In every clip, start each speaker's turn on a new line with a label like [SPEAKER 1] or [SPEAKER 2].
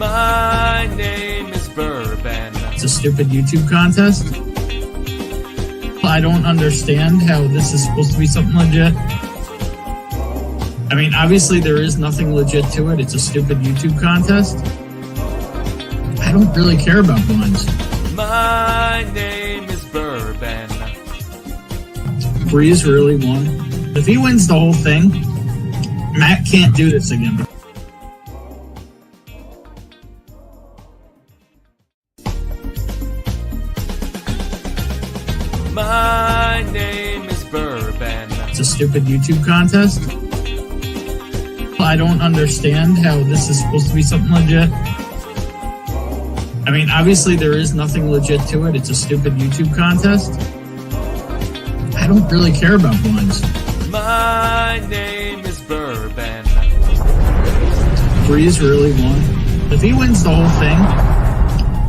[SPEAKER 1] My name is Bourbon.
[SPEAKER 2] It's a stupid YouTube contest. I don't understand how this is supposed to be something legit. I mean, obviously there is nothing legit to it. It's a stupid YouTube contest. I don't really care about blinds.
[SPEAKER 1] My name is Bourbon.
[SPEAKER 2] Breeze really won. If he wins the whole thing, Matt can't do this again.
[SPEAKER 1] My name is Bourbon.
[SPEAKER 2] It's a stupid YouTube contest. I don't understand how this is supposed to be something legit. I mean, obviously there is nothing legit to it. It's a stupid YouTube contest. I don't really care about blinds.
[SPEAKER 1] My name is Bourbon.
[SPEAKER 2] Breeze really won. If he wins the whole thing,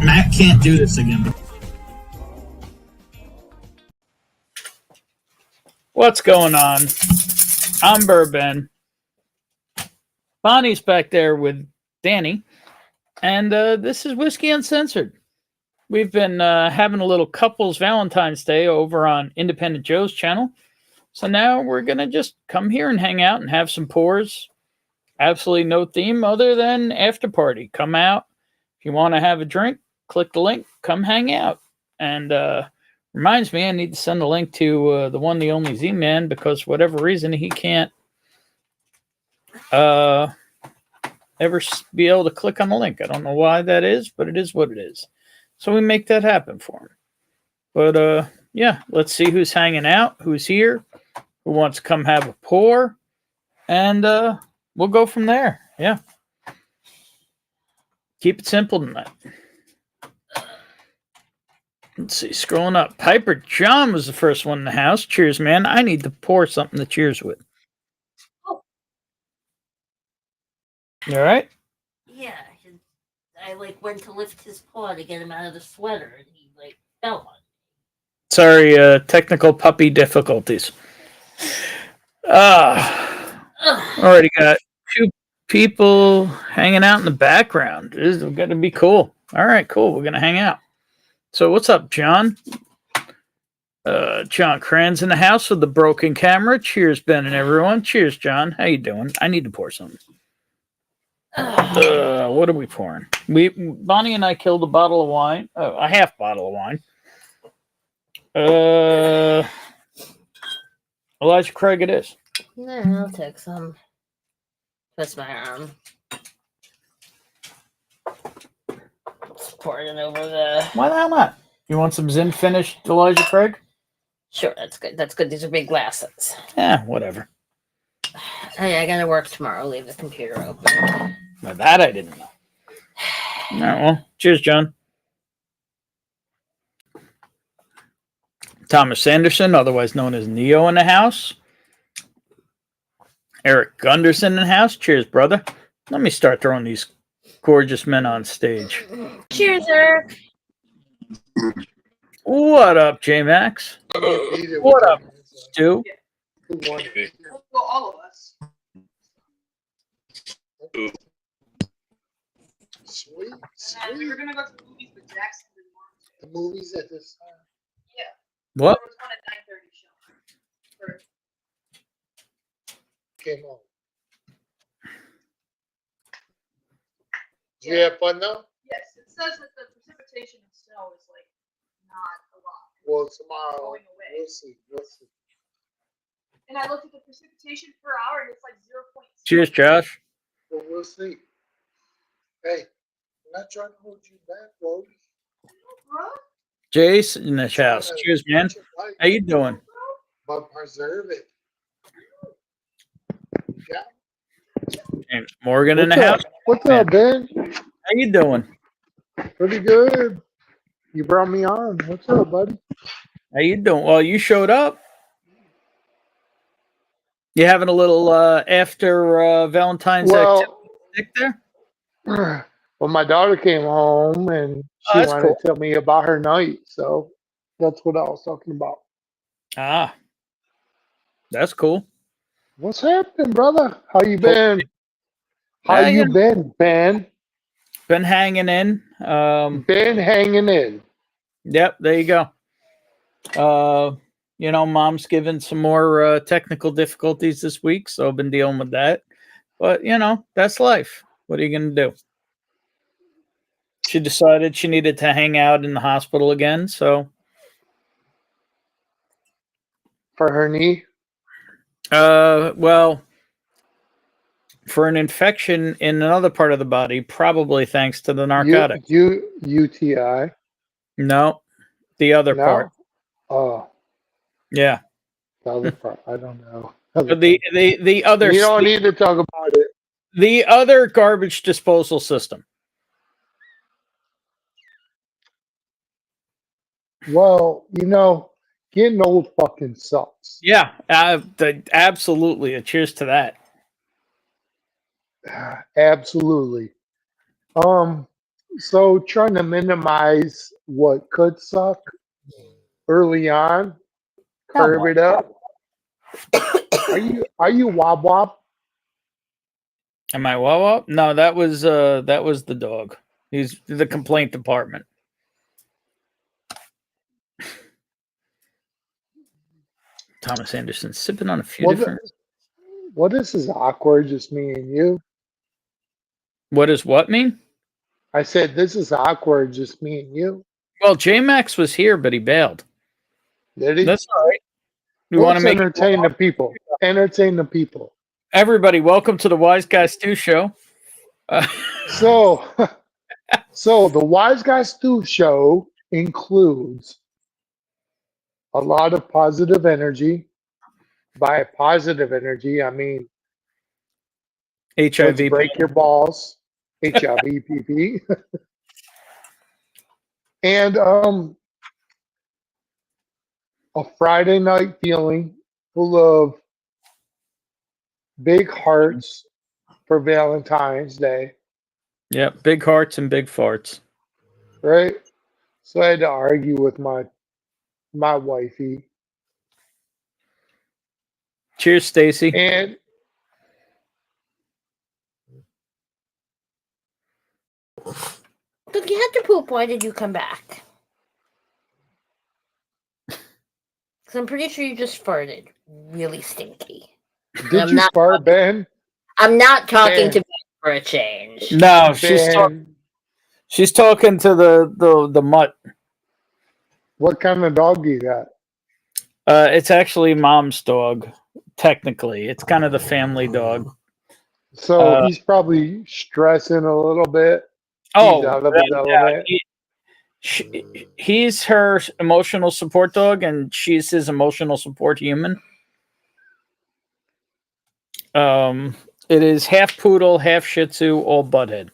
[SPEAKER 2] Matt can't do this again.
[SPEAKER 3] What's going on? I'm Bourbon. Bonnie's back there with Danny. And this is Whiskey Uncensored. We've been having a little couples Valentine's Day over on Independent Joe's channel. So now we're going to just come here and hang out and have some pours. Absolutely no theme other than Afterparty. Come out. If you want to have a drink, click the link. Come hang out. And reminds me, I need to send a link to the one, the only Z-Man, because for whatever reason he can't ever be able to click on the link. I don't know why that is, but it is what it is. So we make that happen for him. But yeah, let's see who's hanging out, who's here, who wants to come have a pour, and we'll go from there. Yeah. Keep it simple tonight. Let's see, scrolling up. Piper John was the first one in the house. Cheers, man. I need to pour something to cheers with. You all right?
[SPEAKER 4] Yeah, I went to lift his paw to get him out of the sweater, and he fell on me.
[SPEAKER 3] Sorry, technical puppy difficulties. Already got two people hanging out in the background. This is going to be cool. All right, cool. We're going to hang out. So what's up, John? John Cran's in the house with the broken camera. Cheers, Ben and everyone. Cheers, John. How you doing? I need to pour something. What are we pouring? Bonnie and I killed a bottle of wine. Oh, a half bottle of wine. Elijah Craig it is.
[SPEAKER 4] No, I'll take some. Twist my arm. Just pouring it over the...
[SPEAKER 3] Why the hell not? You want some Zin finished Elijah Craig?
[SPEAKER 4] Sure, that's good. That's good. These are big glasses.
[SPEAKER 3] Yeah, whatever.
[SPEAKER 4] Hey, I gotta work tomorrow. Leave the computer open.
[SPEAKER 3] Now that I didn't know. All right, well, cheers, John. Thomas Anderson, otherwise known as Neo, in the house. Eric Gunderson in the house. Cheers, brother. Let me start throwing these gorgeous men on stage.
[SPEAKER 4] Cheers, Eric.
[SPEAKER 3] What up, J-Max? What up, Stu?
[SPEAKER 5] Well, all of us.
[SPEAKER 6] Sweet.
[SPEAKER 5] And we were gonna go to the movies, but Jackson didn't want to.
[SPEAKER 6] The movies at this time.
[SPEAKER 5] Yeah.
[SPEAKER 3] What?
[SPEAKER 5] There was one at 9:30 show.
[SPEAKER 6] Came on. Did you have fun though?
[SPEAKER 5] Yes, it says that the precipitation and snow is not a lot.
[SPEAKER 6] Well, tomorrow
[SPEAKER 5] Going away.
[SPEAKER 6] we'll see. We'll see.
[SPEAKER 5] And I looked at the precipitation per hour, and it's 0.6.
[SPEAKER 3] Cheers, Josh.
[SPEAKER 6] Well, we'll see. Hey, I'm not trying to hold you back, bro.
[SPEAKER 5] Bro,
[SPEAKER 3] Jace in the house. Cheers, man. How you doing?
[SPEAKER 6] But preserve it. Yeah.
[SPEAKER 3] James Morgan in the
[SPEAKER 7] What's
[SPEAKER 3] house.
[SPEAKER 7] up? What's up, Ben?
[SPEAKER 3] How you doing?
[SPEAKER 7] Pretty good. You brought me on. What's up, buddy?
[SPEAKER 3] How you doing? Well, you showed up. You having a little after Valentine's activity there?
[SPEAKER 7] Well, my daughter came home and she
[SPEAKER 3] that's
[SPEAKER 7] wanted
[SPEAKER 3] cool.
[SPEAKER 7] to tell me about her night, so that's what I was talking about.
[SPEAKER 3] Ah, that's cool.
[SPEAKER 7] What's happening, brother? How you been? How
[SPEAKER 3] Yeah,
[SPEAKER 7] you
[SPEAKER 3] yeah.
[SPEAKER 7] been, Ben?
[SPEAKER 3] Been hanging in.
[SPEAKER 7] Been hanging in.
[SPEAKER 3] Yep, there you go. Mom's given some more technical difficulties this week, so I've been dealing with that. But that's life. What are you gonna do? She decided she needed to hang out in the hospital again, so
[SPEAKER 7] For her knee?
[SPEAKER 3] well, for an infection in another part of the body, probably thanks to the narcotic.
[SPEAKER 7] UTI?
[SPEAKER 3] No, the other
[SPEAKER 7] No?
[SPEAKER 3] part.
[SPEAKER 7] Oh,
[SPEAKER 3] Yeah.
[SPEAKER 7] the other part. I don't know.
[SPEAKER 3] But the other
[SPEAKER 7] You don't need to talk about it.
[SPEAKER 3] the other garbage disposal system.
[SPEAKER 7] Well, getting old fucking sucks.
[SPEAKER 3] Yeah, absolutely. Cheers to that.
[SPEAKER 7] Absolutely. So trying to minimize what could suck early on, curb it up. Are you wop wop?
[SPEAKER 3] Am I Wawa? No, that was the dog. He's the complaint department. Thomas Anderson sipping on a few different.
[SPEAKER 7] What is this awkward? Just me and you.
[SPEAKER 3] What does what mean?
[SPEAKER 7] I said this is awkward. Just me and you.
[SPEAKER 3] Well, J Max was here, but he bailed.
[SPEAKER 7] Did he?
[SPEAKER 3] That's all right. We want to
[SPEAKER 7] entertain the people. Entertain the people.
[SPEAKER 3] Everybody, welcome to the Wise Guy Stew Show.
[SPEAKER 7] So the Wise Guy Stew Show includes a lot of positive energy. By positive energy, I mean
[SPEAKER 3] HIV.
[SPEAKER 7] let's break your balls. HIV, PP. And a Friday night feeling full of big hearts for Valentine's Day.
[SPEAKER 3] Yep, big hearts and big farts.
[SPEAKER 7] Right? So I had to argue with my wifey.
[SPEAKER 3] Cheers, Stacy.
[SPEAKER 7] And
[SPEAKER 4] Look, you had to poop. Why did you come back? Because I'm pretty sure you just farted. Really stinky.
[SPEAKER 7] did you fart, Ben?
[SPEAKER 4] I'm not talking
[SPEAKER 7] Ben.
[SPEAKER 4] to Ben for a change.
[SPEAKER 3] No,
[SPEAKER 7] Ben,
[SPEAKER 3] she's talking to the mutt.
[SPEAKER 7] what kind of dog you got?
[SPEAKER 3] It's actually Mom's dog. Technically, it's kind of the family dog.
[SPEAKER 7] So he's probably stressing a little bit.
[SPEAKER 3] Oh,
[SPEAKER 7] He's out of his element.
[SPEAKER 3] He's her emotional support dog, and she's his emotional support human. It is half poodle, half Shih Tzu, all butthead.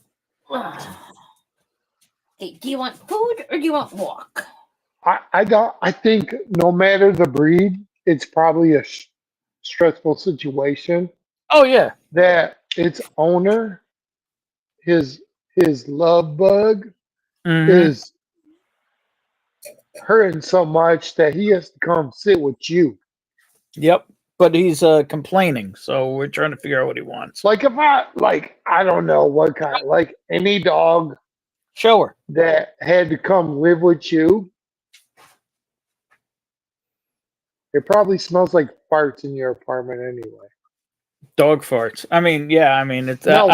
[SPEAKER 4] Hey, do you want food or do you want walk?
[SPEAKER 7] I think no matter the breed, it's probably a stressful situation
[SPEAKER 3] Oh yeah,
[SPEAKER 7] that its owner, his love bug,
[SPEAKER 3] Mhm.
[SPEAKER 7] is hurting so much that he has to come sit with you.
[SPEAKER 3] Yep. But he's complaining, so we're trying to figure out what he wants.
[SPEAKER 7] Like if I don't know what kind, like any dog
[SPEAKER 3] Show her.
[SPEAKER 7] that had to come live with you, it probably smells like farts in your apartment anyway.
[SPEAKER 3] Dog farts. I mean, yeah. I mean, it's
[SPEAKER 7] No,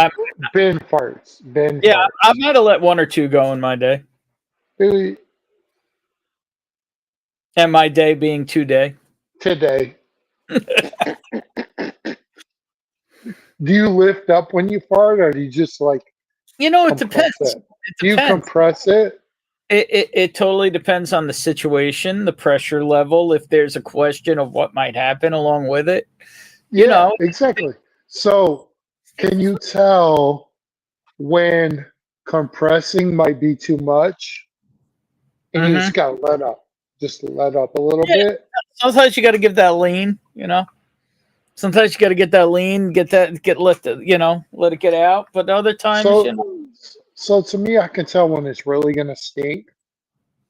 [SPEAKER 7] Ben farts. Ben.
[SPEAKER 3] yeah.
[SPEAKER 7] farts.
[SPEAKER 3] I might have let one or two go in my day,
[SPEAKER 7] Really,
[SPEAKER 3] and my day being today.
[SPEAKER 7] today. Do you lift up when you fart, or do you just like
[SPEAKER 3] You know, it
[SPEAKER 7] compress
[SPEAKER 3] depends.
[SPEAKER 7] it?
[SPEAKER 3] It
[SPEAKER 7] Do you
[SPEAKER 3] depends.
[SPEAKER 7] compress it?
[SPEAKER 3] It totally depends on the situation, the pressure level. If there's a question of what might happen along with it,
[SPEAKER 7] Yeah,
[SPEAKER 3] know.
[SPEAKER 7] exactly. So, can you tell when compressing might be too much, and you just gotta let up, just let up a little bit?
[SPEAKER 3] sometimes you got to give that lean. You know, sometimes you got to get that lean, let it get out. But other times,
[SPEAKER 7] So to me, I can tell when it's really gonna stink,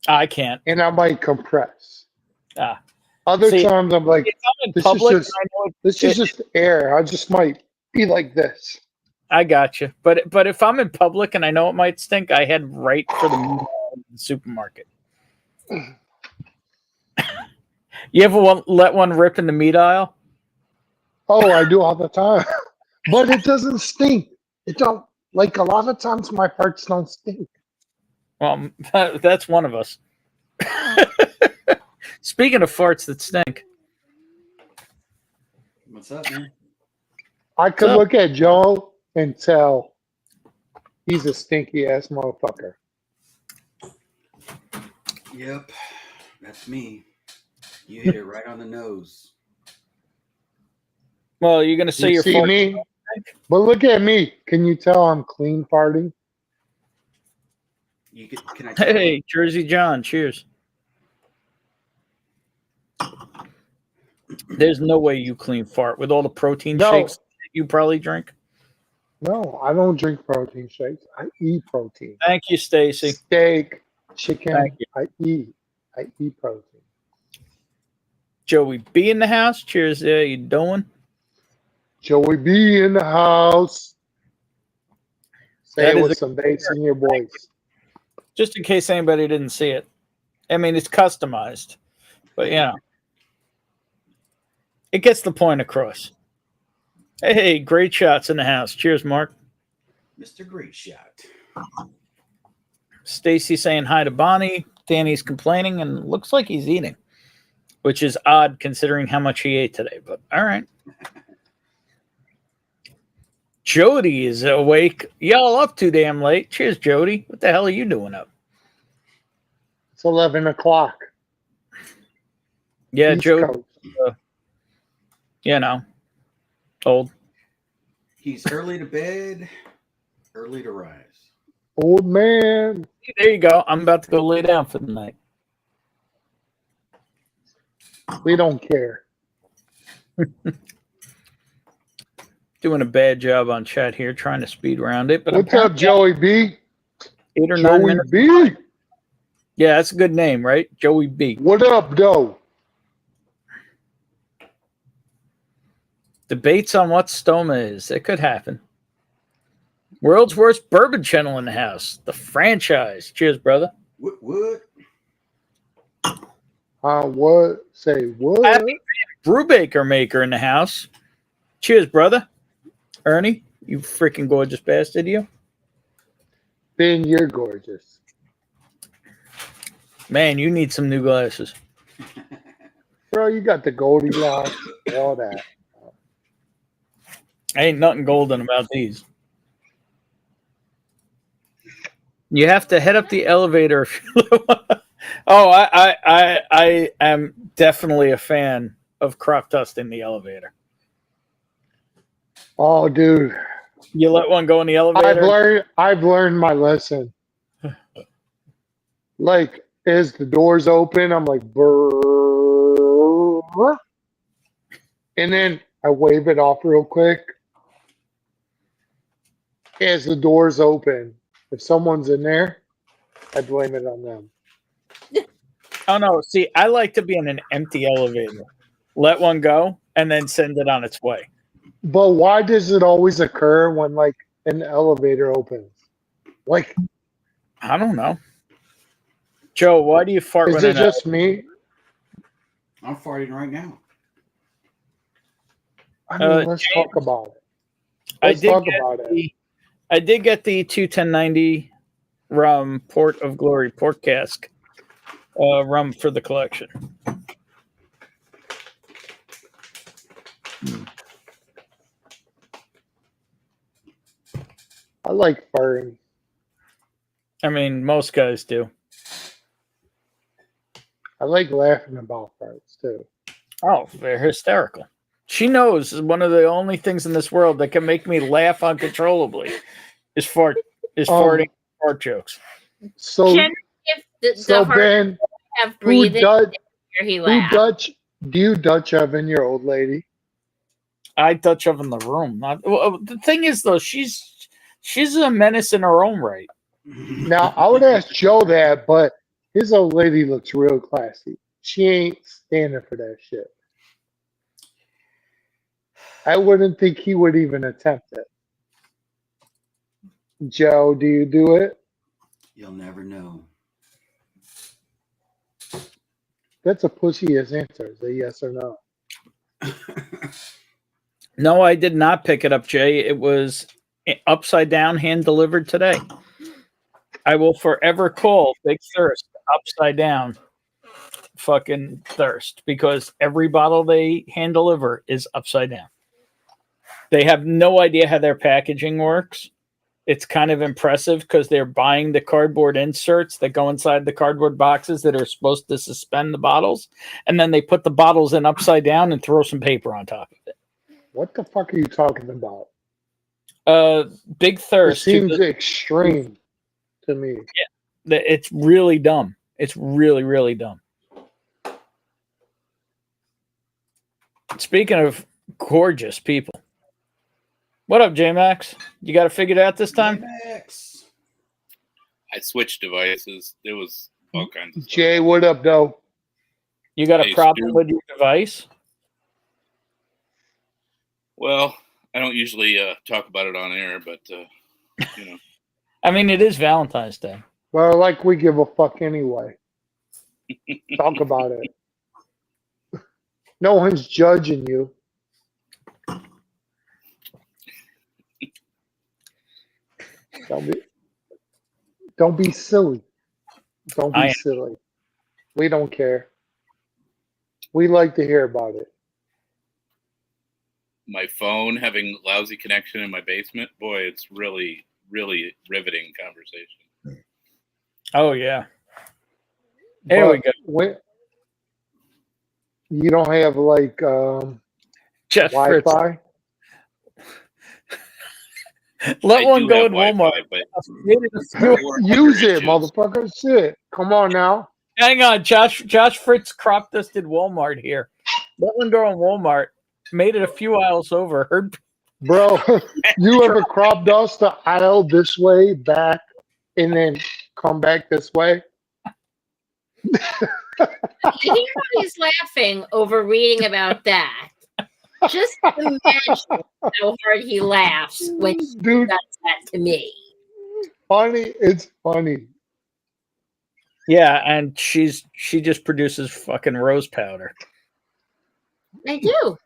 [SPEAKER 3] I can't.
[SPEAKER 7] and I might compress.
[SPEAKER 3] Ah.
[SPEAKER 7] Other
[SPEAKER 3] See,
[SPEAKER 7] times I'm like,
[SPEAKER 3] If I'm in
[SPEAKER 7] this
[SPEAKER 3] public,
[SPEAKER 7] is just
[SPEAKER 3] I know
[SPEAKER 7] this is just air. I just might be like this.
[SPEAKER 3] I got you. But if I'm in public and I know it might stink, I head right for the supermarket. You ever let one rip in the meat aisle?
[SPEAKER 7] Oh, I do all the time. But it doesn't stink. It don't, like, a lot of times my farts don't stink.
[SPEAKER 3] Well, that's one of us. Speaking of farts that stink,
[SPEAKER 8] What's up, man?
[SPEAKER 7] I could
[SPEAKER 3] So-
[SPEAKER 7] look at Joe and tell he's a stinky ass motherfucker.
[SPEAKER 8] Yep, that's me. You hit it right on the nose.
[SPEAKER 3] well, you're gonna say
[SPEAKER 7] You
[SPEAKER 3] your
[SPEAKER 7] see
[SPEAKER 3] fart.
[SPEAKER 7] me? But look at me. Can you tell I'm clean farting?
[SPEAKER 8] Can I tell?
[SPEAKER 3] Hey, Jersey John, cheers. There's no way you clean fart with all the protein
[SPEAKER 7] No.
[SPEAKER 3] shakes you probably drink.
[SPEAKER 7] No, I don't drink protein shakes. I eat protein.
[SPEAKER 3] Thank you, Stacy.
[SPEAKER 7] Steak, chicken,
[SPEAKER 3] Thank you.
[SPEAKER 7] I eat protein.
[SPEAKER 3] Joey B in the house. Cheers. There, you doing?
[SPEAKER 7] Joey B in the house. Say
[SPEAKER 3] That
[SPEAKER 7] it
[SPEAKER 3] is
[SPEAKER 7] with
[SPEAKER 3] a-
[SPEAKER 7] some bass in your voice.
[SPEAKER 3] Just in case anybody didn't see it. I mean, it's customized, but you know, it gets the point across. Hey, great shots in the house. Cheers, Mark.
[SPEAKER 8] Mr. Great Shot.
[SPEAKER 3] Stacy saying hi to Bonnie. Danny's complaining and looks like he's eating, which is odd considering how much he ate today, but all right. Jody is awake. Y'all up too damn late. Cheers, Jody. What the hell are you doing up?
[SPEAKER 7] It's 11 o'clock.
[SPEAKER 3] Yeah,
[SPEAKER 7] East
[SPEAKER 3] Jody,
[SPEAKER 7] Coast.
[SPEAKER 3] you know, old.
[SPEAKER 8] He's early to bed, early to rise.
[SPEAKER 7] Old man.
[SPEAKER 3] There you go. I'm about to go lay down for the night.
[SPEAKER 7] We don't care.
[SPEAKER 3] Doing a bad job on chat here, trying to speed around it. But
[SPEAKER 7] What's up, Joey B?
[SPEAKER 3] 8 or 9
[SPEAKER 7] Joey
[SPEAKER 3] minutes.
[SPEAKER 7] B.
[SPEAKER 3] Yeah, that's a good name, right? Joey B.
[SPEAKER 7] What up, though?
[SPEAKER 3] Debates on what stoma is. It could happen. World's worst bourbon channel in the house. The franchise. Cheers, brother.
[SPEAKER 8] What?
[SPEAKER 7] What? Say what?
[SPEAKER 3] Happy Brewbaker maker in the house. Cheers, brother. Ernie, you freaking gorgeous bastard, you.
[SPEAKER 7] Ben, you're gorgeous.
[SPEAKER 3] Man, you need some new glasses.
[SPEAKER 7] Bro, you got the Goldilocks, all that.
[SPEAKER 3] Ain't nothing golden about these. You have to head up the elevator. If you oh, I am definitely a fan of crop dust in the elevator.
[SPEAKER 7] Oh, dude.
[SPEAKER 3] You let one go in the elevator?
[SPEAKER 7] I've learned my lesson. Like, as the doors open, I'm like, brrr, and then I wave it off real quick. As the doors open, if someone's in there, I blame it on them.
[SPEAKER 3] Oh no! See, I like to be in an empty elevator. Let one go and then send it on its way.
[SPEAKER 7] But why does it always occur when, like, an elevator opens? Like,
[SPEAKER 3] I don't know. Joe, why do you fart?
[SPEAKER 7] is
[SPEAKER 3] when
[SPEAKER 7] it just me?
[SPEAKER 8] I'm farting right now.
[SPEAKER 7] I mean, let's talk about it. Let's talk about it.
[SPEAKER 3] I did get the 21090 rum Port of Glory port cask rum for the collection.
[SPEAKER 7] I like farting.
[SPEAKER 3] I mean, most guys do.
[SPEAKER 7] I like laughing about farts too.
[SPEAKER 3] Oh, they're hysterical. She knows one of the only things in this world that can make me laugh uncontrollably is farting fart jokes.
[SPEAKER 7] So,
[SPEAKER 4] Generally, if the
[SPEAKER 7] so
[SPEAKER 4] heart
[SPEAKER 7] Ben,
[SPEAKER 4] have
[SPEAKER 7] who
[SPEAKER 4] breathing,
[SPEAKER 7] Dutch?
[SPEAKER 4] here he
[SPEAKER 7] Who
[SPEAKER 4] laughs.
[SPEAKER 7] Do you Dutch oven your old lady?
[SPEAKER 3] I Dutch oven the room. Well, the thing is, though, she's a menace in her own right.
[SPEAKER 7] Now, I would ask Joe that, but his old lady looks real classy. She ain't standing for that shit. I wouldn't think he would even attempt it. Joe, do you do it?
[SPEAKER 8] You'll never know.
[SPEAKER 7] That's a pussy-ass answer. Is a yes or no?
[SPEAKER 3] No, I did not pick it up, Jay. It was upside down, hand delivered today. I will forever call Big Thirst upside down fucking thirst because every bottle they hand deliver is upside down. They have no idea how their packaging works. It's kind of impressive because they're buying the cardboard inserts that go inside the cardboard boxes that are supposed to suspend the bottles, and then they put the bottles in upside down and throw some paper on top of it.
[SPEAKER 7] What the fuck are you talking about?
[SPEAKER 3] Big
[SPEAKER 7] It
[SPEAKER 3] Thirst.
[SPEAKER 7] seems extreme to me.
[SPEAKER 3] Yeah, it's really dumb. It's really, really dumb. Speaking of gorgeous people, what up, J-Max? You got it figured out this time?
[SPEAKER 8] Max.
[SPEAKER 9] I switched devices. There was all kinds of stuff.
[SPEAKER 7] Jay, what up, though?
[SPEAKER 3] You got a
[SPEAKER 9] Hey,
[SPEAKER 3] problem
[SPEAKER 9] Stu.
[SPEAKER 3] with your device?
[SPEAKER 9] Well, I don't usually talk about it on air, but you know.
[SPEAKER 3] I mean, it is Valentine's Day.
[SPEAKER 7] Well, like we give a fuck anyway. Talk about it. No one's judging you. Don't be silly. Don't be silly. We don't care. We like to hear about it.
[SPEAKER 9] My phone having lousy connection in my basement, boy, it's really, really riveting conversation.
[SPEAKER 3] Oh, yeah. There we go.
[SPEAKER 7] You don't have like
[SPEAKER 3] Jeff Fritz.
[SPEAKER 7] Wi-Fi?
[SPEAKER 3] Let
[SPEAKER 9] I
[SPEAKER 3] one
[SPEAKER 9] do
[SPEAKER 3] go
[SPEAKER 9] have
[SPEAKER 3] in Walmart.
[SPEAKER 9] Wi-Fi, but
[SPEAKER 7] Use it, motherfucker. Shit. Come on now.
[SPEAKER 3] Hang on, Josh Fritz crop dusted Walmart here. Let one go in Walmart. Made it a few aisles over. Heard
[SPEAKER 7] Bro, you ever crop dust the aisle this way, back, and then come back this way?
[SPEAKER 4] Everybody's laughing over reading about that. Just imagine how hard he laughs when he
[SPEAKER 7] Dude,
[SPEAKER 4] does that to me.
[SPEAKER 7] funny. It's funny.
[SPEAKER 3] Yeah, and she just produces fucking rose powder.
[SPEAKER 4] I do.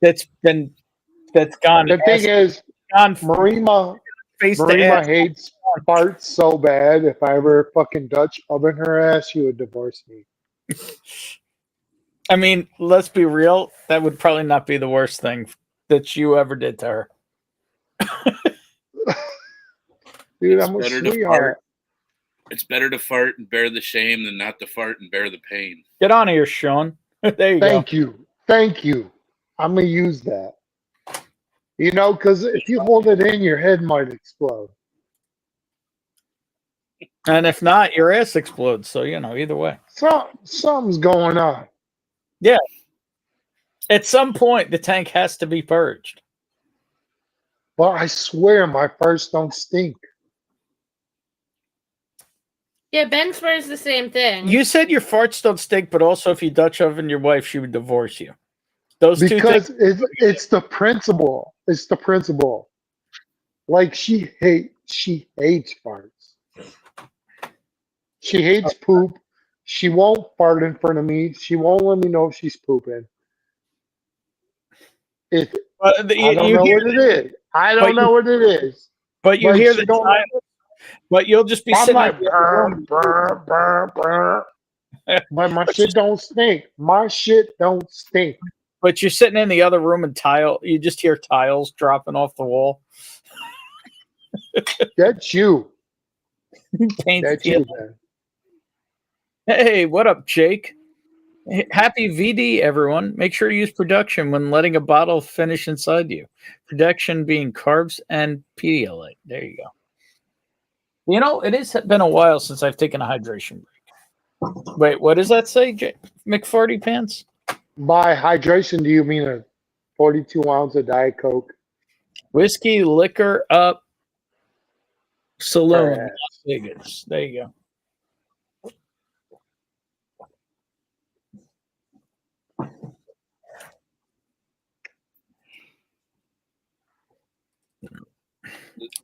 [SPEAKER 3] That's gone.
[SPEAKER 7] The thing is,
[SPEAKER 3] gone
[SPEAKER 7] Marima
[SPEAKER 3] face to ass.
[SPEAKER 7] hates farts so bad. If I ever fucking Dutch oven her ass, she would divorce me.
[SPEAKER 3] I mean, let's be real. That would probably not be the worst thing that you ever did to her.
[SPEAKER 7] Dude,
[SPEAKER 9] It's
[SPEAKER 7] I'm a
[SPEAKER 9] better to
[SPEAKER 7] sweetheart.
[SPEAKER 9] fart. It's better to fart and bear the shame than not to fart and bear the pain.
[SPEAKER 3] Get on here, Sean. There you
[SPEAKER 7] Thank you. Thank you. I'm going to use that. You know, because if you hold it in, your head might explode.
[SPEAKER 3] go. And if not, your ass explodes. So, either way.
[SPEAKER 7] Something's going on.
[SPEAKER 3] Yeah. At some point, the tank has to be purged.
[SPEAKER 7] But I swear my farts don't stink.
[SPEAKER 4] Yeah, Ben swears the same thing.
[SPEAKER 3] You said your farts don't stink, but also if you Dutch oven your wife, she would divorce you. Those
[SPEAKER 7] Because
[SPEAKER 3] two things.
[SPEAKER 7] it's the principle. It's the principle. Like she hates farts. She hates poop. She won't fart in front of me. She won't let me know if she's pooping. I don't know what it is. I don't know what it is.
[SPEAKER 3] But you
[SPEAKER 7] Like,
[SPEAKER 3] hear
[SPEAKER 7] she
[SPEAKER 3] the
[SPEAKER 7] don't-
[SPEAKER 3] time, but you'll just be
[SPEAKER 7] I'm
[SPEAKER 3] sitting
[SPEAKER 7] like,
[SPEAKER 3] in the other room.
[SPEAKER 7] brr, brr, brr. But my shit don't stink. My shit don't stink.
[SPEAKER 3] But you're sitting in the other room and you just hear tiles dropping off the wall.
[SPEAKER 7] That's you.
[SPEAKER 3] Paint's
[SPEAKER 7] That's
[SPEAKER 3] peeling.
[SPEAKER 7] you, man.
[SPEAKER 3] Hey, what up, Jake? Happy VD, everyone. Make sure to use production when letting a bottle finish inside you. Production being carbs and Pedialyte. There you go. It has been a while since I've taken a hydration break. Wait, what does that say, McFarty Pants?
[SPEAKER 7] By hydration, do you mean a 42 ounce of Diet Coke?
[SPEAKER 3] Whiskey, liquor up, saloon,
[SPEAKER 7] Yes.
[SPEAKER 3] Las Vegas. There you go.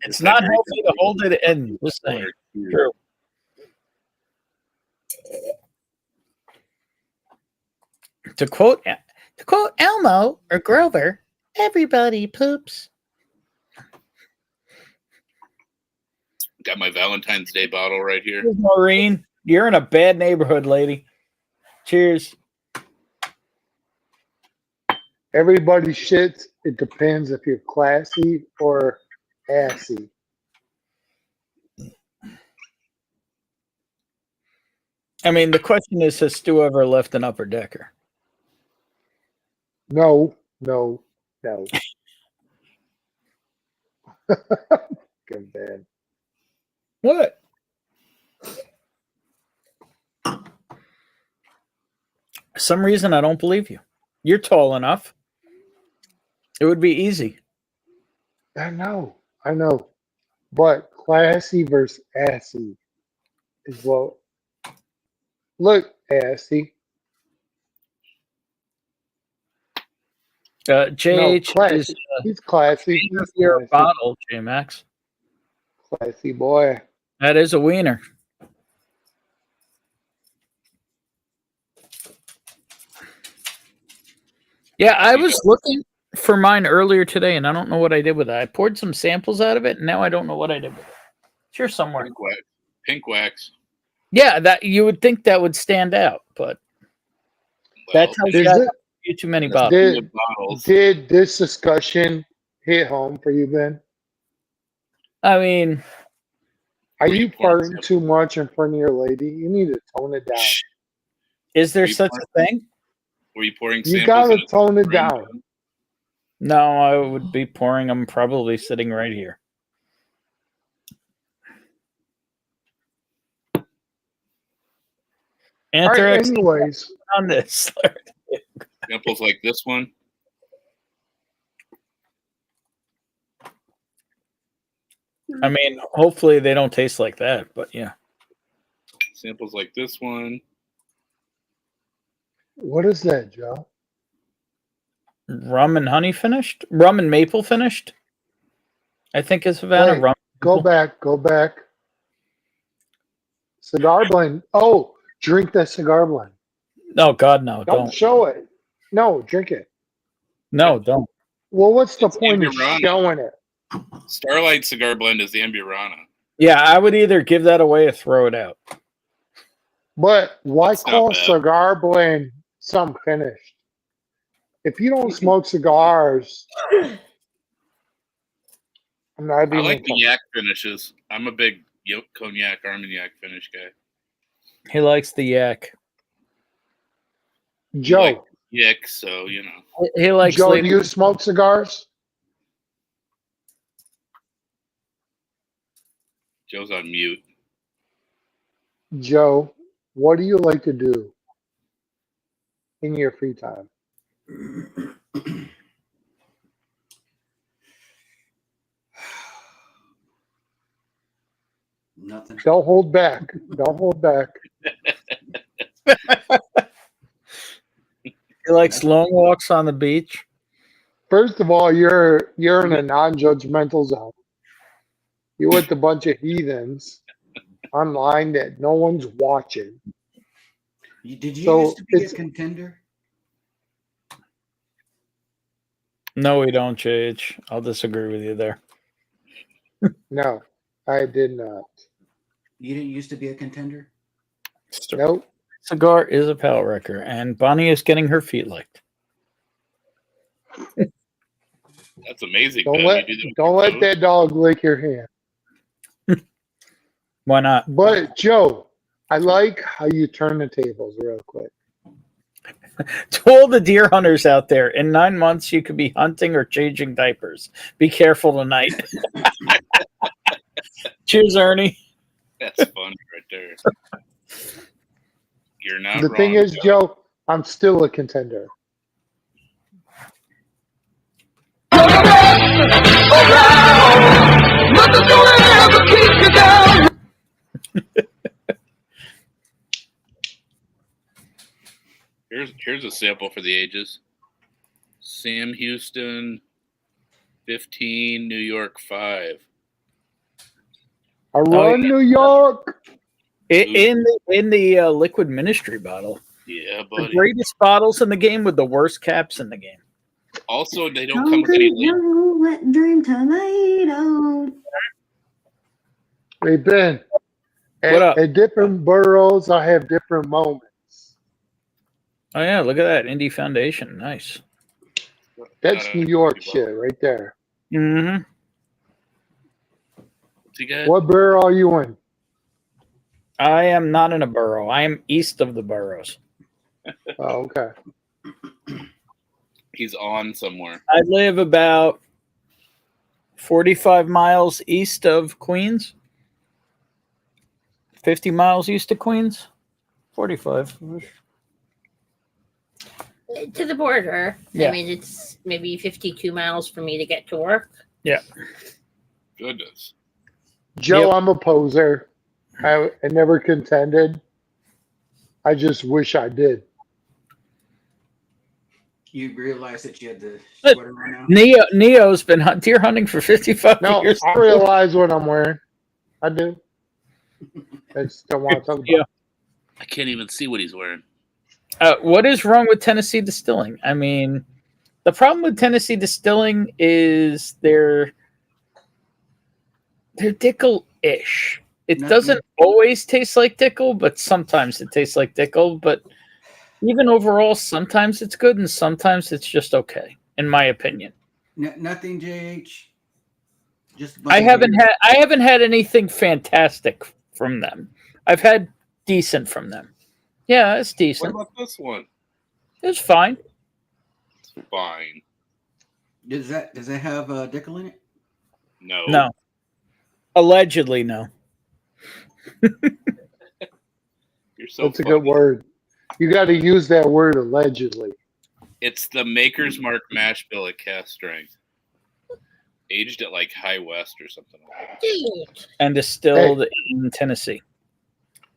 [SPEAKER 3] It's not healthy to hold it in. Just saying. True. To quote Elmo or Grover, everybody poops.
[SPEAKER 9] Got my Valentine's Day bottle right here.
[SPEAKER 3] Here's Maureen, you're in a bad neighborhood, lady. Cheers.
[SPEAKER 7] Everybody shits. It depends if you're classy or assy.
[SPEAKER 3] I mean, the question is, has Stu ever left an upper decker?
[SPEAKER 7] No. Good man.
[SPEAKER 3] What? For some reason, I don't believe you. You're tall enough. It would be easy.
[SPEAKER 7] I know. But classy versus assy is what. Look, assy.
[SPEAKER 3] JH
[SPEAKER 7] classy.
[SPEAKER 3] is
[SPEAKER 7] He's classy. He's
[SPEAKER 3] your
[SPEAKER 7] classy.
[SPEAKER 3] bottle, J Max.
[SPEAKER 7] Classy boy.
[SPEAKER 3] That is a wiener. Yeah, I was looking for mine earlier today, and I don't know what I did with it. I poured some samples out of it, and now I don't know what I did with it. It's here somewhere.
[SPEAKER 9] Pink wax.
[SPEAKER 3] Yeah, that you would think that would stand out, but that's how you got you too many bottles.
[SPEAKER 7] Did this discussion hit home for you, Ben?
[SPEAKER 3] I mean,
[SPEAKER 7] are you farting too much in front of your lady? You need to tone it down.
[SPEAKER 3] Is there such a thing?
[SPEAKER 9] Were you pouring
[SPEAKER 7] You
[SPEAKER 9] samples?
[SPEAKER 7] gotta tone it down.
[SPEAKER 3] No, I would be pouring them probably sitting right here.
[SPEAKER 7] All right, anyways,
[SPEAKER 3] on this.
[SPEAKER 9] Samples like this one.
[SPEAKER 3] I mean, hopefully they don't taste like that, but yeah.
[SPEAKER 9] Samples like this one.
[SPEAKER 7] What is that, Joe?
[SPEAKER 3] Rum and honey finished? Rum and maple finished? I think it's Havana.
[SPEAKER 7] Wait,
[SPEAKER 3] rum.
[SPEAKER 7] Go back. Cigar blend. Oh, drink that cigar blend.
[SPEAKER 3] Oh, God, no.
[SPEAKER 7] Don't show it. No, drink it.
[SPEAKER 3] No, don't.
[SPEAKER 7] Well, what's the point of showing it?
[SPEAKER 9] Starlight cigar blend is the Amburana.
[SPEAKER 3] Yeah, I would either give that away or throw it out.
[SPEAKER 7] But why
[SPEAKER 9] It's not
[SPEAKER 7] call
[SPEAKER 9] bad.
[SPEAKER 7] cigar blend some finished? If you don't smoke cigars, I'm not
[SPEAKER 9] I
[SPEAKER 7] even.
[SPEAKER 9] like the yak finishes. I'm a big cognac Armagnac finish guy.
[SPEAKER 3] He likes the yak.
[SPEAKER 7] Joe.
[SPEAKER 9] Like yak, so you know.
[SPEAKER 3] He likes.
[SPEAKER 7] Joe, do you smoke cigars?
[SPEAKER 9] Joe's on mute.
[SPEAKER 7] Joe, what do you like to do in your free time?
[SPEAKER 8] Nothing.
[SPEAKER 7] Don't hold back. Don't hold back.
[SPEAKER 3] He likes long walks on the beach.
[SPEAKER 7] First of all, you're in a non-judgmental zone. You're with a bunch of heathens online that no one's watching.
[SPEAKER 8] Did you
[SPEAKER 7] So
[SPEAKER 8] used to be a
[SPEAKER 7] it's-
[SPEAKER 8] contender?
[SPEAKER 3] No, we don't, JH. I'll disagree with you there.
[SPEAKER 7] No, I did not.
[SPEAKER 8] You didn't used to be a contender?
[SPEAKER 7] Nope.
[SPEAKER 3] Cigar is a palate wrecker, and Bonnie is getting her feet licked.
[SPEAKER 9] That's amazing.
[SPEAKER 7] Don't
[SPEAKER 9] Ben.
[SPEAKER 7] let
[SPEAKER 9] You do that with
[SPEAKER 7] don't
[SPEAKER 9] your
[SPEAKER 7] let
[SPEAKER 9] toes?
[SPEAKER 7] that dog lick your hand.
[SPEAKER 3] Why not?
[SPEAKER 7] But Joe, I like how you turn the tables real quick.
[SPEAKER 3] To all the deer hunters out there, in 9 months you could be hunting or changing diapers. Be careful tonight. Cheers, Ernie.
[SPEAKER 9] That's funny right there. You're not
[SPEAKER 7] The
[SPEAKER 9] wrong.
[SPEAKER 7] thing is, Joe, I'm still a contender.
[SPEAKER 9] Here's a sample for the ages. Sam Houston, 15, New York 5.
[SPEAKER 7] I run New York.
[SPEAKER 3] In the liquid ministry bottle.
[SPEAKER 9] Yeah,
[SPEAKER 3] The
[SPEAKER 9] buddy.
[SPEAKER 3] greatest bottles in the game with the worst caps in the game.
[SPEAKER 9] Also, they don't come with any label.
[SPEAKER 10] Wet dream tomato.
[SPEAKER 7] Hey, Ben.
[SPEAKER 3] What up?
[SPEAKER 7] At different boroughs, I have different moments.
[SPEAKER 3] Oh yeah, look at that Indie Foundation. Nice.
[SPEAKER 7] That's New York shit right there.
[SPEAKER 3] Mm-hmm.
[SPEAKER 9] What's he got?
[SPEAKER 7] What borough are you in?
[SPEAKER 3] I am not in a borough. I am east of the boroughs.
[SPEAKER 7] Oh, okay.
[SPEAKER 9] He's on somewhere.
[SPEAKER 3] I live about 45 miles east of Queens. 50 miles east of Queens. 45.
[SPEAKER 4] To the border.
[SPEAKER 3] Yeah.
[SPEAKER 4] I mean, it's maybe 52 miles for me to get to work.
[SPEAKER 3] Yeah.
[SPEAKER 9] Goodness.
[SPEAKER 7] Joe,
[SPEAKER 3] Yep.
[SPEAKER 7] I'm a poser. I never contended. I just wish I did.
[SPEAKER 8] You realize that you had the
[SPEAKER 3] But
[SPEAKER 8] sweater on now?
[SPEAKER 3] Neo's been deer hunting for 55
[SPEAKER 7] No,
[SPEAKER 3] years.
[SPEAKER 7] I realize what I'm wearing. I do. I just don't want to talk about it.
[SPEAKER 3] Yeah.
[SPEAKER 9] I can't even see what he's wearing.
[SPEAKER 3] What is wrong with Tennessee Distilling? I mean, the problem with Tennessee Distilling is they're Dickel-ish. It
[SPEAKER 8] Nothing.
[SPEAKER 3] doesn't always taste like Dickel, but sometimes it tastes like Dickel. But even overall, sometimes it's good and sometimes it's just okay, in my opinion.
[SPEAKER 8] Nothing, JH. Just
[SPEAKER 3] I haven't had anything fantastic from them. I've had decent from them. Yeah, it's
[SPEAKER 9] What
[SPEAKER 3] decent.
[SPEAKER 9] about this one?
[SPEAKER 3] It's fine.
[SPEAKER 9] It's fine.
[SPEAKER 8] Does that have Dickel in it?
[SPEAKER 9] No.
[SPEAKER 3] No. Allegedly, no.
[SPEAKER 9] You're so
[SPEAKER 7] That's a
[SPEAKER 9] funny.
[SPEAKER 7] good word. You got to use that word allegedly.
[SPEAKER 9] It's the Maker's Mark mash bill at cast strength. Aged at like High West or something like that.
[SPEAKER 4] Dude.
[SPEAKER 3] And distilled in Tennessee.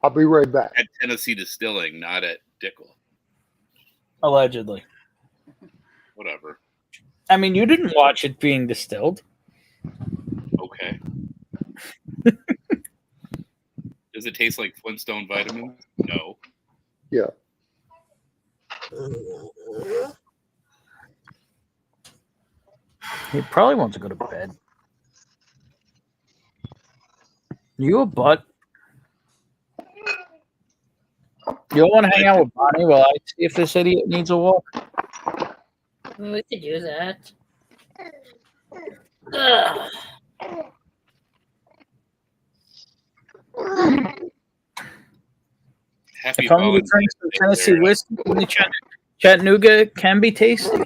[SPEAKER 7] I'll be right back.
[SPEAKER 9] At Tennessee Distilling, not at Dickel.
[SPEAKER 3] Allegedly.
[SPEAKER 9] Whatever.
[SPEAKER 3] I mean, you didn't watch it being distilled.
[SPEAKER 9] Okay. Does it taste like Flintstone vitamins? No.
[SPEAKER 7] Yeah.
[SPEAKER 3] He probably wants to go to bed. You a butt? You don't want to hang out with Bonnie while I see if this idiot needs a walk?
[SPEAKER 4] We could do that. Ugh.
[SPEAKER 9] Happy
[SPEAKER 3] If I'm going to
[SPEAKER 9] Valentine's
[SPEAKER 3] drink some
[SPEAKER 9] Day
[SPEAKER 3] Tennessee
[SPEAKER 9] there.
[SPEAKER 3] whiskey, the Chattanooga can be tasty.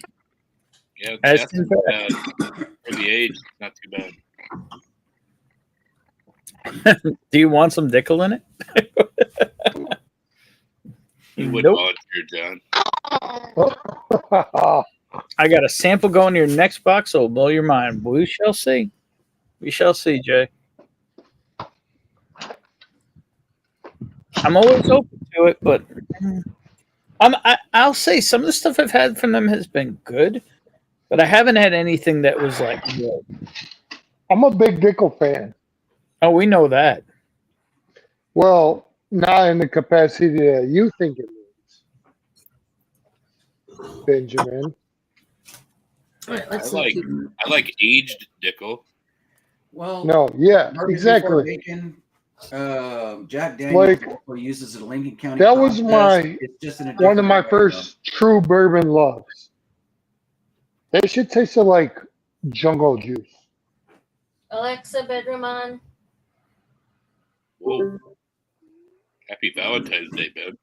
[SPEAKER 9] Yeah,
[SPEAKER 3] As
[SPEAKER 9] that's
[SPEAKER 3] in
[SPEAKER 9] not bad. For the age, it's not too bad.
[SPEAKER 3] Do you want some Dickel in it?
[SPEAKER 9] You would
[SPEAKER 3] Nope.
[SPEAKER 9] volunteer, John.
[SPEAKER 3] I got a sample going to your next box, so it'll blow your mind. We shall see. We shall see, Jay. I'm always open to it, but I'll say some of the stuff I've had from them has been good, but I haven't had anything that was like good.
[SPEAKER 7] I'm a big Dickel fan.
[SPEAKER 3] Oh, we know that.
[SPEAKER 7] Well, not in the capacity that you think it means, Benjamin.
[SPEAKER 4] All right, let's
[SPEAKER 9] I like aged Dickel.
[SPEAKER 8] Well,
[SPEAKER 7] No, yeah,
[SPEAKER 8] Bourbon Before
[SPEAKER 7] exactly.
[SPEAKER 8] Bacon, Jack Daniels
[SPEAKER 7] Like,
[SPEAKER 8] also uses a Lincoln County.
[SPEAKER 7] that was
[SPEAKER 8] process. It's just in a
[SPEAKER 7] one of
[SPEAKER 8] different
[SPEAKER 7] my
[SPEAKER 8] way,
[SPEAKER 7] first true bourbon loves. That shit tasted like jungle juice.
[SPEAKER 4] Alexa, bedroom on.
[SPEAKER 9] Whoa. Happy Valentine's Day, babe.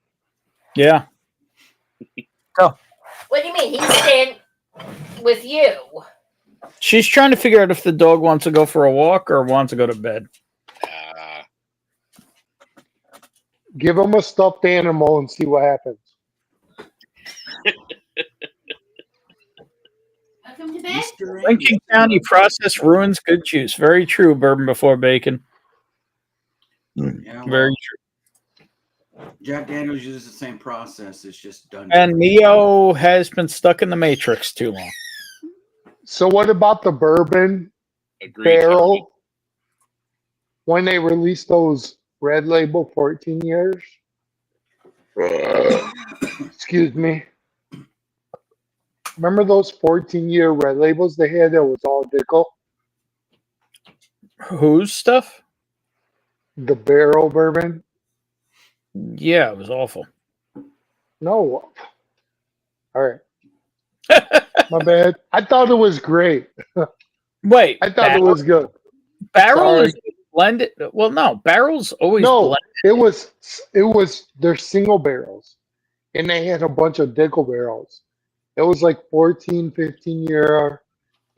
[SPEAKER 3] Yeah.
[SPEAKER 4] What do you mean? He's staying with you.
[SPEAKER 3] She's trying to figure out if the dog wants to go for a walk or wants to go to bed.
[SPEAKER 7] Give him a stuffed animal and see what happens.
[SPEAKER 4] Welcome to bed.
[SPEAKER 3] Lincoln County process ruins good juice. Very true, Bourbon Before Bacon.
[SPEAKER 8] Yeah, well,
[SPEAKER 3] Very true.
[SPEAKER 8] Jack Daniels uses the same process. It's just done.
[SPEAKER 3] And Neo has been stuck in the Matrix too long.
[SPEAKER 7] So what about the bourbon
[SPEAKER 9] Agreed.
[SPEAKER 7] barrel? when they released those Red Label 14 years. Excuse me. Remember those 14-year Red Labels they had that was all Dickel?
[SPEAKER 3] Whose stuff?
[SPEAKER 7] The barrel bourbon?
[SPEAKER 3] Yeah, it was awful.
[SPEAKER 7] No. All right. My bad. I thought it was great.
[SPEAKER 3] Wait,
[SPEAKER 7] I thought it was good.
[SPEAKER 3] barrel
[SPEAKER 7] Sorry.
[SPEAKER 3] is blended. Well, no, barrels always
[SPEAKER 7] No,
[SPEAKER 3] blend.
[SPEAKER 7] it was their single barrels. And they had a bunch of Dickel barrels. It was like 14, 15 year,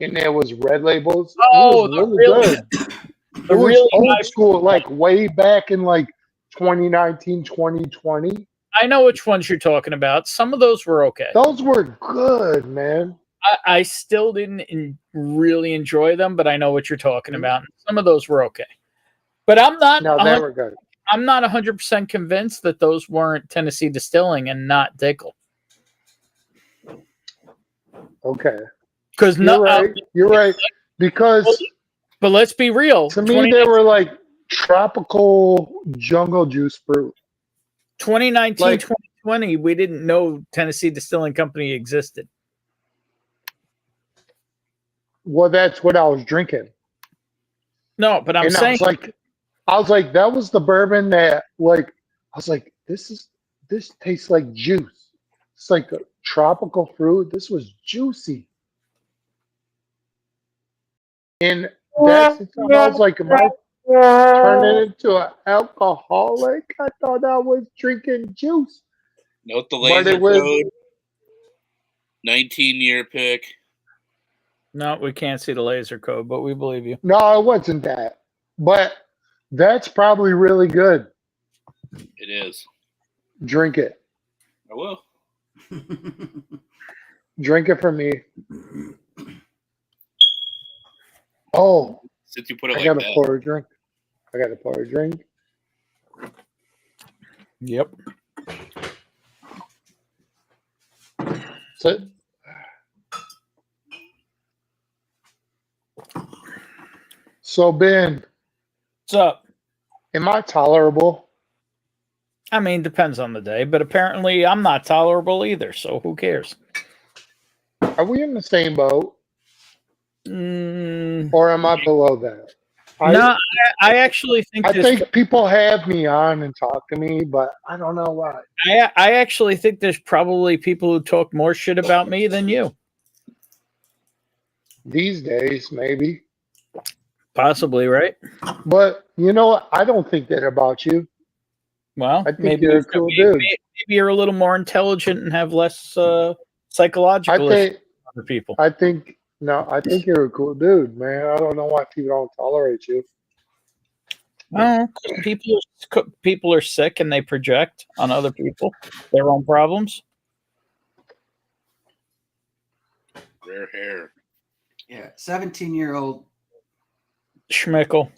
[SPEAKER 7] and there was Red Labels.
[SPEAKER 3] Oh,
[SPEAKER 7] It
[SPEAKER 3] the
[SPEAKER 7] was
[SPEAKER 3] really,
[SPEAKER 7] good.
[SPEAKER 3] the
[SPEAKER 7] It was
[SPEAKER 3] really
[SPEAKER 7] old
[SPEAKER 3] high-
[SPEAKER 7] school, like way back in like 2019, 2020.
[SPEAKER 3] I know which ones you're talking about. Some of those were okay.
[SPEAKER 7] Those were good, man.
[SPEAKER 3] I still didn't really enjoy them, but I know what you're talking about. Some of those were okay. But I'm not.
[SPEAKER 7] No, they were good.
[SPEAKER 3] I'm not 100% convinced that those weren't Tennessee Distilling and not Dickel.
[SPEAKER 7] Okay.
[SPEAKER 3] Because
[SPEAKER 7] You're right. Because
[SPEAKER 3] but let's be real.
[SPEAKER 7] to me, they were like tropical jungle juice fruit.
[SPEAKER 3] 2019,
[SPEAKER 7] like-
[SPEAKER 3] 2020, we didn't know Tennessee Distilling Company existed.
[SPEAKER 7] Well, that's what I was drinking.
[SPEAKER 3] No, but I'm
[SPEAKER 7] And
[SPEAKER 3] saying
[SPEAKER 7] I was like, that was the bourbon that, like, I was like, this tastes like juice. It's like a tropical fruit. This was juicy. And that's the time I was like, am I turning into an alcoholic? I thought I was drinking juice.
[SPEAKER 9] Note the
[SPEAKER 7] But
[SPEAKER 9] laser
[SPEAKER 7] it was-
[SPEAKER 9] code. 19-year pick.
[SPEAKER 3] no, we can't see the laser code, but we believe you.
[SPEAKER 7] No, it wasn't that. But that's probably really good.
[SPEAKER 9] It is.
[SPEAKER 7] Drink it.
[SPEAKER 9] I will.
[SPEAKER 7] Drink it for me. Oh,
[SPEAKER 9] Since you put it
[SPEAKER 7] I
[SPEAKER 9] like
[SPEAKER 7] gotta
[SPEAKER 9] that.
[SPEAKER 7] pour a drink. I gotta pour a drink.
[SPEAKER 3] Yep.
[SPEAKER 7] So, Ben,
[SPEAKER 3] What's up?
[SPEAKER 7] am I tolerable?
[SPEAKER 3] I mean, depends on the day, but apparently I'm not tolerable either, so who cares?
[SPEAKER 7] Are we in the same boat,
[SPEAKER 3] Mm,
[SPEAKER 7] or am I below that?
[SPEAKER 3] no, I actually think
[SPEAKER 7] I
[SPEAKER 3] there's,
[SPEAKER 7] think people have me on and talk to me, but I don't know why.
[SPEAKER 3] I actually think there's probably people who talk more shit about me than you.
[SPEAKER 7] These days, maybe.
[SPEAKER 3] Possibly, right?
[SPEAKER 7] But you know what? I don't think that about you.
[SPEAKER 3] Well,
[SPEAKER 7] I think
[SPEAKER 3] maybe
[SPEAKER 7] you're a cool dude.
[SPEAKER 3] maybe you're a little more intelligent and have less psychological
[SPEAKER 7] I
[SPEAKER 3] issues
[SPEAKER 7] think.
[SPEAKER 3] than other people.
[SPEAKER 7] I think. No, I think you're a cool dude, man. I don't know why people don't tolerate you.
[SPEAKER 3] Well, people are sick and they project on other people their own problems.
[SPEAKER 9] Rare hair.
[SPEAKER 8] Yeah, 17-year-old
[SPEAKER 3] Schmickle.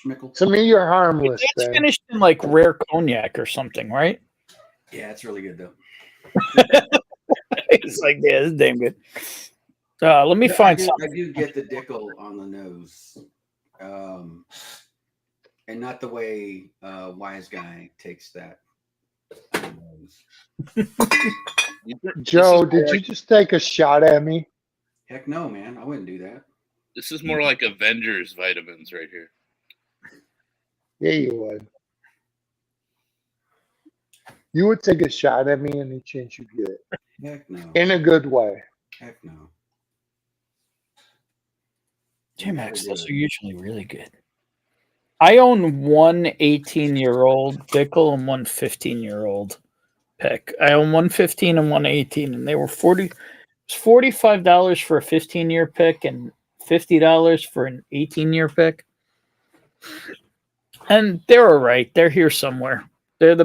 [SPEAKER 8] Schmickle.
[SPEAKER 7] To me, you're harmless.
[SPEAKER 3] It's
[SPEAKER 7] Ben.
[SPEAKER 3] finished in like rare cognac or something, right?
[SPEAKER 8] Yeah, it's really good though.
[SPEAKER 3] It's like, yeah, this is damn good. Let me find
[SPEAKER 8] I
[SPEAKER 3] something.
[SPEAKER 8] do get the Dickel on the nose, and not the way Wise Guy takes that on the nose.
[SPEAKER 7] Joe, did you just take a shot at me?
[SPEAKER 8] Heck no, man! I wouldn't do that.
[SPEAKER 9] This is more like Avengers vitamins right here.
[SPEAKER 7] Yeah, you would. You would take a shot at me any chance you get.
[SPEAKER 8] Heck no.
[SPEAKER 7] In a good way.
[SPEAKER 8] Heck no.
[SPEAKER 3] J-Max, those are usually really good. I own one 18-year-old Dickel and one 15-year-old pick. I own one 15 and one 18, and they were $45 for a 15-year pick and $50 for an 18-year pick. And they're all right. They're here somewhere. They're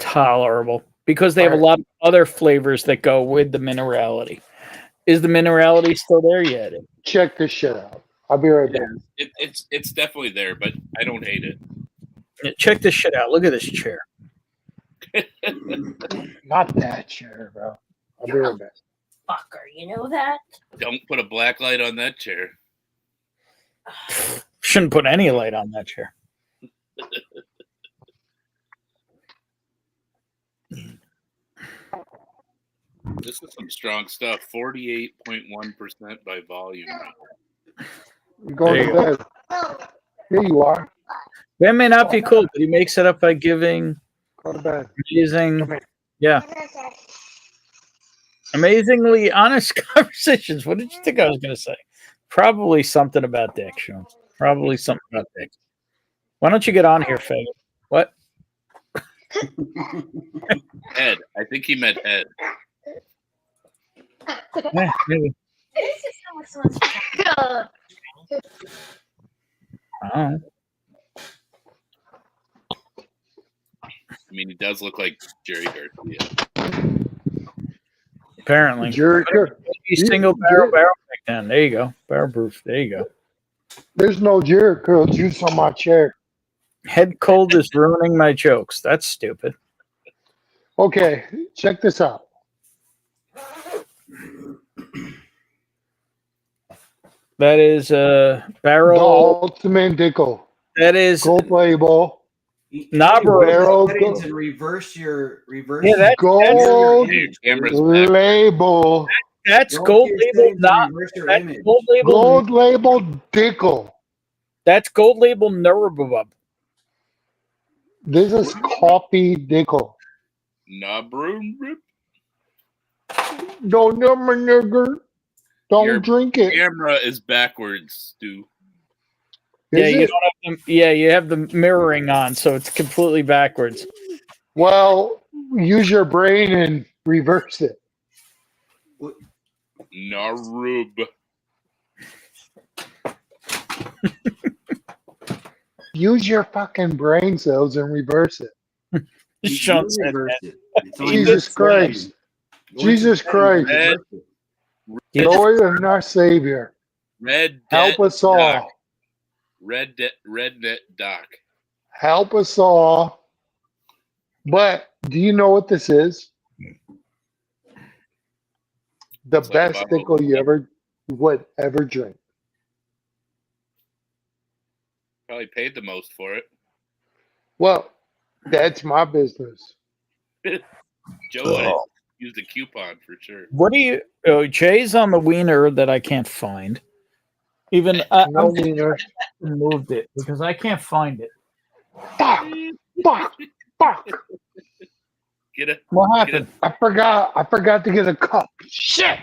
[SPEAKER 3] tolerable because they have a lot of other flavors that go with the minerality. Is the minerality still there yet?
[SPEAKER 7] Check this shit out. I'll be right back.
[SPEAKER 9] It's definitely there, but I don't hate it.
[SPEAKER 3] Yeah, check this shit out. Look at this chair.
[SPEAKER 7] Not that chair, bro. I'll be right back.
[SPEAKER 4] Fucker, you know that?
[SPEAKER 9] Don't put a black light on that chair.
[SPEAKER 3] Shouldn't put any light on that chair.
[SPEAKER 9] This is some strong stuff. 48.1% by volume.
[SPEAKER 7] You're going to bed. Here you are.
[SPEAKER 3] That may not be cool, but he makes it up by giving
[SPEAKER 7] Go to bed.
[SPEAKER 3] amazing, yeah, amazingly honest conversations. What did you think I was going to say? Probably something about Dick, Sean. Probably something about Dick. Why don't you get on here, Faye? What?
[SPEAKER 9] Ed. I think he meant Ed.
[SPEAKER 3] Yeah, maybe. Oh.
[SPEAKER 9] I mean, he does look like Jerry Garcia.
[SPEAKER 3] Apparently.
[SPEAKER 7] Jerry,
[SPEAKER 3] Single barrel back then. There you go. Barrel proof. There you go.
[SPEAKER 7] there's no Jerry curl juice on my chair.
[SPEAKER 3] Head cold is ruining my jokes. That's stupid.
[SPEAKER 7] Okay, check this out.
[SPEAKER 3] That is a
[SPEAKER 7] The
[SPEAKER 3] barrel.
[SPEAKER 7] ultimate Dickel.
[SPEAKER 3] That is
[SPEAKER 7] Gold label.
[SPEAKER 3] Knob
[SPEAKER 7] Barrel
[SPEAKER 8] Settings and reverse your
[SPEAKER 3] Yeah, that-
[SPEAKER 7] gold
[SPEAKER 9] Camera's back.
[SPEAKER 7] label.
[SPEAKER 3] that's
[SPEAKER 8] Go
[SPEAKER 3] gold
[SPEAKER 8] to your
[SPEAKER 3] label.
[SPEAKER 8] settings and
[SPEAKER 3] Not
[SPEAKER 8] reverse your
[SPEAKER 3] that's
[SPEAKER 8] image.
[SPEAKER 3] gold label.
[SPEAKER 7] Gold label Dickel.
[SPEAKER 3] That's gold label Nurabub.
[SPEAKER 7] This is coffee Dickel.
[SPEAKER 9] Nabroom rip.
[SPEAKER 7] Don't number nigger. Don't
[SPEAKER 9] Your
[SPEAKER 7] drink it.
[SPEAKER 9] Camera is backwards, Stu.
[SPEAKER 3] Yeah,
[SPEAKER 7] Is
[SPEAKER 3] you
[SPEAKER 7] it?
[SPEAKER 3] don't have the, yeah, you have the mirroring on, so it's completely backwards.
[SPEAKER 7] Well, use your brain and reverse it.
[SPEAKER 9] Narub.
[SPEAKER 7] Use your fucking brain cells and reverse it.
[SPEAKER 3] Sean said
[SPEAKER 8] reverse
[SPEAKER 3] that.
[SPEAKER 8] it. It's on
[SPEAKER 7] Jesus
[SPEAKER 8] your
[SPEAKER 7] Christ.
[SPEAKER 8] settings.
[SPEAKER 7] Jesus Christ.
[SPEAKER 9] Ed.
[SPEAKER 3] Yeah.
[SPEAKER 7] Lord and our Savior.
[SPEAKER 9] Red
[SPEAKER 7] Help
[SPEAKER 9] Det
[SPEAKER 7] us all.
[SPEAKER 9] Doc. Red Net Doc.
[SPEAKER 7] Help us all. But do you know what this is? The
[SPEAKER 9] It's like
[SPEAKER 7] best
[SPEAKER 9] a bottle
[SPEAKER 7] pickle
[SPEAKER 9] of-
[SPEAKER 7] you would ever drink.
[SPEAKER 9] Probably paid the most for it.
[SPEAKER 7] Well, that's my business.
[SPEAKER 9] Joe would have used a coupon for sure.
[SPEAKER 3] What do you? Oh, Jay's on the wiener that I can't find. Even
[SPEAKER 7] No
[SPEAKER 3] I'm
[SPEAKER 7] wiener.
[SPEAKER 3] moved it because I can't find it.
[SPEAKER 7] Fuck. Fuck. Fuck.
[SPEAKER 9] Get a
[SPEAKER 3] What happened?
[SPEAKER 7] I forgot to get a cup. Shit.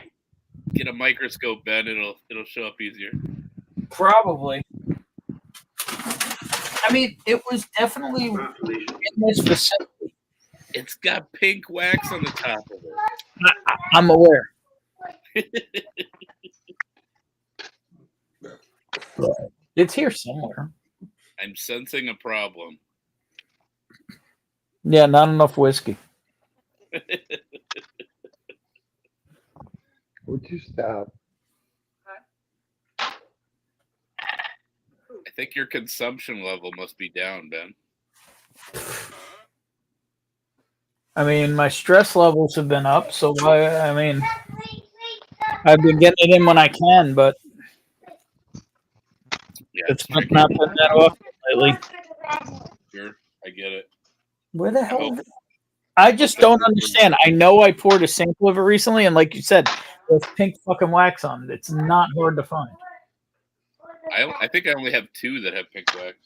[SPEAKER 9] get a microscope, Ben. It'll show up easier.
[SPEAKER 3] Probably. I mean, it was definitely in this vicinity.
[SPEAKER 9] It's got pink wax on the top of it.
[SPEAKER 3] I'm aware. It's here somewhere.
[SPEAKER 9] I'm sensing a problem.
[SPEAKER 3] Yeah, not enough whiskey.
[SPEAKER 7] Would you stop?
[SPEAKER 9] I think your consumption level must be down, Ben.
[SPEAKER 3] I mean, my stress levels have been up, so I mean, I've been getting it in when I can, but
[SPEAKER 9] Yeah,
[SPEAKER 3] it's not been that often lately.
[SPEAKER 9] sure. I get it.
[SPEAKER 3] Where the hell? I just don't understand. I know I poured a sample of it recently, and like you said, there's pink fucking wax on it. It's not hard to find.
[SPEAKER 9] I think I only have 2 that have pink wax.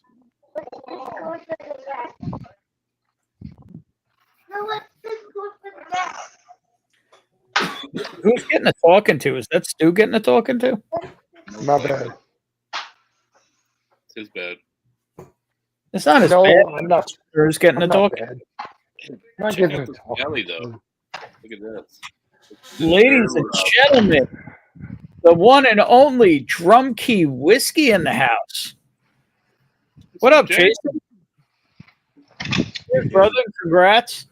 [SPEAKER 3] Who's getting a talking to? Is that Stu getting a talking to?
[SPEAKER 7] My bad.
[SPEAKER 9] It's his bed.
[SPEAKER 3] It's not as
[SPEAKER 7] No,
[SPEAKER 3] bad.
[SPEAKER 7] I'm not.
[SPEAKER 3] Who's getting a
[SPEAKER 7] I'm not
[SPEAKER 3] talking?
[SPEAKER 7] bad. I'm not
[SPEAKER 9] Check
[SPEAKER 7] getting
[SPEAKER 9] out
[SPEAKER 7] a
[SPEAKER 9] this
[SPEAKER 7] talk.
[SPEAKER 9] jelly, though. Look at this.
[SPEAKER 3] Ladies and gentlemen, the one and only Drum Key Whiskey in the house. What up,
[SPEAKER 9] Jay?
[SPEAKER 3] Jason? Hey, brother, congrats.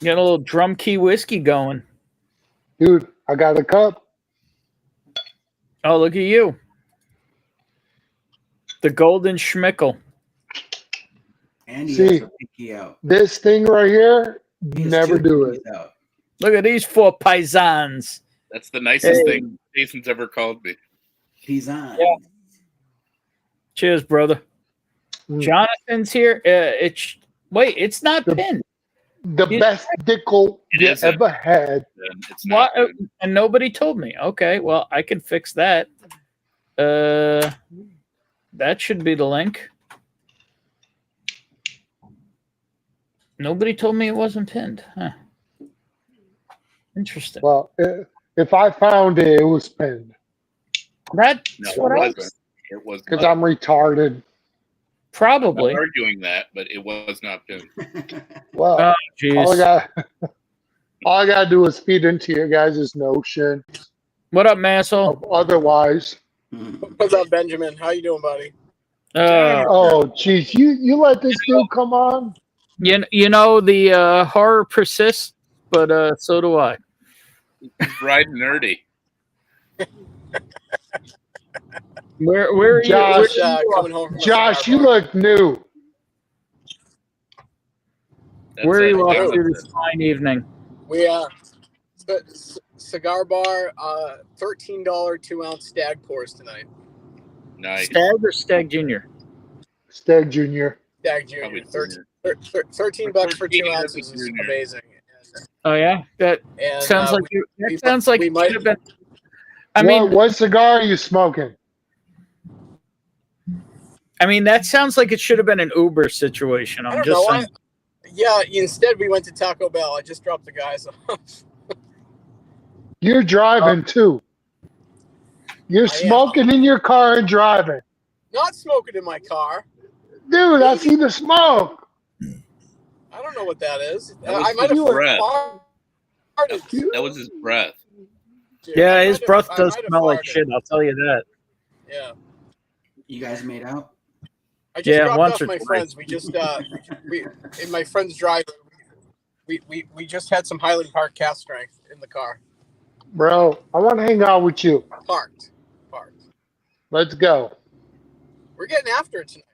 [SPEAKER 3] Got a little Drum Key Whiskey going.
[SPEAKER 7] Dude, I got a cup.
[SPEAKER 3] Oh, look at you. The Golden Schmickel.
[SPEAKER 8] And he
[SPEAKER 7] See,
[SPEAKER 8] has a pinky out.
[SPEAKER 7] This thing right here,
[SPEAKER 8] He has
[SPEAKER 7] never
[SPEAKER 8] 2
[SPEAKER 7] do it.
[SPEAKER 8] pinkies out.
[SPEAKER 3] Look at these 4 paisans.
[SPEAKER 9] That's the nicest
[SPEAKER 3] Hey.
[SPEAKER 9] thing Jason's ever called me.
[SPEAKER 8] He's on.
[SPEAKER 3] Yeah. Cheers, brother.
[SPEAKER 7] Mm.
[SPEAKER 3] Jonathan's here. Wait, it's not pinned.
[SPEAKER 7] The best Dickel
[SPEAKER 9] It is
[SPEAKER 7] ever had.
[SPEAKER 9] It's not
[SPEAKER 3] What?
[SPEAKER 9] good.
[SPEAKER 3] And nobody told me. Okay, well, I can fix that. That should be the link. Nobody told me it wasn't pinned. Huh. Interesting.
[SPEAKER 7] Well, if I found it, it was pinned.
[SPEAKER 3] That's
[SPEAKER 9] No,
[SPEAKER 3] what
[SPEAKER 9] it
[SPEAKER 3] I
[SPEAKER 9] wasn't. It was
[SPEAKER 7] Because
[SPEAKER 9] not.
[SPEAKER 7] I'm retarded.
[SPEAKER 9] I'm
[SPEAKER 3] probably.
[SPEAKER 9] not arguing that, but it was not pinned.
[SPEAKER 7] Well,
[SPEAKER 3] Oh,
[SPEAKER 7] all
[SPEAKER 3] jeez.
[SPEAKER 7] I gotta do is feed into your guys' notion.
[SPEAKER 3] What up, Massel?
[SPEAKER 7] Otherwise,
[SPEAKER 11] What's up, Benjamin? How you doing, buddy?
[SPEAKER 7] oh jeez, you let this dude come on?
[SPEAKER 3] You know the horror persists, but so do I.
[SPEAKER 9] Ride nerdy.
[SPEAKER 3] Where are you?
[SPEAKER 7] Josh,
[SPEAKER 11] Coming home from a
[SPEAKER 7] Josh,
[SPEAKER 11] cigar
[SPEAKER 7] you
[SPEAKER 11] bar.
[SPEAKER 7] look new.
[SPEAKER 3] Where are you off
[SPEAKER 9] Jonathan.
[SPEAKER 3] to this fine evening?
[SPEAKER 11] We cigar bar, $13 2-ounce stag pours tonight.
[SPEAKER 9] Nice.
[SPEAKER 3] Stag or Stag Junior?
[SPEAKER 7] Stag Junior.
[SPEAKER 11] Stag Junior.
[SPEAKER 9] Probably
[SPEAKER 11] 13 bucks for 2
[SPEAKER 9] 13 as a
[SPEAKER 11] ounces is
[SPEAKER 9] junior.
[SPEAKER 11] amazing.
[SPEAKER 3] Oh yeah, that
[SPEAKER 11] And
[SPEAKER 3] sounds like
[SPEAKER 11] we
[SPEAKER 3] it
[SPEAKER 11] might-
[SPEAKER 3] should have been. I mean,
[SPEAKER 7] what cigar are you smoking?
[SPEAKER 3] that sounds like it should have been an Uber situation.
[SPEAKER 11] I
[SPEAKER 3] I'm
[SPEAKER 11] don't
[SPEAKER 3] just
[SPEAKER 11] know.
[SPEAKER 3] saying.
[SPEAKER 11] Yeah, instead we went to Taco Bell. I just dropped the guys off.
[SPEAKER 7] You're driving too. You're
[SPEAKER 11] am.
[SPEAKER 7] smoking in your car and driving.
[SPEAKER 11] Not smoking in my car.
[SPEAKER 7] Dude, I see the smoke.
[SPEAKER 11] I don't know what that is.
[SPEAKER 9] That was
[SPEAKER 11] I might
[SPEAKER 9] his
[SPEAKER 11] have
[SPEAKER 9] breath.
[SPEAKER 11] farted.
[SPEAKER 9] That was his breath.
[SPEAKER 11] Dude,
[SPEAKER 3] Yeah,
[SPEAKER 11] I
[SPEAKER 3] his
[SPEAKER 11] might have-
[SPEAKER 3] breath
[SPEAKER 11] I
[SPEAKER 3] does
[SPEAKER 11] might have
[SPEAKER 3] smell like
[SPEAKER 11] farted.
[SPEAKER 3] shit. I'll tell you that.
[SPEAKER 11] Yeah.
[SPEAKER 8] You guys made out?
[SPEAKER 11] I just
[SPEAKER 3] Yeah,
[SPEAKER 11] dropped
[SPEAKER 3] once
[SPEAKER 11] off
[SPEAKER 3] or
[SPEAKER 11] my
[SPEAKER 3] twice.
[SPEAKER 11] friends. We just in my friend's driver. We just had some Highland Park cast strength in the car.
[SPEAKER 7] Bro, I want to hang out with you.
[SPEAKER 11] Parked.
[SPEAKER 7] Let's go.
[SPEAKER 11] We're getting after it tonight.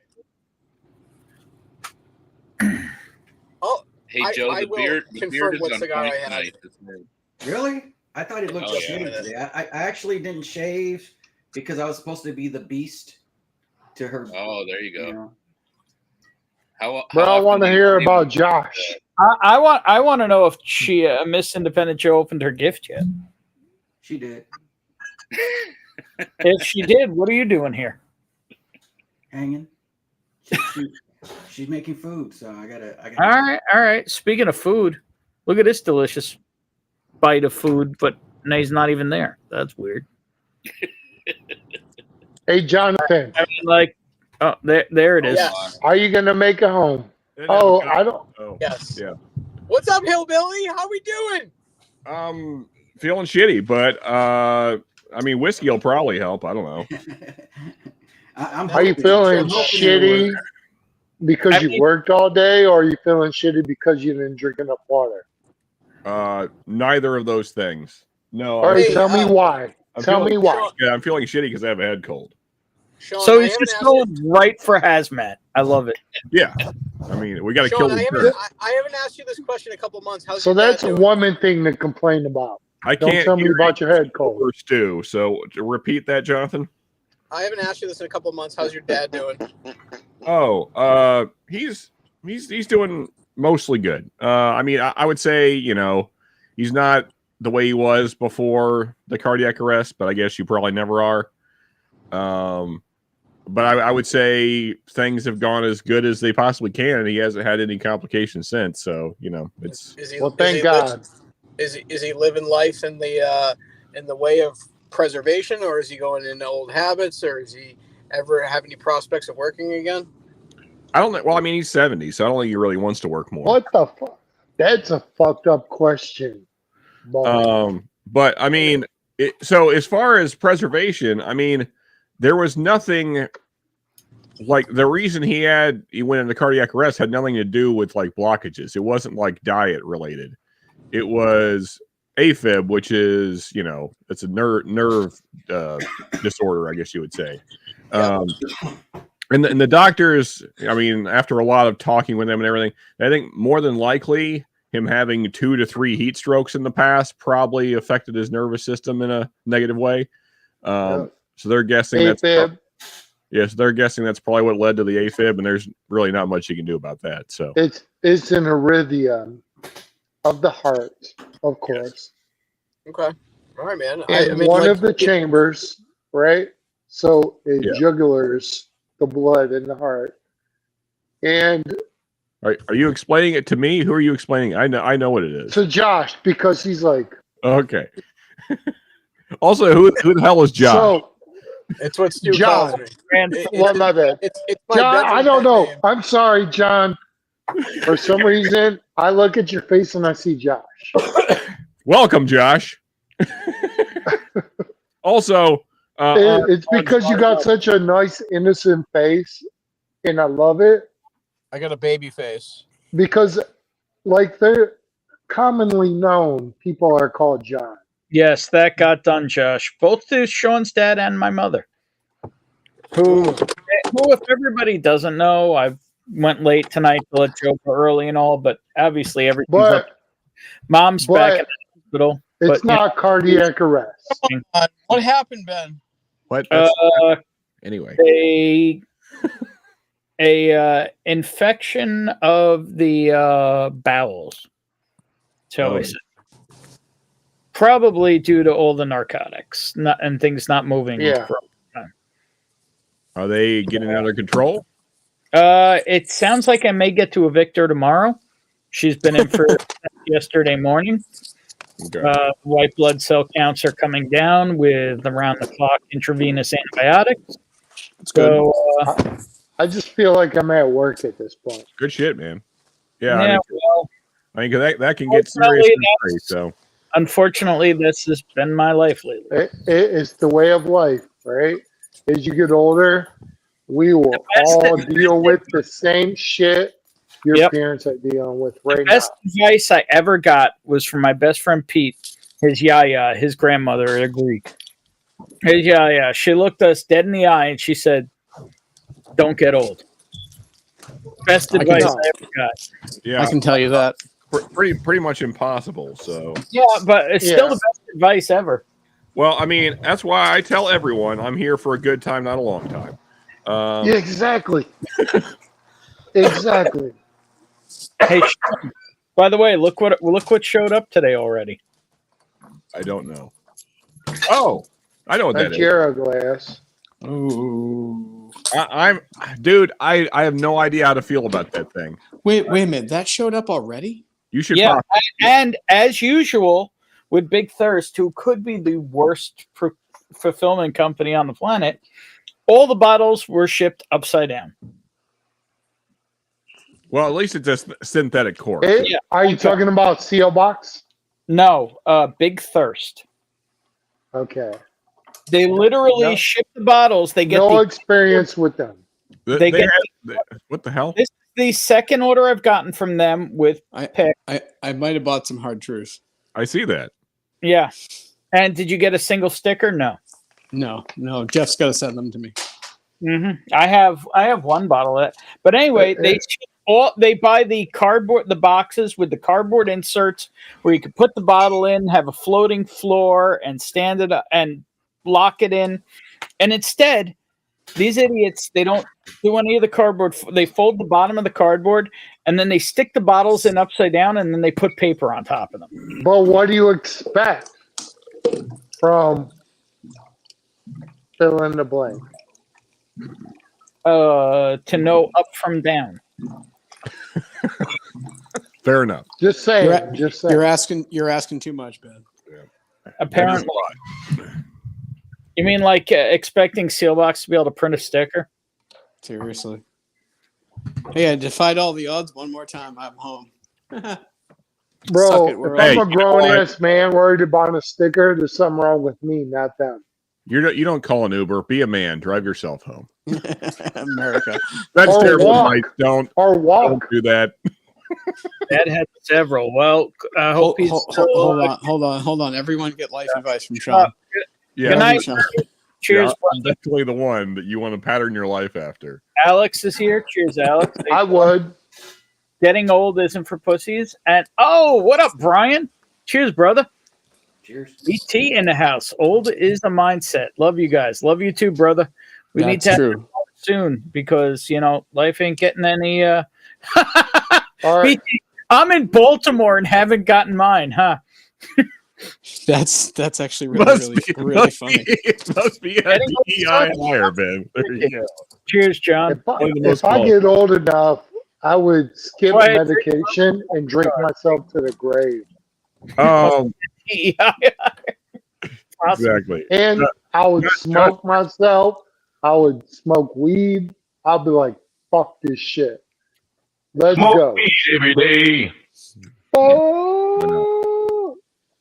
[SPEAKER 11] Oh,
[SPEAKER 9] Hey
[SPEAKER 11] I-
[SPEAKER 9] Joe,
[SPEAKER 11] I
[SPEAKER 9] the
[SPEAKER 11] will
[SPEAKER 9] beard
[SPEAKER 11] confirm
[SPEAKER 9] is
[SPEAKER 11] what
[SPEAKER 9] on
[SPEAKER 11] cigar
[SPEAKER 9] point
[SPEAKER 11] I had.
[SPEAKER 9] tonight. It's new.
[SPEAKER 8] Really? I thought it looked
[SPEAKER 9] Oh, yeah.
[SPEAKER 8] shitty today. I actually didn't shave because I was supposed to be the beast to her.
[SPEAKER 9] Oh, there you go.
[SPEAKER 8] You know.
[SPEAKER 9] How
[SPEAKER 7] Bro, I
[SPEAKER 9] often
[SPEAKER 7] want to
[SPEAKER 9] do you
[SPEAKER 7] hear
[SPEAKER 9] shave
[SPEAKER 7] about
[SPEAKER 9] with-
[SPEAKER 7] Josh.
[SPEAKER 3] I want to know if she Miss Independent Joe opened her gift yet.
[SPEAKER 8] She did.
[SPEAKER 3] If she did, what are you doing here?
[SPEAKER 8] Hanging. She's making food, so I gotta.
[SPEAKER 3] All right. Speaking of food, look at this delicious bite of food, but no, he's not even there. That's weird.
[SPEAKER 7] Hey, Jonathan,
[SPEAKER 3] I mean, like, oh, there it is.
[SPEAKER 11] yes.
[SPEAKER 7] are you going to make it home? Oh, I don't.
[SPEAKER 11] Yes.
[SPEAKER 12] Yeah.
[SPEAKER 11] What's up, Hillbilly? How we doing?
[SPEAKER 12] Feeling shitty, but whiskey will probably help. I don't know.
[SPEAKER 7] Are you feeling shitty because you worked all day, or are you feeling shitty because you didn't drink enough water?
[SPEAKER 12] Neither of those things. No.
[SPEAKER 7] All right,
[SPEAKER 11] Hey,
[SPEAKER 7] tell me why.
[SPEAKER 12] I'm
[SPEAKER 7] Tell me
[SPEAKER 12] feeling-
[SPEAKER 7] why.
[SPEAKER 12] Yeah, I'm feeling shitty because I have a head cold.
[SPEAKER 11] Sean,
[SPEAKER 3] So
[SPEAKER 11] I
[SPEAKER 3] he's
[SPEAKER 11] haven't
[SPEAKER 3] just
[SPEAKER 11] asked
[SPEAKER 3] going right for hazmat. I love it.
[SPEAKER 12] Yeah. I mean, we got to
[SPEAKER 11] Sean,
[SPEAKER 12] kill
[SPEAKER 11] I
[SPEAKER 12] the
[SPEAKER 11] haven't,
[SPEAKER 12] bird.
[SPEAKER 11] I haven't asked you this question in a couple months. How's
[SPEAKER 7] So
[SPEAKER 11] your dad
[SPEAKER 7] that's a
[SPEAKER 11] doing?
[SPEAKER 7] woman thing to complain about.
[SPEAKER 12] I
[SPEAKER 7] Don't
[SPEAKER 12] can't
[SPEAKER 7] tell me
[SPEAKER 12] hear
[SPEAKER 7] about your head cold.
[SPEAKER 12] or stew. So to repeat that, Jonathan.
[SPEAKER 11] I haven't asked you this in a couple months. How's your dad doing?
[SPEAKER 12] Oh, he's doing mostly good. I would say, he's not the way he was before the cardiac arrest, but I guess you probably never are. But I would say things have gone as good as they possibly can, and he hasn't had any complications since. So, it's
[SPEAKER 11] Is he,
[SPEAKER 7] Well,
[SPEAKER 11] is
[SPEAKER 7] thank
[SPEAKER 11] he
[SPEAKER 7] God.
[SPEAKER 11] Is he living life in the way of preservation, or is he going into old habits, or is he ever have any prospects of working again?
[SPEAKER 12] I don't know. Well, he's 70, so I don't think he really wants to work more.
[SPEAKER 7] What the fuck? That's a fucked up question. Boy.
[SPEAKER 12] But so as far as preservation, there was nothing like the reason he went into cardiac arrest had nothing to do with like blockages. It wasn't like diet related. It was AFib, which is, it's a nerve disorder, I guess you would say. And the doctors, after a lot of talking with them and everything, I think more than likely him having 2 to 3 heat strokes in the past probably affected his nervous system in a negative way. So they're guessing that's
[SPEAKER 7] AFib.
[SPEAKER 12] Yes, they're guessing that's probably what led to the AFib, and there's really not much you can do about that. So
[SPEAKER 7] It's an arrhythmia of the heart, of course.
[SPEAKER 11] Okay. All right, man.
[SPEAKER 7] And one of the chambers, right? So it jugulars the blood in the heart. And
[SPEAKER 12] are you explaining it to me? Who are you explaining? I know what it is.
[SPEAKER 7] to Josh, because he's like,
[SPEAKER 12] Okay. Also, who the hell is Josh?
[SPEAKER 7] so
[SPEAKER 11] It's what Stu
[SPEAKER 7] John.
[SPEAKER 11] calls me.
[SPEAKER 7] Well, my bad.
[SPEAKER 11] It's my
[SPEAKER 7] John,
[SPEAKER 11] bedroom
[SPEAKER 7] I don't
[SPEAKER 11] pet
[SPEAKER 7] know.
[SPEAKER 11] name.
[SPEAKER 7] I'm sorry, John. For some reason, I look at your face and I see Josh.
[SPEAKER 12] Welcome, Josh. Also,
[SPEAKER 7] It's because you got such a nice, innocent face, and I love it.
[SPEAKER 11] I got a baby face.
[SPEAKER 7] Because, like, they're commonly known, people are called John.
[SPEAKER 3] Yes, that got done, Josh. Both to Sean's dad and my mother. Who, if everybody doesn't know, I went late tonight to let Joe go early and all, but obviously everything's up. Mom's back in the hospital.
[SPEAKER 7] It's not cardiac arrest.
[SPEAKER 11] What happened, Ben?
[SPEAKER 12] What? Anyway,
[SPEAKER 3] a infection of the bowels. So we said. Probably due to all the narcotics and things not moving.
[SPEAKER 7] Yeah.
[SPEAKER 12] Are they getting under control?
[SPEAKER 3] It sounds like I may get to evict her tomorrow. She's been in for yesterday morning.
[SPEAKER 12] Okay.
[SPEAKER 3] White blood cell counts are coming down with around-the-clock intravenous antibiotics.
[SPEAKER 7] So I just feel like I'm at work at this point.
[SPEAKER 12] Good shit, man. Yeah.
[SPEAKER 3] Yeah,
[SPEAKER 12] I mean, that can get serious. So.
[SPEAKER 3] Unfortunately, this has been my life lately.
[SPEAKER 7] It's the way of life, right? As you get older, we will all deal with the same shit your parents are dealing with right now.
[SPEAKER 3] The best advice I ever got was from my best friend Pete, his yaya, his grandmother, a Greek. His yaya, she looked us dead in the eye and she said, "Don't get old." Best advice I ever got.
[SPEAKER 12] Yeah,
[SPEAKER 11] I can tell you that.
[SPEAKER 12] Pretty much impossible. So
[SPEAKER 3] yeah, but it's still the best advice ever.
[SPEAKER 12] Well, I mean, that's why I tell everyone I'm here for a good time, not a long time.
[SPEAKER 7] Yeah, exactly. Exactly.
[SPEAKER 3] Hey, by the way, look what showed up today already.
[SPEAKER 12] I don't know. Oh, I know what that is.
[SPEAKER 7] Glass.
[SPEAKER 11] Ooh.
[SPEAKER 12] I have no idea how to feel about that thing.
[SPEAKER 13] Wait a minute. That showed up already?
[SPEAKER 12] You should.
[SPEAKER 3] Yeah, and as usual with Big Thirst, who could be the worst fulfillment company on the planet, all the bottles were shipped upside down.
[SPEAKER 12] Well, at least it's a synthetic cork.
[SPEAKER 7] Are you talking about CO Box?
[SPEAKER 3] No, Big Thirst.
[SPEAKER 7] Okay.
[SPEAKER 3] They literally ship the bottles. They get
[SPEAKER 7] no experience with them.
[SPEAKER 12] What the hell?
[SPEAKER 3] This is the second order I've gotten from them with pick.
[SPEAKER 13] I might have bought some Hard Truth.
[SPEAKER 12] I see that.
[SPEAKER 3] Yeah. And did you get a single sticker? No.
[SPEAKER 13] No. Jeff's got to send them to me.
[SPEAKER 3] Mm-hmm. I have one bottle of it. But anyway, they buy the cardboard, the boxes with the cardboard inserts where you can put the bottle in, have a floating floor, and stand it up and lock it in. And instead, these idiots, they don't do any of the cardboard. They fold the bottom of the cardboard and then they stick the bottles in upside down and then they put paper on top of them.
[SPEAKER 7] But what do you expect from fill in the blank?
[SPEAKER 3] To know up from down.
[SPEAKER 12] Fair enough.
[SPEAKER 7] Just saying.
[SPEAKER 13] You're asking too much, Ben.
[SPEAKER 12] Yeah.
[SPEAKER 3] Apparently. You mean like expecting Sealbox to be able to print a sticker?
[SPEAKER 13] Seriously. Hey, I defied all the odds one more time. I'm home.
[SPEAKER 7] Bro, if I'm a grown-ass man worried about a sticker, there's something wrong with me, not them.
[SPEAKER 12] You don't call an Uber. Be a man. Drive yourself home.
[SPEAKER 13] America.
[SPEAKER 12] That's terrible advice. Don't do that.
[SPEAKER 3] Dad had several. Well, I hope he's
[SPEAKER 13] hold on. Everyone get life advice from Sean.
[SPEAKER 12] Yeah.
[SPEAKER 3] Good night. Cheers.
[SPEAKER 12] Yeah, I'm definitely the one that you want to pattern your life after.
[SPEAKER 3] Alex is here. Cheers, Alex.
[SPEAKER 7] I would.
[SPEAKER 3] Getting old isn't for pussies. And what up, Brian? Cheers, brother.
[SPEAKER 8] Cheers.
[SPEAKER 3] BT in the house. Old is the mindset. Love you guys. Love you too, brother. We need to have soon because life ain't getting any.
[SPEAKER 7] All right.
[SPEAKER 3] I'm in Baltimore and haven't gotten mine, huh?
[SPEAKER 13] That's actually really funny.
[SPEAKER 12] It must be a DEI higher, Ben. There you go.
[SPEAKER 3] Cheers, John.
[SPEAKER 7] If I get old enough, I would skip medication and drink myself to the grave.
[SPEAKER 12] Exactly.
[SPEAKER 7] And I would smoke myself. I would smoke weed. I'll be like, fuck this shit. Let's go.
[SPEAKER 1] Weed every day.
[SPEAKER 7] Oh.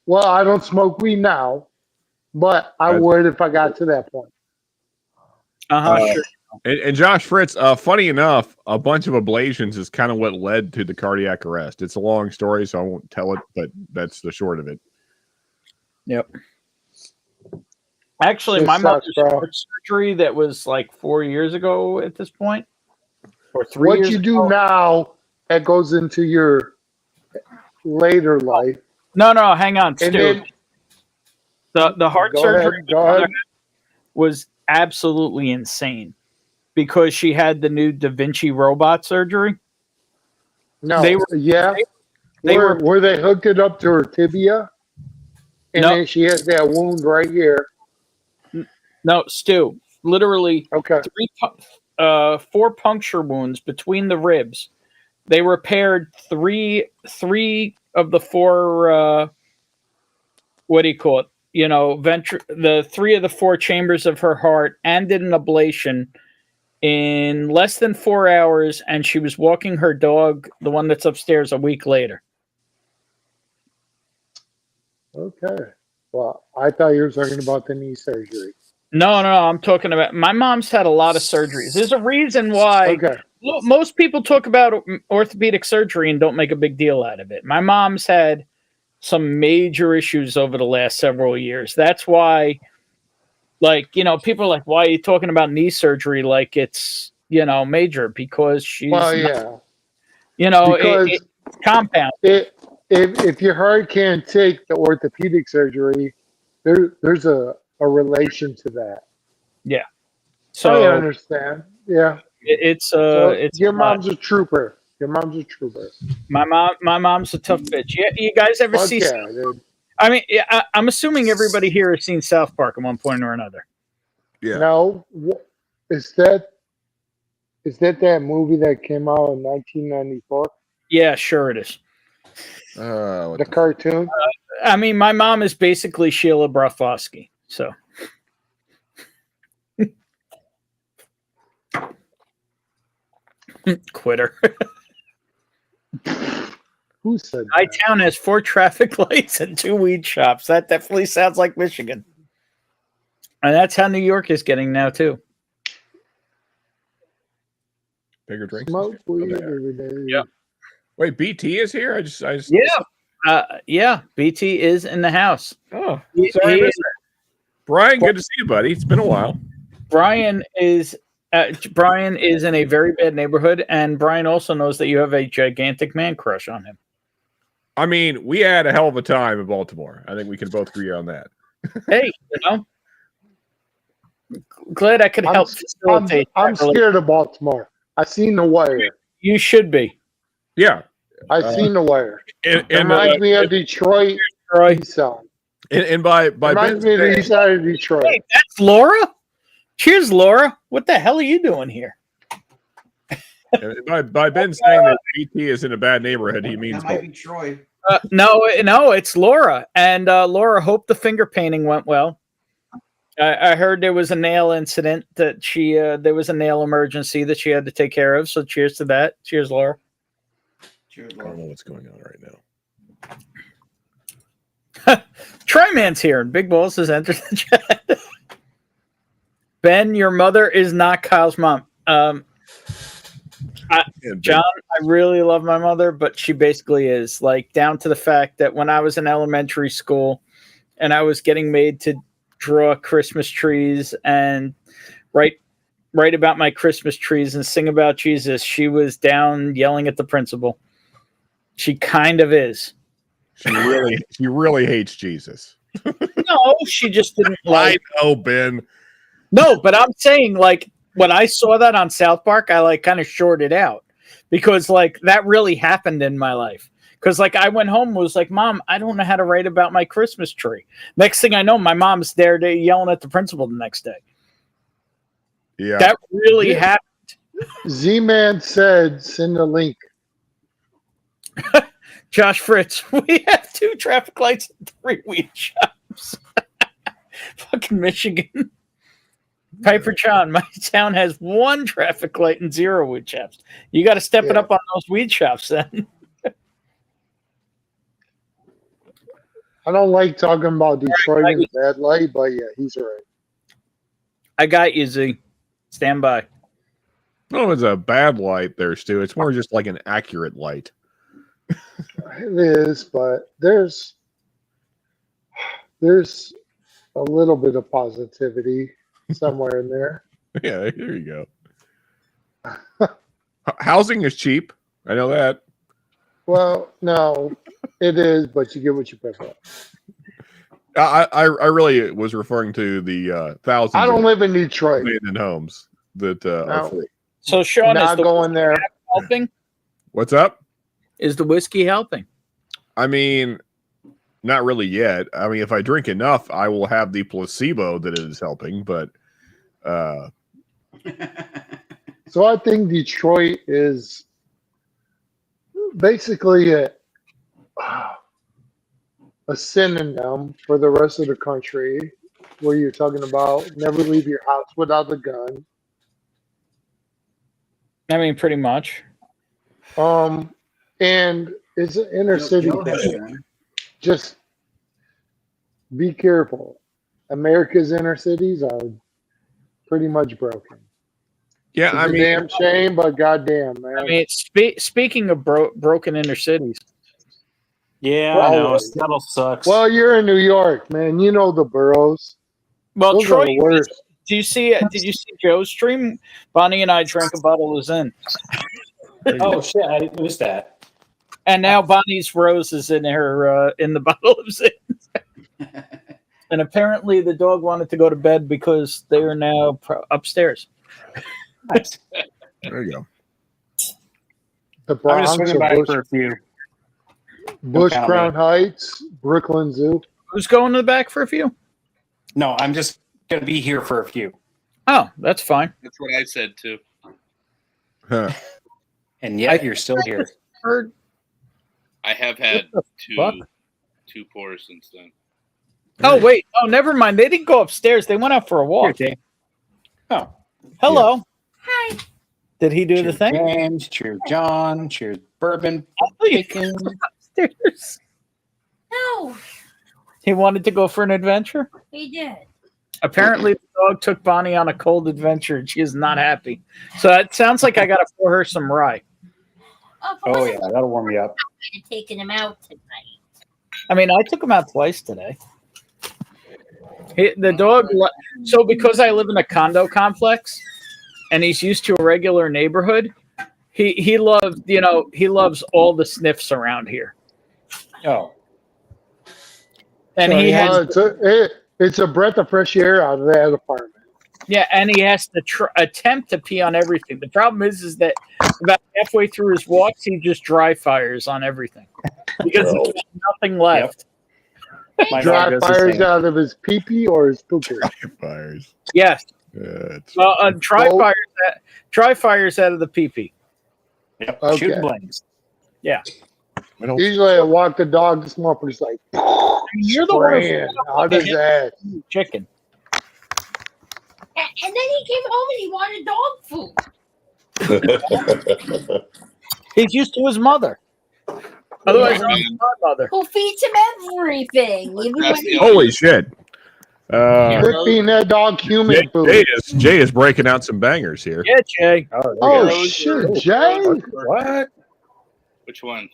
[SPEAKER 7] Well, I don't smoke weed now, but I would if I got to that point.
[SPEAKER 3] Sure.
[SPEAKER 12] And Josh Fritz, funny enough, a bunch of ablations is kind of what led to the cardiac arrest. It's a long story, so I won't tell it, but that's the short of it.
[SPEAKER 3] Yep. Actually, my mother's heart surgery that was like 4 years ago at this point, or 3 years.
[SPEAKER 7] What you do now that goes into your later life.
[SPEAKER 3] No, hang on, Stu. The heart surgery was absolutely insane because she had the new Da Vinci robot surgery.
[SPEAKER 7] No,
[SPEAKER 3] they were
[SPEAKER 7] where they hooked it up to her tibia, and then she has that wound right here.
[SPEAKER 3] No, Stu, literally, 4 puncture wounds between the ribs. They repaired three of the 4. What do you call it? The 3 of the 4 chambers of her heart, and did an ablation in less than 4 hours. And she was walking her dog, the one that's upstairs, a week later.
[SPEAKER 7] Okay. Well, I thought you were talking about the knee surgery.
[SPEAKER 3] No, I'm talking about my mom's had a lot of surgeries. There's a reason why most people talk about orthopedic surgery and don't make a big deal out of it. My mom's had some major issues over the last several years. That's why, people are like, why are you talking about knee surgery like it's, major? Because she's,
[SPEAKER 7] because
[SPEAKER 3] it's compound.
[SPEAKER 7] If your heart can't take the orthopedic surgery, there's a relation to that.
[SPEAKER 3] Yeah. So
[SPEAKER 7] I understand. Yeah.
[SPEAKER 3] It's
[SPEAKER 7] your mom's a trooper. Your mom's a trooper.
[SPEAKER 3] My mom's a tough bitch. You guys ever see?
[SPEAKER 7] Dude.
[SPEAKER 3] I mean, I'm assuming everybody here has seen South Park at one point or another.
[SPEAKER 12] Yeah.
[SPEAKER 7] No, is that movie that came out in 1994?
[SPEAKER 3] Yeah, sure it is.
[SPEAKER 7] The cartoon.
[SPEAKER 3] I mean, my mom is basically Sheila Broflovsky. So. Quitter.
[SPEAKER 7] Who said
[SPEAKER 3] my town has 4 traffic lights and 2 weed shops? That definitely sounds like Michigan. And that's how New York is getting now, too.
[SPEAKER 12] Bigger drinks.
[SPEAKER 7] Smoke weed every day.
[SPEAKER 3] Yeah.
[SPEAKER 12] Wait, BT is here? I just
[SPEAKER 3] yeah. BT is in the house.
[SPEAKER 12] Oh, sorry. Brian, good to see you, buddy. It's been a while.
[SPEAKER 3] Brian is in a very bad neighborhood, and Brian also knows that you have a gigantic man crush on him.
[SPEAKER 12] I mean, we had a hell of a time in Baltimore. I think we can both agree on that.
[SPEAKER 3] Hey, glad I could help facilitate.
[SPEAKER 7] I'm scared of Baltimore. I seen The Wire.
[SPEAKER 3] You should be.
[SPEAKER 12] Yeah.
[SPEAKER 7] I seen The Wire.
[SPEAKER 12] And
[SPEAKER 7] reminds me of Detroit.
[SPEAKER 12] And by
[SPEAKER 7] reminds me of the east side of Detroit.
[SPEAKER 3] Hey, that's Laura? Cheers, Laura. What the hell are you doing here?
[SPEAKER 12] By Ben saying that BT is in a bad neighborhood, he means
[SPEAKER 8] that might be Troy.
[SPEAKER 3] No, it's Laura. And Laura, hope the finger painting went well. I heard there was a nail incident that there was a nail emergency that she had to take care of. So cheers to that. Cheers, Laura.
[SPEAKER 8] Cheers,
[SPEAKER 12] Laura. I don't know what's going on right
[SPEAKER 3] now. Tryman's here, and Big Balls has entered the chat. Ben, your mother is not Kyle's mom. John, I really love my mother, but she basically is, like, down to the fact that when I was in elementary school and I was getting made to draw Christmas trees and write about my Christmas trees and sing about Jesus, she was down yelling at the principal. She kind of is.
[SPEAKER 12] She really hates Jesus.
[SPEAKER 3] No, she just didn't like.
[SPEAKER 12] I know, Ben.
[SPEAKER 3] No, but I'm saying, like, when I saw that on South Park, I like kind of shorted out because like that really happened in my life. Because like I went home and was like, Mom, I don't know how to write about my Christmas tree. Next thing I know, my mom's there yelling at the principal the next day.
[SPEAKER 12] Yeah.
[SPEAKER 3] That really happened.
[SPEAKER 7] Z-Man said, send a link.
[SPEAKER 3] Josh Fritz, we have 2 traffic lights and 3 weed shops. Fucking Michigan. Piper John, my town has 1 traffic light and 0 weed shops. You got to step it up on those weed shops then.
[SPEAKER 7] I don't like talking about Detroit in a bad light, but yeah, he's right.
[SPEAKER 3] I got you, Z. Stand by.
[SPEAKER 12] No, it's a bad light there, Stu. It's more just like an accurate light.
[SPEAKER 7] It is, but there's a little bit of positivity somewhere in there.
[SPEAKER 12] Yeah, there you go. Housing is cheap. I know that.
[SPEAKER 7] Well, no, it is, but you get what you pay for.
[SPEAKER 12] I really was referring to the thousands.
[SPEAKER 7] I don't live in Detroit.
[SPEAKER 12] Abandoned homes that are free.
[SPEAKER 3] So, Sean,
[SPEAKER 7] Not
[SPEAKER 3] is the
[SPEAKER 7] going there.
[SPEAKER 3] helping?
[SPEAKER 12] What's up?
[SPEAKER 3] Is the whiskey helping?
[SPEAKER 12] I mean, not really yet. I mean, if I drink enough, I will have the placebo that it is helping. But
[SPEAKER 7] so I think Detroit is basically a synonym for the rest of the country, where you're talking about never leave your house without a gun.
[SPEAKER 3] I mean, pretty much.
[SPEAKER 7] And it's an inner city thing. Just be careful. America's inner cities are pretty much broken.
[SPEAKER 12] Yeah,
[SPEAKER 7] It's
[SPEAKER 12] I
[SPEAKER 7] a
[SPEAKER 12] mean,
[SPEAKER 7] damn shame, but goddamn, man.
[SPEAKER 3] I mean, speaking of broken inner cities.
[SPEAKER 14] Yeah,
[SPEAKER 7] Well,
[SPEAKER 14] I know. Seattle sucks.
[SPEAKER 7] Well, you're in New York, man. You know the boroughs.
[SPEAKER 3] Well,
[SPEAKER 7] Those
[SPEAKER 3] Troy,
[SPEAKER 7] are the worst.
[SPEAKER 3] do you see? Did you see Joe's stream? Bonnie and I drank a bottle of Zin,
[SPEAKER 14] Oh shit! I missed that.
[SPEAKER 3] and now Bonnie's rose is in her in the bottle of Zin. And apparently, the dog wanted to go to bed because they are now upstairs.
[SPEAKER 14] Nice.
[SPEAKER 12] there you go.
[SPEAKER 7] The
[SPEAKER 14] I'm just
[SPEAKER 7] Bronx,
[SPEAKER 14] swinging
[SPEAKER 7] or
[SPEAKER 14] by
[SPEAKER 7] Bush,
[SPEAKER 14] for a few.
[SPEAKER 7] Bush
[SPEAKER 14] count
[SPEAKER 7] Crown
[SPEAKER 14] me.
[SPEAKER 7] Heights, Brooklyn Zoo.
[SPEAKER 3] Who's going to the back for a few?
[SPEAKER 14] No, I'm just gonna be here for a few.
[SPEAKER 3] Oh, that's fine.
[SPEAKER 9] That's what I said too.
[SPEAKER 12] Huh.
[SPEAKER 14] And yet you're still here.
[SPEAKER 3] Heard.
[SPEAKER 9] I have had
[SPEAKER 3] What the fuck?
[SPEAKER 9] two pours since then.
[SPEAKER 3] Oh wait. Oh, never mind. They didn't go upstairs. They went out for a walk.
[SPEAKER 14] Here, Jay. Oh,
[SPEAKER 3] Hello.
[SPEAKER 4] Hi.
[SPEAKER 3] Did he do
[SPEAKER 14] cheers
[SPEAKER 3] the thing?
[SPEAKER 14] James, cheers John, cheers Bourbon.
[SPEAKER 3] Bacon. Upstairs.
[SPEAKER 4] No,
[SPEAKER 3] He wanted to go for an adventure.
[SPEAKER 4] he did.
[SPEAKER 3] Apparently, the dog took Bonnie on a cold adventure, and she is not happy. So it sounds like I got to pour her some rye.
[SPEAKER 14] Oh yeah, that'll warm you up.
[SPEAKER 4] I'm taking him out tonight.
[SPEAKER 3] I mean, I took him out twice today. The dog. So because I live in a condo complex, and he's used to a regular neighborhood, he loves he loves all the sniffs around here.
[SPEAKER 14] Oh,
[SPEAKER 3] And
[SPEAKER 14] So
[SPEAKER 3] he
[SPEAKER 14] he
[SPEAKER 3] has
[SPEAKER 7] It's a breath of fresh air out of that apartment.
[SPEAKER 3] yeah, and he has to attempt to pee on everything. The problem is that about halfway through his walks, he just dry fires on everything because he's got nothing left.
[SPEAKER 14] my
[SPEAKER 7] Dry
[SPEAKER 14] dog does the
[SPEAKER 7] fires
[SPEAKER 14] same.
[SPEAKER 7] out of his pee-pee or his pooper.
[SPEAKER 12] Fires.
[SPEAKER 3] Yes. Well,
[SPEAKER 7] Both?
[SPEAKER 3] dry fires out of the pee-pee.
[SPEAKER 14] Yep.
[SPEAKER 7] Okay.
[SPEAKER 14] Shoot flames.
[SPEAKER 3] Yeah.
[SPEAKER 7] Usually I walk the dog this morning, it's like,
[SPEAKER 3] You're the one
[SPEAKER 7] spraying out his ass.
[SPEAKER 3] chicken.
[SPEAKER 4] And then he came home and he wanted dog food.
[SPEAKER 3] He's used to his mother. Otherwise, he's my mother.
[SPEAKER 4] Who feeds him everything, even when he
[SPEAKER 12] Holy shit!
[SPEAKER 7] Quit feeding that dog human food.
[SPEAKER 12] Jay is breaking out some bangers here.
[SPEAKER 3] Yeah, Jay.
[SPEAKER 7] Oh shit, Jay!
[SPEAKER 14] What?
[SPEAKER 9] Which one?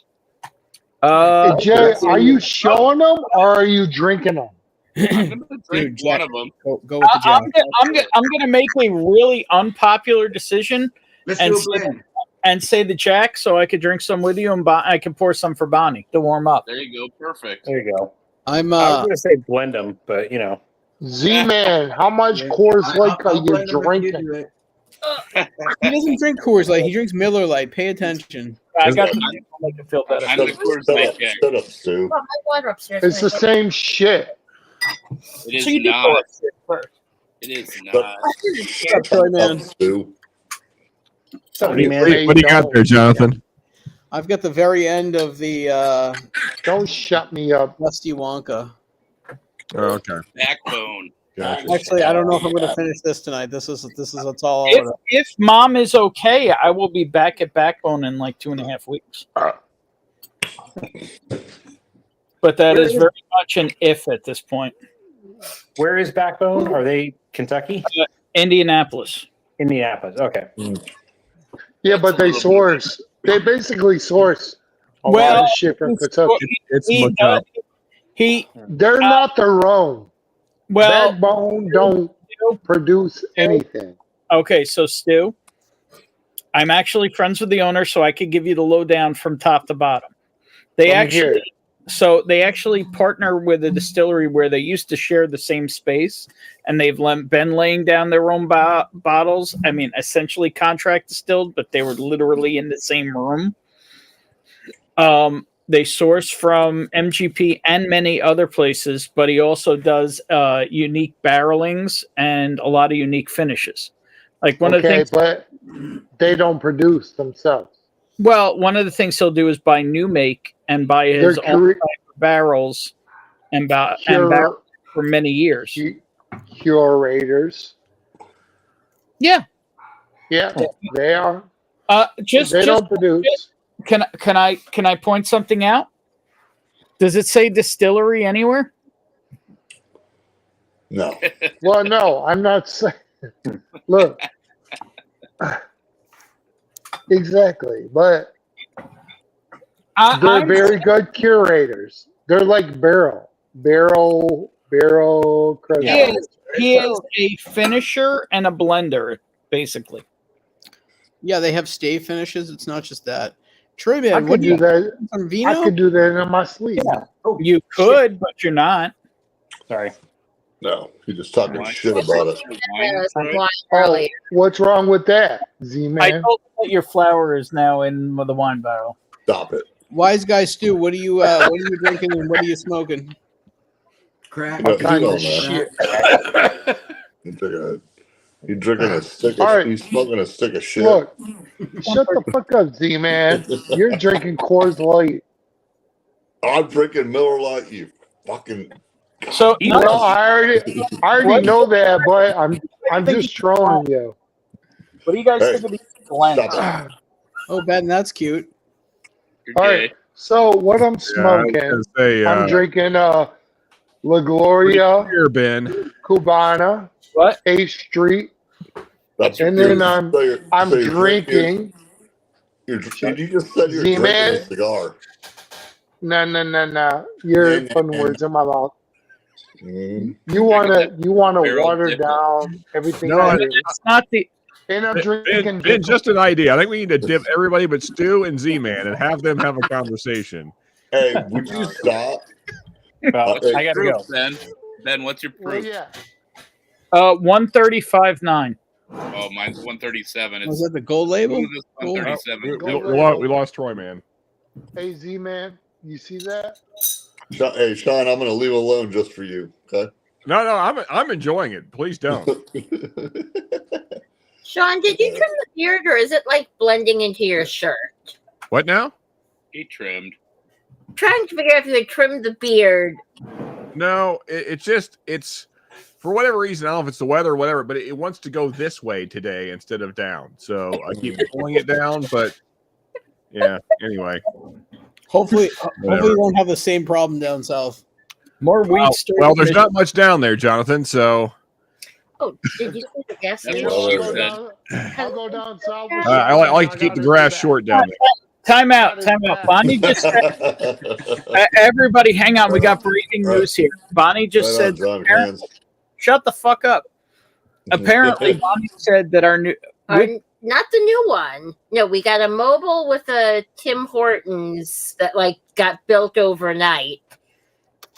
[SPEAKER 7] Hey, Jay, are you showing them or are you drinking them?
[SPEAKER 9] I'm gonna drink one of them.
[SPEAKER 13] Go with the Jack.
[SPEAKER 3] I'm gonna make a really unpopular decision
[SPEAKER 8] Let's
[SPEAKER 3] and
[SPEAKER 8] do a
[SPEAKER 3] say,
[SPEAKER 8] blend.
[SPEAKER 3] and say the Jack, so I could drink some with you, and I can pour some for Bonnie to warm up.
[SPEAKER 9] There you go. Perfect.
[SPEAKER 14] There you go.
[SPEAKER 13] I'm
[SPEAKER 14] I was gonna say blend them, but you know.
[SPEAKER 7] Z-Man, how much Coors Light are
[SPEAKER 8] I'll
[SPEAKER 7] you
[SPEAKER 8] blend them if you
[SPEAKER 7] drinking?
[SPEAKER 8] do it.
[SPEAKER 13] He doesn't drink Coors Light. He drinks Miller Light. Pay attention.
[SPEAKER 3] I got to make it feel better.
[SPEAKER 9] I'm the Coors Light guy.
[SPEAKER 8] Shut up, Stu.
[SPEAKER 4] Well, my water upstairs.
[SPEAKER 7] It's the same shit.
[SPEAKER 9] It is
[SPEAKER 3] So you did go
[SPEAKER 9] not.
[SPEAKER 3] upstairs first.
[SPEAKER 9] It is not.
[SPEAKER 13] What's up, Troy, man?
[SPEAKER 8] Stu.
[SPEAKER 14] So,
[SPEAKER 12] What do
[SPEAKER 14] man.
[SPEAKER 12] you got there, Jonathan?
[SPEAKER 13] I've got the very end of the
[SPEAKER 7] Don't shut me up.
[SPEAKER 13] Rusty Wonka.
[SPEAKER 12] Oh, okay.
[SPEAKER 9] Backbone.
[SPEAKER 13] Actually, I don't know if I'm going to finish this tonight. This is it's all
[SPEAKER 3] If,
[SPEAKER 13] over.
[SPEAKER 3] if Mom is okay, I will be back at Backbone in like 2.5 weeks. But that is very much an if at this point.
[SPEAKER 14] Where is Backbone? Are they Kentucky?
[SPEAKER 3] Indianapolis.
[SPEAKER 14] Indianapolis. Okay.
[SPEAKER 7] Yeah, but they source. They basically source a lot
[SPEAKER 3] Well,
[SPEAKER 7] of shit from Kentucky. They're not their own.
[SPEAKER 3] Well,
[SPEAKER 7] Backbone don't produce anything.
[SPEAKER 3] Okay, so Stu, I'm actually friends with the owner, so I could give you the lowdown from top to bottom. They
[SPEAKER 7] Let me hear
[SPEAKER 3] actually, they actually partner with a distillery where they used to share the same space, and they've been laying down their own bottles. I mean, essentially contract distilled, but they were literally in the same room. They source from MGP and many other places, but he also does unique barrelings and a lot of unique finishes. Like one of the things,
[SPEAKER 7] but they don't produce themselves.
[SPEAKER 3] well, one of the things he'll do is buy new make and buy his
[SPEAKER 7] They're
[SPEAKER 3] own type of barrels and barrels for many years.
[SPEAKER 7] Curators.
[SPEAKER 3] Yeah,
[SPEAKER 7] Yeah, they are.
[SPEAKER 3] They
[SPEAKER 7] don't produce.
[SPEAKER 3] Can I point something out? Does it say distillery anywhere?
[SPEAKER 8] No.
[SPEAKER 7] Well, no, I'm not saying. Look, exactly, but they're very good curators. They're like barrel.
[SPEAKER 3] He is a finisher and a blender, basically.
[SPEAKER 13] Yeah, they have stay finishes. It's not just that. Troy, man,
[SPEAKER 7] I
[SPEAKER 13] what
[SPEAKER 7] could
[SPEAKER 13] do
[SPEAKER 7] do
[SPEAKER 13] you
[SPEAKER 7] that.
[SPEAKER 13] some vino?
[SPEAKER 7] I could do that in my sleep.
[SPEAKER 3] You could, but you're not.
[SPEAKER 14] Sorry.
[SPEAKER 8] No, you're just talking shit about it.
[SPEAKER 7] Oh, what's wrong with that, Z-Man?
[SPEAKER 3] I told you that your flour is now in the wine barrel.
[SPEAKER 8] Stop it.
[SPEAKER 13] Wise guy Stu, what are you drinking and what are you smoking?
[SPEAKER 8] Crack.
[SPEAKER 7] What kind of
[SPEAKER 8] shit? You're drinking a stick
[SPEAKER 7] All
[SPEAKER 8] of
[SPEAKER 7] right.
[SPEAKER 8] you smoking a stick of shit.
[SPEAKER 7] Look, shut the fuck up, Z-Man. You're drinking Coors Light.
[SPEAKER 8] I'm drinking Miller Lite, you fucking
[SPEAKER 3] So
[SPEAKER 7] No, I already know that, but I'm just trolling you.
[SPEAKER 3] What do you guys
[SPEAKER 8] Hey,
[SPEAKER 3] think of these blends?
[SPEAKER 8] stop
[SPEAKER 13] Oh, Ben, that's cute.
[SPEAKER 7] All right. So what I'm smoking, I'm
[SPEAKER 12] I'm
[SPEAKER 7] drinking La Gloria
[SPEAKER 12] Here, Ben.
[SPEAKER 7] Cubana,
[SPEAKER 3] What?
[SPEAKER 7] 8th Street,
[SPEAKER 8] That's
[SPEAKER 7] and then I'm drinking.
[SPEAKER 8] Did you just said you're drinking
[SPEAKER 7] Z-Man.
[SPEAKER 8] a cigar?
[SPEAKER 7] No. You're putting words in my mouth.
[SPEAKER 8] Mm.
[SPEAKER 7] You wanna
[SPEAKER 9] Barrel
[SPEAKER 7] water
[SPEAKER 9] dipper.
[SPEAKER 7] down everything
[SPEAKER 12] No,
[SPEAKER 7] I do.
[SPEAKER 3] It's not the.
[SPEAKER 7] And I'm drinking.
[SPEAKER 12] Ben, just an idea. I think we need to dip everybody but Stu and Z-Man and have them have a conversation.
[SPEAKER 8] Hey, would you stop?
[SPEAKER 14] Well, I gotta
[SPEAKER 9] Proof,
[SPEAKER 14] go.
[SPEAKER 9] Ben, what's your
[SPEAKER 7] Well,
[SPEAKER 9] proof?
[SPEAKER 7] yeah.
[SPEAKER 3] 135.9.
[SPEAKER 9] Oh, mine's 137.
[SPEAKER 13] Was
[SPEAKER 9] It's
[SPEAKER 13] that the gold label?
[SPEAKER 9] 137.
[SPEAKER 12] We lost Troy, man.
[SPEAKER 7] Hey, Z-Man, you see that?
[SPEAKER 8] Hey, Sean, I'm going to leave it alone just for you. Okay.
[SPEAKER 12] No, I'm enjoying it. Please don't.
[SPEAKER 4] Sean, did you trim the beard or is it like blending into your shirt?
[SPEAKER 12] What now?
[SPEAKER 9] He trimmed.
[SPEAKER 4] I'm trying to figure out if you had trimmed the beard.
[SPEAKER 12] No, it's for whatever reason. I don't know if it's the weather or whatever, but it wants to go this way today instead of down. So I keep pulling it down, but yeah. Anyway,
[SPEAKER 13] Hopefully you won't have the same problem down south.
[SPEAKER 3] More weed.
[SPEAKER 12] well, there's not much down there, Jonathan. So
[SPEAKER 4] Oh, did you see the gas
[SPEAKER 9] That's
[SPEAKER 4] station?
[SPEAKER 9] what she
[SPEAKER 7] I'll
[SPEAKER 9] said.
[SPEAKER 7] go down south.
[SPEAKER 12] I like to keep the grass short down there.
[SPEAKER 3] Time out. Bonnie just said, everybody hang on. We got breaking news here. Bonnie just
[SPEAKER 8] Right on,
[SPEAKER 3] said,
[SPEAKER 8] John,
[SPEAKER 3] apparently- shut the fuck up. Apparently, Bonnie said that our new,
[SPEAKER 4] Not the new one. No, we got a mobile with a Tim Hortons that like got built overnight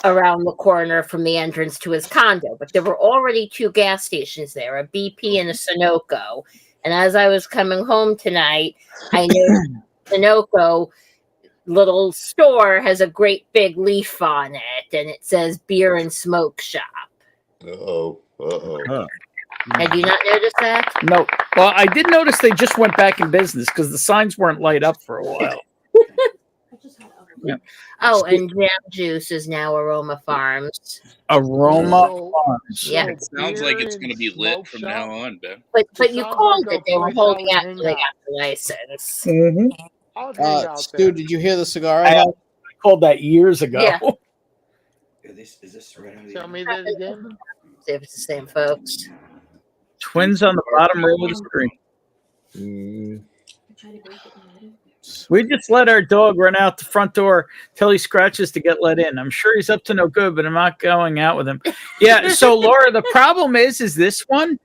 [SPEAKER 4] around the corner from the entrance to his condo. But there were already two gas stations there, a BP and a Sunoco. And as I was coming home tonight, I noticed Sunoco little store has a great big leaf on it, and it says beer and smoke shop.
[SPEAKER 15] Uh-oh. Uh-oh.
[SPEAKER 4] Had you not noticed that?
[SPEAKER 3] No. Well, I did notice they just went back in business because the signs weren't light up for a while. Yeah.
[SPEAKER 4] Oh, and jam juice is now Aroma Farms.
[SPEAKER 3] Aroma Farms.
[SPEAKER 4] Yeah.
[SPEAKER 9] It sounds like it's going to be lit from now on, Ben.
[SPEAKER 4] But you called it. They were holding out until they got the license.
[SPEAKER 13] Stu, did you hear the cigar?
[SPEAKER 3] I called that years ago.
[SPEAKER 4] Yeah.
[SPEAKER 8] Is this right out of
[SPEAKER 6] Tell me that again.
[SPEAKER 4] See if it's the same folks.
[SPEAKER 3] Twins on the bottom row of the screen. We just let our dog run out the front door till he scratches to get let in. I'm sure he's up to no good, but I'm not going out with him. Yeah. So Laura, the problem is this one's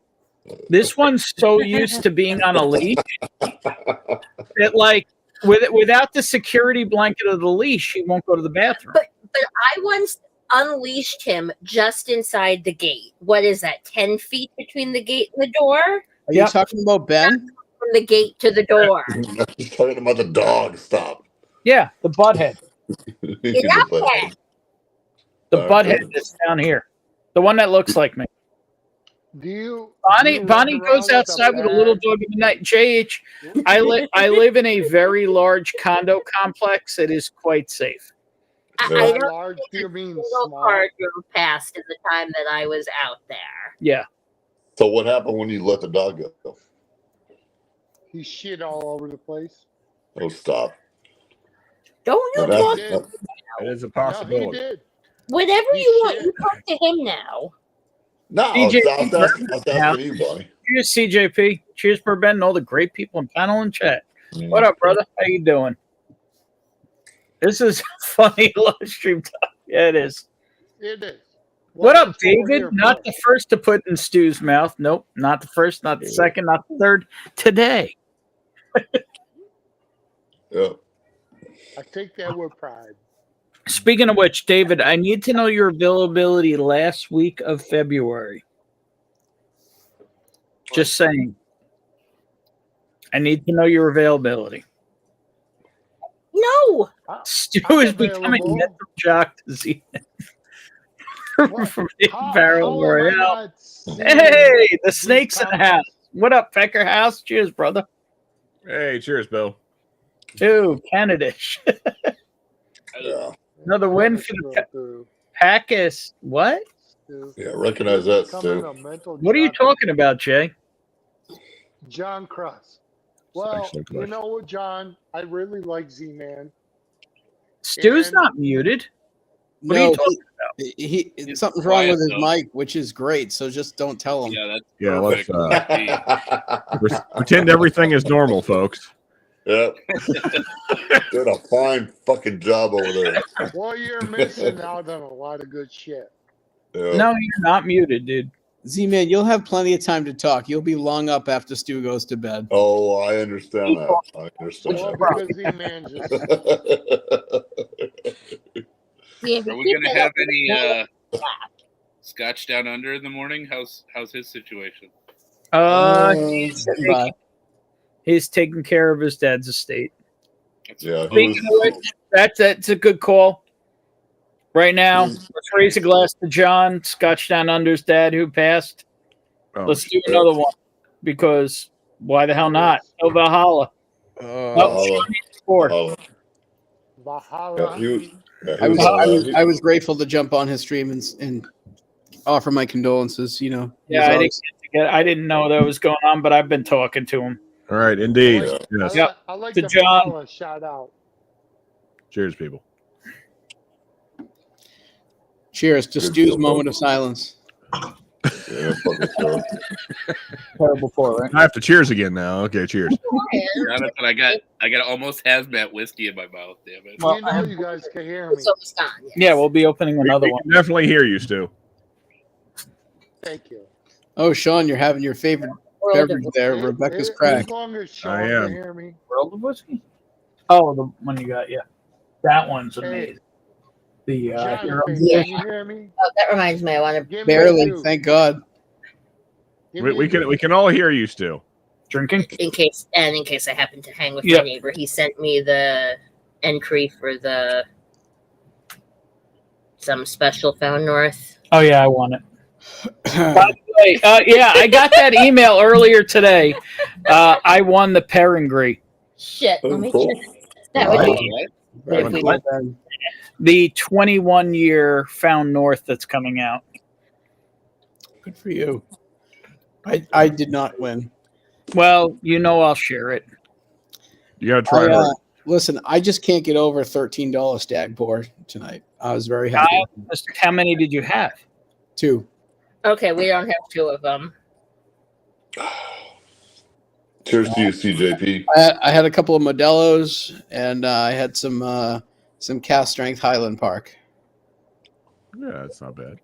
[SPEAKER 3] so used to being on a leash that like without the security blanket of the leash, he won't go to the bathroom.
[SPEAKER 4] But I once unleashed him just inside the gate. What is that? 10 feet between the gate and the door?
[SPEAKER 13] Are you talking about Ben?
[SPEAKER 4] From the gate to the door.
[SPEAKER 15] He's talking about the dog. Stop.
[SPEAKER 3] Yeah, the butthead.
[SPEAKER 4] Get out there.
[SPEAKER 3] The butthead that's down here. The one that looks like me.
[SPEAKER 6] Do you?
[SPEAKER 3] Bonnie goes outside with a little dog in the night. JH, I live in a very large condo complex. It is quite safe.
[SPEAKER 4] I don't
[SPEAKER 6] Large,
[SPEAKER 4] think
[SPEAKER 6] do you
[SPEAKER 4] a
[SPEAKER 6] mean
[SPEAKER 4] single
[SPEAKER 6] small?
[SPEAKER 4] car drove past in the time that I was out there.
[SPEAKER 3] Yeah.
[SPEAKER 15] So what happened when you let the dog go?
[SPEAKER 6] He shit all over the place.
[SPEAKER 15] Oh, stop.
[SPEAKER 4] Don't you
[SPEAKER 15] No,
[SPEAKER 4] talk?
[SPEAKER 15] that-
[SPEAKER 12] It is a
[SPEAKER 6] No, he
[SPEAKER 12] possibility.
[SPEAKER 6] did.
[SPEAKER 4] Whatever
[SPEAKER 6] He
[SPEAKER 4] you want,
[SPEAKER 6] shit.
[SPEAKER 4] you talk to him now.
[SPEAKER 15] No,
[SPEAKER 3] DJ,
[SPEAKER 15] I was asking you, Bonnie.
[SPEAKER 3] Cheers, CJP. Cheers, Bourbon, and all the great people in panel and chat. What up, brother? How you doing? This is funny live stream talk. Yeah, it is.
[SPEAKER 6] It is.
[SPEAKER 3] What up,
[SPEAKER 6] that's what we're
[SPEAKER 3] David?
[SPEAKER 6] here
[SPEAKER 3] Not
[SPEAKER 6] for.
[SPEAKER 3] the first to put in Stu's mouth. Nope, not the first, not the second, not the third. Today.
[SPEAKER 15] Yeah.
[SPEAKER 6] I take that with pride.
[SPEAKER 3] Speaking of which, David, I need to know your availability last week of February. Just saying. I need to know your availability.
[SPEAKER 4] No.
[SPEAKER 3] Stu
[SPEAKER 6] I'm
[SPEAKER 3] is becoming
[SPEAKER 6] available.
[SPEAKER 3] mental shocked this evening. From the Barrel
[SPEAKER 6] How am I
[SPEAKER 3] Royale.
[SPEAKER 6] not seeing
[SPEAKER 3] Hey, the snake's in the
[SPEAKER 6] comments?
[SPEAKER 3] house. What up, Pecker House? Cheers, brother.
[SPEAKER 12] Hey, cheers, Bill.
[SPEAKER 3] Ooh, Canadish.
[SPEAKER 15] Yeah.
[SPEAKER 3] Another win for the Packers. What?
[SPEAKER 15] Yeah, recognize that,
[SPEAKER 6] Becoming
[SPEAKER 15] Stu.
[SPEAKER 6] a mental
[SPEAKER 3] What are you
[SPEAKER 6] junkie.
[SPEAKER 3] talking about, Jay?
[SPEAKER 6] John Cross. Well,
[SPEAKER 12] Excellent
[SPEAKER 6] you
[SPEAKER 12] question.
[SPEAKER 6] know what, John? I really like Z-Man.
[SPEAKER 3] Stu's
[SPEAKER 6] And-
[SPEAKER 3] not muted. What are
[SPEAKER 13] No,
[SPEAKER 3] you talking about?
[SPEAKER 13] he something's wrong with his
[SPEAKER 9] quiet,
[SPEAKER 13] mic, which is great. So just don't tell him.
[SPEAKER 9] Yeah, that's
[SPEAKER 12] Yeah, let's
[SPEAKER 9] perfect.
[SPEAKER 12] pretend everything is normal, folks.
[SPEAKER 15] Yep. Did a fine fucking job over there.
[SPEAKER 6] Well, you're missing out on a lot of good shit.
[SPEAKER 15] Yeah.
[SPEAKER 3] No, you're not muted, dude.
[SPEAKER 13] Z-Man, you'll have plenty of time to talk. You'll be long up after Stu goes to bed.
[SPEAKER 15] Oh, I understand that. I understand
[SPEAKER 6] Well,
[SPEAKER 15] that.
[SPEAKER 6] because Z-Man just...
[SPEAKER 4] Yeah, if
[SPEAKER 9] Are
[SPEAKER 4] you
[SPEAKER 9] we
[SPEAKER 4] keep
[SPEAKER 9] going to
[SPEAKER 4] it
[SPEAKER 9] have
[SPEAKER 4] up,
[SPEAKER 9] any
[SPEAKER 4] yeah.
[SPEAKER 9] Scotch down under in the morning? How's his situation?
[SPEAKER 3] He's taking care of his dad's estate.
[SPEAKER 15] Yeah,
[SPEAKER 3] Speaking of which, that's a good call. Right now, let's raise a glass to John, Scotch Down Under's dad who passed.
[SPEAKER 12] Oh,
[SPEAKER 3] Let's do another one because why the hell not? No Valhalla.
[SPEAKER 15] Valhalla.
[SPEAKER 6] Valhalla.
[SPEAKER 13] I was grateful to jump on his stream and offer my condolences. You know.
[SPEAKER 3] Yeah, I didn't know that was going on, but I've been talking to him.
[SPEAKER 12] All right, indeed. Yes.
[SPEAKER 3] Yep.
[SPEAKER 6] I like
[SPEAKER 3] To
[SPEAKER 6] the
[SPEAKER 3] John.
[SPEAKER 6] Valhalla shout out.
[SPEAKER 12] Cheers, people.
[SPEAKER 13] Cheers to Stu's moment of silence.
[SPEAKER 15] Yeah, fucking stuff.
[SPEAKER 3] Terrible for right?
[SPEAKER 12] I have to cheers again now. Okay, cheers.
[SPEAKER 9] Jonathan, I got almost hazmat whiskey in my mouth. Damn it!
[SPEAKER 6] You know you guys can hear me.
[SPEAKER 3] Yeah, we'll be opening another
[SPEAKER 12] We
[SPEAKER 3] one.
[SPEAKER 12] can definitely hear you, Stu.
[SPEAKER 6] Thank you.
[SPEAKER 13] Oh, Sean, you're having your favorite beverage there, Rebecca's Crack.
[SPEAKER 6] As long as Sean
[SPEAKER 12] I
[SPEAKER 6] can
[SPEAKER 12] am.
[SPEAKER 6] hear me.
[SPEAKER 3] World of whiskey? Oh, the one you got, yeah. That one's
[SPEAKER 6] Hey,
[SPEAKER 3] amazing. The
[SPEAKER 6] Jonathan, can
[SPEAKER 3] yeah.
[SPEAKER 6] you hear me?
[SPEAKER 4] Oh, that reminds me. I want to.
[SPEAKER 6] Give me
[SPEAKER 13] Barely,
[SPEAKER 6] two.
[SPEAKER 13] thank God.
[SPEAKER 6] Give me
[SPEAKER 12] We
[SPEAKER 6] two.
[SPEAKER 12] can all hear you, Stu.
[SPEAKER 3] Drinking?
[SPEAKER 4] In case I happen to hang with
[SPEAKER 3] Yep.
[SPEAKER 4] my neighbor, he sent me the entry for some special found north.
[SPEAKER 3] Oh, yeah, I want it. By the way, yeah, I got that email earlier today. I won the Perringry.
[SPEAKER 4] Shit, let me
[SPEAKER 15] cool.
[SPEAKER 4] check. That would be
[SPEAKER 13] Very
[SPEAKER 4] if we
[SPEAKER 13] well
[SPEAKER 4] had-
[SPEAKER 13] done.
[SPEAKER 3] The 21-year Found North that's coming out.
[SPEAKER 13] Good for you. I did not win.
[SPEAKER 3] Well, I'll share it.
[SPEAKER 12] You got to try hard.
[SPEAKER 13] Listen, I just can't get over $13 stag board tonight. I was very happy.
[SPEAKER 3] How many did you have?
[SPEAKER 13] 2.
[SPEAKER 4] Okay, we don't have 2 of them.
[SPEAKER 15] Cheers to you, CJP.
[SPEAKER 13] I had a couple of Modelo's, and I had some cast strength Highland Park.
[SPEAKER 12] Yeah, that's not bad.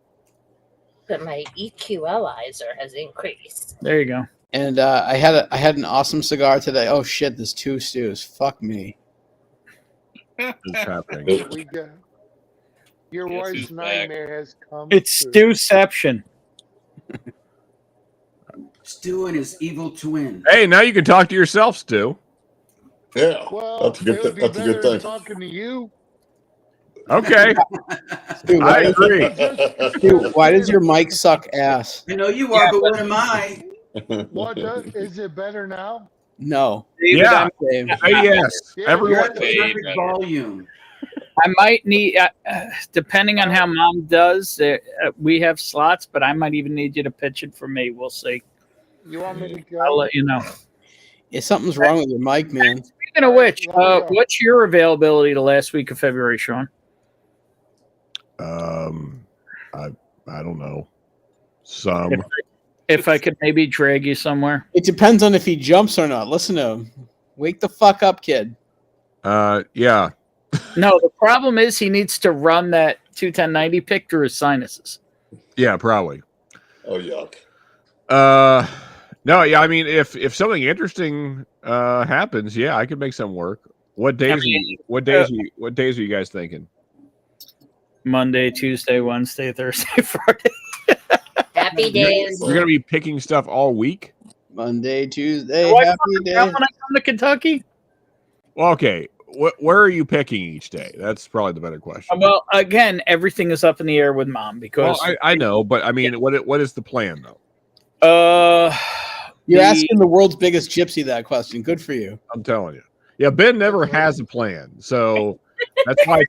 [SPEAKER 4] But my EQLizer has increased.
[SPEAKER 3] There you go.
[SPEAKER 13] And I had an awesome cigar today. Oh shit, there's 2 stews. Fuck me.
[SPEAKER 12] It's happening.
[SPEAKER 7] We got, your
[SPEAKER 9] Guess
[SPEAKER 7] wife's
[SPEAKER 9] who's back?
[SPEAKER 7] nightmare has come.
[SPEAKER 3] It's
[SPEAKER 7] true.
[SPEAKER 3] Stewception.
[SPEAKER 8] Stu and his evil twin.
[SPEAKER 12] Hey, now you can talk to yourself, Stu.
[SPEAKER 15] Yeah,
[SPEAKER 7] Well,
[SPEAKER 15] that's a good.
[SPEAKER 7] it would be
[SPEAKER 15] That's a
[SPEAKER 7] better
[SPEAKER 15] good
[SPEAKER 7] than
[SPEAKER 15] thing.
[SPEAKER 7] talking to you.
[SPEAKER 12] Okay,
[SPEAKER 13] Stu,
[SPEAKER 12] I agree.
[SPEAKER 13] Stu, why does your mic suck ass?
[SPEAKER 8] I know you are, but what am I?
[SPEAKER 7] What is it better now?
[SPEAKER 13] No.
[SPEAKER 12] Yeah.
[SPEAKER 13] Dave.
[SPEAKER 12] Yes.
[SPEAKER 7] Yeah,
[SPEAKER 12] Everyone.
[SPEAKER 8] You're at the
[SPEAKER 9] Way
[SPEAKER 8] perfect
[SPEAKER 9] better.
[SPEAKER 8] volume.
[SPEAKER 3] I might need, depending on how Mom does, we have slots, but I might even need you to pitch it for me. We'll see.
[SPEAKER 7] You want me to go?
[SPEAKER 3] I'll let you know.
[SPEAKER 13] Yeah, something's wrong with your mic, man.
[SPEAKER 3] Speaking of which,
[SPEAKER 7] Yeah.
[SPEAKER 3] what's your availability the last week of February, Sean?
[SPEAKER 12] I don't know. Some.
[SPEAKER 3] If I could maybe drag you somewhere.
[SPEAKER 13] It depends on if he jumps or not. Listen to him. Wake the fuck up, kid.
[SPEAKER 12] Yeah.
[SPEAKER 3] No, the problem is he needs to run that 21090 pick through his sinuses.
[SPEAKER 12] Yeah, probably.
[SPEAKER 15] Oh yuck.
[SPEAKER 12] No, yeah. I mean, if something interesting happens, yeah, I could make some work. What days? What days are you guys thinking?
[SPEAKER 3] Monday, Tuesday, Wednesday, Thursday, Friday.
[SPEAKER 4] Happy days.
[SPEAKER 12] You're gonna be picking stuff all week.
[SPEAKER 13] Monday, Tuesday,
[SPEAKER 3] Do I
[SPEAKER 13] happy
[SPEAKER 3] come
[SPEAKER 13] day.
[SPEAKER 3] around when I come to Kentucky?
[SPEAKER 12] Well, okay. Where are you picking each day? That's probably the better question.
[SPEAKER 3] Well, again, everything is up in the air with Mom because
[SPEAKER 12] Well, I know, but I mean, what is the plan though?
[SPEAKER 13] You're asking the world's biggest gypsy that question. Good for you.
[SPEAKER 12] I'm telling you. Yeah, Ben never has a plan, so that's why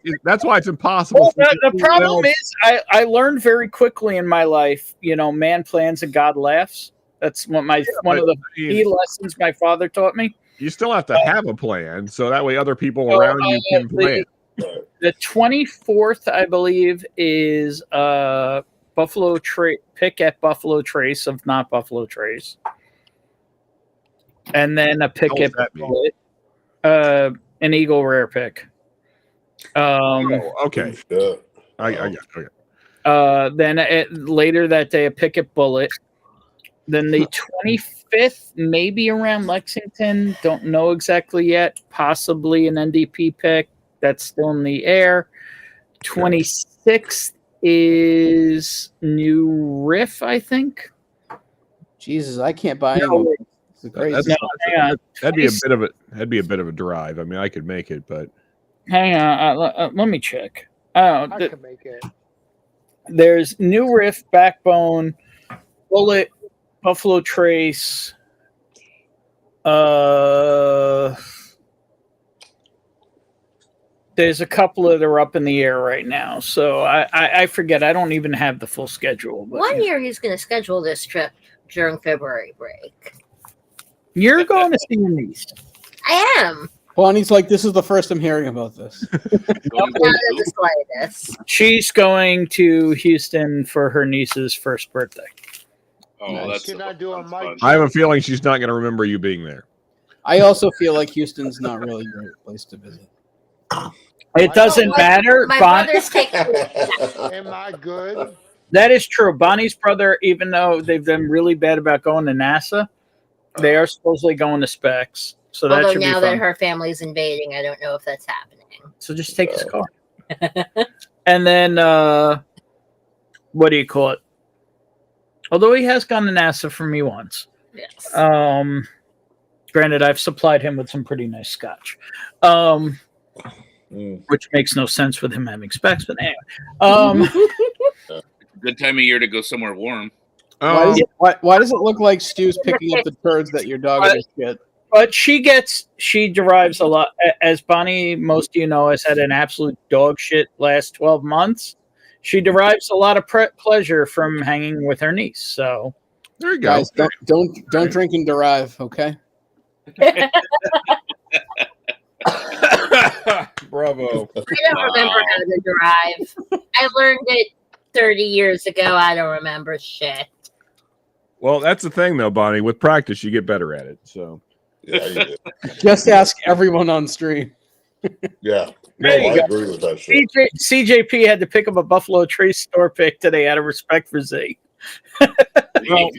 [SPEAKER 12] it's impossible.
[SPEAKER 3] Well, the problem is I learned very quickly in my life, man plans and God laughs. That's what one of the key lessons my father taught me.
[SPEAKER 12] You still have to have a plan, so that way other people around you can plan.
[SPEAKER 3] The 24th, I believe, is Buffalo pick at Buffalo Trace of not Buffalo Trace, and then a pick at Bullet, an Eagle Rare pick.
[SPEAKER 12] Okay. I got it.
[SPEAKER 3] Then later that day, a pick at Bullet. Then the 25th, maybe around Lexington. Don't know exactly yet. Possibly an NDP pick. That's still in the air. 26th is New Riff, I think.
[SPEAKER 13] Jesus, I can't buy any. It's crazy.
[SPEAKER 12] That'd be a bit of a drive. I mean, I could make it, but
[SPEAKER 3] hang on. Let me check.
[SPEAKER 7] I can make it.
[SPEAKER 3] There's New Riff, Backbone, Bullet, Buffalo Trace. There's a couple that are up in the air right now, so I forget. I don't even have the full schedule. But
[SPEAKER 4] One year he's going to schedule this trip during February break.
[SPEAKER 3] You're going to see your niece.
[SPEAKER 4] I am.
[SPEAKER 13] Bonnie's like, this is the first I'm hearing about this.
[SPEAKER 4] Not in the slightest.
[SPEAKER 3] She's going to Houston for her niece's first birthday.
[SPEAKER 9] Oh, that's
[SPEAKER 7] Can I do a mic?
[SPEAKER 12] I have a feeling she's not going to remember you being there.
[SPEAKER 13] I also feel like Houston's not really a great place to visit.
[SPEAKER 3] It doesn't matter.
[SPEAKER 4] My
[SPEAKER 3] Bon-
[SPEAKER 4] brother's taking.
[SPEAKER 7] Am I good?
[SPEAKER 3] That is true. Bonnie's brother, even though they've been really bad about going to NASA, they are supposedly going to Specs. So that
[SPEAKER 4] Although
[SPEAKER 3] should be
[SPEAKER 4] now
[SPEAKER 3] fun.
[SPEAKER 4] that her family's invading, I don't know if that's happening.
[SPEAKER 3] So just take his car. And then, what do you call it? Although he has gone to NASA for me once.
[SPEAKER 4] Yes.
[SPEAKER 3] Granted, I've supplied him with some pretty nice scotch, which makes no sense with him having specs. But anyway,
[SPEAKER 9] Good time of year to go somewhere warm.
[SPEAKER 13] Why does it look like Stu's picking up the turds that your dog just get?
[SPEAKER 3] but she derives a lot. As Bonnie, most of you know, has had an absolute dog shit last 12 months. She derives a lot of pleasure from hanging with her niece. So
[SPEAKER 12] there you go.
[SPEAKER 13] Guys, don't drink and derive, okay?
[SPEAKER 12] Bravo.
[SPEAKER 4] I don't remember how to drive. I learned it 30 years ago. I don't remember shit.
[SPEAKER 12] Well, that's the thing, though, Bonnie. With practice, you get better at it. So,
[SPEAKER 13] just ask everyone on stream.
[SPEAKER 15] Yeah,
[SPEAKER 3] There you
[SPEAKER 15] I
[SPEAKER 3] go.
[SPEAKER 15] agree with that shit.
[SPEAKER 3] CJP had to pick up a Buffalo Trace store pick today out of respect for Z.
[SPEAKER 12] Well,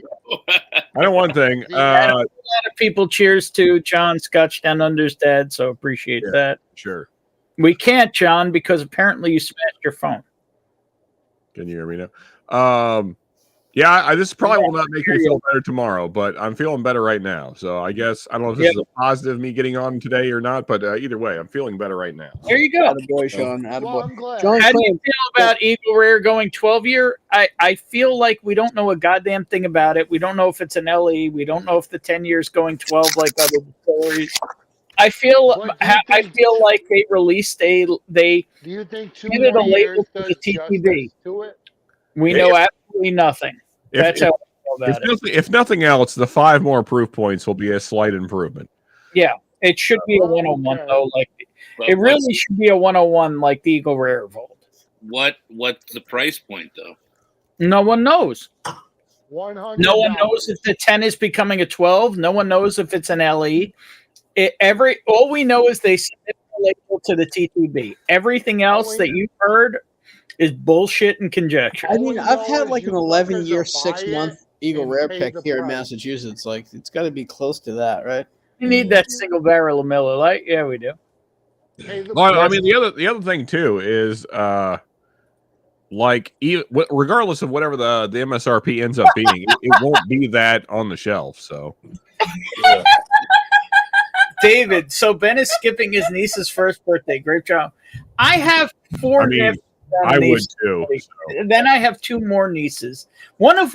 [SPEAKER 12] I know one thing.
[SPEAKER 3] A lot of people cheers to John Scotch Down Under's dad, so appreciate that.
[SPEAKER 12] Sure.
[SPEAKER 3] We can't, John, because apparently you smashed your phone.
[SPEAKER 12] Can you hear me now? Yeah, this probably will not make me feel better tomorrow, but I'm feeling better right now. So I guess I don't know if this is a positive me getting on today or not, but either way, I'm feeling better right now.
[SPEAKER 3] There you go.
[SPEAKER 13] Attaboy, Sean. Attaboy.
[SPEAKER 6] Well, I'm glad.
[SPEAKER 13] John,
[SPEAKER 3] How do you feel about Eagle Rare going 12-year? I feel like we don't know a goddamn thing about it. We don't know if it's an LE. We don't know if the 10 years going 12 like other distilleries. I feel like they released they
[SPEAKER 6] Do you think 2
[SPEAKER 3] needed a
[SPEAKER 6] more years
[SPEAKER 3] label for
[SPEAKER 6] does
[SPEAKER 3] the TTB.
[SPEAKER 6] justice to it?
[SPEAKER 3] We know absolutely nothing. That's how I feel about it.
[SPEAKER 12] If nothing else, the 5 more proof points will be a slight improvement.
[SPEAKER 3] Yeah, it should be a 101 though. Like it really should be a 101, like the Eagle Rare Vault.
[SPEAKER 9] What's the price point though?
[SPEAKER 3] No one knows.
[SPEAKER 6] $100.
[SPEAKER 3] No one knows if the 10 is becoming a 12. No one knows if it's an LE. All we know is they submit the label to the TTB. Everything else that you've heard is bullshit and conjecture.
[SPEAKER 13] I mean, I've had like an 11-year, 6-month Eagle Rare pick here in Massachusetts. Like, it's got to be close to that, right?
[SPEAKER 3] You need that single barrel of Miller Lite. Yeah, we do.
[SPEAKER 12] Well, I mean, the other thing too is like regardless of whatever the MSRP ends up being, it won't be that on the shelf. So,
[SPEAKER 15] Yeah.
[SPEAKER 3] David, so Ben is skipping his niece's first birthday. Great job. I have 4
[SPEAKER 12] I mean,
[SPEAKER 3] nephews.
[SPEAKER 12] I would too. So.
[SPEAKER 3] Then I have 2 more nieces. One of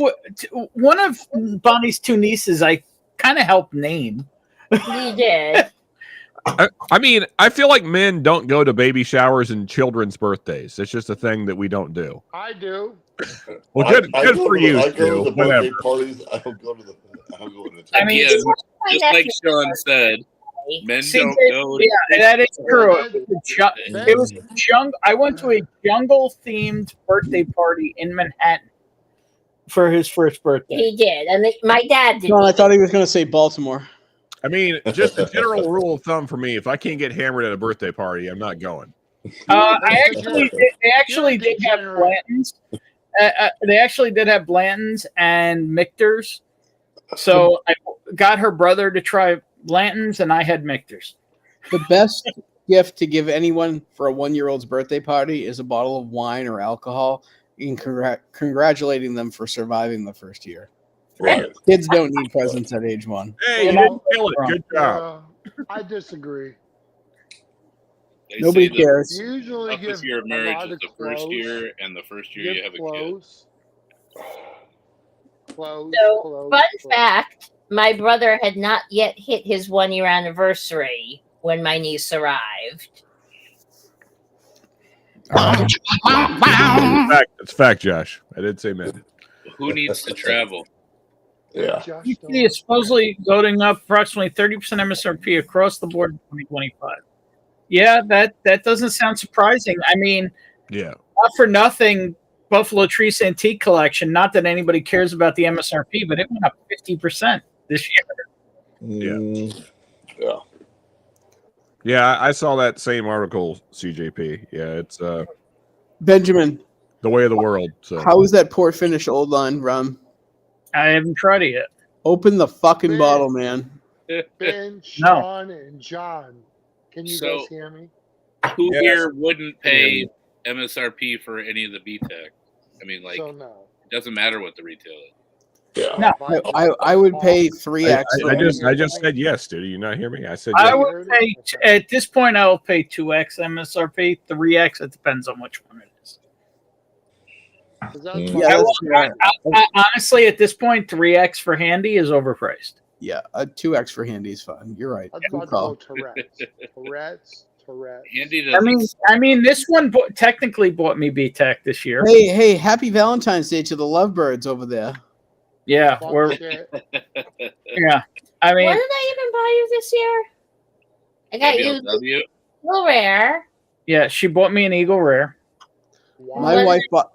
[SPEAKER 3] Bonnie's 2 nieces I kind of helped name.
[SPEAKER 4] You did.
[SPEAKER 12] I mean, I feel like men don't go to baby showers and children's birthdays. It's just a thing that we don't do.
[SPEAKER 6] I do.
[SPEAKER 12] Well, good for you.
[SPEAKER 15] I go to the birthday
[SPEAKER 12] Whatever.
[SPEAKER 15] parties. I don't go to the. I don't go to the.
[SPEAKER 3] I mean,
[SPEAKER 9] Yeah, just like Sean said, men don't go.
[SPEAKER 3] Yeah, that is true. It was I went to a jungle-themed birthday party in Manhattan for his first birthday.
[SPEAKER 4] He did, and my dad did.
[SPEAKER 13] No, I thought he was going to say Baltimore.
[SPEAKER 12] I mean, just a general rule of thumb for me: if I can't get hammered at a birthday party, I'm not going.
[SPEAKER 3] They actually did have Blanton's. They actually did have Blanton's and Michter's. So I got her brother to try Blanton's, and I had Michter's.
[SPEAKER 13] The best gift to give anyone for a 1-year-old's birthday party is a bottle of wine or alcohol, and congratulating them for surviving the first year.
[SPEAKER 15] Right.
[SPEAKER 13] Kids don't need presents at age 1.
[SPEAKER 12] Hey, you didn't kill it. Good job.
[SPEAKER 6] I disagree.
[SPEAKER 9] They
[SPEAKER 13] Nobody
[SPEAKER 9] say the
[SPEAKER 13] cares.
[SPEAKER 6] Usually
[SPEAKER 9] toughest
[SPEAKER 6] give
[SPEAKER 9] year of
[SPEAKER 6] a
[SPEAKER 9] marriage
[SPEAKER 6] lot
[SPEAKER 9] is
[SPEAKER 6] of
[SPEAKER 9] the first
[SPEAKER 6] clothes.
[SPEAKER 9] year, and the first year you
[SPEAKER 6] Give
[SPEAKER 9] have a kid.
[SPEAKER 6] clothes.
[SPEAKER 4] So, fun fact, my brother had not yet hit his 1-year anniversary when my niece arrived.
[SPEAKER 12] It's fact, Josh. I did say men.
[SPEAKER 9] Who needs to travel?
[SPEAKER 15] Yeah.
[SPEAKER 3] He is supposedly loading up approximately 30% MSRP across the board in 2025. Yeah, that doesn't sound surprising. I mean,
[SPEAKER 12] yeah,
[SPEAKER 3] not for nothing, Buffalo Trace Antique Collection, not that anybody cares about the MSRP, but it went up 50% this year.
[SPEAKER 15] Yeah.
[SPEAKER 12] Yeah, I saw that same article, CJP. Yeah, it's
[SPEAKER 13] Benjamin,
[SPEAKER 12] the way of the world. So
[SPEAKER 13] how is that port finish old line rum?
[SPEAKER 3] I haven't tried it yet.
[SPEAKER 13] Open the fucking bottle, man.
[SPEAKER 6] Ben, Sean, and John. Can you
[SPEAKER 9] So-
[SPEAKER 6] guys hear me?
[SPEAKER 9] Who
[SPEAKER 12] Yes.
[SPEAKER 9] here wouldn't pay MSRP for any of the BTEC? I mean, like,
[SPEAKER 6] So no.
[SPEAKER 9] it doesn't matter what the retail is.
[SPEAKER 13] No, I would pay 3x.
[SPEAKER 12] I just said yes. Did you not hear me? I said
[SPEAKER 3] I
[SPEAKER 12] yes.
[SPEAKER 3] would pay at this point. I will pay 2x MSRP, 3x. It depends on which one it is. Honestly, at this point, 3x for handy is overpriced.
[SPEAKER 13] Yeah, a 2x for handy is fine. You're right.
[SPEAKER 7] I'd
[SPEAKER 13] Good
[SPEAKER 7] go
[SPEAKER 13] call.
[SPEAKER 7] Tourette's.
[SPEAKER 9] Handy
[SPEAKER 3] I mean, this one technically bought me BTEC this year.
[SPEAKER 13] Hey, happy Valentine's Day to the lovebirds over there.
[SPEAKER 3] Yeah, yeah. I mean,
[SPEAKER 4] what did I even buy you this year? I got you Eagle Rare.
[SPEAKER 3] Yeah, she bought me an Eagle Rare.
[SPEAKER 13] My wife bought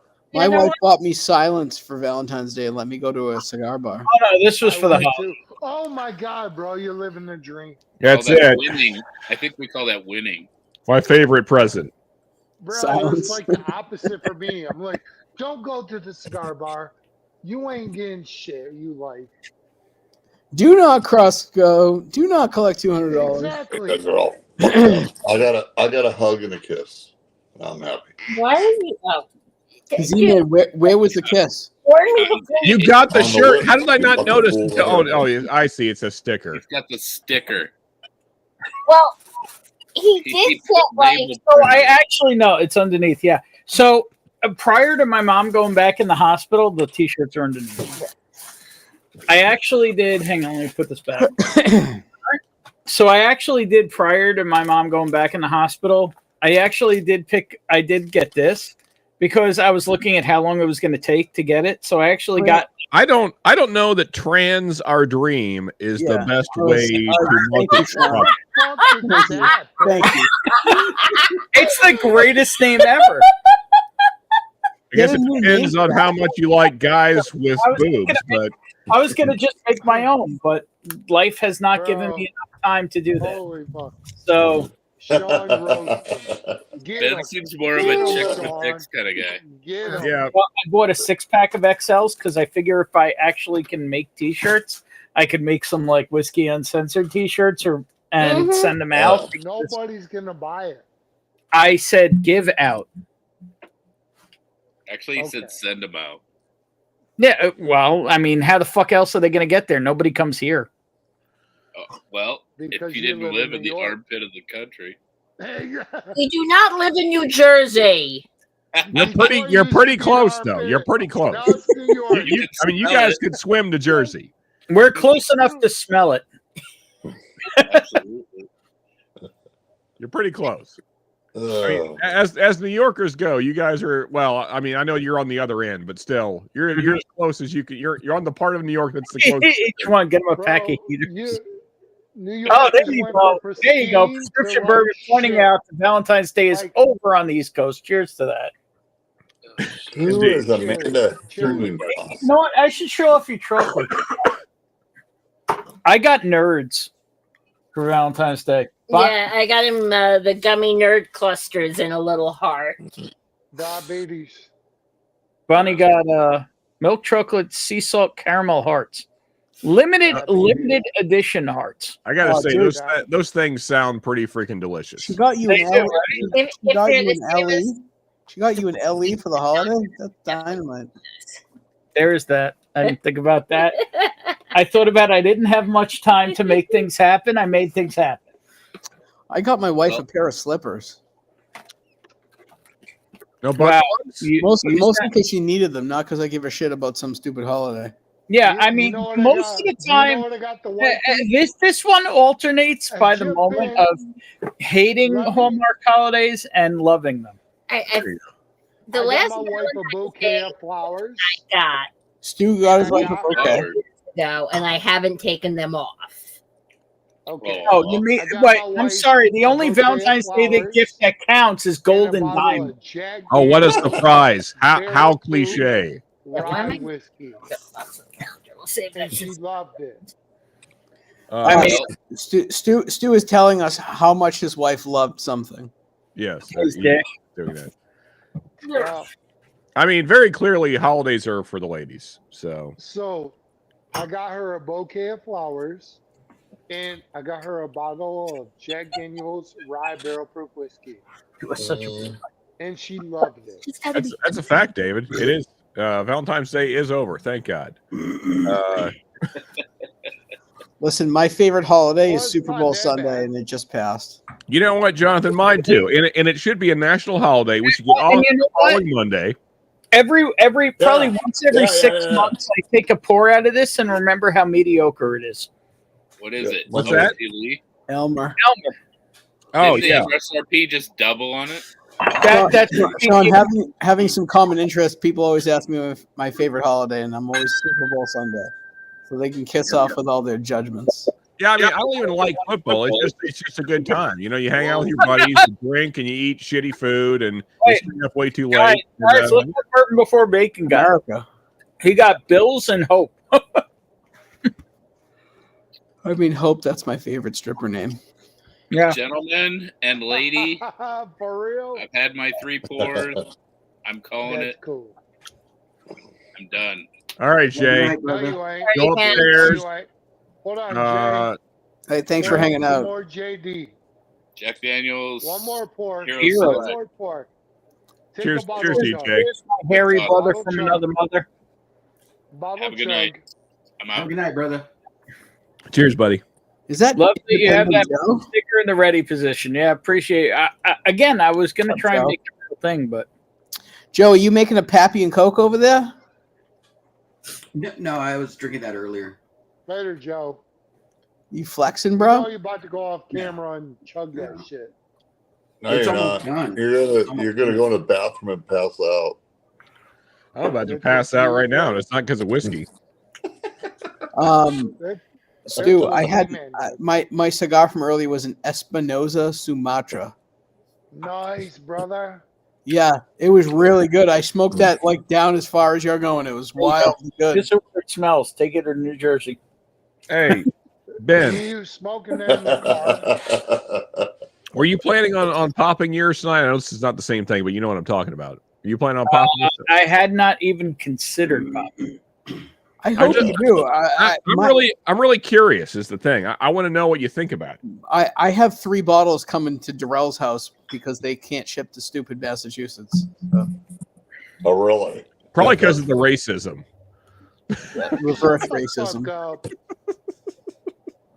[SPEAKER 13] me silence for Valentine's Day and let me go to a cigar bar.
[SPEAKER 3] Oh no, this was for the holiday.
[SPEAKER 7] Oh my God, bro, you're living the dream.
[SPEAKER 12] That's
[SPEAKER 9] that's
[SPEAKER 12] it.
[SPEAKER 9] winning. I think we call that winning.
[SPEAKER 12] My favorite present.
[SPEAKER 7] Bro,
[SPEAKER 13] Silence.
[SPEAKER 7] it's like the opposite for me. I'm like, don't go to the cigar bar. You ain't getting shit you like.
[SPEAKER 13] Do not go. Do not collect $200.
[SPEAKER 7] Exactly.
[SPEAKER 15] Good girl. I got a hug and a kiss. I'm happy.
[SPEAKER 4] Why are you? Oh,
[SPEAKER 13] Zena, where was the kiss?
[SPEAKER 12] You got the
[SPEAKER 15] On the
[SPEAKER 12] shirt.
[SPEAKER 15] lip.
[SPEAKER 12] How did I not
[SPEAKER 15] On the
[SPEAKER 12] notice?
[SPEAKER 15] pool.
[SPEAKER 12] Oh, I see. It's a sticker.
[SPEAKER 9] He's got the sticker.
[SPEAKER 4] Well, he did
[SPEAKER 9] keeps
[SPEAKER 4] get like.
[SPEAKER 9] labeled
[SPEAKER 3] So I actually know it's underneath. Yeah. So prior to my mom going back in the hospital, the T-shirts are underneath. I actually did. Hang on, let me put this back. So I actually did prior to my mom going back in the hospital. I actually did get this because I was looking at how long it was going to take to get it. So I actually got.
[SPEAKER 12] I don't know that trans our dream is the best way to
[SPEAKER 13] Thank you.
[SPEAKER 3] It's the greatest name ever.
[SPEAKER 12] I guess it depends on how much you like guys with boobs, but
[SPEAKER 3] I was gonna just make my own, but life has not given me enough time to do that.
[SPEAKER 7] Holy fuck.
[SPEAKER 3] So
[SPEAKER 9] Ben seems more of a chicks with dicks kind of guy.
[SPEAKER 12] yeah.
[SPEAKER 3] Well, I bought a 6-pack of XLs because I figure if I actually can make T-shirts, I could make some like Whiskey Uncensored T-shirts and send them out.
[SPEAKER 7] Nobody's gonna buy it.
[SPEAKER 3] I said give out.
[SPEAKER 9] Actually, he said send them out.
[SPEAKER 3] Yeah, well, I mean, how the fuck else are they going to get there? Nobody comes here.
[SPEAKER 9] Oh, well,
[SPEAKER 7] Because
[SPEAKER 9] if you
[SPEAKER 7] you
[SPEAKER 9] didn't
[SPEAKER 7] live
[SPEAKER 9] live
[SPEAKER 7] in
[SPEAKER 9] in
[SPEAKER 7] New
[SPEAKER 9] the
[SPEAKER 7] York.
[SPEAKER 9] armpit of the country.
[SPEAKER 4] We do not live in New Jersey.
[SPEAKER 12] You're pretty close though. You're pretty close. I mean, you guys could swim to Jersey.
[SPEAKER 3] We're close enough to smell it.
[SPEAKER 9] Absolutely.
[SPEAKER 12] You're pretty close. I mean, as New Yorkers go, you guys are well. I mean, I know you're on the other end, but still, you're as close as you can. You're on the part of New York that's the closest.
[SPEAKER 3] Each one, get them a pack of heaters.
[SPEAKER 7] New York
[SPEAKER 3] Oh, there you go. There you go. Prescription Bourbon pointing out that Valentine's Day is over on the East Coast. Cheers to that.
[SPEAKER 15] Who is Amanda?
[SPEAKER 3] You know what? I should show off your trophy. I got nerds for Valentine's Day.
[SPEAKER 4] Yeah, I got him the gummy nerd clusters in a little heart.
[SPEAKER 7] Diabetes.
[SPEAKER 3] Bonnie got milk chocolate sea salt caramel hearts. Limited edition hearts.
[SPEAKER 12] I gotta say, those things sound pretty freaking delicious.
[SPEAKER 13] She got you
[SPEAKER 3] They
[SPEAKER 13] an
[SPEAKER 3] do,
[SPEAKER 13] LE.
[SPEAKER 3] right?
[SPEAKER 13] She got you an LE. She got you an LE for the holiday. That's dynamite.
[SPEAKER 3] There is that. I didn't think about that. I thought about I didn't have much time to make things happen. I made things happen.
[SPEAKER 13] I got my wife a pair of slippers.
[SPEAKER 12] No,
[SPEAKER 3] Wow.
[SPEAKER 13] Mostly because she needed them, not because I give a shit about some stupid holiday.
[SPEAKER 3] Yeah, I mean, most of the time, this one alternates by the moment of hating Hallmark holidays and loving them.
[SPEAKER 4] The
[SPEAKER 7] I
[SPEAKER 4] last
[SPEAKER 7] got my wife a bouquet of flowers.
[SPEAKER 4] I got
[SPEAKER 13] Stu got his wife a bouquet.
[SPEAKER 4] no, and I haven't taken them off.
[SPEAKER 7] Okay.
[SPEAKER 3] Oh, you mean? Wait, I'm sorry. The only Valentine's Day gift that counts is golden diamond.
[SPEAKER 12] Oh, what a surprise! How cliche.
[SPEAKER 7] Rye whiskey.
[SPEAKER 4] We'll save that.
[SPEAKER 7] She loved it.
[SPEAKER 13] I mean, Stu is telling us how much his wife loved something.
[SPEAKER 12] Yes,
[SPEAKER 3] His
[SPEAKER 12] he's
[SPEAKER 3] dick.
[SPEAKER 12] doing that.
[SPEAKER 7] Well,
[SPEAKER 12] I mean, very clearly, holidays are for the ladies. So
[SPEAKER 7] I got her a bouquet of flowers, and I got her a bottle of Jack Daniel's rye barrel proof whiskey.
[SPEAKER 3] It was such a.
[SPEAKER 7] And she loved it.
[SPEAKER 12] that's a fact, David. It is. Valentine's Day is over. Thank God.
[SPEAKER 13] Listen, my favorite holiday is Super Bowl Sunday, and it just passed.
[SPEAKER 12] You know what, Jonathan? Mine too. And it should be a national holiday. We should get off
[SPEAKER 3] And you know
[SPEAKER 12] the following Monday.
[SPEAKER 3] Probably once every 6 months, I take a pour out of this and remember how mediocre it is.
[SPEAKER 9] What is it?
[SPEAKER 12] What's that?
[SPEAKER 13] Elmer.
[SPEAKER 12] Oh,
[SPEAKER 9] Did
[SPEAKER 12] yeah.
[SPEAKER 9] the MSRP just double on it?
[SPEAKER 13] So I'm having some common interest. People always ask me what my favorite holiday, and I'm always Super Bowl Sunday, so they can kiss off with all their judgments.
[SPEAKER 12] Yeah, I mean, I don't even like football. It's just a good time. You know, you hang out with your buddies, you drink, and you eat shitty food, and you stay up way too late.
[SPEAKER 3] Guys, look at Bourbon before Bacon got
[SPEAKER 13] America.
[SPEAKER 3] He got Bills and Hope.
[SPEAKER 13] I mean, Hope, that's my favorite stripper name.
[SPEAKER 3] Yeah.
[SPEAKER 9] Gentlemen and lady,
[SPEAKER 6] For real?
[SPEAKER 9] I've had my 3 pours. I'm calling
[SPEAKER 6] That's
[SPEAKER 9] it.
[SPEAKER 6] cool.
[SPEAKER 9] I'm done.
[SPEAKER 12] All right, Jay.
[SPEAKER 6] No, you ain't.
[SPEAKER 12] Go upstairs.
[SPEAKER 6] You ain't. Hold on, Jay.
[SPEAKER 13] Hey, thanks for hanging
[SPEAKER 6] One
[SPEAKER 13] out.
[SPEAKER 6] more JD.
[SPEAKER 9] Jack Daniels.
[SPEAKER 6] One more pour.
[SPEAKER 9] Hero
[SPEAKER 6] One
[SPEAKER 9] Select.
[SPEAKER 6] more pour. Take
[SPEAKER 12] Cheers,
[SPEAKER 6] a bottle
[SPEAKER 12] cheers,
[SPEAKER 6] of
[SPEAKER 12] to you,
[SPEAKER 6] chug.
[SPEAKER 12] Jay.
[SPEAKER 3] My hairy brother
[SPEAKER 6] Bottle
[SPEAKER 3] from
[SPEAKER 6] chug.
[SPEAKER 3] another mother.
[SPEAKER 6] Bottle
[SPEAKER 9] Have a good
[SPEAKER 6] chug.
[SPEAKER 9] night. I'm out.
[SPEAKER 8] Good night, brother.
[SPEAKER 12] Cheers, buddy.
[SPEAKER 13] Is that
[SPEAKER 3] Love that you have that
[SPEAKER 13] Joe?
[SPEAKER 3] sticker in the ready position. Yeah, appreciate it. Again, I was going to try and
[SPEAKER 13] Joe?
[SPEAKER 3] make it a real thing, but
[SPEAKER 13] Joe, are you making a Pappy and Coke over there?
[SPEAKER 8] No, I was drinking that earlier.
[SPEAKER 6] Later, Joe.
[SPEAKER 13] You flexing,
[SPEAKER 6] You
[SPEAKER 13] bro?
[SPEAKER 6] know you're about to go off camera and chug that shit.
[SPEAKER 15] No,
[SPEAKER 8] It's
[SPEAKER 15] you're
[SPEAKER 8] almost
[SPEAKER 15] not.
[SPEAKER 8] done.
[SPEAKER 15] You're gonna go in the bathroom and pass out.
[SPEAKER 12] I'm about to pass out right now, and it's not because of whiskey.
[SPEAKER 13] Stu, I had my cigar from earlier was an Espinosa Sumatra.
[SPEAKER 6] Nice, brother.
[SPEAKER 13] Yeah, it was really good. I smoked that like down as far as you're going. It was wildly good.
[SPEAKER 3] this is where it smells. Take it to New Jersey.
[SPEAKER 12] Hey, Ben,
[SPEAKER 6] You smoking that in the car?
[SPEAKER 12] were you planning on popping yours tonight? I know this is not the same thing, but you know what I'm talking about. Are you planning on popping yours?
[SPEAKER 3] I had not even considered popping.
[SPEAKER 13] I hope you do.
[SPEAKER 12] I'm really curious. Is the thing I want to know what you think about it.
[SPEAKER 13] I have 3 bottles coming to Darrell's house because they can't ship to stupid Massachusetts. So.
[SPEAKER 15] Oh, really?
[SPEAKER 12] Probably because of the racism.
[SPEAKER 13] Reverse
[SPEAKER 6] Fuck
[SPEAKER 13] racism.
[SPEAKER 6] up.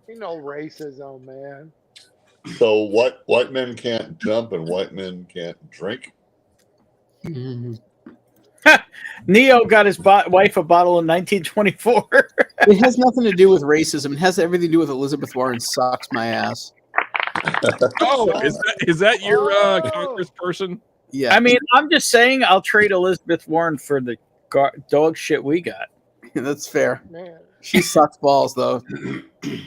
[SPEAKER 6] Ain't no racism, man.
[SPEAKER 15] So what? White men can't jump and white men can't drink.
[SPEAKER 3] Neo got his wife a bottle in 1924.
[SPEAKER 13] It has nothing to do with racism. It has everything to do with Elizabeth Warren sucks my ass.
[SPEAKER 12] Oh, is that your congressperson?
[SPEAKER 13] Yeah.
[SPEAKER 3] I mean, I'm just saying I'll trade Elizabeth Warren for the dog shit we got.
[SPEAKER 13] That's fair.
[SPEAKER 6] Man.
[SPEAKER 13] She sucks balls, though.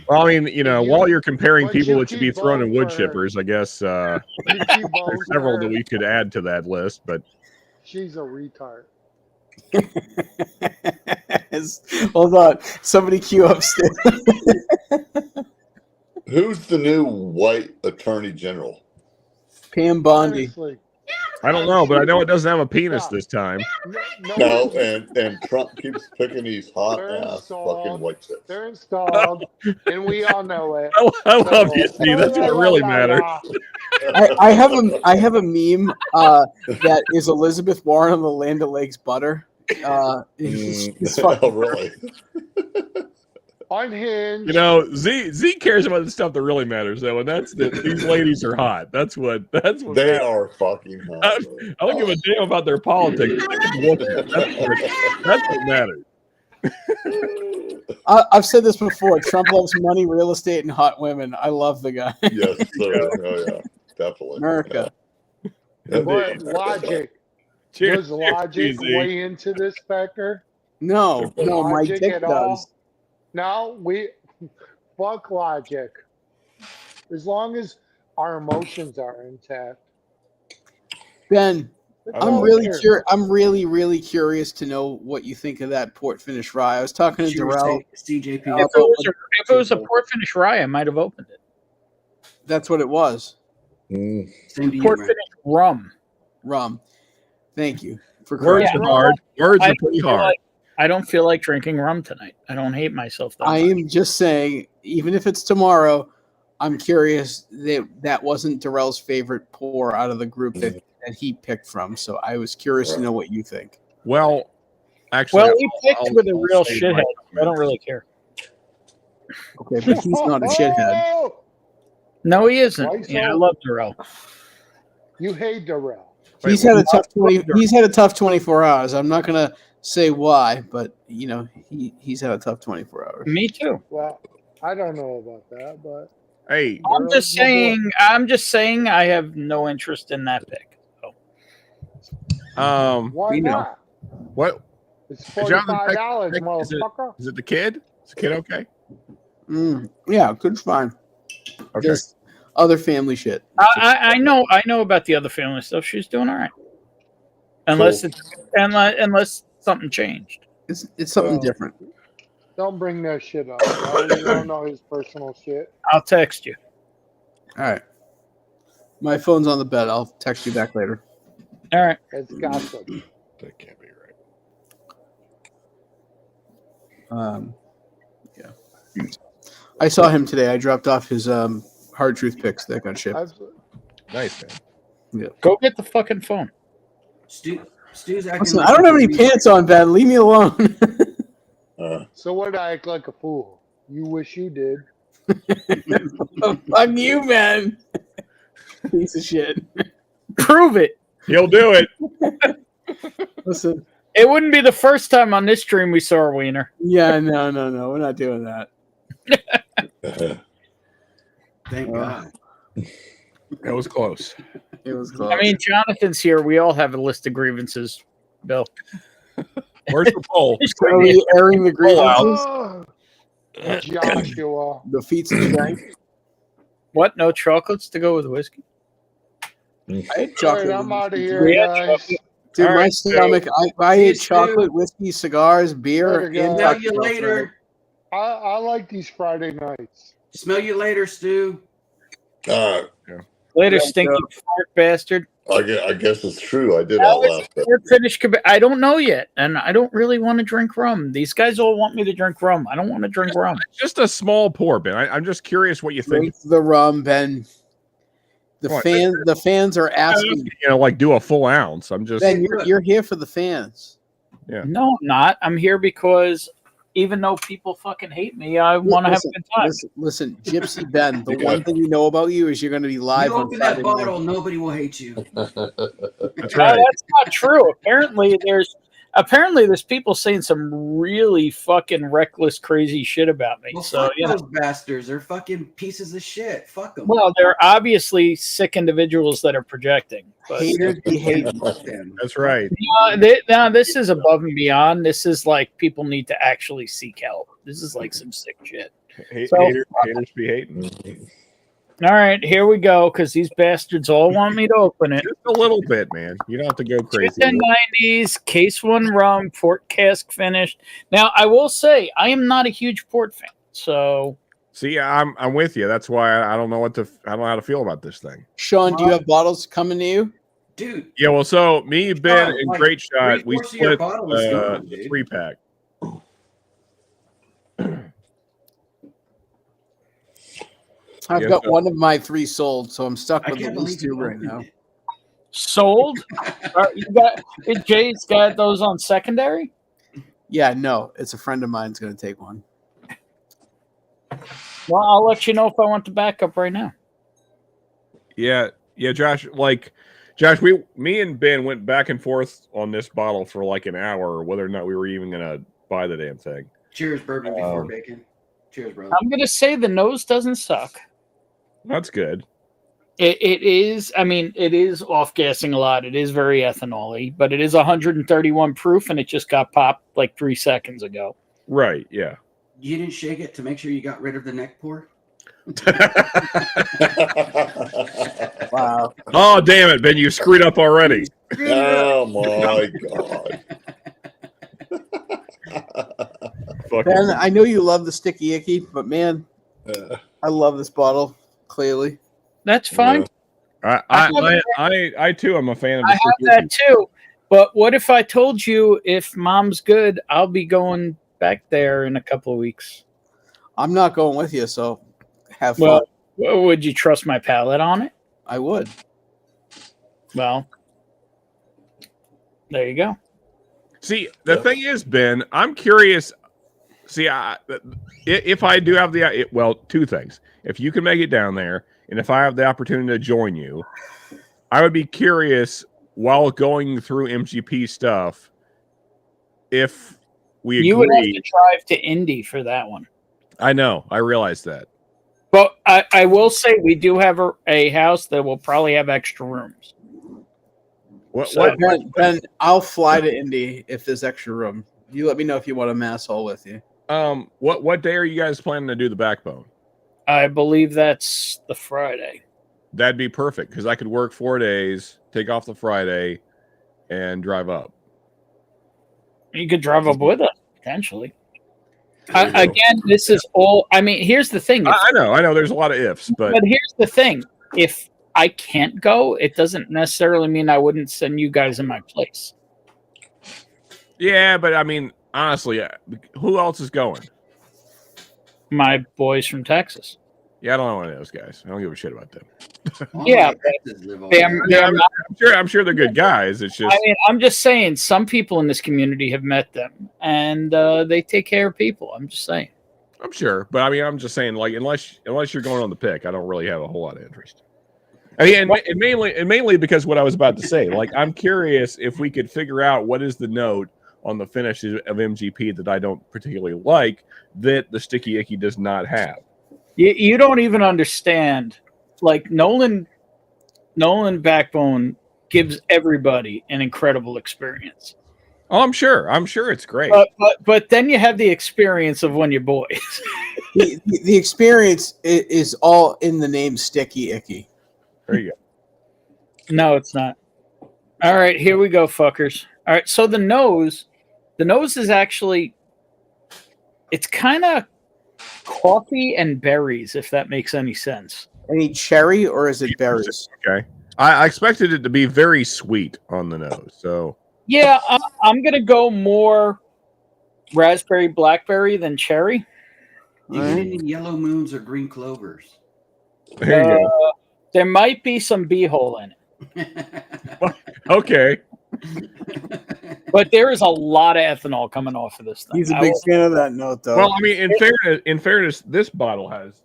[SPEAKER 12] Well, I mean, while you're comparing
[SPEAKER 6] But
[SPEAKER 12] people
[SPEAKER 6] you
[SPEAKER 12] that should be
[SPEAKER 6] keep
[SPEAKER 12] thrown in
[SPEAKER 6] voting
[SPEAKER 12] wood
[SPEAKER 6] for her.
[SPEAKER 12] chippers, I guess
[SPEAKER 6] You keep voting
[SPEAKER 12] there's several
[SPEAKER 6] for
[SPEAKER 12] that
[SPEAKER 6] her.
[SPEAKER 12] we could add to that list. But
[SPEAKER 6] She's a retard.
[SPEAKER 13] Hold on. Somebody queue up Stu.
[SPEAKER 15] Who's the new white attorney general?
[SPEAKER 13] Pam Bondi.
[SPEAKER 6] Honestly.
[SPEAKER 12] I don't know. But I know it doesn't have a penis this time.
[SPEAKER 15] No, and Trump keeps picking these hot
[SPEAKER 6] They're
[SPEAKER 15] ass
[SPEAKER 6] installed.
[SPEAKER 15] fucking white chicks.
[SPEAKER 6] They're installed, and we all know it.
[SPEAKER 12] I love you, Steve. That's what really matters.
[SPEAKER 13] I have a meme that is Elizabeth Warren on the Land O'Lakes butter. It's fucking
[SPEAKER 15] Oh, really?
[SPEAKER 6] Unhinged.
[SPEAKER 12] Z cares about the stuff that really matters, though, and that's that these ladies are hot. That's what
[SPEAKER 15] They
[SPEAKER 12] matters.
[SPEAKER 15] are fucking hot.
[SPEAKER 12] I don't give a damn about their politics. That's what matters.
[SPEAKER 13] I've said this before. Trump loves money, real estate, and hot women. I love the guy.
[SPEAKER 15] Yes, sir. Oh, yeah. Definitely.
[SPEAKER 13] America.
[SPEAKER 15] Yeah.
[SPEAKER 6] But logic.
[SPEAKER 12] Cheers.
[SPEAKER 6] Does logic
[SPEAKER 12] Cheers, Z.
[SPEAKER 6] weigh into this factor?
[SPEAKER 13] No, my
[SPEAKER 6] Logic
[SPEAKER 13] dick
[SPEAKER 6] at all?
[SPEAKER 13] does.
[SPEAKER 6] No, fuck logic. As long as our emotions are intact.
[SPEAKER 13] Ben,
[SPEAKER 6] I
[SPEAKER 13] I'm
[SPEAKER 6] don't
[SPEAKER 13] really
[SPEAKER 6] care.
[SPEAKER 13] I'm really curious to know what you think of that port finish rye. I was talking to Darrell.
[SPEAKER 8] CJP.
[SPEAKER 3] If it was a port finish rye, I might have opened it.
[SPEAKER 13] That's what it was.
[SPEAKER 15] Mm.
[SPEAKER 8] Same to you,
[SPEAKER 3] Port
[SPEAKER 8] man.
[SPEAKER 3] finish rum.
[SPEAKER 13] Rum. Thank you for
[SPEAKER 12] Words
[SPEAKER 13] correcting.
[SPEAKER 12] are hard. Words
[SPEAKER 3] I
[SPEAKER 12] are pretty
[SPEAKER 3] feel
[SPEAKER 12] hard.
[SPEAKER 3] like- I don't feel like drinking rum tonight. I don't hate myself that
[SPEAKER 13] I
[SPEAKER 3] much.
[SPEAKER 13] am just saying, even if it's tomorrow, I'm curious that wasn't Darrell's favorite pour out of the group that he picked from. So I was curious to know what you think.
[SPEAKER 12] Well, Actually,
[SPEAKER 3] Well, he picked
[SPEAKER 12] I'll-
[SPEAKER 3] with a
[SPEAKER 12] I'll
[SPEAKER 3] real
[SPEAKER 12] save
[SPEAKER 3] shithead.
[SPEAKER 12] my
[SPEAKER 3] I don't really care.
[SPEAKER 13] Okay, but he's not a shithead.
[SPEAKER 7] Oh,
[SPEAKER 3] No, he
[SPEAKER 7] Why
[SPEAKER 3] isn't. Yeah, I
[SPEAKER 7] so-
[SPEAKER 3] love Darrell.
[SPEAKER 7] you hate Darrell.
[SPEAKER 13] He's had a tough 20. He's had a tough 24 hours. I'm not gonna say why, but you know he's had a tough 24 hours.
[SPEAKER 3] Me too.
[SPEAKER 7] Well, I don't know about that, but
[SPEAKER 12] Hey,
[SPEAKER 3] I'm just saying. I'm just saying. I have no interest in that pick. So.
[SPEAKER 7] why
[SPEAKER 13] we know.
[SPEAKER 7] not?
[SPEAKER 12] What?
[SPEAKER 7] It's
[SPEAKER 12] Jonathan,
[SPEAKER 7] $45,
[SPEAKER 12] is it,
[SPEAKER 7] motherfucker.
[SPEAKER 12] is it the kid? Is the kid okay?
[SPEAKER 13] Yeah, kid's fine.
[SPEAKER 12] Okay.
[SPEAKER 13] Just other family shit.
[SPEAKER 3] I know about the other family stuff. She's doing all right, unless unless something changed.
[SPEAKER 13] It's something different.
[SPEAKER 7] Don't bring that shit up. You don't know his personal shit.
[SPEAKER 3] I'll text you.
[SPEAKER 13] All right. My phone's on the bed. I'll text you back later.
[SPEAKER 3] All right.
[SPEAKER 7] It's gossip.
[SPEAKER 12] That can't be right.
[SPEAKER 13] Yeah. I saw him today. I dropped off his hard truth picks that got shipped.
[SPEAKER 12] Nice, man.
[SPEAKER 13] Yeah.
[SPEAKER 3] Go get the fucking phone.
[SPEAKER 8] Stu's acting
[SPEAKER 13] Listen,
[SPEAKER 8] like
[SPEAKER 13] I don't have
[SPEAKER 8] a
[SPEAKER 13] any pants on, Ben. Leave me alone.
[SPEAKER 7] So what? I act like a fool. You wish you did.
[SPEAKER 13] Fuck you, man. Piece of shit.
[SPEAKER 3] Prove it.
[SPEAKER 12] He'll do it.
[SPEAKER 13] Listen.
[SPEAKER 3] It wouldn't be the first time on this stream we saw a wiener.
[SPEAKER 13] Yeah, no. We're not doing that.
[SPEAKER 8] Thank God.
[SPEAKER 12] It was close.
[SPEAKER 13] It was close.
[SPEAKER 3] I mean, Jonathan's here. We all have a list of grievances, Bill.
[SPEAKER 12] Where's the poll?
[SPEAKER 13] Are we airing the grievances?
[SPEAKER 7] Oh, Joshua.
[SPEAKER 13] The feats of strength.
[SPEAKER 3] What? No chocolates to go with whiskey?
[SPEAKER 13] I ate
[SPEAKER 7] All right,
[SPEAKER 13] chocolate.
[SPEAKER 7] I'm out of here,
[SPEAKER 3] Yeah,
[SPEAKER 7] guys.
[SPEAKER 3] chocolate.
[SPEAKER 13] Dude,
[SPEAKER 3] All
[SPEAKER 13] my
[SPEAKER 3] right,
[SPEAKER 13] stomach. I
[SPEAKER 8] See you,
[SPEAKER 13] ate chocolate,
[SPEAKER 8] Stu.
[SPEAKER 13] whiskey, cigars, beer.
[SPEAKER 7] Later,
[SPEAKER 13] and
[SPEAKER 7] guys.
[SPEAKER 8] Smell you later.
[SPEAKER 7] I like these Friday nights.
[SPEAKER 8] Smell you later, Stu.
[SPEAKER 3] Later,
[SPEAKER 13] Yeah,
[SPEAKER 3] stinky fart bastard.
[SPEAKER 15] I guess it's true. I did all last night.
[SPEAKER 3] We're finished. I don't know yet, and I don't really want to drink rum. These guys all want me to drink rum. I don't want to drink rum.
[SPEAKER 12] Just a small pour, Ben. I'm just curious what you think.
[SPEAKER 13] Drink the rum, Ben. The fans are asking.
[SPEAKER 12] You know, like do a full ounce. I'm just.
[SPEAKER 13] Ben, you're here for the fans.
[SPEAKER 12] Yeah.
[SPEAKER 3] No, I'm not. I'm here because even though people fucking hate me, I want to have a good time.
[SPEAKER 13] Listen, Gypsy Ben. The one thing we know about you is you're going to be live
[SPEAKER 8] You
[SPEAKER 13] on
[SPEAKER 8] open that
[SPEAKER 13] Friday
[SPEAKER 8] bottle,
[SPEAKER 13] night.
[SPEAKER 8] nobody will hate you.
[SPEAKER 12] That's
[SPEAKER 3] No,
[SPEAKER 12] right.
[SPEAKER 3] that's not true. Apparently, there's people saying some really fucking reckless, crazy shit about me.
[SPEAKER 8] Well,
[SPEAKER 3] So
[SPEAKER 8] fuck
[SPEAKER 3] you know.
[SPEAKER 8] those bastards. They're fucking pieces of shit. Fuck them.
[SPEAKER 3] Well, they're obviously sick individuals that are projecting. But
[SPEAKER 13] Haters be hating.
[SPEAKER 12] That's right.
[SPEAKER 3] now this is above and beyond. This is like people need to actually seek help. This is like some sick shit. So-
[SPEAKER 12] Haters be hating.
[SPEAKER 3] All right, here we go. Because these bastards all want me to open it.
[SPEAKER 12] Just a little bit, man. You don't have to go crazy.
[SPEAKER 3] 1090s, case one rum, port cask finished. Now, I will say I am not a huge port fan. So
[SPEAKER 12] See, I'm with you. That's why I don't know I don't know how to feel about this thing.
[SPEAKER 13] Sean, do you have bottles coming to you?
[SPEAKER 8] Dude.
[SPEAKER 12] Yeah, well, so me, Ben,
[SPEAKER 8] Oh,
[SPEAKER 12] and
[SPEAKER 8] like
[SPEAKER 12] Great Shot, we
[SPEAKER 8] 3/4 of your
[SPEAKER 12] split
[SPEAKER 8] bottle is gone,
[SPEAKER 12] the
[SPEAKER 8] dude.
[SPEAKER 12] 3-pack.
[SPEAKER 13] I've
[SPEAKER 12] Yeah,
[SPEAKER 13] got
[SPEAKER 12] so-
[SPEAKER 13] one of my 3 sold, so I'm stuck
[SPEAKER 8] I
[SPEAKER 13] with
[SPEAKER 8] can't
[SPEAKER 13] at least
[SPEAKER 8] believe
[SPEAKER 13] 2
[SPEAKER 8] you
[SPEAKER 13] right
[SPEAKER 8] opened
[SPEAKER 13] now.
[SPEAKER 8] it.
[SPEAKER 3] sold. Jay's got those on secondary.
[SPEAKER 13] Yeah, no, it's a friend of mine's going to take one.
[SPEAKER 3] Well, I'll let you know if I want the backup right now.
[SPEAKER 12] Yeah, Josh. Me and Ben went back and forth on this bottle for like an hour, whether or not we were even gonna buy the damn thing.
[SPEAKER 8] Cheers, bourbon before bacon. Cheers, brother.
[SPEAKER 3] I'm gonna say the nose doesn't suck.
[SPEAKER 12] That's good.
[SPEAKER 3] It is. I mean, it is off gassing a lot. It is very ethanol-y, but it is 131 proof, and it just got popped like 3 seconds ago.
[SPEAKER 12] Right. Yeah.
[SPEAKER 8] You didn't shake it to make sure you got rid of the neck pour?
[SPEAKER 13] Wow.
[SPEAKER 12] Oh, damn it, Ben! You screwed up already.
[SPEAKER 15] Oh my god.
[SPEAKER 13] Ben, I know you love the sticky icky, but man, I love this bottle. Clearly,
[SPEAKER 3] that's fine.
[SPEAKER 12] I too am a fan of.
[SPEAKER 3] I have that too. But what if I told you if Mom's good, I'll be going back there in a couple of weeks?
[SPEAKER 13] I'm not going with you, so have fun.
[SPEAKER 3] Well, would you trust my palate on it?
[SPEAKER 13] I would.
[SPEAKER 3] Well, there you go.
[SPEAKER 12] See, the thing is, Ben, I'm curious. See, if I do have two things. If you can make it down there, and if I have the opportunity to join you, I would be curious while going through MGP stuff if we agree.
[SPEAKER 3] You would have to drive to Indy for that one.
[SPEAKER 12] I know. I realize that.
[SPEAKER 3] But I will say we do have a house that will probably have extra rooms.
[SPEAKER 13] Ben, I'll fly to Indy if there's extra room. You let me know if you want a mass hole with you.
[SPEAKER 12] What day are you guys planning to do the backbone?
[SPEAKER 3] I believe that's the Friday.
[SPEAKER 12] That'd be perfect because I could work 4 days, take off the Friday, and drive up.
[SPEAKER 3] You could drive up with us potentially. Again, this is all. I mean, here's the thing.
[SPEAKER 12] I know. There's a lot of ifs, but
[SPEAKER 3] here's the thing: if I can't go, it doesn't necessarily mean I wouldn't send you guys in my place.
[SPEAKER 12] Yeah, but I mean, honestly, who else is going?
[SPEAKER 3] My boys from Texas.
[SPEAKER 12] Yeah, I don't know any of those guys. I don't give a shit about them.
[SPEAKER 3] Yeah,
[SPEAKER 12] I'm sure they're good guys. It's just,
[SPEAKER 3] I mean, I'm just saying, some people in this community have met them, and they take care of people. I'm just saying.
[SPEAKER 12] I'm sure, but I mean, I'm just saying, like, unless you're going on the pick, I don't really have a whole lot of interest. I mean, and mainly because what I was about to say, like, I'm curious if we could figure out what is the note on the finish of MGP that I don't particularly like that the Sticky Icky does not have.
[SPEAKER 3] You don't even understand. Like, Nolan Backbone gives everybody an incredible experience.
[SPEAKER 12] Oh, I'm sure it's great.
[SPEAKER 3] But then you have the experience of when you're boys.
[SPEAKER 13] the experience is all in the name Sticky Icky.
[SPEAKER 12] There you go.
[SPEAKER 3] No, it's not. All right, here we go, fuckers. All right, so the nose is actually, it's kind of coffee and berries, if that makes any sense.
[SPEAKER 13] Any cherry, or is it berries?
[SPEAKER 12] Okay. I expected it to be very sweet on the nose, so.
[SPEAKER 3] Yeah, I'm going to go more raspberry, blackberry than cherry.
[SPEAKER 8] You get any yellow moons or green clovers?
[SPEAKER 12] There you go.
[SPEAKER 3] There might be some beehole in it.
[SPEAKER 12] Okay.
[SPEAKER 3] But there is a lot of ethanol coming off of this thing.
[SPEAKER 13] He's a big fan of that note, though.
[SPEAKER 12] Well, I mean, in fairness, this bottle has.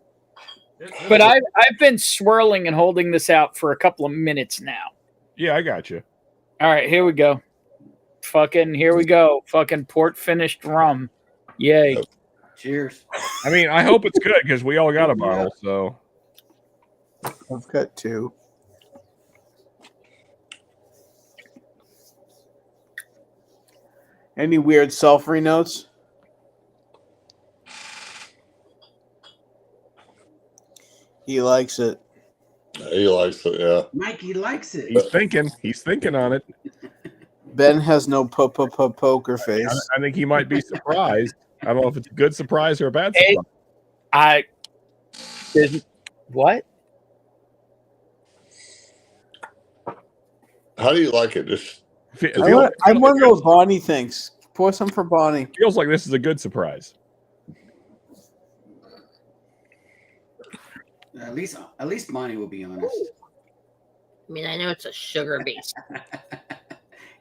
[SPEAKER 3] But I've been swirling and holding this out for a couple of minutes now.
[SPEAKER 12] Yeah, I got you.
[SPEAKER 3] All right, here we go. Here we go. Fucking port finished rum. Yay.
[SPEAKER 8] Cheers.
[SPEAKER 12] I mean, I hope it's good because we all got a bottle, so.
[SPEAKER 13] I've got two. Any weird sulfury notes? He likes it.
[SPEAKER 15] He likes it, yeah.
[SPEAKER 8] Mikey likes it.
[SPEAKER 12] He's thinking on it.
[SPEAKER 13] Ben has no poker face.
[SPEAKER 12] I think he might be surprised. I don't know if it's a good surprise or a bad surprise.
[SPEAKER 3] What?
[SPEAKER 15] How do you like it? Just
[SPEAKER 13] I want to know what Bonnie thinks. Pour some for Bonnie.
[SPEAKER 12] Feels like this is a good surprise.
[SPEAKER 8] At least Bonnie will be honest.
[SPEAKER 4] I mean, I know it's a sugar base.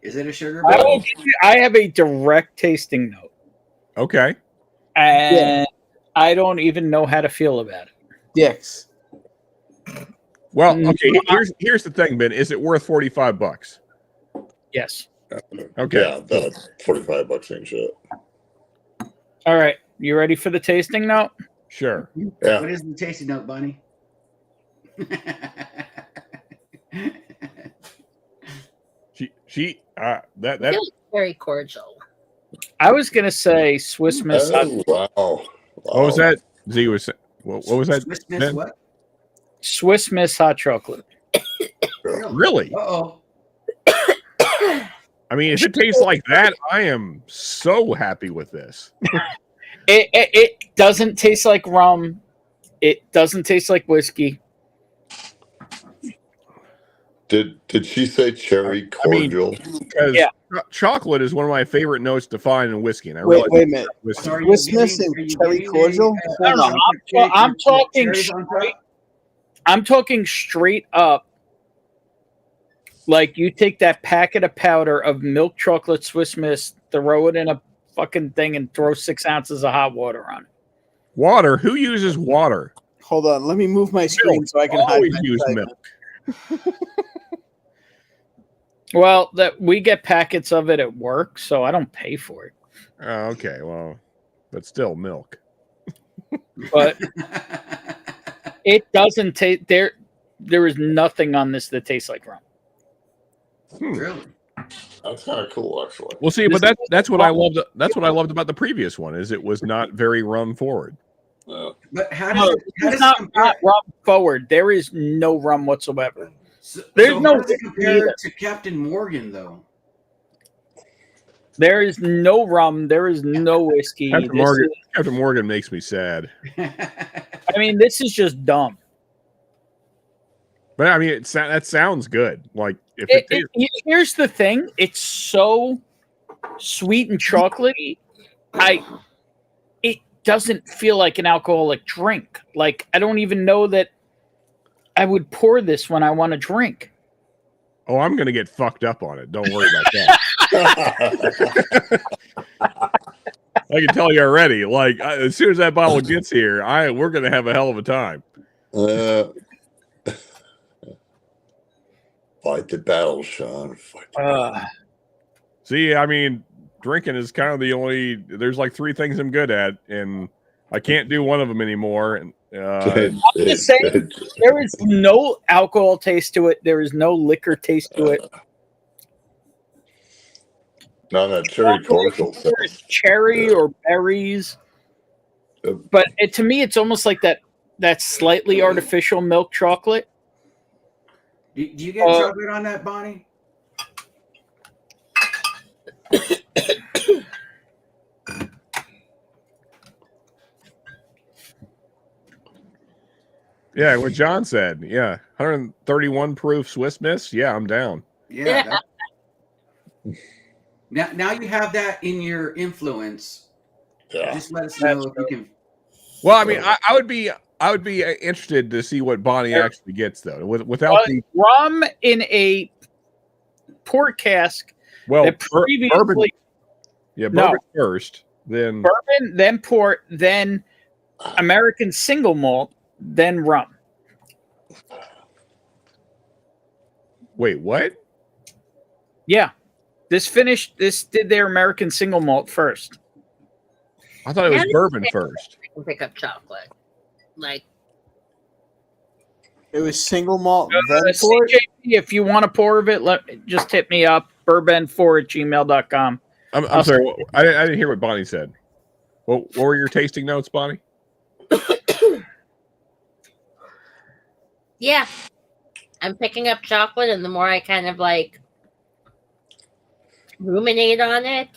[SPEAKER 8] Is it a sugar
[SPEAKER 3] base? I have a direct tasting note.
[SPEAKER 12] Okay.
[SPEAKER 3] And I don't even know how to feel about it.
[SPEAKER 13] Dicks.
[SPEAKER 12] Well, okay. Here's the thing, Ben. Is it worth $45?
[SPEAKER 3] Yes.
[SPEAKER 12] Okay.
[SPEAKER 15] Yeah, that's $45 ain't shit.
[SPEAKER 3] All right. You ready for the tasting note?
[SPEAKER 12] Sure.
[SPEAKER 15] Yeah.
[SPEAKER 8] What is the tasting note, Bonnie?
[SPEAKER 4] Really very cordial.
[SPEAKER 3] I was gonna say Swiss Miss.
[SPEAKER 15] Wow.
[SPEAKER 12] What was that? Z was. What was that?
[SPEAKER 8] Swiss Miss what?
[SPEAKER 3] Swiss Miss hot chocolate.
[SPEAKER 12] Really?
[SPEAKER 8] Uh-oh.
[SPEAKER 12] I mean, if it tastes like that, I am so happy with this.
[SPEAKER 3] It doesn't taste like rum. It doesn't taste like whiskey.
[SPEAKER 15] Did she say cherry cordial?
[SPEAKER 12] Yeah. Chocolate is one of my favorite notes to find in whiskey. And I
[SPEAKER 13] wait a minute.
[SPEAKER 12] Whiskey.
[SPEAKER 13] Swiss Miss and cherry cordial?
[SPEAKER 3] I'm talking straight. I'm talking straight up Like you take that packet of powder of milk chocolate Swiss Miss, throw it in a fucking thing, and throw 6 ounces of hot water on it.
[SPEAKER 12] Water? Who uses water?
[SPEAKER 13] Hold on, let me move my screen so I can hide
[SPEAKER 12] Always
[SPEAKER 13] my
[SPEAKER 12] use
[SPEAKER 13] excitement.
[SPEAKER 12] milk.
[SPEAKER 3] Well, that we get packets of it at work, so I don't pay for it.
[SPEAKER 12] Oh, okay, well, but still milk.
[SPEAKER 3] But it doesn't taste there. There is nothing on this that tastes like rum.
[SPEAKER 8] Really?
[SPEAKER 15] That's kind of cool, actually.
[SPEAKER 12] Well, see, but that's what I loved. That's what I loved about the previous one is it was not very rum forward.
[SPEAKER 8] But how
[SPEAKER 3] No,
[SPEAKER 8] does
[SPEAKER 3] it's
[SPEAKER 8] it
[SPEAKER 3] not
[SPEAKER 8] compare?
[SPEAKER 3] rum forward. There is no rum whatsoever.
[SPEAKER 8] So,
[SPEAKER 3] There's
[SPEAKER 8] so
[SPEAKER 3] no
[SPEAKER 8] how does it compare
[SPEAKER 3] either.
[SPEAKER 8] to Captain Morgan, though?
[SPEAKER 3] There is no rum. There is no whiskey.
[SPEAKER 12] Captain Morgan makes me sad.
[SPEAKER 3] I mean, this is just dumb.
[SPEAKER 12] But I mean, that sounds good. Like if
[SPEAKER 3] Here's the thing: it's so sweet and chocolatey. It doesn't feel like an alcoholic drink. Like I don't even know that I would pour this when I want to drink.
[SPEAKER 12] Oh, I'm gonna get fucked up on it. Don't worry about that. I can tell you already. Like as soon as that bottle gets here, we're gonna have a hell of a time.
[SPEAKER 15] Fight the battle, Sean. Fight the battle.
[SPEAKER 12] See, I mean, drinking is kind of the only. There's like 3 things I'm good at, and I can't do one of them anymore. And
[SPEAKER 3] I'm just saying, there is no alcohol taste to it. There is no liquor taste to it.
[SPEAKER 15] Not that cherry cordial.
[SPEAKER 3] There's cherry or berries, but to me, it's almost like that slightly artificial milk chocolate.
[SPEAKER 8] Do you get chocolate on that, Bonnie?
[SPEAKER 12] yeah, what John said. Yeah, 131 proof Swiss Miss. Yeah, I'm down.
[SPEAKER 8] Yeah. Now you have that in your influence.
[SPEAKER 15] Yeah.
[SPEAKER 8] Just let us know if you can.
[SPEAKER 12] Well, I mean, I would be interested to see what Bonnie actually gets though. Without the
[SPEAKER 3] rum in a port cask.
[SPEAKER 12] Well,
[SPEAKER 3] that previously,
[SPEAKER 12] bourbon. Yeah, bourbon first, then
[SPEAKER 3] bourbon, then port, then American single malt, then rum.
[SPEAKER 12] Wait, what?
[SPEAKER 3] Yeah, this did their American single malt first.
[SPEAKER 12] I thought it was bourbon first.
[SPEAKER 4] I can pick up chocolate. Like
[SPEAKER 13] it was single malt. Then port?
[SPEAKER 3] CJP, if you want a pour of it, just hit me up. bourbon4@gmail.com.
[SPEAKER 12] I'm sorry. I didn't hear what Bonnie said. What were your tasting notes, Bonnie?
[SPEAKER 4] Yeah, I'm picking up chocolate, and the more I kind of like ruminate on it,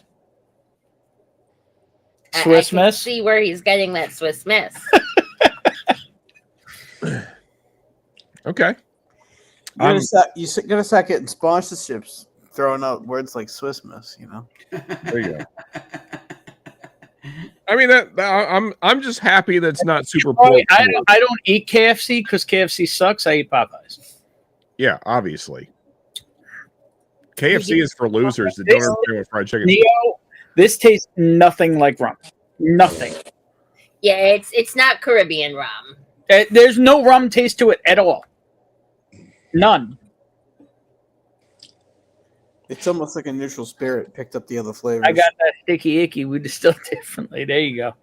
[SPEAKER 3] Swiss
[SPEAKER 4] I can
[SPEAKER 3] Miss.
[SPEAKER 4] see where he's getting that Swiss Miss.
[SPEAKER 12] Okay.
[SPEAKER 13] You get a second and sponsorships throwing out words like Swiss Miss, you know.
[SPEAKER 12] There you go. I mean, I'm just happy that's not super.
[SPEAKER 3] I don't eat KFC because KFC sucks. I eat Popeyes.
[SPEAKER 12] Yeah, obviously. KFC is for losers that don't understand what fried chicken is.
[SPEAKER 3] Neo, this tastes nothing like rum. Nothing.
[SPEAKER 4] Yeah, it's not Caribbean rum.
[SPEAKER 3] There's no rum taste to it at all. None.
[SPEAKER 13] It's almost like a neutral spirit picked up the other flavors.
[SPEAKER 3] I got that sticky icky. We distill differently. There you go.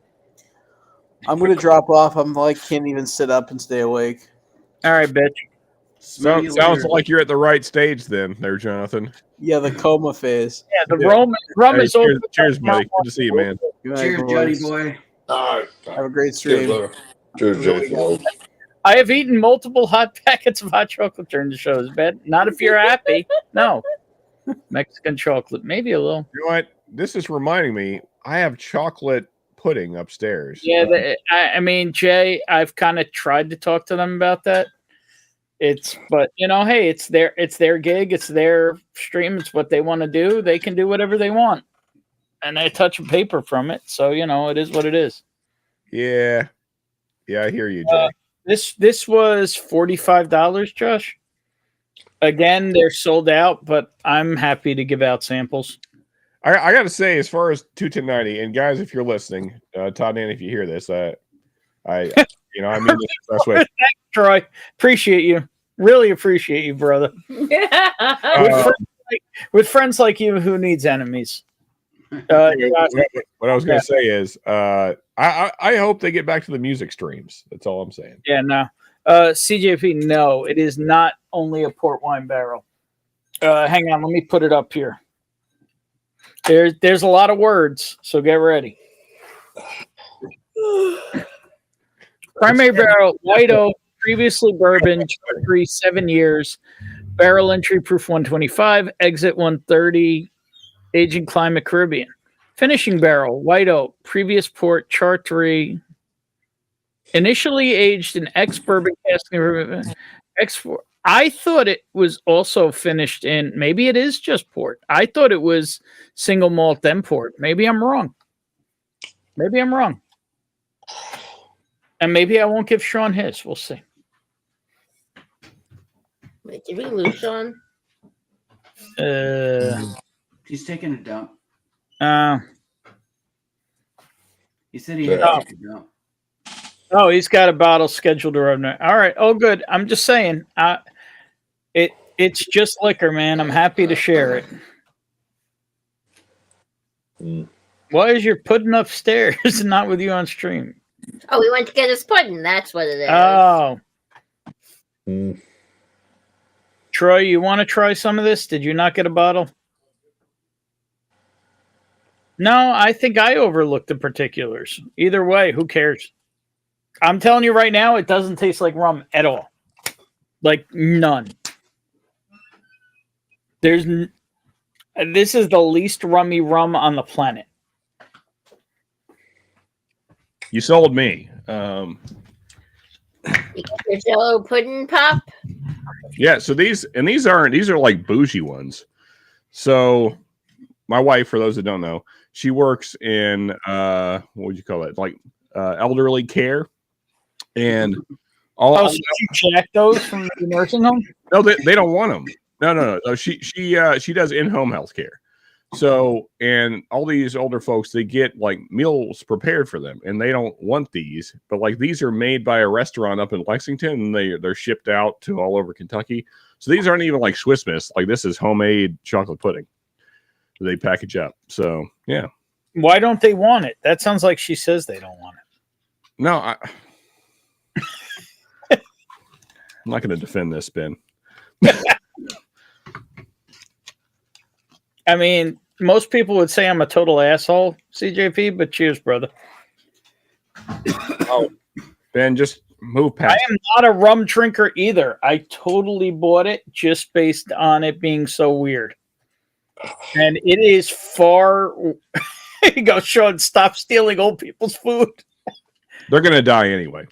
[SPEAKER 13] I'm gonna drop off. I'm like can't even sit up and stay awake.
[SPEAKER 3] All right, bitch.
[SPEAKER 12] Sounds like you're at the right stage then, there, Jonathan.
[SPEAKER 13] Yeah, the coma phase.
[SPEAKER 3] Yeah, the rum is over.
[SPEAKER 12] Cheers, buddy. Good to see you, man.
[SPEAKER 8] Cheers, Juddy boy.
[SPEAKER 13] Have a great stream.
[SPEAKER 15] Cheers, Juddy.
[SPEAKER 3] I have eaten multiple hot packets of hot chocolate during the shows, Ben. Not if you're happy. No. Mexican chocolate. Maybe a little.
[SPEAKER 12] You know what? This is reminding me, I have chocolate pudding upstairs.
[SPEAKER 3] Yeah, I mean, Jay, I've kind of tried to talk to them about that. But you know, hey, it's their gig, it's their stream, it's what they want to do. They can do whatever they want. And I touch a paper from it, so you know, it is what it is.
[SPEAKER 12] Yeah. Yeah, I hear you, Jay.
[SPEAKER 3] This was $45, Josh. Again, they're sold out, but I'm happy to give out samples.
[SPEAKER 12] I got to say, as far as 21090, and guys, if you're listening, Todd and if you hear this, I mean this the best way.
[SPEAKER 3] Thanks, Troy. Appreciate you. Really appreciate you, brother. With friends like you, who needs enemies?
[SPEAKER 12] What I was going to say is, I hope they get back to the music streams. That's all I'm saying.
[SPEAKER 3] Yeah, no. CJP, no, it is not only a port wine barrel. Hang on, let me put it up here. There's a lot of words, so get ready. Primary barrel, white oak, previously bourbon, 7 years, barrel entry proof 125, exit 130, aging climate Caribbean. Finishing barrel, white oak, previous port, chart 3, initially aged in ex-bourbon casting, X4. I thought it was also finished in, maybe it is just port. I thought it was single malt then port. Maybe I'm wrong. And maybe I won't give Sean his. We'll see.
[SPEAKER 4] Wait, did we lose Sean?
[SPEAKER 8] He's taking a dump. He said he
[SPEAKER 15] Yeah.
[SPEAKER 8] had to take a dump.
[SPEAKER 3] Oh, he's got a bottle scheduled to run. All right. Oh, good. I'm just saying. It's just liquor, man. I'm happy to share it. Why is your pudding upstairs and not with you on stream?
[SPEAKER 4] Oh, we went to get his pudding. That's what it is.
[SPEAKER 3] Oh. Troy, you want to try some of this? Did you not get a bottle? No, I think I overlooked the particulars. Either way, who cares? I'm telling you right now, it doesn't taste like rum at all. Like none. This is the least rummy rum on the planet.
[SPEAKER 12] You sold me.
[SPEAKER 4] You got your Jello pudding pop?
[SPEAKER 12] Yeah, so these are like bougie ones. So my wife, for those that don't know, she works in what would you call it? Like elderly care. And
[SPEAKER 3] did you check those from the nursing home?
[SPEAKER 12] No, they don't want them. No. She does in-home health care. So, and all these older folks, they get like meals prepared for them, and they don't want these. But like these are made by a restaurant up in Lexington, and they're shipped out to all over Kentucky. So these aren't even like Swiss Miss. Like this is homemade chocolate pudding. They package up. So yeah.
[SPEAKER 3] Why don't they want it? That sounds like she says they don't want it.
[SPEAKER 12] No, I'm not going to defend this, Ben.
[SPEAKER 3] I mean, most people would say I'm a total asshole, CJP, but cheers, brother.
[SPEAKER 12] Oh, Ben, just move past.
[SPEAKER 3] I am not a rum drinker either. I totally bought it just based on it being so weird. And it is far... There you go, Sean. Stop stealing old people's food.
[SPEAKER 12] They're going to die anyway.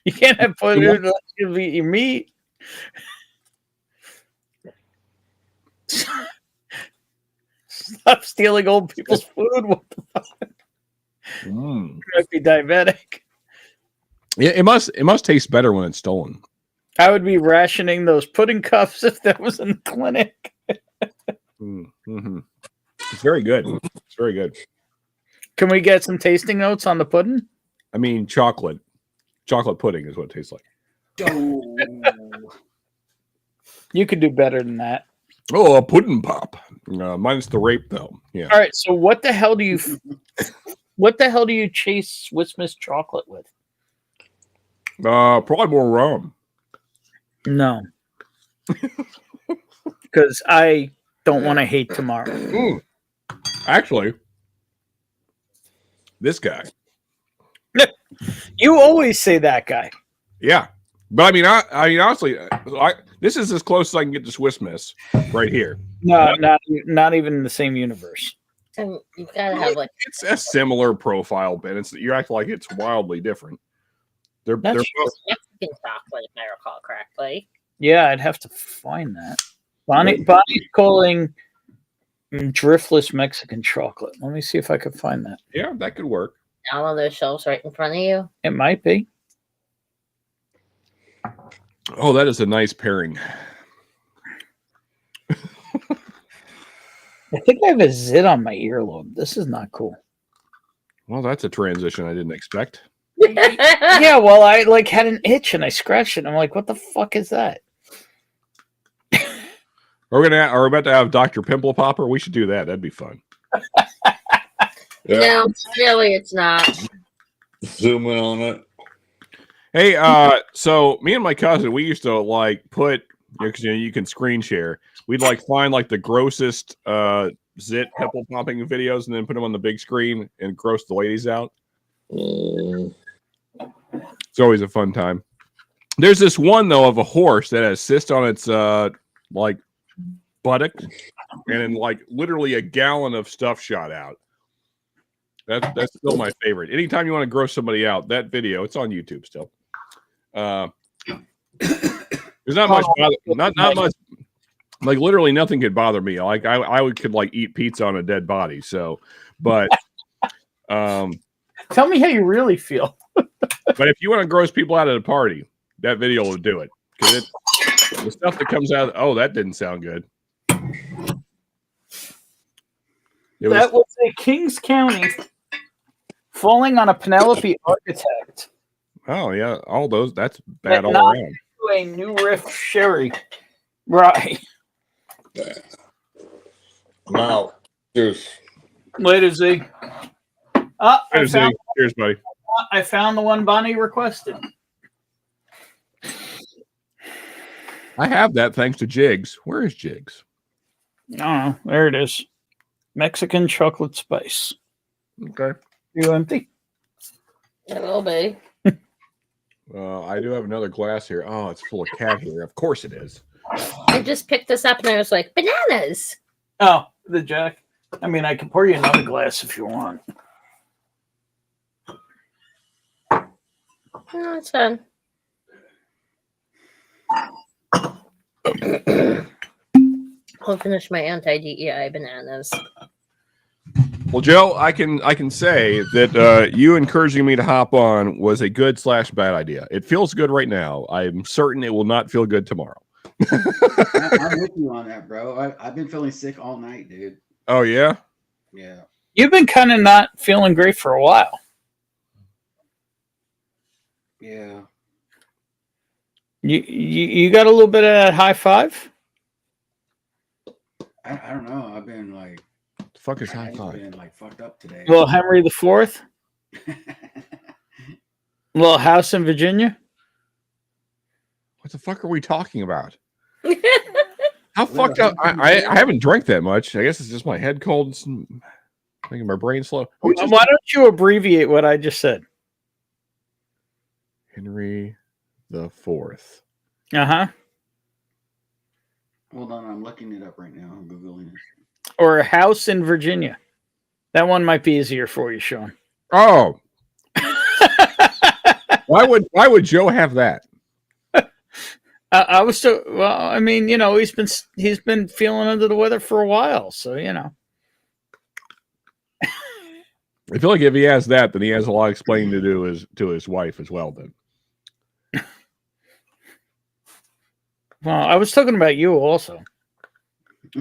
[SPEAKER 3] You can't have food unless you eat your meat. Stop stealing old people's food. What the fuck? You might be diabetic.
[SPEAKER 12] Yeah, it must taste better when it's stolen.
[SPEAKER 3] I would be rationing those pudding cups if that was in the clinic.
[SPEAKER 12] Mm-hmm. It's very good. It's very good.
[SPEAKER 3] Can we get some tasting notes on the pudding?
[SPEAKER 12] I mean, chocolate pudding is what it tastes like.
[SPEAKER 3] You could do better than that.
[SPEAKER 12] Oh, a pudding pop. Minus the rape, though. Yeah.
[SPEAKER 3] All right. So what the hell do you chase Swiss Miss chocolate with?
[SPEAKER 12] Probably more rum.
[SPEAKER 3] No, because I don't want to hate tomorrow.
[SPEAKER 12] Actually, this guy.
[SPEAKER 3] You always say that guy.
[SPEAKER 12] Yeah, but I mean, honestly, this is as close as I can get to Swiss Miss right here.
[SPEAKER 3] No, not even in the same universe.
[SPEAKER 4] And you gotta have like
[SPEAKER 12] It's a similar profile, Ben. You act like it's wildly different. They're both.
[SPEAKER 4] Mexican chocolate, if I recall correctly.
[SPEAKER 3] Yeah, I'd have to find that. Bonnie's calling driftless Mexican chocolate. Let me see if I can find that.
[SPEAKER 12] Yeah, that could work.
[SPEAKER 4] All of those shelves right in front of you.
[SPEAKER 3] It might be.
[SPEAKER 12] Oh, that is a nice pairing.
[SPEAKER 3] I think I have a zit on my earlobe. This is not cool.
[SPEAKER 12] Well, that's a transition I didn't expect.
[SPEAKER 3] Yeah, well, I like had an itch and I scratched it. And I'm like, what the fuck is that?
[SPEAKER 12] Are we about to have Dr. Pimple Popper? We should do that. That'd be fun.
[SPEAKER 4] No, really, it's not.
[SPEAKER 15] Zoom in on it.
[SPEAKER 12] Hey, so me and my cousin, we used to like put, because you can screen share. We'd like find like the grossest zit pimple popping videos and then put them on the big screen and gross the ladies out. It's always a fun time. There's this one though of a horse that has cyst on its like buttock, and then like literally a gallon of stuff shot out. That's still my favorite. Anytime you want to gross somebody out, that video, it's on YouTube still. There's not much not much, like literally nothing could bother me. Like I could like eat pizza on a dead body. So, but
[SPEAKER 3] tell me how you really feel.
[SPEAKER 12] But if you want to gross people out at a party, that video will do it, because the stuff that comes out. Oh, that didn't sound good.
[SPEAKER 3] That was a Kings County falling on a Penelope architect.
[SPEAKER 12] Oh yeah, all those. That's bad all around.
[SPEAKER 3] A New Riff Sherry, right?
[SPEAKER 15] Now, cheers.
[SPEAKER 3] Later, Z.
[SPEAKER 12] Cheers, buddy.
[SPEAKER 3] I found the one Bonnie requested.
[SPEAKER 12] I have that thanks to Jigs. Where is Jigs?
[SPEAKER 3] Oh, there it is. Mexican chocolate spice.
[SPEAKER 12] Okay.
[SPEAKER 3] You empty?
[SPEAKER 4] It will be.
[SPEAKER 12] I do have another glass here. Oh, it's full of cat hair. Of course it is.
[SPEAKER 4] I just picked this up and I was like, bananas.
[SPEAKER 3] Oh, the Jack. I mean, I can pour you another glass if you want.
[SPEAKER 4] No, it's fun. I'll finish my anti-DEI bananas.
[SPEAKER 12] Well, Joe, I can say that you encouraging me to hop on was a good / bad idea. It feels good right now. I'm certain it will not feel good tomorrow.
[SPEAKER 16] I'm with you on that, bro. I've been feeling sick all night, dude.
[SPEAKER 12] Oh yeah?
[SPEAKER 16] Yeah.
[SPEAKER 3] You've been kind of not feeling great for a while.
[SPEAKER 16] Yeah.
[SPEAKER 3] You got a little bit of that high five?
[SPEAKER 16] I don't know. I've been like,
[SPEAKER 12] the fuck is high
[SPEAKER 16] I've
[SPEAKER 12] five?
[SPEAKER 16] been like fucked up today.
[SPEAKER 3] Well, Henry IV? Little house in Virginia?
[SPEAKER 12] What the fuck are we talking about? How fucked up? I haven't drank that much. I guess it's just my head cold. Making my brain slow.
[SPEAKER 3] Why don't you abbreviate what I just said?
[SPEAKER 12] Henry IV.
[SPEAKER 3] Uh-huh.
[SPEAKER 16] Hold on, I'm looking it up right now. I'm Googling it.
[SPEAKER 3] Or a house in Virginia. That one might be easier for you, Sean.
[SPEAKER 12] Oh. Why would Joe have that?
[SPEAKER 3] I was so well. I mean, you know, he's been feeling under the weather for a while, so you know.
[SPEAKER 12] I feel like if he has that, then he has a lot of explaining to do to his wife as well. Then.
[SPEAKER 3] Well, I was talking about you also.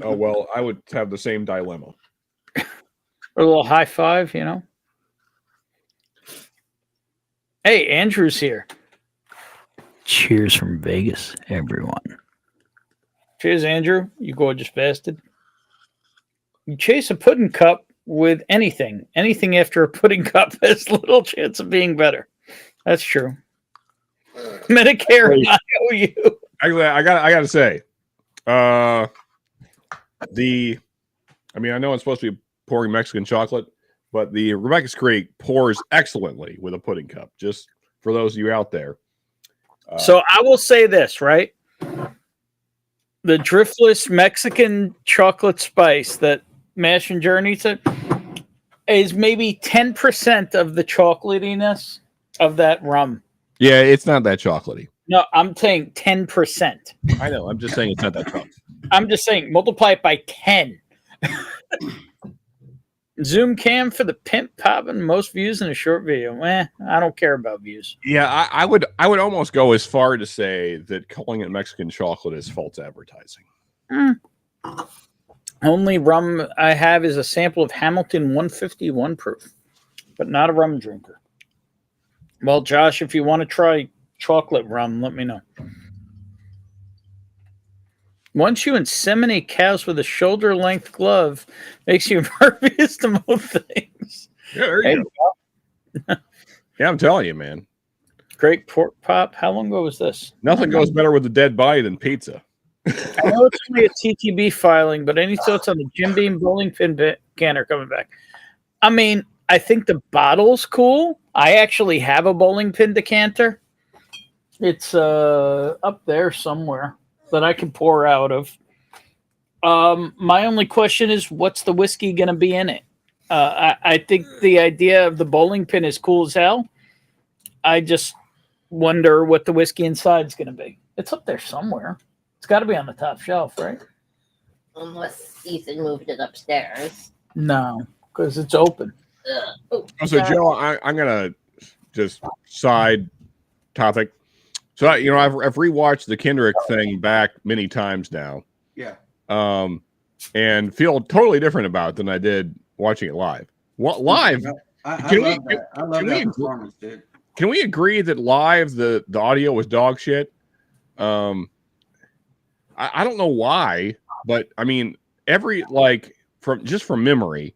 [SPEAKER 12] Oh well, I would have the same dilemma.
[SPEAKER 3] A little high five, you know. Hey, Andrew's here. Cheers from Vegas, everyone. Cheers, Andrew, you gorgeous bastard. You chase a pudding cup with anything. Anything after a pudding cup has little chance of being better. That's true. Medicare, I owe you.
[SPEAKER 12] I gotta say, I mean, I know it's supposed to be pouring Mexican chocolate, but the Rebecca's Creek pours excellently with a pudding cup. Just for those of you out there.
[SPEAKER 3] So I will say this, right? The driftless Mexican chocolate spice that Mash and Journey said is maybe 10% of the chocolatiness of that rum.
[SPEAKER 12] Yeah, it's not that chocolatey.
[SPEAKER 3] No, I'm saying 10%.
[SPEAKER 12] I know. I'm just saying it's not that chocolate.
[SPEAKER 3] I'm just saying multiply it by 10. Zoom cam for the pimp popping, most views in a short video. I don't care about views.
[SPEAKER 12] Yeah, I would almost go as far to say that calling it Mexican chocolate is false advertising.
[SPEAKER 3] Only rum I have is a sample of Hamilton 151 proof, but not a rum drinker. Well, Josh, if you want to try chocolate rum, let me know. Once you inseminate cows with a shoulder-length glove, makes you impervious to most things.
[SPEAKER 12] Yeah, there you go. Yeah, I'm telling you, man.
[SPEAKER 3] Great pork pop. How long ago was this?
[SPEAKER 12] Nothing goes better with a dead body than pizza.
[SPEAKER 3] I know it's only a TTB filing, but any thoughts on the Jim Beam bowling pin canner coming back? I mean, I think the bottle's cool. I actually have a bowling pin decanter. It's up there somewhere that I can pour out of. My only question is, what's the whiskey going to be in it? I think the idea of the bowling pin is cool as hell. I just wonder what the whiskey inside is going to be. It's up there somewhere. It's got to be on the top shelf, right?
[SPEAKER 4] Unless Ethan moved it upstairs.
[SPEAKER 3] No, because it's open.
[SPEAKER 4] Oh,
[SPEAKER 12] So, Joe, I'm gonna just side topic. So, I've rewatched the Kendrick thing back many times now.
[SPEAKER 16] Yeah.
[SPEAKER 12] And feel totally different about it than I did watching it live. What live?
[SPEAKER 16] I love that. I love that performance, dude.
[SPEAKER 12] Can we agree that live the audio was dog shit? I don't know why, but I mean, from memory,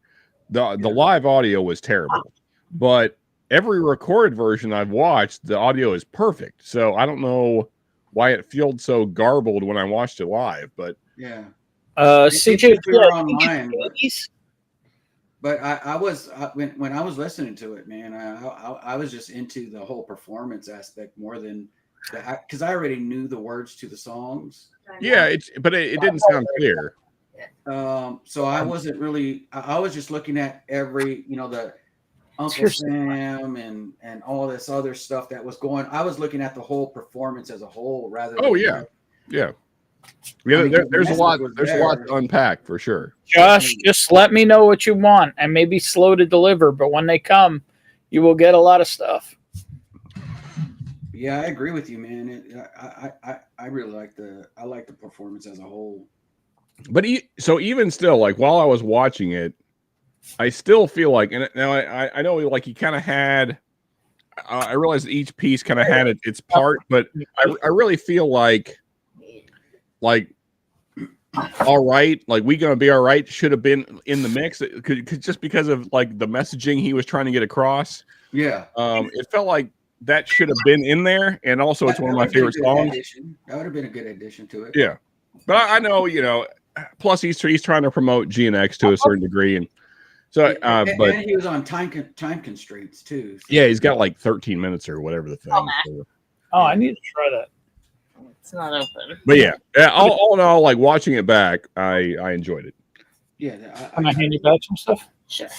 [SPEAKER 12] the live audio was terrible. But every recorded version I've watched, the audio is perfect. So I don't know why it felt so garbled when I watched it live. But
[SPEAKER 16] yeah,
[SPEAKER 3] CJ,
[SPEAKER 16] online. But I was when I was listening to it, man, I was just into the whole performance aspect more than because I already knew the words to the songs.
[SPEAKER 12] Yeah, it didn't sound clear.
[SPEAKER 16] So I wasn't really. I was just looking at every, the Uncle Sam and all this other stuff that was going. I was looking at the whole performance as a whole rather.
[SPEAKER 12] Oh yeah. There's a lot. There's a lot to unpack for sure.
[SPEAKER 3] Josh, just let me know what you want, and maybe slow to deliver. But when they come, you will get a lot of stuff.
[SPEAKER 16] Yeah, I agree with you, man. I really like the performance as a whole.
[SPEAKER 12] But so even still, like while I was watching it, I still feel like, and now I know like he kind of had. I realized each piece kind of had its part, but I really feel like all right, like We Gonna Be All Right should have been in the mix, just because of like the messaging he was trying to get across.
[SPEAKER 16] Yeah,
[SPEAKER 12] it felt like that should have been in there, and also it's one of my favorite songs.
[SPEAKER 16] That would have been a good addition to it.
[SPEAKER 12] Yeah, but I know, plus he's trying to promote GNX to a certain degree, and so but
[SPEAKER 16] he was on time constraints too. So.
[SPEAKER 12] Yeah, he's got like 13 minutes or whatever the thing.
[SPEAKER 3] I need to try that.
[SPEAKER 4] It's not open.
[SPEAKER 12] But yeah, all in all, like watching it back, I enjoyed it.
[SPEAKER 16] Yeah,
[SPEAKER 3] can I hand you back some stuff?
[SPEAKER 4] Sure.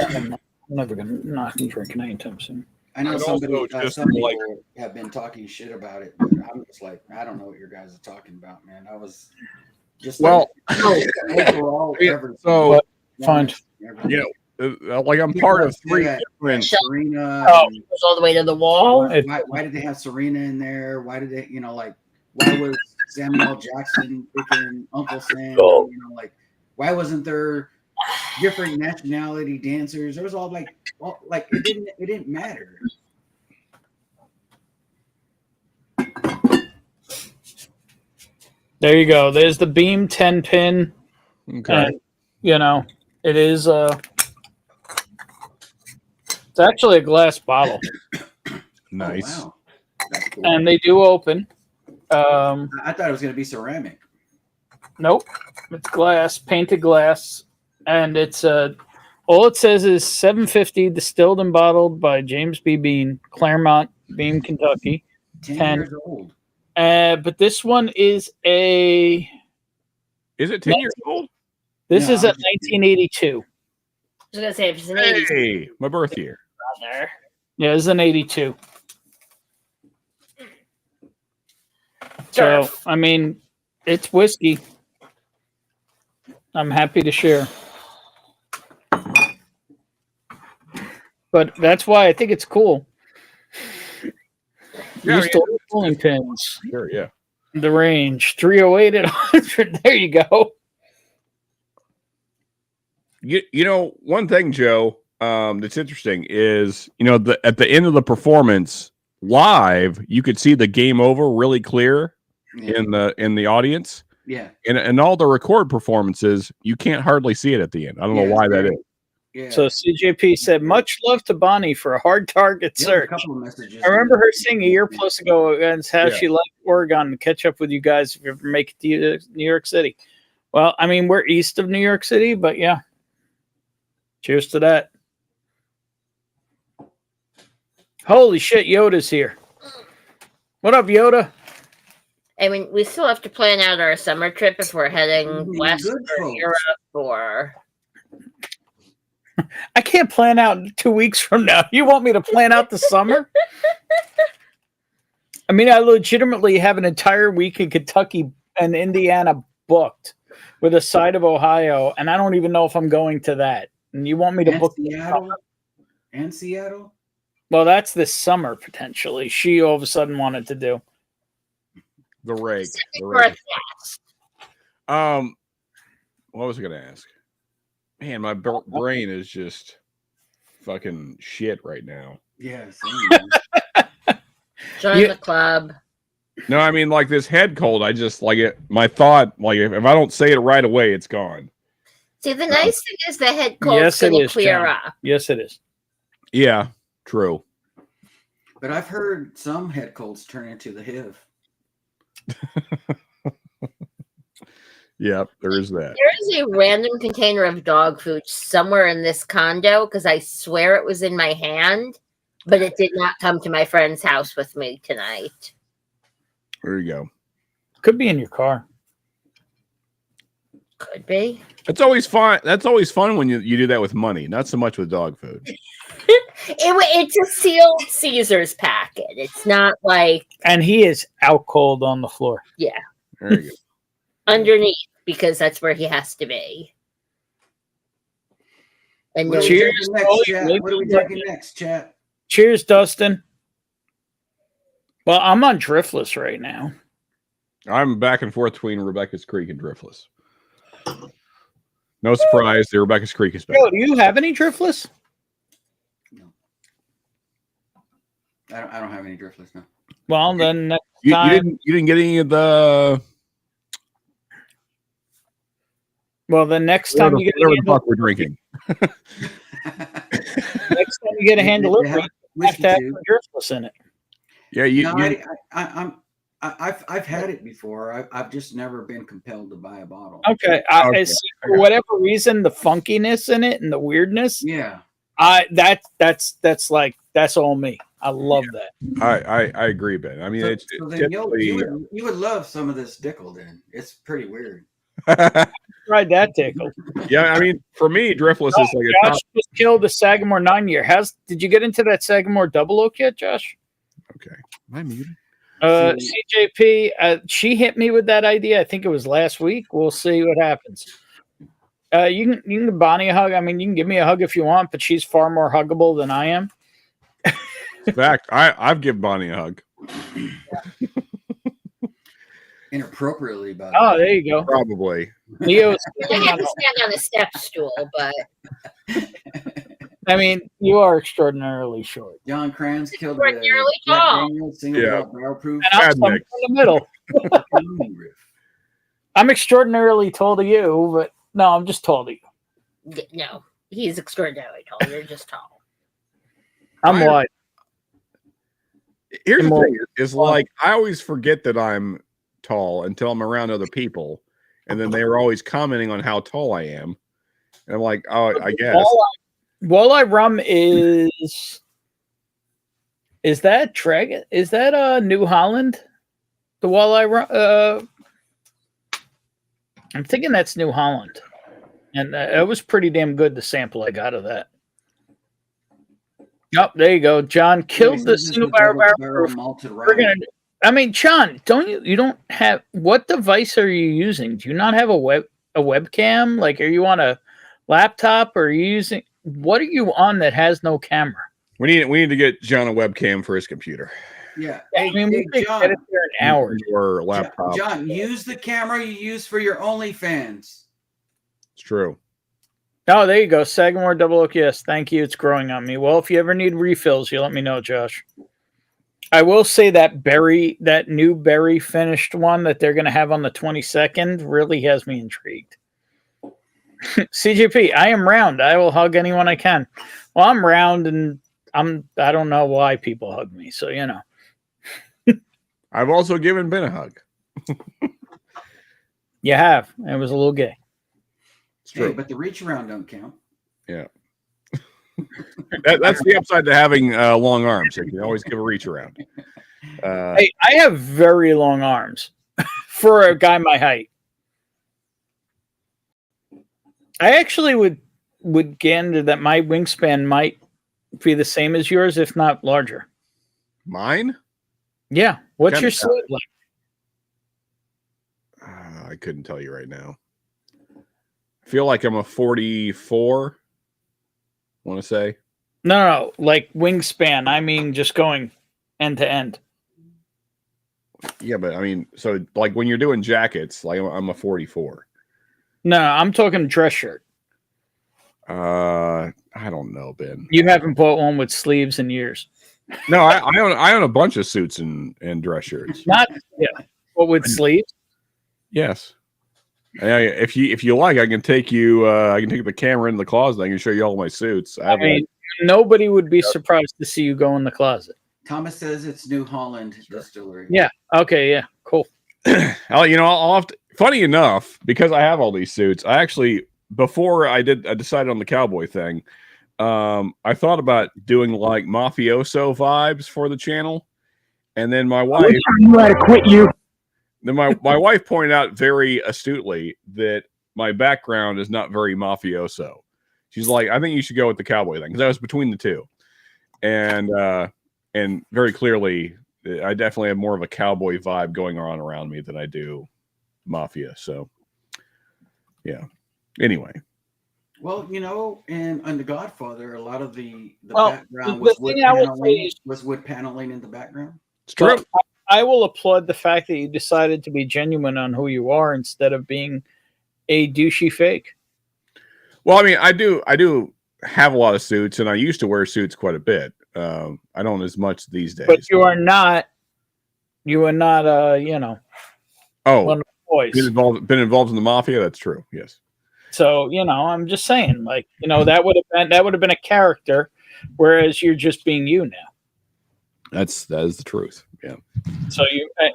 [SPEAKER 3] I'm never not drinking anytime soon.
[SPEAKER 16] I know some people have been talking shit about it, but I'm just like, I don't know what your guys are talking about, man. I was just
[SPEAKER 12] overall,
[SPEAKER 3] so fine.
[SPEAKER 12] Yeah, like I'm part of three different.
[SPEAKER 16] Serena.
[SPEAKER 4] Goes all the way to the wall.
[SPEAKER 16] Why did they have Serena in there? Why did they, why was Samuel Jackson freaking Uncle Sam? Why wasn't there different nationality dancers? There was all it didn't matter.
[SPEAKER 3] There you go. There's the Beam 10 pin.
[SPEAKER 12] Okay.
[SPEAKER 3] And, it is it's actually a glass bottle.
[SPEAKER 12] Nice.
[SPEAKER 16] Oh, wow. That's cool.
[SPEAKER 3] And they do open.
[SPEAKER 16] I thought it was going to be ceramic.
[SPEAKER 3] Nope. It's glass, painted glass. And it's all it says is 750 distilled and bottled by James B. Bean, Claremont, Beam, Kentucky.
[SPEAKER 16] 10 years old.
[SPEAKER 3] But this one is
[SPEAKER 12] Is it 10 years old?
[SPEAKER 3] This is at 1982.
[SPEAKER 4] I was gonna say if it's an 82.
[SPEAKER 12] Hey, my birth year.
[SPEAKER 4] Brother.
[SPEAKER 3] Yeah, it's an 82. So, I mean, it's whiskey. I'm happy to share. But that's why I think it's cool.
[SPEAKER 12] Yeah,
[SPEAKER 3] Used to hold bowling pins.
[SPEAKER 12] Sure, yeah.
[SPEAKER 3] The range 308 at 100. There you go.
[SPEAKER 12] You know, one thing, Joe, that's interesting is, you know, at the end of the performance live, you could see the game over really clear in the audience.
[SPEAKER 16] Yeah.
[SPEAKER 12] And all the record performances, you can't hardly see it at the end. I don't know why that is.
[SPEAKER 16] Yeah.
[SPEAKER 3] So CJP said, much love to Bonnie for a hard target
[SPEAKER 16] Yeah,
[SPEAKER 3] search.
[SPEAKER 16] a couple of messages.
[SPEAKER 3] I remember her saying a year plus ago and how
[SPEAKER 12] Yeah.
[SPEAKER 3] she left Oregon to catch up with you guys if you ever make it to New York City. Well, I mean, we're east of New York City, but yeah. Cheers to that. Holy shit, Yoda's here. What up, Yoda?
[SPEAKER 4] I mean, we still have to plan out our summer trip if we're heading west
[SPEAKER 16] good
[SPEAKER 4] or
[SPEAKER 16] folks.
[SPEAKER 4] Europe or.
[SPEAKER 3] I can't plan out 2 weeks from now. You want me to plan out the summer? I mean, I legitimately have an entire week in Kentucky and Indiana booked with a side of Ohio, and I don't even know if I'm going to that. And you want me to book
[SPEAKER 16] Seattle? And Seattle?
[SPEAKER 3] Well, that's this summer potentially. She all of a sudden wanted to do.
[SPEAKER 12] The rake. What was I going to ask? Man, my brain is just fucking shit right now.
[SPEAKER 16] Yeah.
[SPEAKER 4] Join the club.
[SPEAKER 12] No, I mean, like this head cold, I just like it. My thought, like if I don't say it right away, it's gone.
[SPEAKER 4] See, the nice thing is the head cold's
[SPEAKER 3] Yes, it
[SPEAKER 4] going to
[SPEAKER 3] is,
[SPEAKER 4] clear
[SPEAKER 3] John.
[SPEAKER 4] up.
[SPEAKER 3] Yes, it is.
[SPEAKER 12] Yeah, true.
[SPEAKER 16] But I've heard some head colds turn into the HIV.
[SPEAKER 12] Yeah, there is that.
[SPEAKER 4] There is a random container of dog food somewhere in this condo because I swear it was in my hand, but it did not come to my friend's house with me tonight.
[SPEAKER 12] There you go.
[SPEAKER 3] Could be in your car.
[SPEAKER 4] Could be.
[SPEAKER 12] It's always fun. That's always fun when you do that with money, not so much with dog food.
[SPEAKER 4] It's a sealed Caesar's packet. It's not like.
[SPEAKER 3] And he is out cold on the floor.
[SPEAKER 4] Yeah.
[SPEAKER 12] There you go.
[SPEAKER 4] Underneath, because that's where he has to be. And
[SPEAKER 16] What are we
[SPEAKER 3] Cheers.
[SPEAKER 16] talking next, chat? What are we talking next, chat?
[SPEAKER 3] Cheers, Dustin. Well, I'm on Driftless right now.
[SPEAKER 12] I'm back and forth between Rebecca's Creek and Driftless. No surprise, the Rebecca's Creek is back.
[SPEAKER 3] Yo, do you have any Driftless?
[SPEAKER 16] I don't have any Driftless now.
[SPEAKER 3] Well, then next
[SPEAKER 12] You
[SPEAKER 3] time.
[SPEAKER 12] didn't get any of the.
[SPEAKER 3] Well, the next time you get a
[SPEAKER 12] whatever the
[SPEAKER 3] handle,
[SPEAKER 12] fuck we're drinking.
[SPEAKER 3] next time you get a hand
[SPEAKER 16] They
[SPEAKER 3] delivery,
[SPEAKER 16] have
[SPEAKER 3] you have
[SPEAKER 16] whiskey
[SPEAKER 3] to have
[SPEAKER 16] too.
[SPEAKER 3] Driftless in it.
[SPEAKER 12] Yeah,
[SPEAKER 16] No, I've had it before. I've just never been compelled to buy a bottle.
[SPEAKER 3] Okay,
[SPEAKER 12] Okay.
[SPEAKER 3] see, for whatever reason, the funkiness in it and the weirdness,
[SPEAKER 16] Yeah.
[SPEAKER 3] that's all me. I love that.
[SPEAKER 12] I agree, Ben. I mean,
[SPEAKER 16] So,
[SPEAKER 12] it's
[SPEAKER 16] so then
[SPEAKER 12] typically,
[SPEAKER 16] you would love some of this Dickel then. It's pretty weird.
[SPEAKER 3] Tried that tickle.
[SPEAKER 12] yeah. I mean, for me, Driftless is like a top.
[SPEAKER 3] Josh just killed the Sagamore 9-year. Did you get into that Sagamore Double Oak yet, Josh?
[SPEAKER 12] Okay, am I muted?
[SPEAKER 3] CJP, she hit me with that idea. I think it was last week. We'll see what happens. You can give Bonnie a hug. I mean, you can give me a hug if you want, but she's far more huggable than I am.
[SPEAKER 12] In fact, I've given Bonnie a hug.
[SPEAKER 16] Inappropriately, by
[SPEAKER 3] Oh, there you go.
[SPEAKER 12] Probably.
[SPEAKER 3] Leo's
[SPEAKER 4] I have to stand on a step stool, but
[SPEAKER 3] I mean, you are extraordinarily short.
[SPEAKER 16] John Kranz killed
[SPEAKER 4] Extraordinarily
[SPEAKER 16] Jack
[SPEAKER 4] tall.
[SPEAKER 16] Daniels single
[SPEAKER 12] Yeah.
[SPEAKER 16] malt barrel proof.
[SPEAKER 3] And I'm
[SPEAKER 12] Bad
[SPEAKER 3] somewhere
[SPEAKER 12] mix.
[SPEAKER 3] in the middle.
[SPEAKER 16] Riff.
[SPEAKER 3] I'm extraordinarily tall to you, but no, I'm just tall to you.
[SPEAKER 4] no, he's extraordinarily tall. You're just tall.
[SPEAKER 3] I'm
[SPEAKER 12] Why-
[SPEAKER 3] wide.
[SPEAKER 12] Here's the
[SPEAKER 3] More-
[SPEAKER 12] thing: is like I always forget that I'm tall until I'm around other people, and then they were always commenting on how tall I am, and I'm like, oh, I guess.
[SPEAKER 3] Walleye rum is that Dragon? Is that New Holland? The walleye rum? I'm thinking that's New Holland, and it was pretty damn good. The sample I got of that. Yep, there you go. John killed the single barrel proof.
[SPEAKER 16] malted
[SPEAKER 3] We're
[SPEAKER 16] rye.
[SPEAKER 3] gonna. I mean, John, you don't have what device are you using? Do you not have a webcam? Like, are you on a laptop or are you using? what are you on that has no camera?
[SPEAKER 12] We need to get John a webcam for his computer.
[SPEAKER 16] Yeah.
[SPEAKER 3] I mean, we could
[SPEAKER 16] John,
[SPEAKER 3] get it there in hours.
[SPEAKER 12] Or laptop.
[SPEAKER 16] John, use the camera you use for your OnlyFans.
[SPEAKER 12] It's true.
[SPEAKER 3] Oh, there you go. Sagamore Double Oak. Yes, thank you. It's growing on me. Well, if you ever need refills, you let me know, Josh. I will say that new berry finished one that they're going to have on the 22nd really has me intrigued. CGP, I am round. I will hug anyone I can. Well, I'm round, and I don't know why people hug me. So, you know.
[SPEAKER 12] I've also given Ben a hug.
[SPEAKER 3] You have. It was a little gay.
[SPEAKER 12] It's true.
[SPEAKER 16] Hey, but the reach around don't count.
[SPEAKER 12] Yeah. That's the upside to having long arms. You can always give a reach around.
[SPEAKER 3] Hey, I have very long arms for a guy my height. I actually would gander that my wingspan might be the same as yours, if not larger.
[SPEAKER 12] Mine?
[SPEAKER 3] Yeah. What's your sleeve like?
[SPEAKER 12] I couldn't tell you right now. I feel like I'm a 44. Want to say?
[SPEAKER 3] No, like wingspan. I mean, just going end to end.
[SPEAKER 12] Yeah, but I mean, so like when you're doing jackets, like I'm a 44.
[SPEAKER 3] No, I'm talking dress shirt.
[SPEAKER 12] I don't know, Ben.
[SPEAKER 3] You haven't bought one with sleeves in years.
[SPEAKER 12] No, I own a bunch of suits and dress shirts.
[SPEAKER 3] Not but with sleeves.
[SPEAKER 12] Yes. If you like, I can take you. I can take the camera in the closet. I can show you all my suits.
[SPEAKER 3] I mean, nobody would be surprised to see you go in the closet.
[SPEAKER 16] Thomas says it's New Holland Distillery.
[SPEAKER 3] Yeah. Okay. Yeah. Cool.
[SPEAKER 12] I'll have to, funny enough, because I have all these suits, I actually, before I decided on the cowboy thing, I thought about doing like mafioso vibes for the channel. And then my wife,
[SPEAKER 14] You had to quit you.
[SPEAKER 12] Then my wife pointed out very astutely that my background is not very mafioso. She's like, I think you should go with the cowboy thing, because I was between the two. And very clearly, I definitely have more of a cowboy vibe going on around me than I do mafia. So, yeah. Anyway.
[SPEAKER 16] Well, on The Godfather, a lot of the
[SPEAKER 3] Well,
[SPEAKER 16] background
[SPEAKER 3] the
[SPEAKER 16] was wood
[SPEAKER 3] thing I would say
[SPEAKER 16] paneling.
[SPEAKER 3] is-
[SPEAKER 16] Was wood paneling in the background?
[SPEAKER 12] It's true.
[SPEAKER 3] Well, I will applaud the fact that you decided to be genuine on who you are instead of being a douchey fake.
[SPEAKER 12] Well, I mean, I do have a lot of suits, and I used to wear suits quite a bit. I don't as much these days.
[SPEAKER 3] But you are not, one of the boys.
[SPEAKER 12] Been involved in the mafia. That's true. Yes.
[SPEAKER 3] So, I'm just saying, like, that would have been a character, whereas you're just being you now.
[SPEAKER 12] That is the truth. Yeah.
[SPEAKER 3] So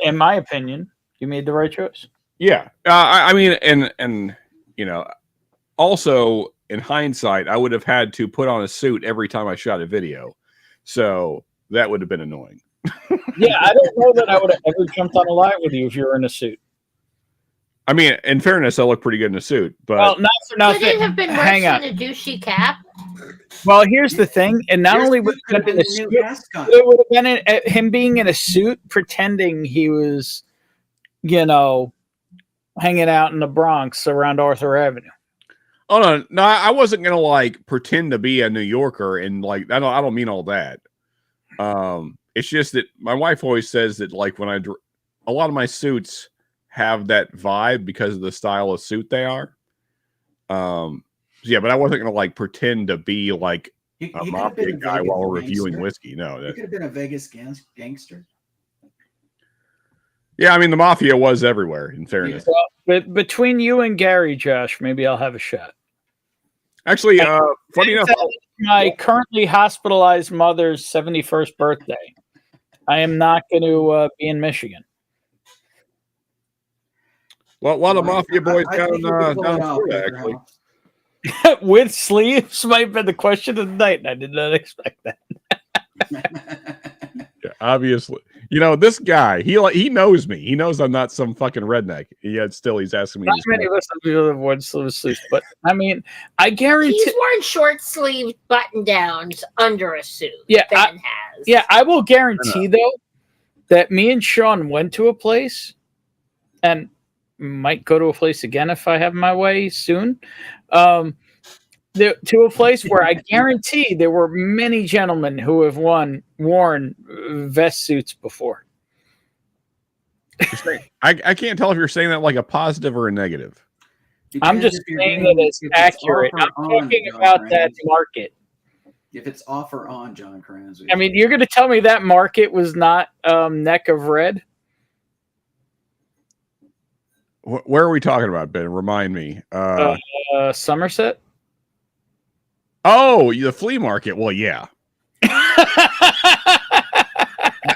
[SPEAKER 3] in my opinion, you made the right choice.
[SPEAKER 12] Yeah. I mean, and also in hindsight, I would have had to put on a suit every time I shot a video. So that would have been annoying.
[SPEAKER 3] Yeah. I don't know that I would have ever jumped on a live with you if you were in a suit.
[SPEAKER 12] I mean, in fairness, I look pretty good in a suit, but
[SPEAKER 3] Well, not for nothing.
[SPEAKER 4] Could it have been worse
[SPEAKER 3] Hang on.
[SPEAKER 4] than a douchey cap?
[SPEAKER 3] Well, here's the thing, and not
[SPEAKER 16] Your
[SPEAKER 3] only
[SPEAKER 16] suit
[SPEAKER 3] would
[SPEAKER 16] could
[SPEAKER 3] it
[SPEAKER 16] have
[SPEAKER 3] been a
[SPEAKER 16] been the
[SPEAKER 3] suit,
[SPEAKER 16] new mascot.
[SPEAKER 3] it would have been him being in a suit, pretending he was, hanging out in the Bronx around Arthur Avenue.
[SPEAKER 12] oh no, I wasn't gonna like pretend to be a New Yorker and like I don't mean all that. It's just that my wife always says that like when a lot of my suits have that vibe because of the style of suit they are. Yeah, but I wasn't gonna like pretend to be like
[SPEAKER 16] He
[SPEAKER 12] a
[SPEAKER 16] could have
[SPEAKER 12] mafia
[SPEAKER 16] been a
[SPEAKER 12] guy
[SPEAKER 16] Vegas
[SPEAKER 12] while we're reviewing
[SPEAKER 16] gangster.
[SPEAKER 12] whiskey. No,
[SPEAKER 16] He could have been a Vegas gangster.
[SPEAKER 12] yeah, I mean the mafia was everywhere. In fairness,
[SPEAKER 3] Well, but between you and Gary, Josh, maybe I'll have a shot.
[SPEAKER 12] actually, funny enough,
[SPEAKER 3] My currently hospitalized mother's 71st birthday. I am not going to be in Michigan.
[SPEAKER 12] well, a lot of mafia boys
[SPEAKER 16] I
[SPEAKER 12] down
[SPEAKER 16] think you could pull
[SPEAKER 12] down
[SPEAKER 16] it
[SPEAKER 12] in
[SPEAKER 16] off,
[SPEAKER 12] Florida,
[SPEAKER 16] Baker
[SPEAKER 12] actually.
[SPEAKER 16] House.
[SPEAKER 3] With sleeves might have been the question of the night, and I did not expect that.
[SPEAKER 12] Yeah, obviously, this guy, he knows me. He knows I'm not some fucking redneck. Yet still, he's asking me.
[SPEAKER 3] Not many of us have worn sleeves, but I mean, I guarantee.
[SPEAKER 4] He's worn short sleeve button downs under a suit.
[SPEAKER 3] Yeah,
[SPEAKER 4] Ben has.
[SPEAKER 3] Yeah, I will guarantee though that me and Sean went to a place, and might go to a place again if I have my way soon. to a place where I guarantee there were many gentlemen who have worn vest suits before.
[SPEAKER 12] I can't tell if you're saying that like a positive or a negative.
[SPEAKER 3] I'm just saying that it's accurate. I'm talking about that market.
[SPEAKER 16] If it's off or on, John Kranz.
[SPEAKER 3] I mean, you're going to tell me that market was not neck of red?
[SPEAKER 12] Where are we talking about, Ben? Remind me.
[SPEAKER 3] Somerset?
[SPEAKER 12] Oh, the flea market. Well, yeah.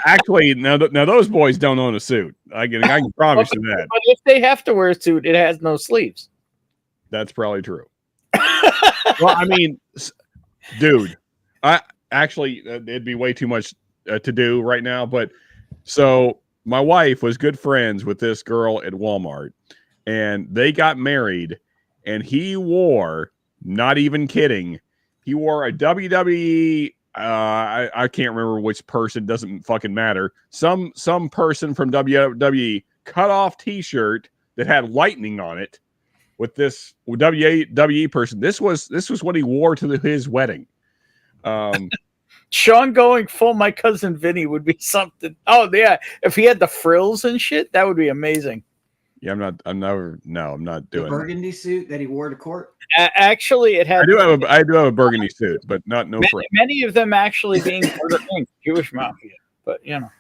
[SPEAKER 12] Actually, now those boys don't own a suit. I can promise you that.
[SPEAKER 3] But if they have to wear a suit, it has no sleeves.
[SPEAKER 12] That's probably true. Well, I mean, dude, it'd be way too much to do right now. But so my wife was good friends with this girl at Walmart, and they got married, and he wore, not even kidding, he wore a WWE. I can't remember which person, doesn't fucking matter. Some person from WWE cut off T-shirt that had lightning on it with this WWE person. This was what he wore to his wedding.
[SPEAKER 3] Sean going full My Cousin Vinny would be something. Oh yeah, if he had the frills and shit, that would be amazing.
[SPEAKER 12] Yeah, I'm not doing
[SPEAKER 16] the burgundy suit that he wore to court.
[SPEAKER 3] Actually, it had.
[SPEAKER 12] I do have a burgundy suit, but no frills.
[SPEAKER 3] Many of them actually being Jewish mafia, but you know.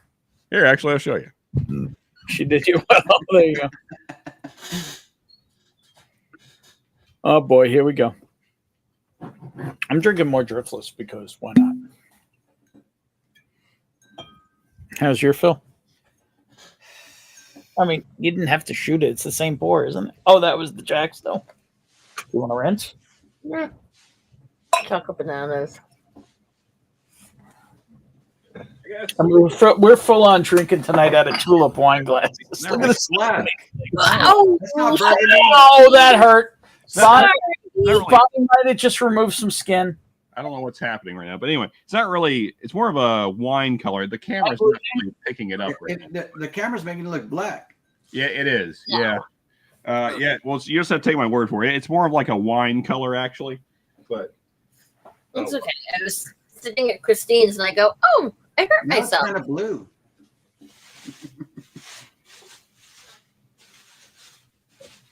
[SPEAKER 12] Here, actually, I'll show you.
[SPEAKER 3] She did you well. There you go. Oh boy, here we go. I'm drinking more Driftless because why not? How's your fill? I mean, you didn't have to shoot it. It's the same pour, isn't it? Oh, that was the Jacks, though. You want to rinse?
[SPEAKER 4] Yeah. Chocolate bananas.
[SPEAKER 3] I mean, we're full on drinking tonight out of tulip wine glasses. Look at this.
[SPEAKER 4] Oh,
[SPEAKER 3] that hurt. Bonnie might have just removed some skin.
[SPEAKER 12] I don't know what's happening right now, but anyway, it's not really. It's more of a wine color. The camera's not really picking it up right now.
[SPEAKER 16] The camera's making it look black.
[SPEAKER 12] Yeah, it is. Yeah. Yeah. Well, you just have to take my word for it. It's more of like a wine color, actually. But
[SPEAKER 4] it's okay. I was sitting at Christine's and I go, "Oh, I hurt myself."
[SPEAKER 16] Kind of blue.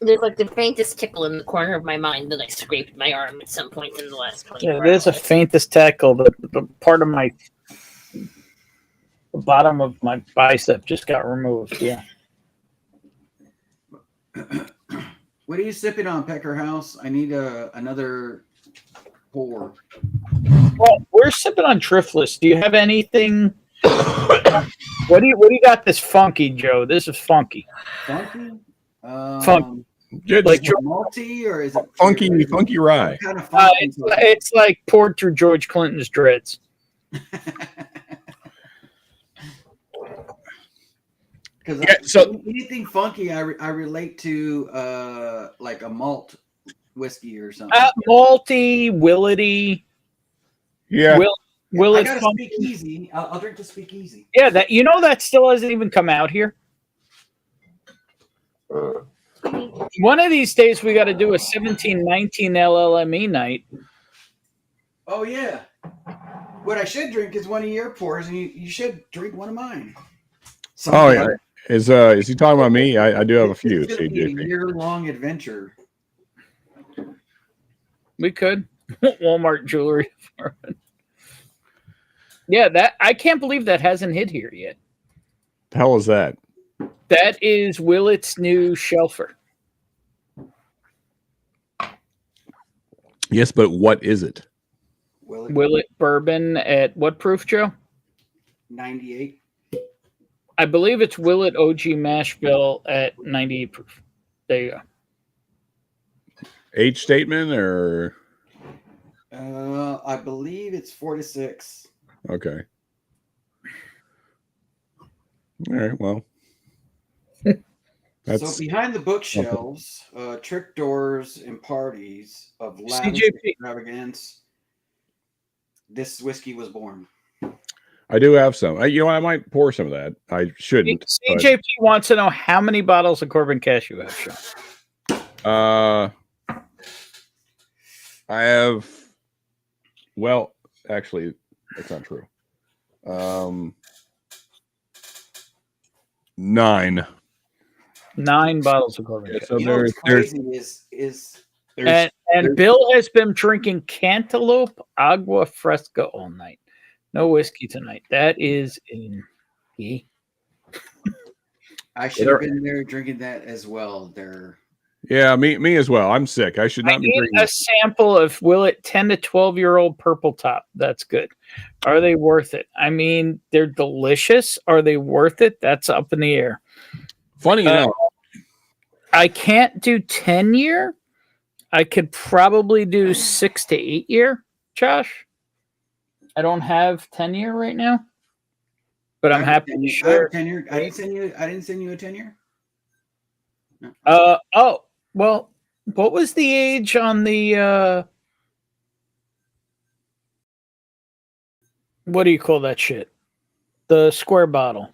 [SPEAKER 4] There's like the faintest tickle in the corner of my mind that I scraped my arm at some point in the last 24
[SPEAKER 3] Yeah, there's a faintest tickle. The part of the bottom of my bicep just got removed. Yeah.
[SPEAKER 16] What are you sipping on, Pecker House? I need another pour.
[SPEAKER 3] Well, we're sipping on Driftless. Do you have anything? What do you got? This funky, Joe. This is funky.
[SPEAKER 16] Funky.
[SPEAKER 3] Funky.
[SPEAKER 16] Like malty, or is it
[SPEAKER 12] funky rye?
[SPEAKER 16] Kind of funky.
[SPEAKER 3] It's like poured through George Clinton's dreads.
[SPEAKER 16] Because anything funky, I relate to like a malt whiskey or something.
[SPEAKER 3] Malty, willety.
[SPEAKER 12] Yeah.
[SPEAKER 16] I gotta speak easy. I'll drink the speakeasy.
[SPEAKER 3] Yeah, that still hasn't even come out here. One of these days we got to do a 1719 LLME night.
[SPEAKER 16] Oh yeah. What I should drink is one of your pours, and you should drink one of mine.
[SPEAKER 12] Oh yeah. Is he talking about me? I do have a few.
[SPEAKER 16] It's gonna be a year-long adventure.
[SPEAKER 3] We could Walmart jewelry. Yeah, that I can't believe that hasn't hit here yet.
[SPEAKER 12] The hell is that?
[SPEAKER 3] That is Willett's new shelfer.
[SPEAKER 12] Yes, but what is it?
[SPEAKER 3] Willett bourbon at what proof, Joe?
[SPEAKER 16] 98.
[SPEAKER 3] I believe it's Willett OG mash bill at 98 proof. There you go.
[SPEAKER 12] Age statement or?
[SPEAKER 16] I believe it's 4 to 6.
[SPEAKER 12] Okay. All right. Well.
[SPEAKER 16] So behind the bookshelves, trick doors and parties of lavish extravagance, this whiskey was born.
[SPEAKER 12] I do have some. I might pour some of that. I shouldn't.
[SPEAKER 3] CJP wants to know how many bottles of Corbin Cash you have, Sean.
[SPEAKER 12] I have. Well, actually, that's not true.
[SPEAKER 3] 9
[SPEAKER 12] 9.
[SPEAKER 3] bottles of Corbin.
[SPEAKER 12] So
[SPEAKER 16] You know what's crazy is
[SPEAKER 3] And Bill has been drinking Cantaloupe Agua Fresca all night. No whiskey tonight. That is in.
[SPEAKER 16] I should have been there drinking that as well. There.
[SPEAKER 12] Yeah, me as well. I'm sick. I should
[SPEAKER 3] I
[SPEAKER 12] not be
[SPEAKER 3] need
[SPEAKER 12] drinking.
[SPEAKER 3] a sample of Willet 10 to 12-year-old purple top. That's good. Are they worth it? I mean, they're delicious. Are they worth it? That's up in the air.
[SPEAKER 12] Funny enough,
[SPEAKER 3] I can't do 10-year. I could probably do 6 to 8-year, Josh. I don't have 10-year right now, but I'm happy to share.
[SPEAKER 16] 10-year. I didn't send you a 10-year.
[SPEAKER 3] Oh, well, what was the age on the what do you call that shit? The square bottle.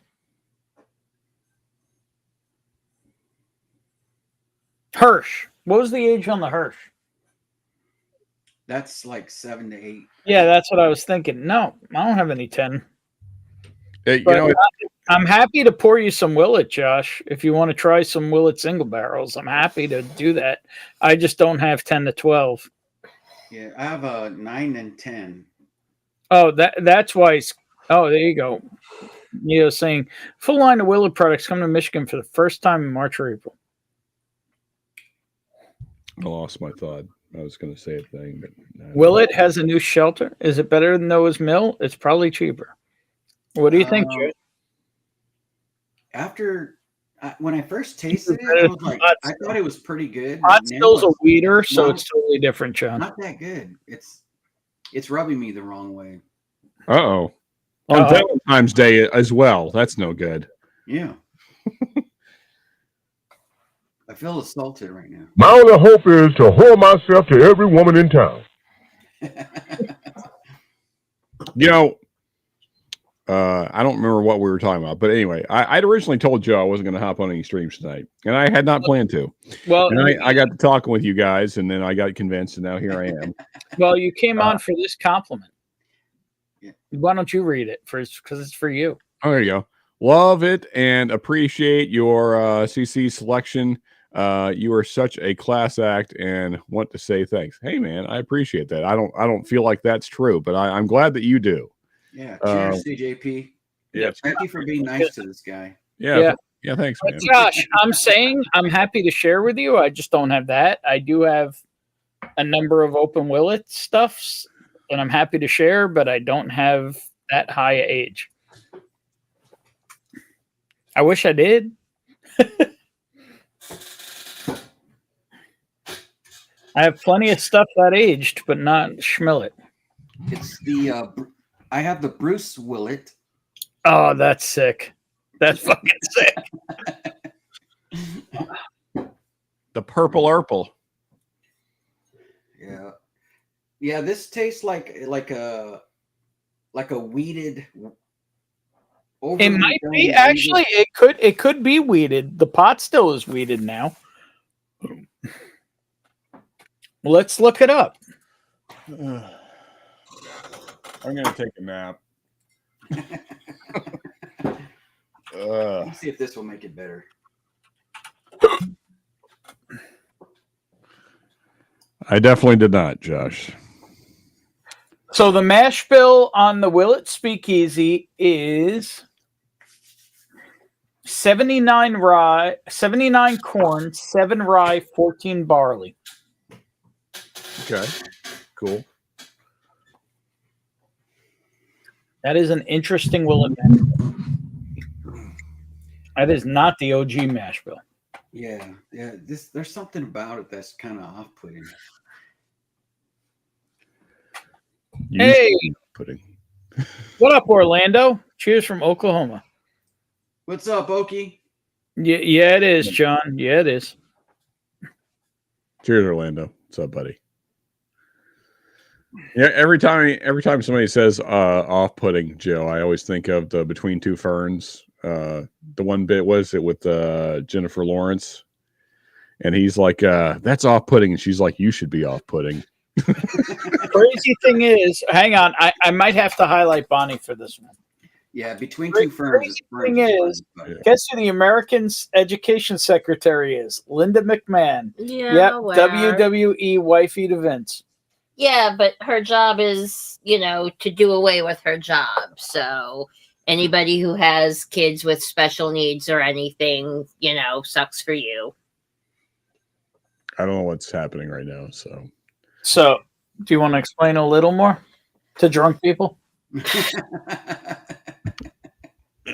[SPEAKER 3] Hirsch. What was the age on the Hirsch?
[SPEAKER 16] That's like 7 to 8.
[SPEAKER 3] Yeah, that's what I was thinking. No, I don't have any 10.
[SPEAKER 12] you
[SPEAKER 3] But
[SPEAKER 12] know,
[SPEAKER 3] I'm happy to pour you some Willet, Josh. If you want to try some Willet single barrels, I'm happy to do that. I just don't have 10 to 12.
[SPEAKER 16] Yeah, I have a 9 and 10.
[SPEAKER 3] Oh, that's why. Oh, there you go. Saying full line of Willet products come to Michigan for the first time in March or April.
[SPEAKER 12] I lost my thought. I was going to say a thing, but
[SPEAKER 3] Willet has a new shelter. Is it better than Noah's Mill? It's probably cheaper. What do you think, Joe?
[SPEAKER 16] After when I first tasted it, I was like, I thought it was pretty good.
[SPEAKER 3] Hot Still's a weeder, so
[SPEAKER 16] not-
[SPEAKER 3] it's totally different, John.
[SPEAKER 16] Not that good. It's rubbing me the wrong way.
[SPEAKER 12] on Valentine's Day as well. That's no good.
[SPEAKER 16] Yeah. I feel assaulted right now.
[SPEAKER 17] My only hope is to whore myself to every woman in town.
[SPEAKER 12] I don't remember what we were talking about, but anyway, I'd originally told Joe I wasn't going to hop on any streams tonight, and I had not planned to.
[SPEAKER 3] Well,
[SPEAKER 12] and I got to talking with you guys, and then I got convinced, and now here I am.
[SPEAKER 3] Well, you came on for this compliment. Why don't you read it first? Because it's for you.
[SPEAKER 12] Oh, there you go. Love it and appreciate your CC selection. You are such a class act, and want to say thanks. Hey, man, I appreciate that. I don't feel like that's true, but I'm glad that you do.
[SPEAKER 16] Yeah. Cheers, CJP.
[SPEAKER 12] Yeah.
[SPEAKER 16] Thank you for being nice to this guy.
[SPEAKER 12] Yeah. Thanks,
[SPEAKER 3] But
[SPEAKER 12] man.
[SPEAKER 3] Josh, I'm saying I'm happy to share with you. I just don't have that. I do have a number of open Willet stuffs, and I'm happy to share, but I don't have that high age. I wish I did. I have plenty of stuff that aged, but not Schmillet.
[SPEAKER 16] It's the I have the Bruce Willet.
[SPEAKER 3] Oh, that's sick. That's fucking sick.
[SPEAKER 12] The purple Urple.
[SPEAKER 16] Yeah. Yeah, this tastes like a weeded.
[SPEAKER 3] It might be actually. It could be weeded. The pot still is weeded now. Let's look it up.
[SPEAKER 12] I'm gonna take a nap.
[SPEAKER 16] Let's see if this will make it better.
[SPEAKER 12] I definitely did not, Josh.
[SPEAKER 3] So the mash bill on the Willet Speakeasy is 79 rye, 79 corn, 7 rye, 14 barley.
[SPEAKER 12] Okay, cool.
[SPEAKER 3] That is an interesting Willet mash bill. That is not the OG mash bill.
[SPEAKER 16] Yeah. There's something about it that's kind of off-putting.
[SPEAKER 3] Hey, what up, Orlando? Cheers from Oklahoma.
[SPEAKER 16] What's up, Okie?
[SPEAKER 3] Yeah, it is, John. Yeah, it is.
[SPEAKER 12] Cheers, Orlando. What's up, buddy? Yeah, every time somebody says off-putting, Joe, I always think of the Between Two Ferns. The one bit was it with Jennifer Lawrence, and he's like, "That's off-putting," and she's like, "You should be off-putting."
[SPEAKER 3] Crazy thing is, hang on, I might have to highlight Bonnie for this one.
[SPEAKER 16] Yeah, between two firms.
[SPEAKER 3] Thing is, guess who the American Education Secretary is? Linda McMahon.
[SPEAKER 4] Yeah,
[SPEAKER 3] Yep,
[SPEAKER 4] where?
[SPEAKER 3] WWE wifey to Vince.
[SPEAKER 4] Yeah, but her job is, to do away with her job. So anybody who has kids with special needs or anything, sucks for you.
[SPEAKER 12] I don't know what's happening right now.
[SPEAKER 3] So, do you want to explain a little more to drunk people?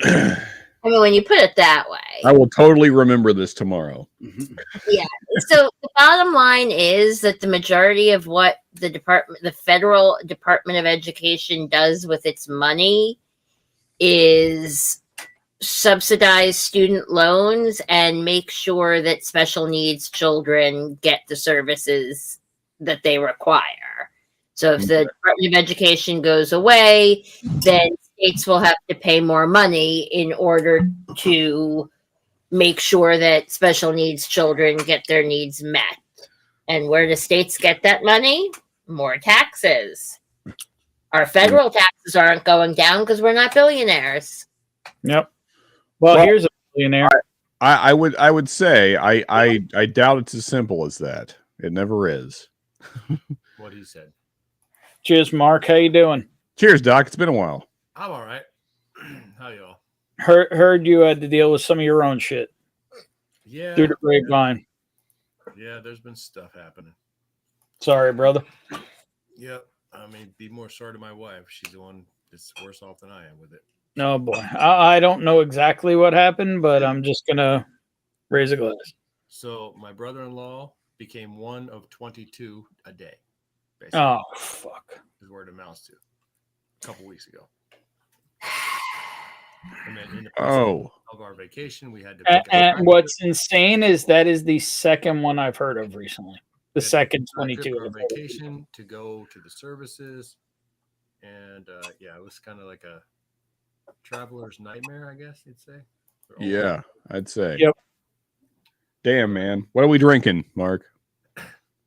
[SPEAKER 4] I mean, when you put it that way.
[SPEAKER 12] I will totally remember this tomorrow.
[SPEAKER 4] Yeah. So the bottom line is that the majority of what the federal Department of Education does with its money is subsidize student loans and make sure that special needs children get the services that they require. So if the Department of Education goes away, then states will have to pay more money in order to make sure that special needs children get their needs met. And where do states get that money? More taxes. Our federal taxes aren't going down because we're not billionaires.
[SPEAKER 3] Yep. Well, here's a billionaire.
[SPEAKER 12] I would say I doubt it's as simple as that. It never is.
[SPEAKER 18] What he said.
[SPEAKER 3] Cheers, Mark. How you doing?
[SPEAKER 12] Cheers, Doc. It's been a while.
[SPEAKER 18] I'm all right. How y'all?
[SPEAKER 3] Heard you had to deal with some of your own shit.
[SPEAKER 18] Yeah.
[SPEAKER 3] Through the grapevine.
[SPEAKER 18] Yeah, there's been stuff happening.
[SPEAKER 3] Sorry, brother.
[SPEAKER 18] Yep. I mean, be more sorry to my wife. She's the one that's worse off than I am with it.
[SPEAKER 3] Oh boy, I don't know exactly what happened, but I'm just gonna raise a glass.
[SPEAKER 18] So my brother-in-law became one of 22 a day. Basically.
[SPEAKER 3] Oh fuck!
[SPEAKER 18] Is where it amounts to. A couple weeks ago. And then in the process of our vacation, we had to.
[SPEAKER 3] And what's insane is that is the second one I've heard of recently. The second 22.
[SPEAKER 18] Our vacation to go to the services, and yeah, it was kind of like a traveler's nightmare, I guess you'd say.
[SPEAKER 12] Yeah, I'd say.
[SPEAKER 3] Yep.
[SPEAKER 12] Damn, man. What are we drinking, Mark?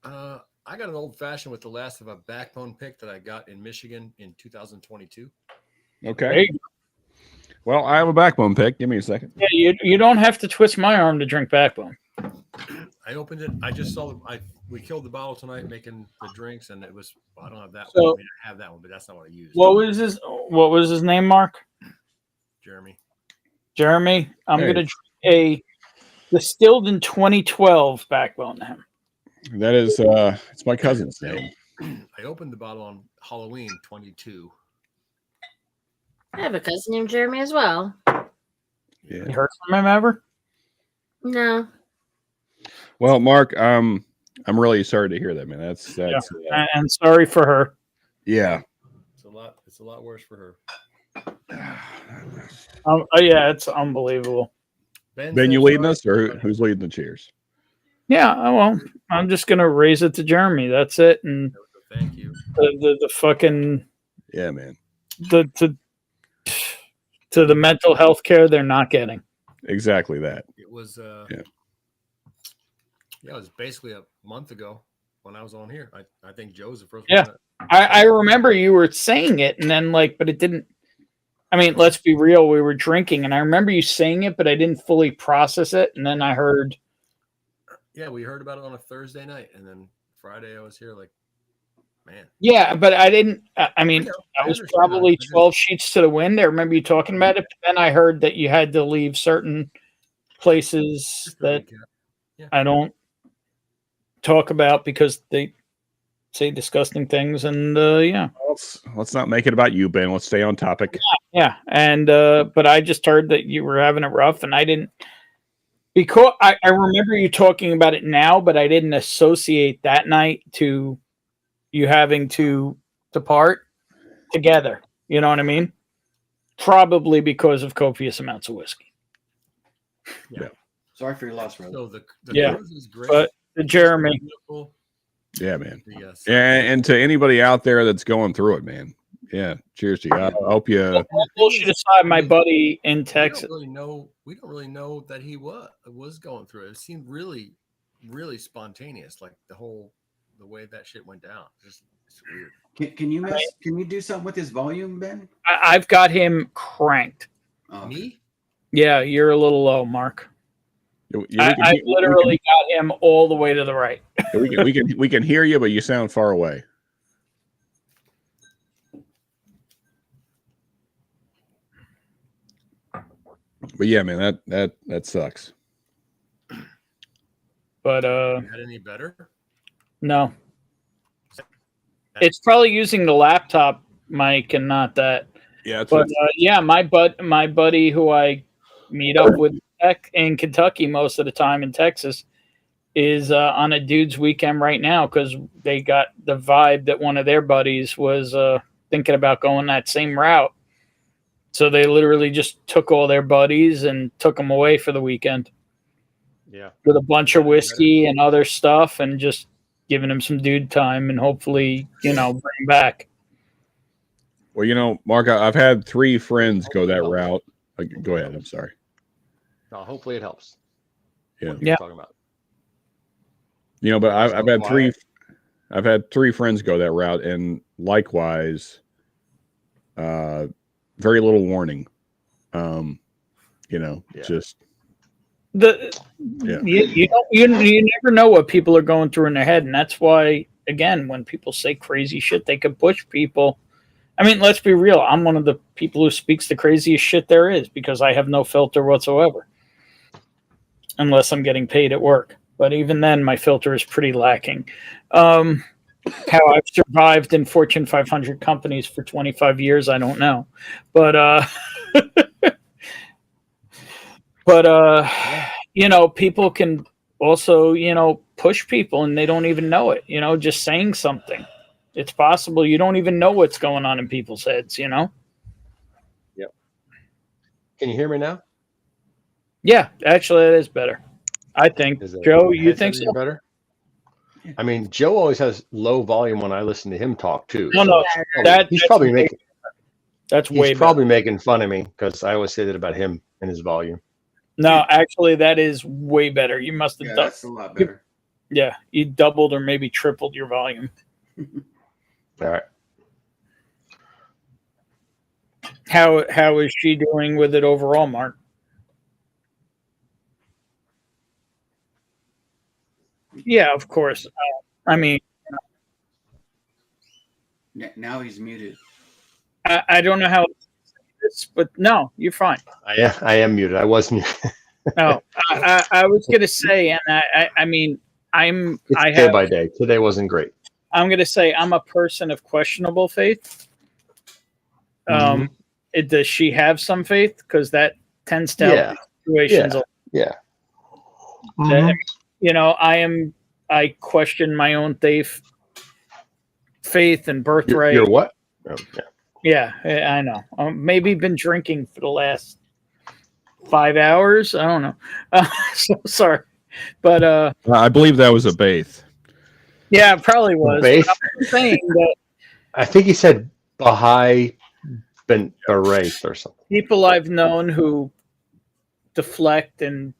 [SPEAKER 18] I got an old fashioned with the last of a backbone pick that I got in Michigan in 2022.
[SPEAKER 12] Okay. Well, I have a backbone pick. Give me a second.
[SPEAKER 3] Yeah, you don't have to twist my arm to drink backbone.
[SPEAKER 18] I opened it. I just saw we killed the bottle tonight making the drinks, and it was. I don't have that one. I mean, I have that one, but that's not what I used.
[SPEAKER 3] What was his name, Mark?
[SPEAKER 18] Jeremy.
[SPEAKER 3] Jeremy. I'm
[SPEAKER 12] Hey.
[SPEAKER 3] gonna drink a distilled in 2012 backbone to him.
[SPEAKER 12] That is, it's my cousin's name.
[SPEAKER 18] I opened the bottle on Halloween 22.
[SPEAKER 4] I have a cousin named Jeremy as well.
[SPEAKER 12] Yeah.
[SPEAKER 3] You heard from him ever?
[SPEAKER 4] No.
[SPEAKER 12] Well, Mark, I'm really sorry to hear that, man. That's
[SPEAKER 3] And sorry for her.
[SPEAKER 12] yeah.
[SPEAKER 18] It's a lot worse for her.
[SPEAKER 3] Yeah, it's unbelievable.
[SPEAKER 12] Ben, you leading us, or who's leading the cheers?
[SPEAKER 3] Yeah, well, I'm just gonna raise it to Jeremy. That's it. And
[SPEAKER 18] thank you.
[SPEAKER 3] The fucking
[SPEAKER 12] Yeah, man.
[SPEAKER 3] To the mental health care they're not getting.
[SPEAKER 12] Exactly that.
[SPEAKER 18] It was
[SPEAKER 12] Yeah,
[SPEAKER 18] it was basically a month ago when I was on here. I think Joe's the first
[SPEAKER 3] Yeah,
[SPEAKER 18] one.
[SPEAKER 3] I remember you were saying it, and then but it didn't. I mean, let's be real. We were drinking, and I remember you saying it, but I didn't fully process it. And then I heard.
[SPEAKER 18] Yeah, we heard about it on a Thursday night, and then Friday I was here. Like, man.
[SPEAKER 3] Yeah, but I didn't. I mean, I was
[SPEAKER 18] understand.
[SPEAKER 3] probably 12 sheets to the wind. I remember you talking about it, but then I heard that you had to leave certain places that I don't talk about because they say disgusting things. And yeah,
[SPEAKER 12] let's not make it about you, Ben. Let's stay on topic.
[SPEAKER 3] yeah. And but I just heard that you were having it rough, and I didn't. Because I remember you talking about it now, but I didn't associate that night to you having to depart together. You know what I mean? Probably because of copious amounts of whiskey.
[SPEAKER 12] Yeah.
[SPEAKER 16] Sorry for your loss, brother.
[SPEAKER 18] So the
[SPEAKER 3] Yeah,
[SPEAKER 18] cruise is great.
[SPEAKER 3] but Jeremy.
[SPEAKER 18] Beautiful.
[SPEAKER 12] Yeah, man.
[SPEAKER 18] Yes.
[SPEAKER 12] And to anybody out there that's going through it, man. Yeah. Cheers to you. I hope you.
[SPEAKER 3] Bullshit aside, my buddy in Texas.
[SPEAKER 18] We don't really know that he was going through it. It seemed really, really spontaneous. Like the whole the way that shit went down. It's weird.
[SPEAKER 16] Can you do something with his volume, Ben?
[SPEAKER 3] I've got him cranked.
[SPEAKER 16] Oh,
[SPEAKER 18] Me?
[SPEAKER 3] Yeah, you're a little low, Mark.
[SPEAKER 12] Yeah,
[SPEAKER 3] I literally got him all the way to the right.
[SPEAKER 12] we can hear you, but you sound far away. But yeah, man, that sucks.
[SPEAKER 3] But
[SPEAKER 18] You had any better?
[SPEAKER 3] no. It's probably using the laptop mic and not that.
[SPEAKER 12] Yeah, that's
[SPEAKER 3] but yeah, my buddy who I meet up with in Kentucky most of the time in Texas is on a dude's weekend right now because they got the vibe that one of their buddies was thinking about going that same route. So they literally just took all their buddies and took them away for the weekend.
[SPEAKER 14] Yeah.
[SPEAKER 3] With a bunch of whiskey and other stuff and just giving them some dude time and hopefully, bring them back.
[SPEAKER 12] Well, Mark, I've had 3 friends go that route. Go ahead. I'm sorry.
[SPEAKER 14] No, hopefully it helps.
[SPEAKER 12] Yeah.
[SPEAKER 14] Yeah. Talking about.
[SPEAKER 12] But I've had 3 friends go that route, and likewise, very little warning. Just
[SPEAKER 3] you never know what people are going through in their head, and that's why, again, when people say crazy shit, they can push people. I mean, let's be real. I'm one of the people who speaks the craziest shit there is because I have no filter whatsoever, unless I'm getting paid at work. But even then, my filter is pretty lacking. How I've survived in Fortune 500 companies for 25 years, I don't know. But people can also, push people and they don't even know it, just saying something. It's possible you don't even know what's going on in people's heads,
[SPEAKER 14] Yep. Can you hear me now?
[SPEAKER 3] Yeah, actually, it is better. I think. Joe, you think so?
[SPEAKER 14] Better? I mean, Joe always has low volume when I listen to him talk too.
[SPEAKER 3] No,
[SPEAKER 14] he's probably making.
[SPEAKER 3] That's way.
[SPEAKER 14] He's probably making fun of me because I always say that about him and his volume.
[SPEAKER 3] No, actually, that is way better. You must have done.
[SPEAKER 16] That's a lot better.
[SPEAKER 3] Yeah, you doubled or maybe tripled your volume.
[SPEAKER 14] All right.
[SPEAKER 3] How is she doing with it overall, Mark? Yeah, of course. I mean,
[SPEAKER 16] Now he's muted.
[SPEAKER 3] I don't know how this, but no, you're fine.
[SPEAKER 14] I am muted. I was muted.
[SPEAKER 3] No, I was gonna say, and I mean,
[SPEAKER 14] It's day by day. Today wasn't great.
[SPEAKER 3] I'm gonna say I'm a person of questionable faith. Does she have some faith? Because that tends to help situations.
[SPEAKER 14] Yeah.
[SPEAKER 3] I question my own faith and birthright.
[SPEAKER 14] You're what? Oh,
[SPEAKER 3] yeah, I know. Maybe been drinking for the last 5 hours. I don't know. So sorry, but
[SPEAKER 12] I believe that was a Baith.
[SPEAKER 3] Yeah, it probably was. I'm saying that
[SPEAKER 14] I think he said Baha'i Ben Baraith or something.
[SPEAKER 3] people I've known who deflect and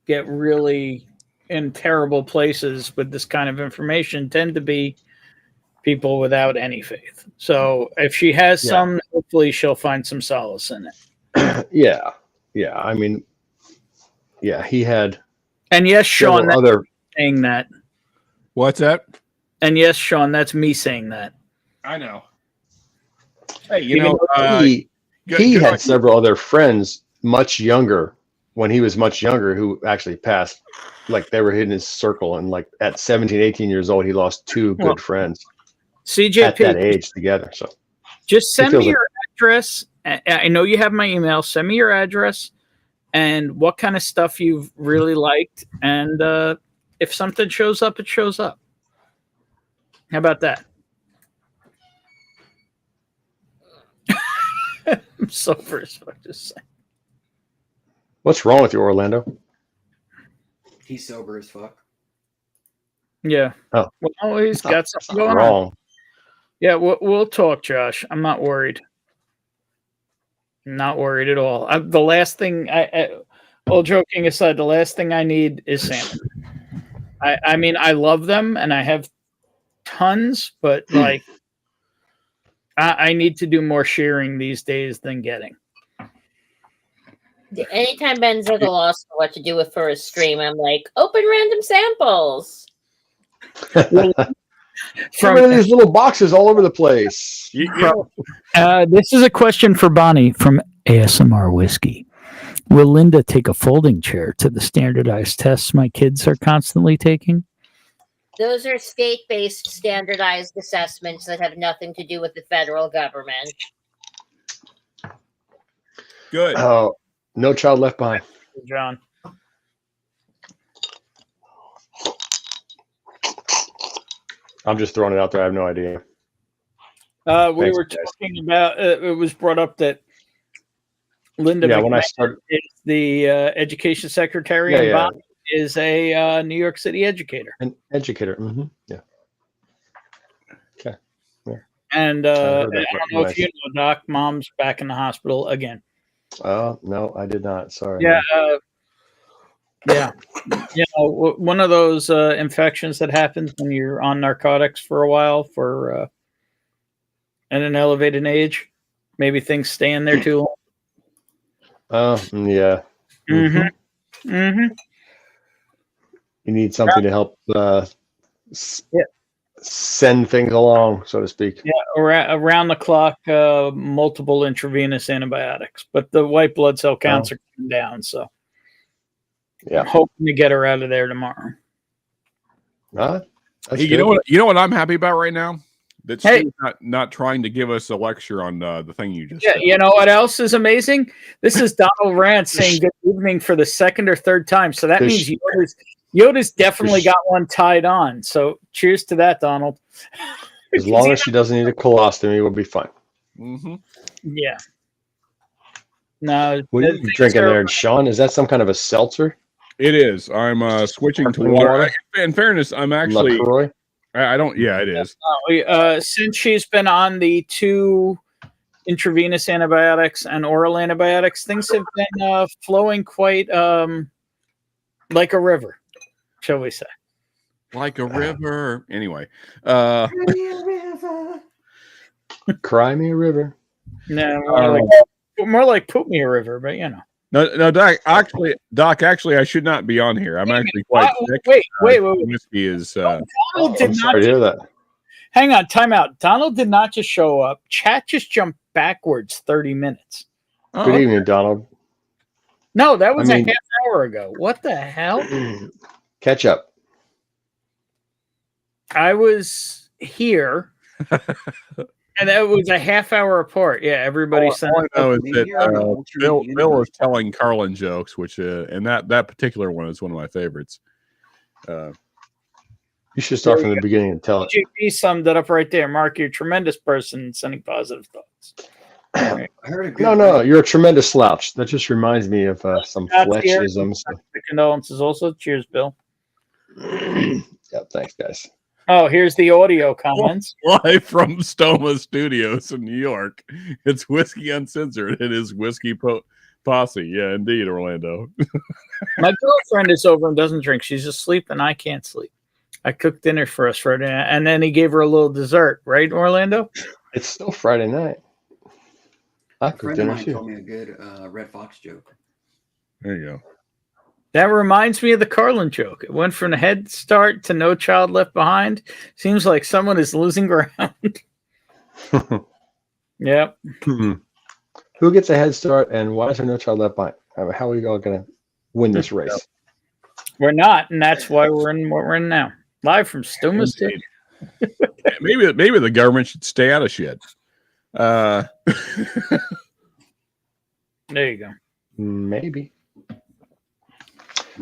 [SPEAKER 3] get really in terrible places with this kind of information tend to be people without any faith. So if she has some, hopefully she'll find some solace in it.
[SPEAKER 14] Yeah. I mean, he had.
[SPEAKER 3] And yes, Sean, that's
[SPEAKER 14] other
[SPEAKER 3] saying that.
[SPEAKER 12] What's that?
[SPEAKER 3] And yes, Sean, that's me saying that.
[SPEAKER 12] I know.
[SPEAKER 14] Hey, he had several other friends much younger when he was much younger who actually passed. Like they were in his circle, and like at 17, 18 years old, he lost 2 good friends.
[SPEAKER 3] CJP,
[SPEAKER 14] at that age together. So
[SPEAKER 3] just send me your address. I know you have my email. Send me your address and what kind of stuff you've really liked. And if something shows up, it shows up. How about that? I'm so first. Just saying.
[SPEAKER 14] What's wrong with you, Orlando?
[SPEAKER 16] He's sober as fuck.
[SPEAKER 3] Yeah.
[SPEAKER 14] Oh.
[SPEAKER 3] Well, he's got something going
[SPEAKER 14] wrong.
[SPEAKER 3] on. Yeah, we'll talk, Josh. I'm not worried. Not worried at all. The last thing, all joking aside, the last thing I need is salmon. I mean, I love them, and I have tons, but like I need to do more sharing these days than getting.
[SPEAKER 4] Anytime Ben's at a loss for what to do with for a stream, I'm like, open random samples.
[SPEAKER 14] From these little boxes all over the place.
[SPEAKER 3] This is a question for Bonnie from ASMR Whiskey. Will Linda take a folding chair to the standardized tests my kids are constantly taking?
[SPEAKER 4] Those are state-based standardized assessments that have nothing to do with the federal government.
[SPEAKER 12] Good.
[SPEAKER 14] Oh, No Child Left Behind.
[SPEAKER 3] John.
[SPEAKER 14] I'm just throwing it out there. I have no idea.
[SPEAKER 3] We
[SPEAKER 14] Thanks,
[SPEAKER 3] were
[SPEAKER 14] guys.
[SPEAKER 3] talking about, it was brought up that Linda
[SPEAKER 14] Yeah, when I
[SPEAKER 3] McMahon
[SPEAKER 14] started-
[SPEAKER 3] is the education secretary,
[SPEAKER 14] Yeah,
[SPEAKER 3] and
[SPEAKER 14] yeah.
[SPEAKER 3] Bonnie is a New York City educator.
[SPEAKER 14] An educator. Yeah. Okay. Yeah.
[SPEAKER 3] And
[SPEAKER 14] I
[SPEAKER 3] I
[SPEAKER 14] heard
[SPEAKER 3] don't
[SPEAKER 14] that
[SPEAKER 3] know if
[SPEAKER 14] nice.
[SPEAKER 3] you know, Doc, Mom's back in the hospital again.
[SPEAKER 14] Oh, no, I did not. Sorry.
[SPEAKER 3] Yeah. Yeah. You know, one of those infections that happens when you're on narcotics for a while for at an elevated age. Maybe things stay in there too long.
[SPEAKER 14] Oh, yeah.
[SPEAKER 3] Mm-hmm. Mm-hmm.
[SPEAKER 14] You need something to help send things along, so to speak.
[SPEAKER 3] Yeah, around the clock, multiple intravenous antibiotics, but the white blood cell counts are coming down. So,
[SPEAKER 14] yeah,
[SPEAKER 3] I'm hoping to get her out of there tomorrow.
[SPEAKER 12] Hey, you know what I'm happy about right now? That
[SPEAKER 3] Hey.
[SPEAKER 12] Steve's not trying to give us a lecture on the thing you just
[SPEAKER 3] Yeah,
[SPEAKER 12] said.
[SPEAKER 3] you know what else is amazing? This is Donald Rand saying good evening for the second or third time. So that
[SPEAKER 14] The
[SPEAKER 3] means
[SPEAKER 14] sh-
[SPEAKER 3] Yoda's definitely got one tied on. So cheers to that, Donald.
[SPEAKER 14] As long as she doesn't need a colostomy, we'll be fine.
[SPEAKER 12] Mm-hmm.
[SPEAKER 3] Yeah. No.
[SPEAKER 14] What are you drinking there, Sean? Is that some kind of a seltzer?
[SPEAKER 12] It is. I'm switching to
[SPEAKER 14] Sparkling
[SPEAKER 12] water.
[SPEAKER 14] water?
[SPEAKER 12] In fairness, I'm actually.
[SPEAKER 14] LaCroix?
[SPEAKER 12] I don't. Yeah, it is.
[SPEAKER 3] Since she's been on the 2 intravenous antibiotics and oral antibiotics, things have been flowing quite like a river, shall we say.
[SPEAKER 12] Like a river. Anyway.
[SPEAKER 14] Cry me a river.
[SPEAKER 3] No, more like poop me a river, but you know.
[SPEAKER 12] No, Doc. Actually, I should not be on here. I'm actually quite sick.
[SPEAKER 3] Wait.
[SPEAKER 12] Whiskey is.
[SPEAKER 3] Donald did
[SPEAKER 14] I'm sorry to hear that.
[SPEAKER 3] Hang on, time out. Donald did not just show up. Chat just jumped backwards 30 minutes.
[SPEAKER 14] Good evening, Donald.
[SPEAKER 3] No, that was
[SPEAKER 14] I mean-
[SPEAKER 3] a half hour ago. What the hell?
[SPEAKER 14] Catch up.
[SPEAKER 3] I was here, and that was a half hour apart. Yeah, everybody sent.
[SPEAKER 12] All I know is that Bill is telling Carlin jokes, which and that particular one is one of my favorites.
[SPEAKER 14] You should start from the beginning and tell it.
[SPEAKER 3] JP summed it up right there. Mark, you're a tremendous person sending positive thoughts.
[SPEAKER 16] I heard a good
[SPEAKER 14] No, you're a tremendous slouch. That just reminds me of some
[SPEAKER 3] That's here.
[SPEAKER 14] Fletchisms.
[SPEAKER 3] The condolences also. Cheers, Bill.
[SPEAKER 14] Yeah, thanks, guys.
[SPEAKER 3] Oh, here's the audio comments.
[SPEAKER 12] Live from Stoma Studios in New York. It's Whiskey Uncensored. It is Whiskey Posse. Yeah, indeed, Orlando.
[SPEAKER 3] My girlfriend is over and doesn't drink. She's asleep, and I can't sleep. I cooked dinner for us Friday night, and then he gave her a little dessert. Right, Orlando?
[SPEAKER 14] It's still Friday night. I
[SPEAKER 16] A
[SPEAKER 14] cooked
[SPEAKER 16] friend of
[SPEAKER 14] dinner
[SPEAKER 16] mine
[SPEAKER 14] too.
[SPEAKER 16] told me a good Red Fox joke.
[SPEAKER 12] There you go.
[SPEAKER 3] That reminds me of the Carlin joke. It went from Head Start to No Child Left Behind. Seems like someone is losing ground. Yep.
[SPEAKER 14] Who gets a head start, and why is there no child left behind? How are we all going to win this race?
[SPEAKER 3] We're not, and that's why we're in what we're in now. Live from Stoma Studios.
[SPEAKER 12] Maybe the government should stay out of shit.
[SPEAKER 3] There you go.
[SPEAKER 14] Maybe.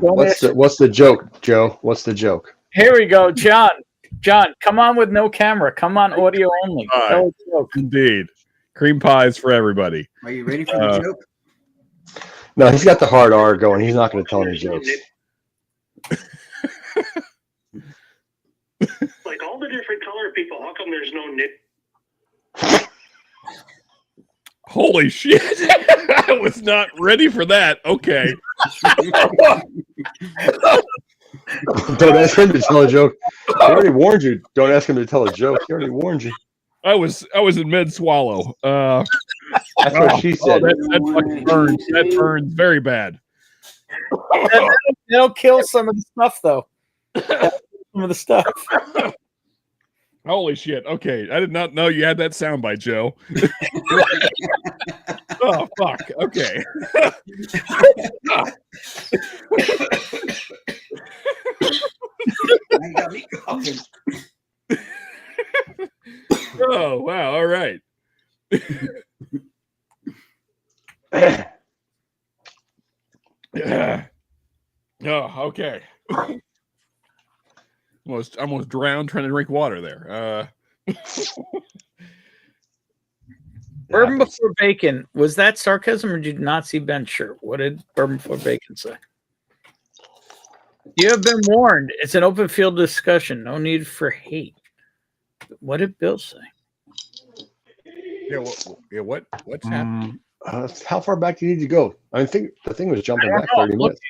[SPEAKER 3] Don't
[SPEAKER 14] What's the joke, Joe? What's the joke?
[SPEAKER 3] Here we go, John. John, come on with no camera. Come on audio only.
[SPEAKER 12] Pie.
[SPEAKER 3] Tell a joke.
[SPEAKER 12] Indeed. Cream pies for everybody.
[SPEAKER 16] Are you ready for the joke?
[SPEAKER 14] No, he's got the hard R going. He's not going to tell any jokes.
[SPEAKER 19] Like all the different color people, how come there's no nip?
[SPEAKER 12] Holy shit. I was not ready for that. Okay.
[SPEAKER 14] Don't ask him to tell a joke. already warned you. Don't ask him to tell a joke. He already warned you.
[SPEAKER 12] I was in mid swallow.
[SPEAKER 14] That's what she said.
[SPEAKER 12] That fucking burns. That burns very bad.
[SPEAKER 3] That'll kill some of the stuff, though. Some of the stuff.
[SPEAKER 12] Holy shit. Okay. I did not know you had that soundbite, Joe. Oh, fuck. Okay. Oh, wow. All right. Oh, okay. Almost drowned trying to drink water there.
[SPEAKER 3] Bourbon before bacon. Was that sarcasm or did you not see Ben's shirt? What did Bourbon before bacon say? You have been warned. It's an open field discussion. No need for hate. What did Bill say?
[SPEAKER 12] Yeah, what's happening?
[SPEAKER 14] How far back do you need to go? I think the thing was jumping back 30 minutes.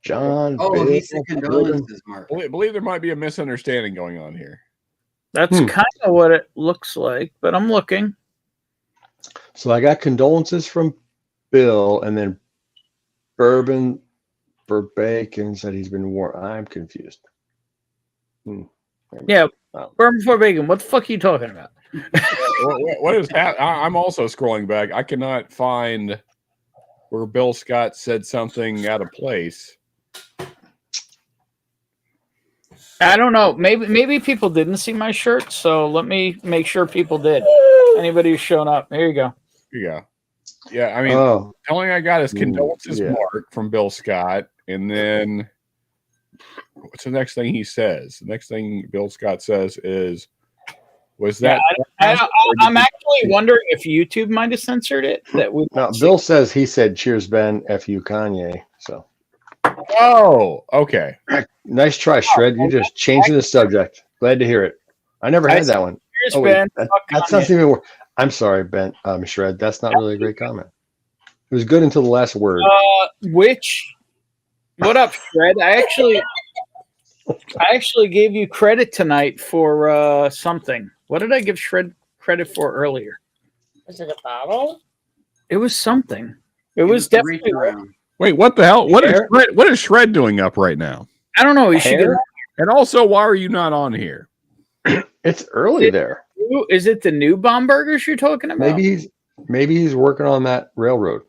[SPEAKER 14] John.
[SPEAKER 16] Oh,
[SPEAKER 14] Bill,
[SPEAKER 16] he said condolences, Mark.
[SPEAKER 12] I believe there might be a misunderstanding going on here.
[SPEAKER 3] That's kind of what it looks like, but I'm looking.
[SPEAKER 14] So I got condolences from Bill, and then Bourbon for bacon said he's been warned. I'm confused.
[SPEAKER 3] Yeah, Bourbon before bacon. What the fuck are you talking about?
[SPEAKER 12] What is that? I'm also scrolling back. I cannot find where Bill Scott said something out of place.
[SPEAKER 3] I don't know. Maybe people didn't see my shirt, so let me make sure people did. Anybody who's shown up, there you go.
[SPEAKER 12] Yeah, yeah. I mean, the only thing I got is condolences, Mark, from Bill Scott, and then what's the next thing he says? The next thing Bill Scott says is, "Was that?"
[SPEAKER 3] I'm actually wondering if YouTube might have censored it.
[SPEAKER 14] No, Bill says he said, "Cheers, Ben. F you, Kanye." So.
[SPEAKER 12] Oh, okay.
[SPEAKER 14] Nice try, Shred. You're just changing the subject. Glad to hear it. I never had that one.
[SPEAKER 3] Cheers, Ben.
[SPEAKER 14] That sounds even worse. I'm sorry, Ben. Shred. That's not really a great comment. It was good until the last word.
[SPEAKER 3] What up, Shred? I actually gave you credit tonight for something. What did I give Shred credit for earlier?
[SPEAKER 4] Was it a bottle?
[SPEAKER 3] It was something. It was definitely.
[SPEAKER 12] Wait, what the hell? What is Shred doing up right now?
[SPEAKER 3] I don't know.
[SPEAKER 12] And also, why are you not on here?
[SPEAKER 14] It's early there.
[SPEAKER 3] Is it the new bomb burgers you're talking about?
[SPEAKER 14] Maybe he's working on that railroad.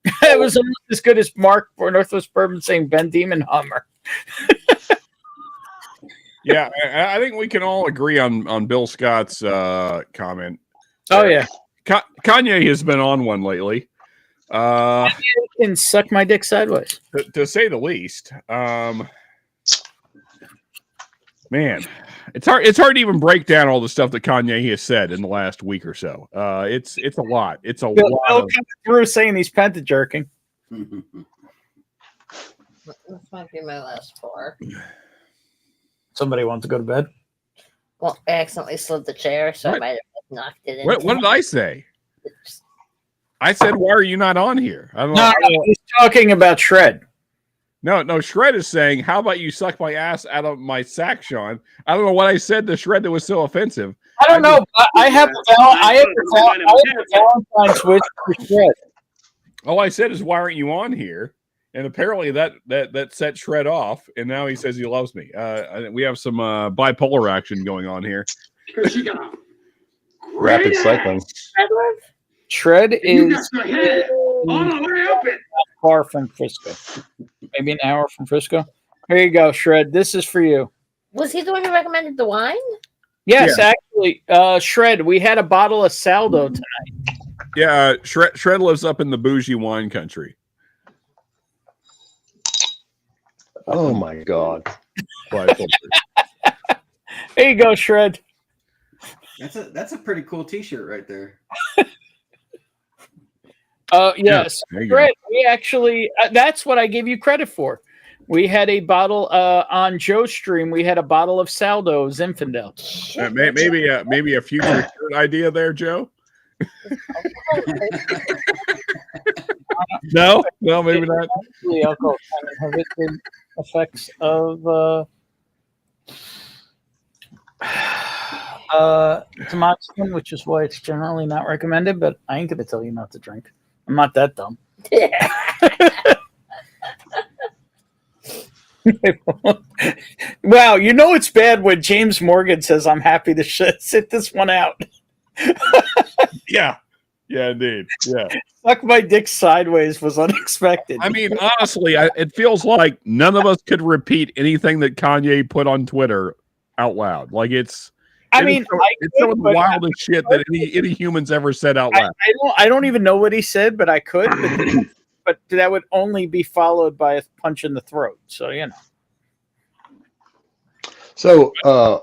[SPEAKER 3] It was almost as good as Mark for Northwest Bourbon saying Ben Demon Hummer.
[SPEAKER 12] Yeah, I think we can all agree on Bill Scott's comment.
[SPEAKER 3] Oh yeah,
[SPEAKER 12] Kanye has been on one lately.
[SPEAKER 3] Can suck my dick sideways,
[SPEAKER 12] to say the least. Man, it's hard to even break down all the stuff that Kanye has said in the last week or so. It's a lot. It's a lot.
[SPEAKER 3] Bill through saying he's penta jerking.
[SPEAKER 4] This might be my last 4.
[SPEAKER 3] Somebody wants to go to bed.
[SPEAKER 4] Well, I accidentally slid the chair, so I might have knocked it in.
[SPEAKER 12] What did I say? I said, "Why are you not on here?" I don't know.
[SPEAKER 3] No, he's talking about Shred.
[SPEAKER 12] No. Shred is saying, "How about you suck my ass out of my sack, Sean?" I don't know what I said to Shred that was so offensive.
[SPEAKER 3] I don't know. I have the Valentine switch for Shred.
[SPEAKER 12] All I said is, "Why aren't you on here?" And apparently that set Shred off, and now he says he loves me. We have some bipolar action going on here.
[SPEAKER 14] Rapid cycling.
[SPEAKER 3] Shred is far from Frisco. Maybe an hour from Frisco. Here you go, Shred. This is for you.
[SPEAKER 4] Was he the one who recommended the wine?
[SPEAKER 3] Yes, actually, Shred. We had a bottle of Saldo tonight.
[SPEAKER 12] Yeah, Shred lives up in the bougie wine country.
[SPEAKER 14] Oh my God!
[SPEAKER 3] There you go, Shred.
[SPEAKER 16] That's a pretty cool T-shirt right there.
[SPEAKER 3] Yes, Shred. We actually that's what I gave you credit for. We had a bottle on Joe's stream. We had a bottle of Saldo Zinfandel.
[SPEAKER 12] Maybe a future shirt idea there, Joe. No, maybe not.
[SPEAKER 3] The alcohol kind of effects of Tamoxifen, which is why it's generally not recommended, but I ain't gonna tell you not to drink. I'm not that dumb. Wow, you know it's bad when James Morgan says, "I'm happy to sit this one out."
[SPEAKER 12] Yeah, indeed. Yeah.
[SPEAKER 3] Suck my dick sideways was unexpected.
[SPEAKER 12] I mean, honestly, it feels like none of us could repeat anything that Kanye put on Twitter out loud. Like it's some of the wildest shit that any humans ever said out loud.
[SPEAKER 3] I don't even know what he said, but I could. But that would only be followed by a punch in the throat. So you know.
[SPEAKER 14] So,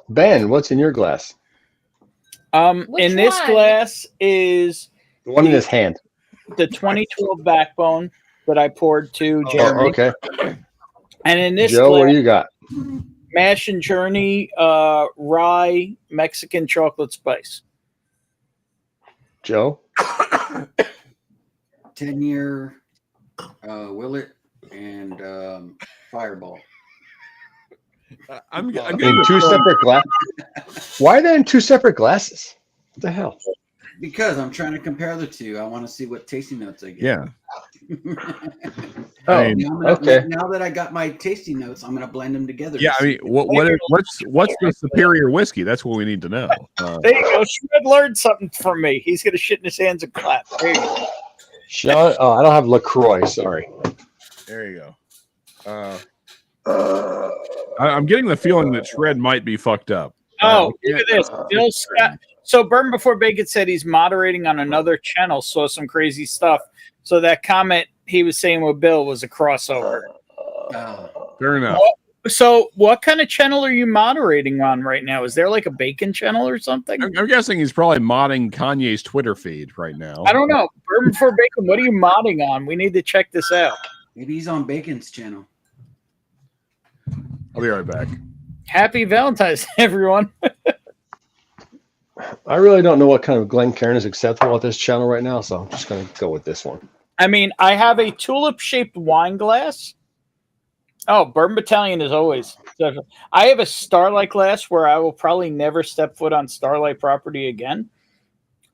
[SPEAKER 14] Ben, what's in your glass?
[SPEAKER 3] In this glass is
[SPEAKER 14] The one in his hand.
[SPEAKER 3] the 2012 Backbone that I poured to Jeremy.
[SPEAKER 14] Oh, okay.
[SPEAKER 3] And in this
[SPEAKER 14] Joe,
[SPEAKER 3] glass,
[SPEAKER 14] what do you got?
[SPEAKER 3] Mash and Journey rye Mexican chocolate spice.
[SPEAKER 14] Joe?
[SPEAKER 16] 10-year Willet and Fireball.
[SPEAKER 12] I'm
[SPEAKER 14] in two separate glasses. Why are they in two separate glasses? What the hell?
[SPEAKER 16] Because I'm trying to compare the two. I want to see what tasting notes I get.
[SPEAKER 12] Yeah.
[SPEAKER 14] Okay.
[SPEAKER 16] Now that I got my tasting notes, I'm gonna blend them together.
[SPEAKER 12] Yeah, I mean, what's the superior whiskey? That's what we need to know.
[SPEAKER 3] There you go. Shred learned something from me. He's gonna shit in his hands and clap. There you go.
[SPEAKER 14] I don't have LaCroix. Sorry.
[SPEAKER 12] There you go. I'm getting the feeling that Shred might be fucked up.
[SPEAKER 3] Oh, look at this. Bill Scott. So Bourbon Before Bacon said he's moderating on another channel, saw some crazy stuff. So that comment he was saying with Bill was a crossover.
[SPEAKER 12] Fair enough.
[SPEAKER 3] So what kind of channel are you moderating on right now? Is there like a bacon channel or something?
[SPEAKER 12] I'm guessing he's probably modding Kanye's Twitter feed right now.
[SPEAKER 3] I don't know. Bourbon Before Bacon, what are you modding on? We need to check this out.
[SPEAKER 16] Maybe he's on Bacon's channel.
[SPEAKER 12] I'll be right back.
[SPEAKER 3] Happy Valentine's, everyone.
[SPEAKER 14] I really don't know what kind of Glencairn is acceptable at this channel right now, so I'm just going to go with this one.
[SPEAKER 3] I mean, I have a tulip-shaped wine glass. Oh, Bourbon Battalion is always. I have a Starlight glass where I will probably never step foot on Starlight property again.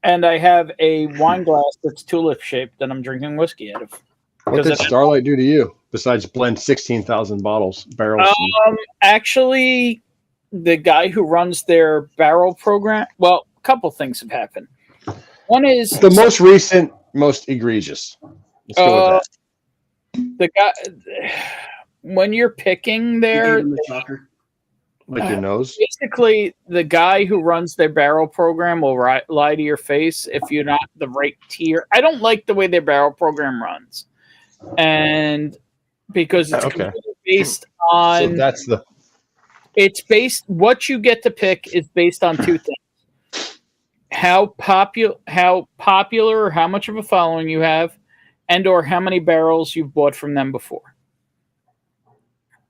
[SPEAKER 3] And I have a wine glass that's tulip-shaped that I'm drinking whiskey out of.
[SPEAKER 14] What did Starlight do to you besides blend 16,000 barrels?
[SPEAKER 3] Actually, the guy who runs their barrel program, well, a couple things have happened. One is
[SPEAKER 14] the most recent, most egregious. Let's go with that.
[SPEAKER 3] The guy, when you're picking their,
[SPEAKER 14] like your nose.
[SPEAKER 3] Basically, the guy who runs their barrel program will lie to your face if you're not the right tier. I don't like the way their barrel program runs, and because it's completely based on.
[SPEAKER 14] So that's the.
[SPEAKER 3] It's based. What you get to pick is based on two things: how popular, or how much of a following you have, and/or how many barrels you've bought from them before.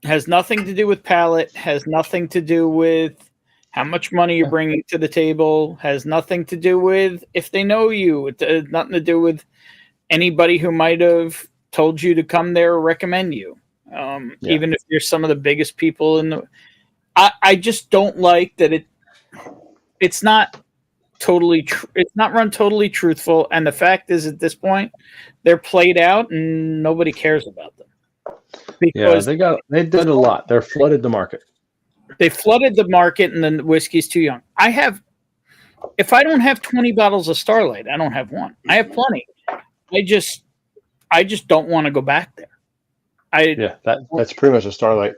[SPEAKER 3] Has nothing to do with palate. Has nothing to do with how much money you're bringing to the table. Has nothing to do with if they know you. It has nothing to do with anybody who might have told you to come there or recommend you. Even if you're some of the biggest people in the. I just don't like that it's not totally it's not run totally truthful, and the fact is at this point they're played out and nobody cares about them. Because
[SPEAKER 14] they did a lot. They're flooded the market.
[SPEAKER 3] They flooded the market and the whiskey's too young. If I don't have 20 bottles of Starlight, I don't have one. I have plenty. I just don't want to go back there.
[SPEAKER 14] That's pretty much a Starlight.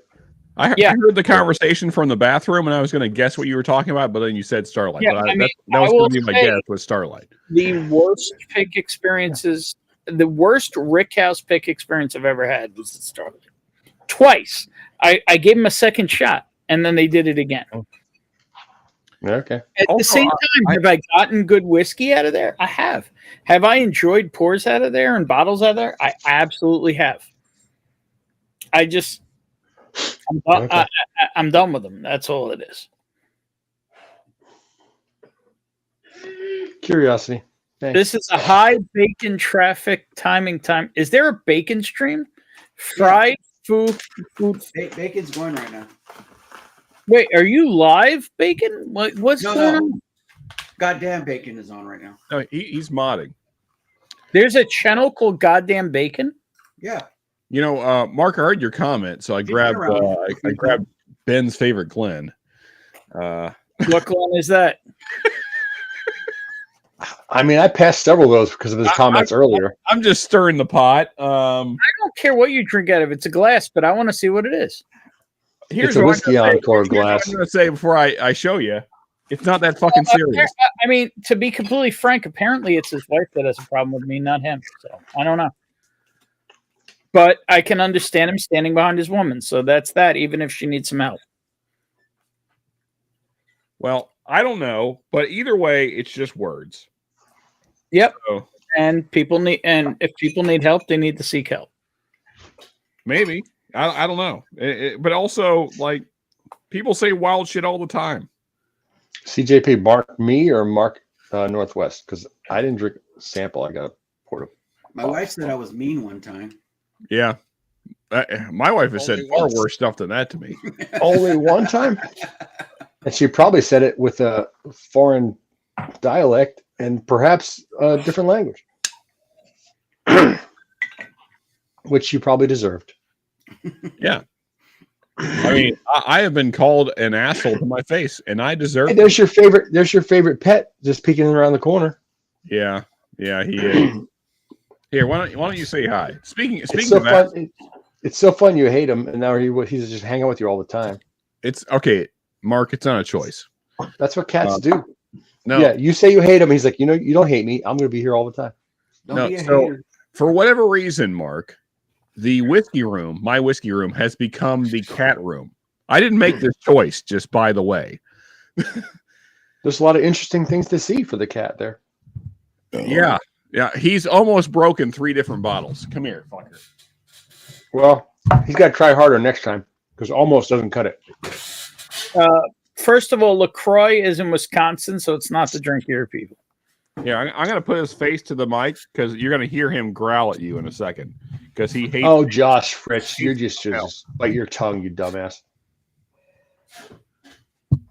[SPEAKER 12] I heard the conversation from the bathroom, and I was going to guess what you were talking about, but then you said Starlight.
[SPEAKER 3] Yeah,
[SPEAKER 12] that was going to be my guess was Starlight.
[SPEAKER 3] The worst pick experiences, the worst Rickhouse pick experience I've ever had was the Starlight. Twice. I gave him a second shot, and then they did it again.
[SPEAKER 14] Okay.
[SPEAKER 3] At the same time, have I gotten good whiskey out of there? I have. Have I enjoyed pours out of there and bottles out of there? I absolutely have. I'm done with them. That's all it is.
[SPEAKER 14] Curiosity. Thanks.
[SPEAKER 3] This is a high bacon traffic timing time. Is there a bacon stream? Fried food.
[SPEAKER 16] Bacon's going right now.
[SPEAKER 3] Wait, are you live, Bacon? What's going on?
[SPEAKER 16] Goddamn Bacon is on right now.
[SPEAKER 12] No, he's modding.
[SPEAKER 3] There's a channel called Goddamn Bacon.
[SPEAKER 16] Yeah.
[SPEAKER 12] You know, Mark, I heard your comment, so I grabbed I grabbed Ben's favorite Glenn.
[SPEAKER 3] What Glenn is that?
[SPEAKER 14] I mean, I passed several of those because of his comments earlier.
[SPEAKER 12] I'm just stirring the pot.
[SPEAKER 3] I don't care what you drink out of. It's a glass, but I want to see what it is.
[SPEAKER 14] It's a whiskey encore glass.
[SPEAKER 12] I'm going to say before I show you, it's not that fucking serious.
[SPEAKER 3] I mean, to be completely frank, apparently it's his wife that has a problem with me, not him. So I don't know. But I can understand him standing behind his woman. So that's that, even if she needs some help.
[SPEAKER 12] Well, I don't know, but either way, it's just words.
[SPEAKER 3] Yep.
[SPEAKER 12] So,
[SPEAKER 3] and if people need help, they need to seek help.
[SPEAKER 12] Maybe. I don't know. But also, like, people say wild shit all the time.
[SPEAKER 14] CJP, Mark me or Mark Northwest? Because I didn't drink a sample. I got a portable.
[SPEAKER 16] My wife said I was mean one time.
[SPEAKER 12] Yeah. My wife has said far worse stuff than that to me.
[SPEAKER 14] Only one time? And she probably said it with a foreign dialect and perhaps a different language, which you probably deserved.
[SPEAKER 12] Yeah. I mean, I have been called an asshole to my face, and I deserve
[SPEAKER 14] Hey, there's your favorite pet just peeking around the corner.
[SPEAKER 12] Yeah, he is. Here, why don't you say hi? Speaking
[SPEAKER 14] It's
[SPEAKER 12] of
[SPEAKER 14] so
[SPEAKER 12] that,
[SPEAKER 14] fun. It's so fun you hate him, and now he's just hanging out with you all the time.
[SPEAKER 12] it's okay, Mark. It's not a choice.
[SPEAKER 14] That's what cats do.
[SPEAKER 12] No,
[SPEAKER 14] Yeah, you say you hate him. He's like, you don't hate me. I'm going to be here all the time.
[SPEAKER 12] no. So for whatever reason, Mark, the whiskey room, my whiskey room, has become the cat room. I didn't make this choice, just by the way.
[SPEAKER 14] There's a lot of interesting things to see for the cat there.
[SPEAKER 12] Yeah. He's almost broken 3 different bottles. Come here, fucker.
[SPEAKER 14] Well, he's got to try harder next time because almost doesn't cut it.
[SPEAKER 3] First of all, LaCroix is in Wisconsin, so it's not the drink here, people.
[SPEAKER 12] Yeah, I'm going to put his face to the mic because you're going to hear him growl at you in a second because he hates.
[SPEAKER 14] Oh, Josh Fritz, you're just bite your tongue, you dumbass.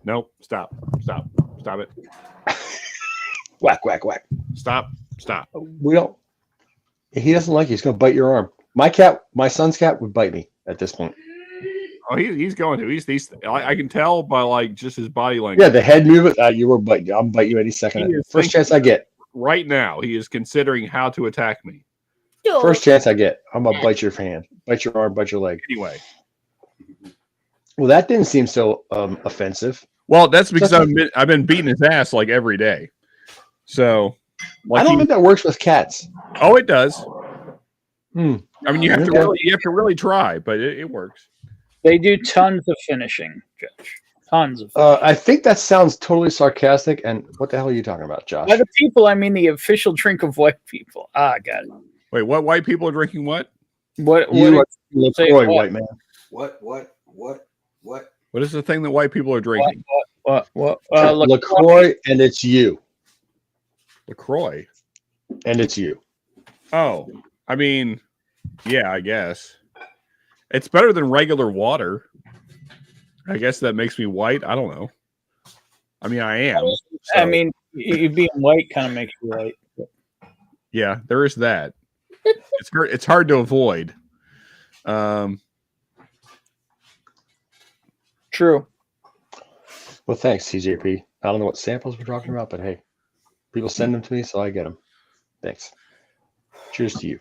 [SPEAKER 12] Nope. Stop it.
[SPEAKER 14] Whack, whack, whack.
[SPEAKER 12] Stop.
[SPEAKER 14] We don't. He doesn't like you. He's going to bite your arm. My son's cat would bite me at this point.
[SPEAKER 12] Oh, he's going to. He's I can tell by like just his body language.
[SPEAKER 14] Yeah, the head movement. You will bite. I'll bite you any second. First chance I get.
[SPEAKER 12] Right now, he is considering how to attack me.
[SPEAKER 14] First chance I get, I'm gonna bite your hand, bite your arm, bite your leg.
[SPEAKER 12] Anyway.
[SPEAKER 14] Well, that didn't seem so offensive.
[SPEAKER 12] Well, that's because I've been beating his ass like every day. So, like
[SPEAKER 14] I don't think that works with cats.
[SPEAKER 12] Oh, it does. I mean, you have
[SPEAKER 14] Okay.
[SPEAKER 12] to really try, but it works.
[SPEAKER 3] They do tons of finishing, Josh. Tons of.
[SPEAKER 14] I think that sounds totally sarcastic. And what the hell are you talking about, Josh?
[SPEAKER 3] By the people, I mean the official drink of white people. I got it.
[SPEAKER 12] Wait, what white people are drinking what?
[SPEAKER 3] What
[SPEAKER 14] You
[SPEAKER 3] what-
[SPEAKER 14] LaCroix, white man.
[SPEAKER 8] What?
[SPEAKER 12] What is the thing that white people are drinking?
[SPEAKER 3] what
[SPEAKER 14] LaCroix, and it's you.
[SPEAKER 12] LaCroix.
[SPEAKER 14] And it's you.
[SPEAKER 12] Oh, I mean, yeah, I guess. It's better than regular water. I guess that makes me white. I don't know. I mean, I am.
[SPEAKER 3] I
[SPEAKER 12] so-
[SPEAKER 3] mean, you being white kind of makes you white.
[SPEAKER 12] Yeah, there is that. It's hard to avoid.
[SPEAKER 3] True.
[SPEAKER 14] Well, thanks, CJP. I don't know what samples we're talking about, but hey, people send them to me, so I get them. Thanks. Cheers to you.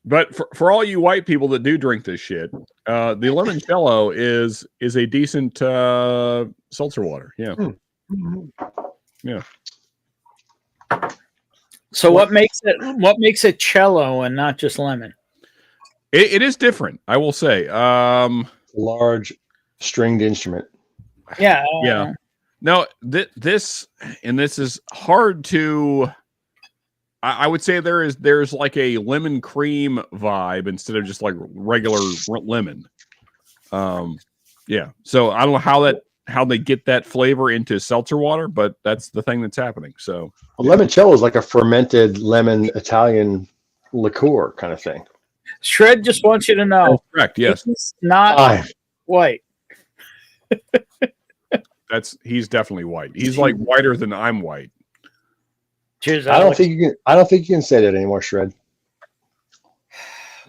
[SPEAKER 12] But for all you white people that do drink this shit, the limoncello is a decent seltzer water. Yeah. Yeah.
[SPEAKER 3] So what makes it cello and not just lemon?
[SPEAKER 12] It is different, I will say.
[SPEAKER 14] Large stringed instrument.
[SPEAKER 3] Yeah.
[SPEAKER 12] Yeah. No, this is hard to. I would say there's like a lemon cream vibe instead of just like regular lemon. Yeah. So I don't know how they get that flavor into seltzer water, but that's the thing that's happening. So
[SPEAKER 14] Limoncello is like a fermented lemon Italian liqueur kind of thing.
[SPEAKER 3] Shred just wants you to know.
[SPEAKER 12] Correct. Yes.
[SPEAKER 3] It's not white.
[SPEAKER 12] he's definitely white. He's like whiter than I'm white.
[SPEAKER 3] Cheers,
[SPEAKER 14] I don't think you can say that anymore, Shred.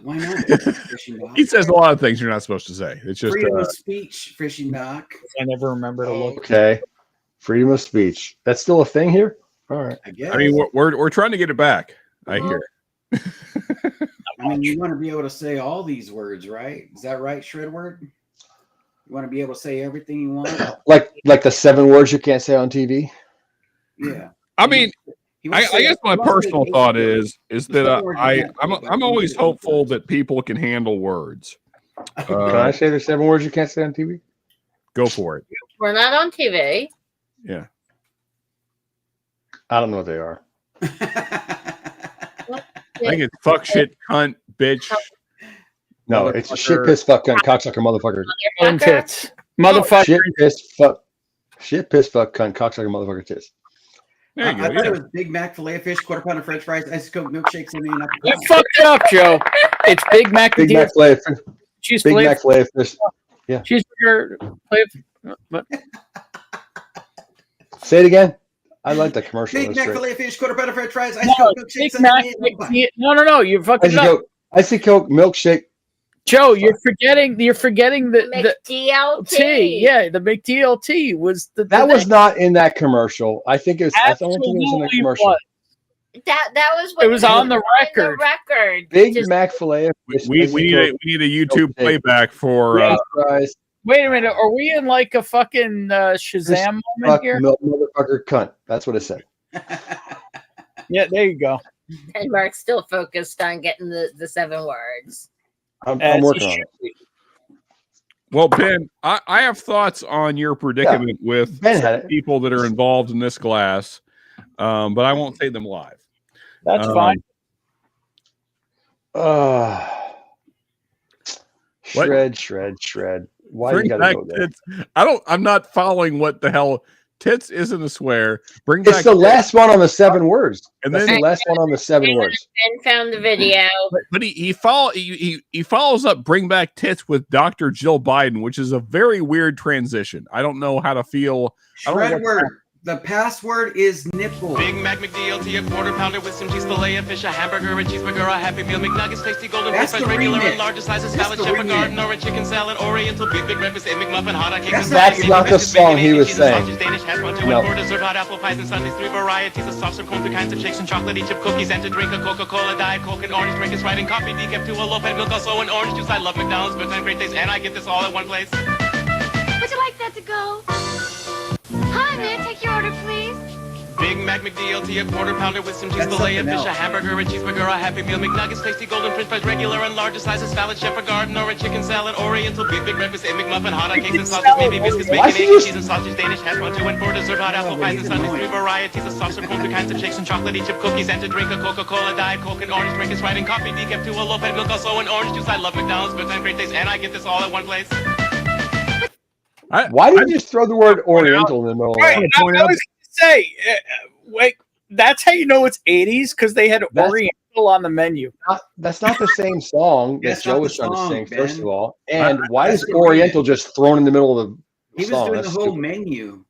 [SPEAKER 16] Why not? Fishing doc.
[SPEAKER 12] He says a lot of things you're not supposed to say. It's just
[SPEAKER 16] Freedom of speech, fishing doc.
[SPEAKER 3] I never remember to look.
[SPEAKER 14] Okay, freedom of speech. That's still a thing here. All right.
[SPEAKER 16] I guess.
[SPEAKER 12] I mean, we're trying to get it back. I hear.
[SPEAKER 16] I mean, you want to be able to say all these words, right? Is that right, Shredword? You want to be able to say everything you want?
[SPEAKER 14] Like the 7 words you can't say on TV.
[SPEAKER 16] Yeah.
[SPEAKER 12] I mean, I guess my personal thought is that I'm always hopeful that people can handle words.
[SPEAKER 14] Can I say the 7 words you can't say on TV?
[SPEAKER 12] Go for it.
[SPEAKER 4] We're not on TV.
[SPEAKER 12] Yeah.
[SPEAKER 14] I don't know what they are.
[SPEAKER 12] I think it's fuck, shit, cunt, bitch.
[SPEAKER 14] No, it's shit, piss, fuck, cunt, cocksucker, motherfucker.
[SPEAKER 3] And tits. Motherfucker.
[SPEAKER 14] Shit, piss, fuck. Shit, piss, fuck, cunt, cocksucker, motherfucker, tits.
[SPEAKER 16] I thought it was Big Mac, filet of fish, quarter pound of French fries, ice coke, milkshakes, and
[SPEAKER 3] You fucked it up, Joe. It's Big Mac.
[SPEAKER 14] Big Mac, filet of fish.
[SPEAKER 3] Cheese
[SPEAKER 14] Big Mac, filet of fish. Yeah.
[SPEAKER 3] Cheeseburger. What?
[SPEAKER 14] Say it again. I like that commercial.
[SPEAKER 16] Big
[SPEAKER 14] That's
[SPEAKER 16] Mac,
[SPEAKER 14] great.
[SPEAKER 16] filet of fish, quarter pound of French fries, ice
[SPEAKER 3] No,
[SPEAKER 16] coke, milkshakes,
[SPEAKER 3] Big Mac. No. You're fucking up.
[SPEAKER 14] Icy Coke, milkshake.
[SPEAKER 3] Joe, you're forgetting the
[SPEAKER 4] McDLT.
[SPEAKER 3] Yeah, the McDLT was
[SPEAKER 14] That was not in that commercial. I think it was. I don't think it was in the
[SPEAKER 3] Absolutely
[SPEAKER 14] commercial.
[SPEAKER 3] was.
[SPEAKER 4] That was what
[SPEAKER 3] It was on the record.
[SPEAKER 14] Big Mac filet of fish.
[SPEAKER 12] We
[SPEAKER 14] icy
[SPEAKER 12] need
[SPEAKER 14] Coke,
[SPEAKER 12] a YouTube
[SPEAKER 14] milkshake,
[SPEAKER 12] playback for.
[SPEAKER 14] French fries.
[SPEAKER 3] Wait a minute. Are we in like a fucking Shazam moment
[SPEAKER 14] Fuck,
[SPEAKER 3] here?
[SPEAKER 14] motherfucker, cunt. That's what it said.
[SPEAKER 3] Yeah, there you go.
[SPEAKER 4] And Mark's still focused on getting the 7 words.
[SPEAKER 14] I'm
[SPEAKER 3] As
[SPEAKER 14] working
[SPEAKER 3] he
[SPEAKER 14] on
[SPEAKER 3] should
[SPEAKER 14] it.
[SPEAKER 3] be.
[SPEAKER 12] Well, Ben, I have thoughts on your predicament with
[SPEAKER 14] Ben had it.
[SPEAKER 12] people that are involved in this class, but I won't say them live.
[SPEAKER 3] That's fine.
[SPEAKER 14] Shred. Why
[SPEAKER 12] Bring
[SPEAKER 14] you gotta
[SPEAKER 12] back
[SPEAKER 14] go there?
[SPEAKER 12] tits. I'm not following what the hell. Tits isn't a swear. Bring
[SPEAKER 14] It's
[SPEAKER 12] back
[SPEAKER 14] the
[SPEAKER 12] tits.
[SPEAKER 14] last one on the 7 words.
[SPEAKER 12] And
[SPEAKER 14] That's
[SPEAKER 12] then
[SPEAKER 14] the last one on the 7 words.
[SPEAKER 4] Ben found the video.
[SPEAKER 12] But he follows up bring back tits with Dr. Jill Biden, which is a very weird transition. I don't know how to feel. I don't know what-
[SPEAKER 16] Shredword. The password is nipple.
[SPEAKER 1] Big Mac McDLT, a quarter pounder with some cheese, filet of fish, a hamburger, a cheeseburger, a Happy Meal, McNuggets, tasty golden
[SPEAKER 16] That's
[SPEAKER 1] fries,
[SPEAKER 16] the
[SPEAKER 1] regular
[SPEAKER 16] remix.
[SPEAKER 1] and larger sizes,
[SPEAKER 16] That's
[SPEAKER 1] salad,
[SPEAKER 16] the
[SPEAKER 1] chef, a
[SPEAKER 16] remix.
[SPEAKER 1] garden, or a chicken salad, Oriental, big breakfast, a McMuffin, hot cake, and
[SPEAKER 14] That's
[SPEAKER 1] sausage,
[SPEAKER 14] not the
[SPEAKER 1] biscuits,
[SPEAKER 14] song
[SPEAKER 1] bacon,
[SPEAKER 14] he
[SPEAKER 1] egg,
[SPEAKER 14] was
[SPEAKER 1] cheese, and
[SPEAKER 14] saying.
[SPEAKER 1] sausage, Danish hash brown, 2
[SPEAKER 14] No.
[SPEAKER 1] and 4 dessert, hot apple pies and sundaes, 3 varieties of soft serve, cold, 3 kinds of shakes and chocolatey chip cookies, and to drink a Coca-Cola, Diet Coke, and orange drink is right, and coffee, decaf, 2 a low-fat milk, also an orange juice. I love McDonald's, good time, great taste, and I get this all at one place.
[SPEAKER 20] Would you like that to go? Hi, may I take your order, please?
[SPEAKER 1] Big Mac McDLT, a quarter pounder with some cheese, filet of fish, a hamburger, a cheeseburger, a Happy Meal, McNuggets, tasty golden french fries, regular and larger sizes, salad, chef, a garden, or a chicken salad, Oriental, big breakfast, a McMuffin, hot cakes and sausage, maybe biscuits, bacon, egg, cheese, and sausage, Danish hash brown, 2 and 4 dessert, hot apple pies and sundaes, 3 varieties of soft serve, cold, 3 kinds of shakes and chocolatey chip cookies, and to drink a Coca-Cola, Diet Coke, and orange drink is right, and coffee, decaf, 2 a low-fat milk, also an orange juice. I love McDonald's, good time, great taste, and I get this all at one place.
[SPEAKER 14] Why did you just throw the word Oriental in the middle?
[SPEAKER 3] Right, I was going to say, wait, that's how you know it's 80s because they had Oriental on the menu.
[SPEAKER 14] That's not the same song that
[SPEAKER 16] That's
[SPEAKER 14] Joe
[SPEAKER 16] not
[SPEAKER 14] was
[SPEAKER 16] the
[SPEAKER 14] trying
[SPEAKER 16] song,
[SPEAKER 14] to sing,
[SPEAKER 16] Ben.
[SPEAKER 14] first of all. And why
[SPEAKER 16] That's
[SPEAKER 14] is
[SPEAKER 16] the
[SPEAKER 14] Oriental just thrown in the middle of the
[SPEAKER 16] He was
[SPEAKER 14] song?
[SPEAKER 16] doing
[SPEAKER 14] That's
[SPEAKER 16] the whole
[SPEAKER 14] stupid.
[SPEAKER 16] menu.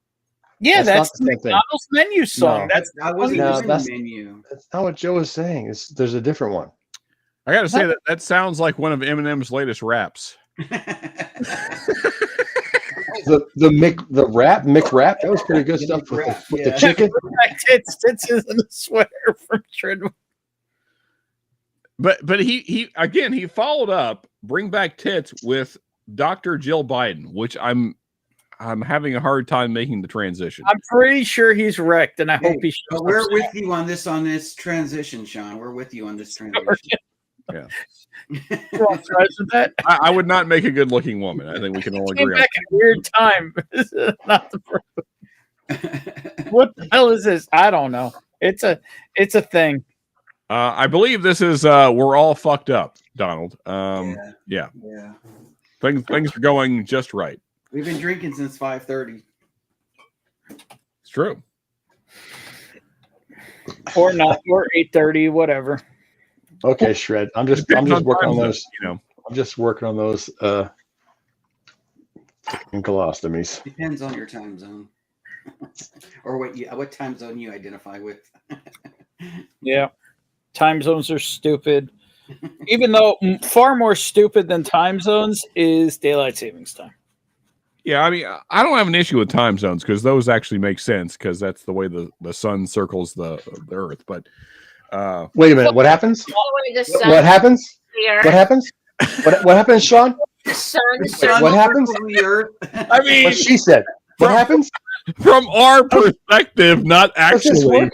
[SPEAKER 3] Yeah,
[SPEAKER 14] That's
[SPEAKER 3] that's
[SPEAKER 14] not the same thing.
[SPEAKER 3] McDonald's menu song.
[SPEAKER 14] No.
[SPEAKER 16] I wasn't
[SPEAKER 14] No,
[SPEAKER 16] doing
[SPEAKER 14] that's-
[SPEAKER 16] the menu.
[SPEAKER 14] That's not what Joe was saying. There's a different one.
[SPEAKER 12] I got to say that sounds like one of Eminem's latest raps.
[SPEAKER 14] The rap, Mick rap, that was pretty good stuff with the chicken.
[SPEAKER 3] Tits isn't a swear from Shredward.
[SPEAKER 12] But he again he followed up bring back tits with Dr. Jill Biden, which I'm having a hard time making the transition.
[SPEAKER 3] I'm pretty sure he's wrecked, and I hope he shows
[SPEAKER 16] But we're with you on this transition, Sean. We're with you on this transition.
[SPEAKER 12] Yeah.
[SPEAKER 3] You want fries with that?
[SPEAKER 12] I would not make a good looking woman. I think we can all
[SPEAKER 3] Came
[SPEAKER 12] agree on
[SPEAKER 3] back at a weird time. This is not the first. What the hell is this? I don't know. It's a thing.
[SPEAKER 12] I believe this is we're all fucked up, Donald. Yeah. Things are going just right.
[SPEAKER 16] We've been drinking since 5:30.
[SPEAKER 12] It's true.
[SPEAKER 3] Or not, or 8:30, whatever.
[SPEAKER 14] Okay, Shred. I'm just
[SPEAKER 12] Depends
[SPEAKER 14] working
[SPEAKER 12] on
[SPEAKER 14] on
[SPEAKER 12] time
[SPEAKER 14] those.
[SPEAKER 12] zone, you know.
[SPEAKER 14] I'm just working on those And colostomies.
[SPEAKER 16] Depends on your time zone, or what time zone you identify with.
[SPEAKER 3] Yeah. Time zones are stupid. Even though far more stupid than time zones is daylight savings time.
[SPEAKER 12] Yeah, I mean, I don't have an issue with time zones because those actually make sense because that's the way the sun circles the Earth. But
[SPEAKER 14] wait a minute, what happens? What happens? What happens? What happens, Sean?
[SPEAKER 4] The sun,
[SPEAKER 14] Wait, what happens?
[SPEAKER 12] I mean,
[SPEAKER 14] what she said. What happens?
[SPEAKER 12] From our perspective, not actually.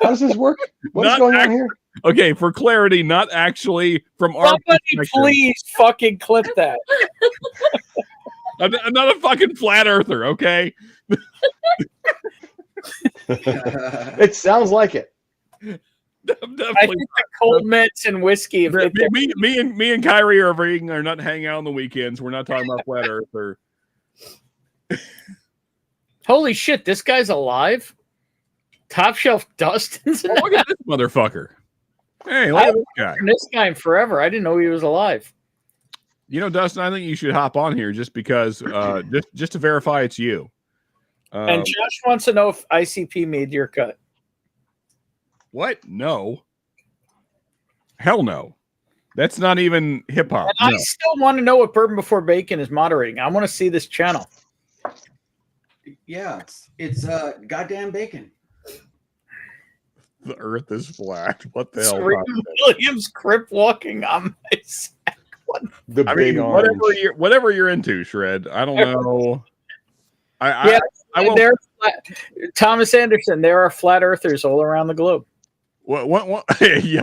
[SPEAKER 14] How does this work? What's going on here?
[SPEAKER 12] Okay, for clarity, not actually from our
[SPEAKER 3] Somebody
[SPEAKER 12] perspective.
[SPEAKER 3] please fucking clip that.
[SPEAKER 12] I'm not a fucking flat earther, okay?
[SPEAKER 14] It sounds like it.
[SPEAKER 3] I think the cold mitts and whiskey.
[SPEAKER 12] Me and Kyrie Irving are not hanging out on the weekends. We're not talking about flat earth or.
[SPEAKER 3] Holy shit! This guy's alive. Top shelf Dustin's.
[SPEAKER 12] Oh, look at this motherfucker. Hey, look
[SPEAKER 3] I
[SPEAKER 12] at
[SPEAKER 3] haven't
[SPEAKER 12] this guy.
[SPEAKER 3] seen this guy in forever. I didn't know he was alive.
[SPEAKER 12] You know, Dustin, I think you should hop on here just because, just to verify it's you.
[SPEAKER 3] And Josh wants to know if ICP made your cut.
[SPEAKER 12] What? No. Hell no. That's not even hip hop.
[SPEAKER 3] And I still want to know what Bourbon Before Bacon is moderating. I want to see this channel.
[SPEAKER 16] Yeah, it's goddamn bacon.
[SPEAKER 12] The Earth is flat. What the hell?
[SPEAKER 3] Serena Williams crip walking on my sack.
[SPEAKER 14] The
[SPEAKER 12] I
[SPEAKER 14] big
[SPEAKER 12] mean,
[SPEAKER 14] orange.
[SPEAKER 12] whatever you're into, Shred. I don't know.
[SPEAKER 3] I
[SPEAKER 12] will.
[SPEAKER 3] There, Thomas Anderson. There are flat earthers all around the globe.
[SPEAKER 12] One thing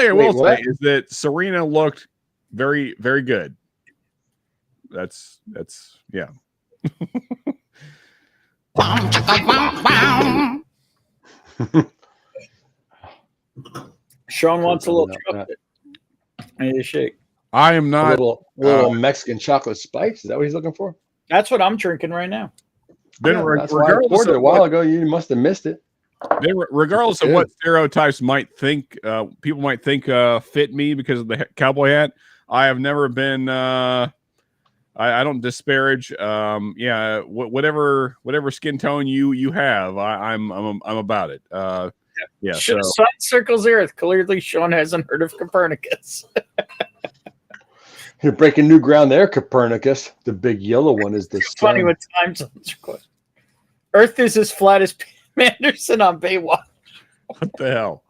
[SPEAKER 12] I will say is that Serena looked very, very good. That's yeah.
[SPEAKER 3] Sean wants a little chocolate. I need a shake.
[SPEAKER 12] I am not
[SPEAKER 14] a little Mexican chocolate spice. Is that what he's looking for?
[SPEAKER 3] That's what I'm drinking right now.
[SPEAKER 12] Then
[SPEAKER 14] That's why I poured it a while ago. You must have missed it.
[SPEAKER 12] Regardless of what stereotypes people might think fit me because of the cowboy hat, I have never been. I don't disparage. Whatever skin tone you have, I'm about it. Yeah. So.
[SPEAKER 3] Sun circles the Earth. Clearly, Sean hasn't heard of Copernicus.
[SPEAKER 14] You're breaking new ground there, Copernicus. The big yellow one is the sun.
[SPEAKER 3] Funny what time zones are question. Earth is as flat as Pam Anderson on Baywatch.
[SPEAKER 12] What the hell?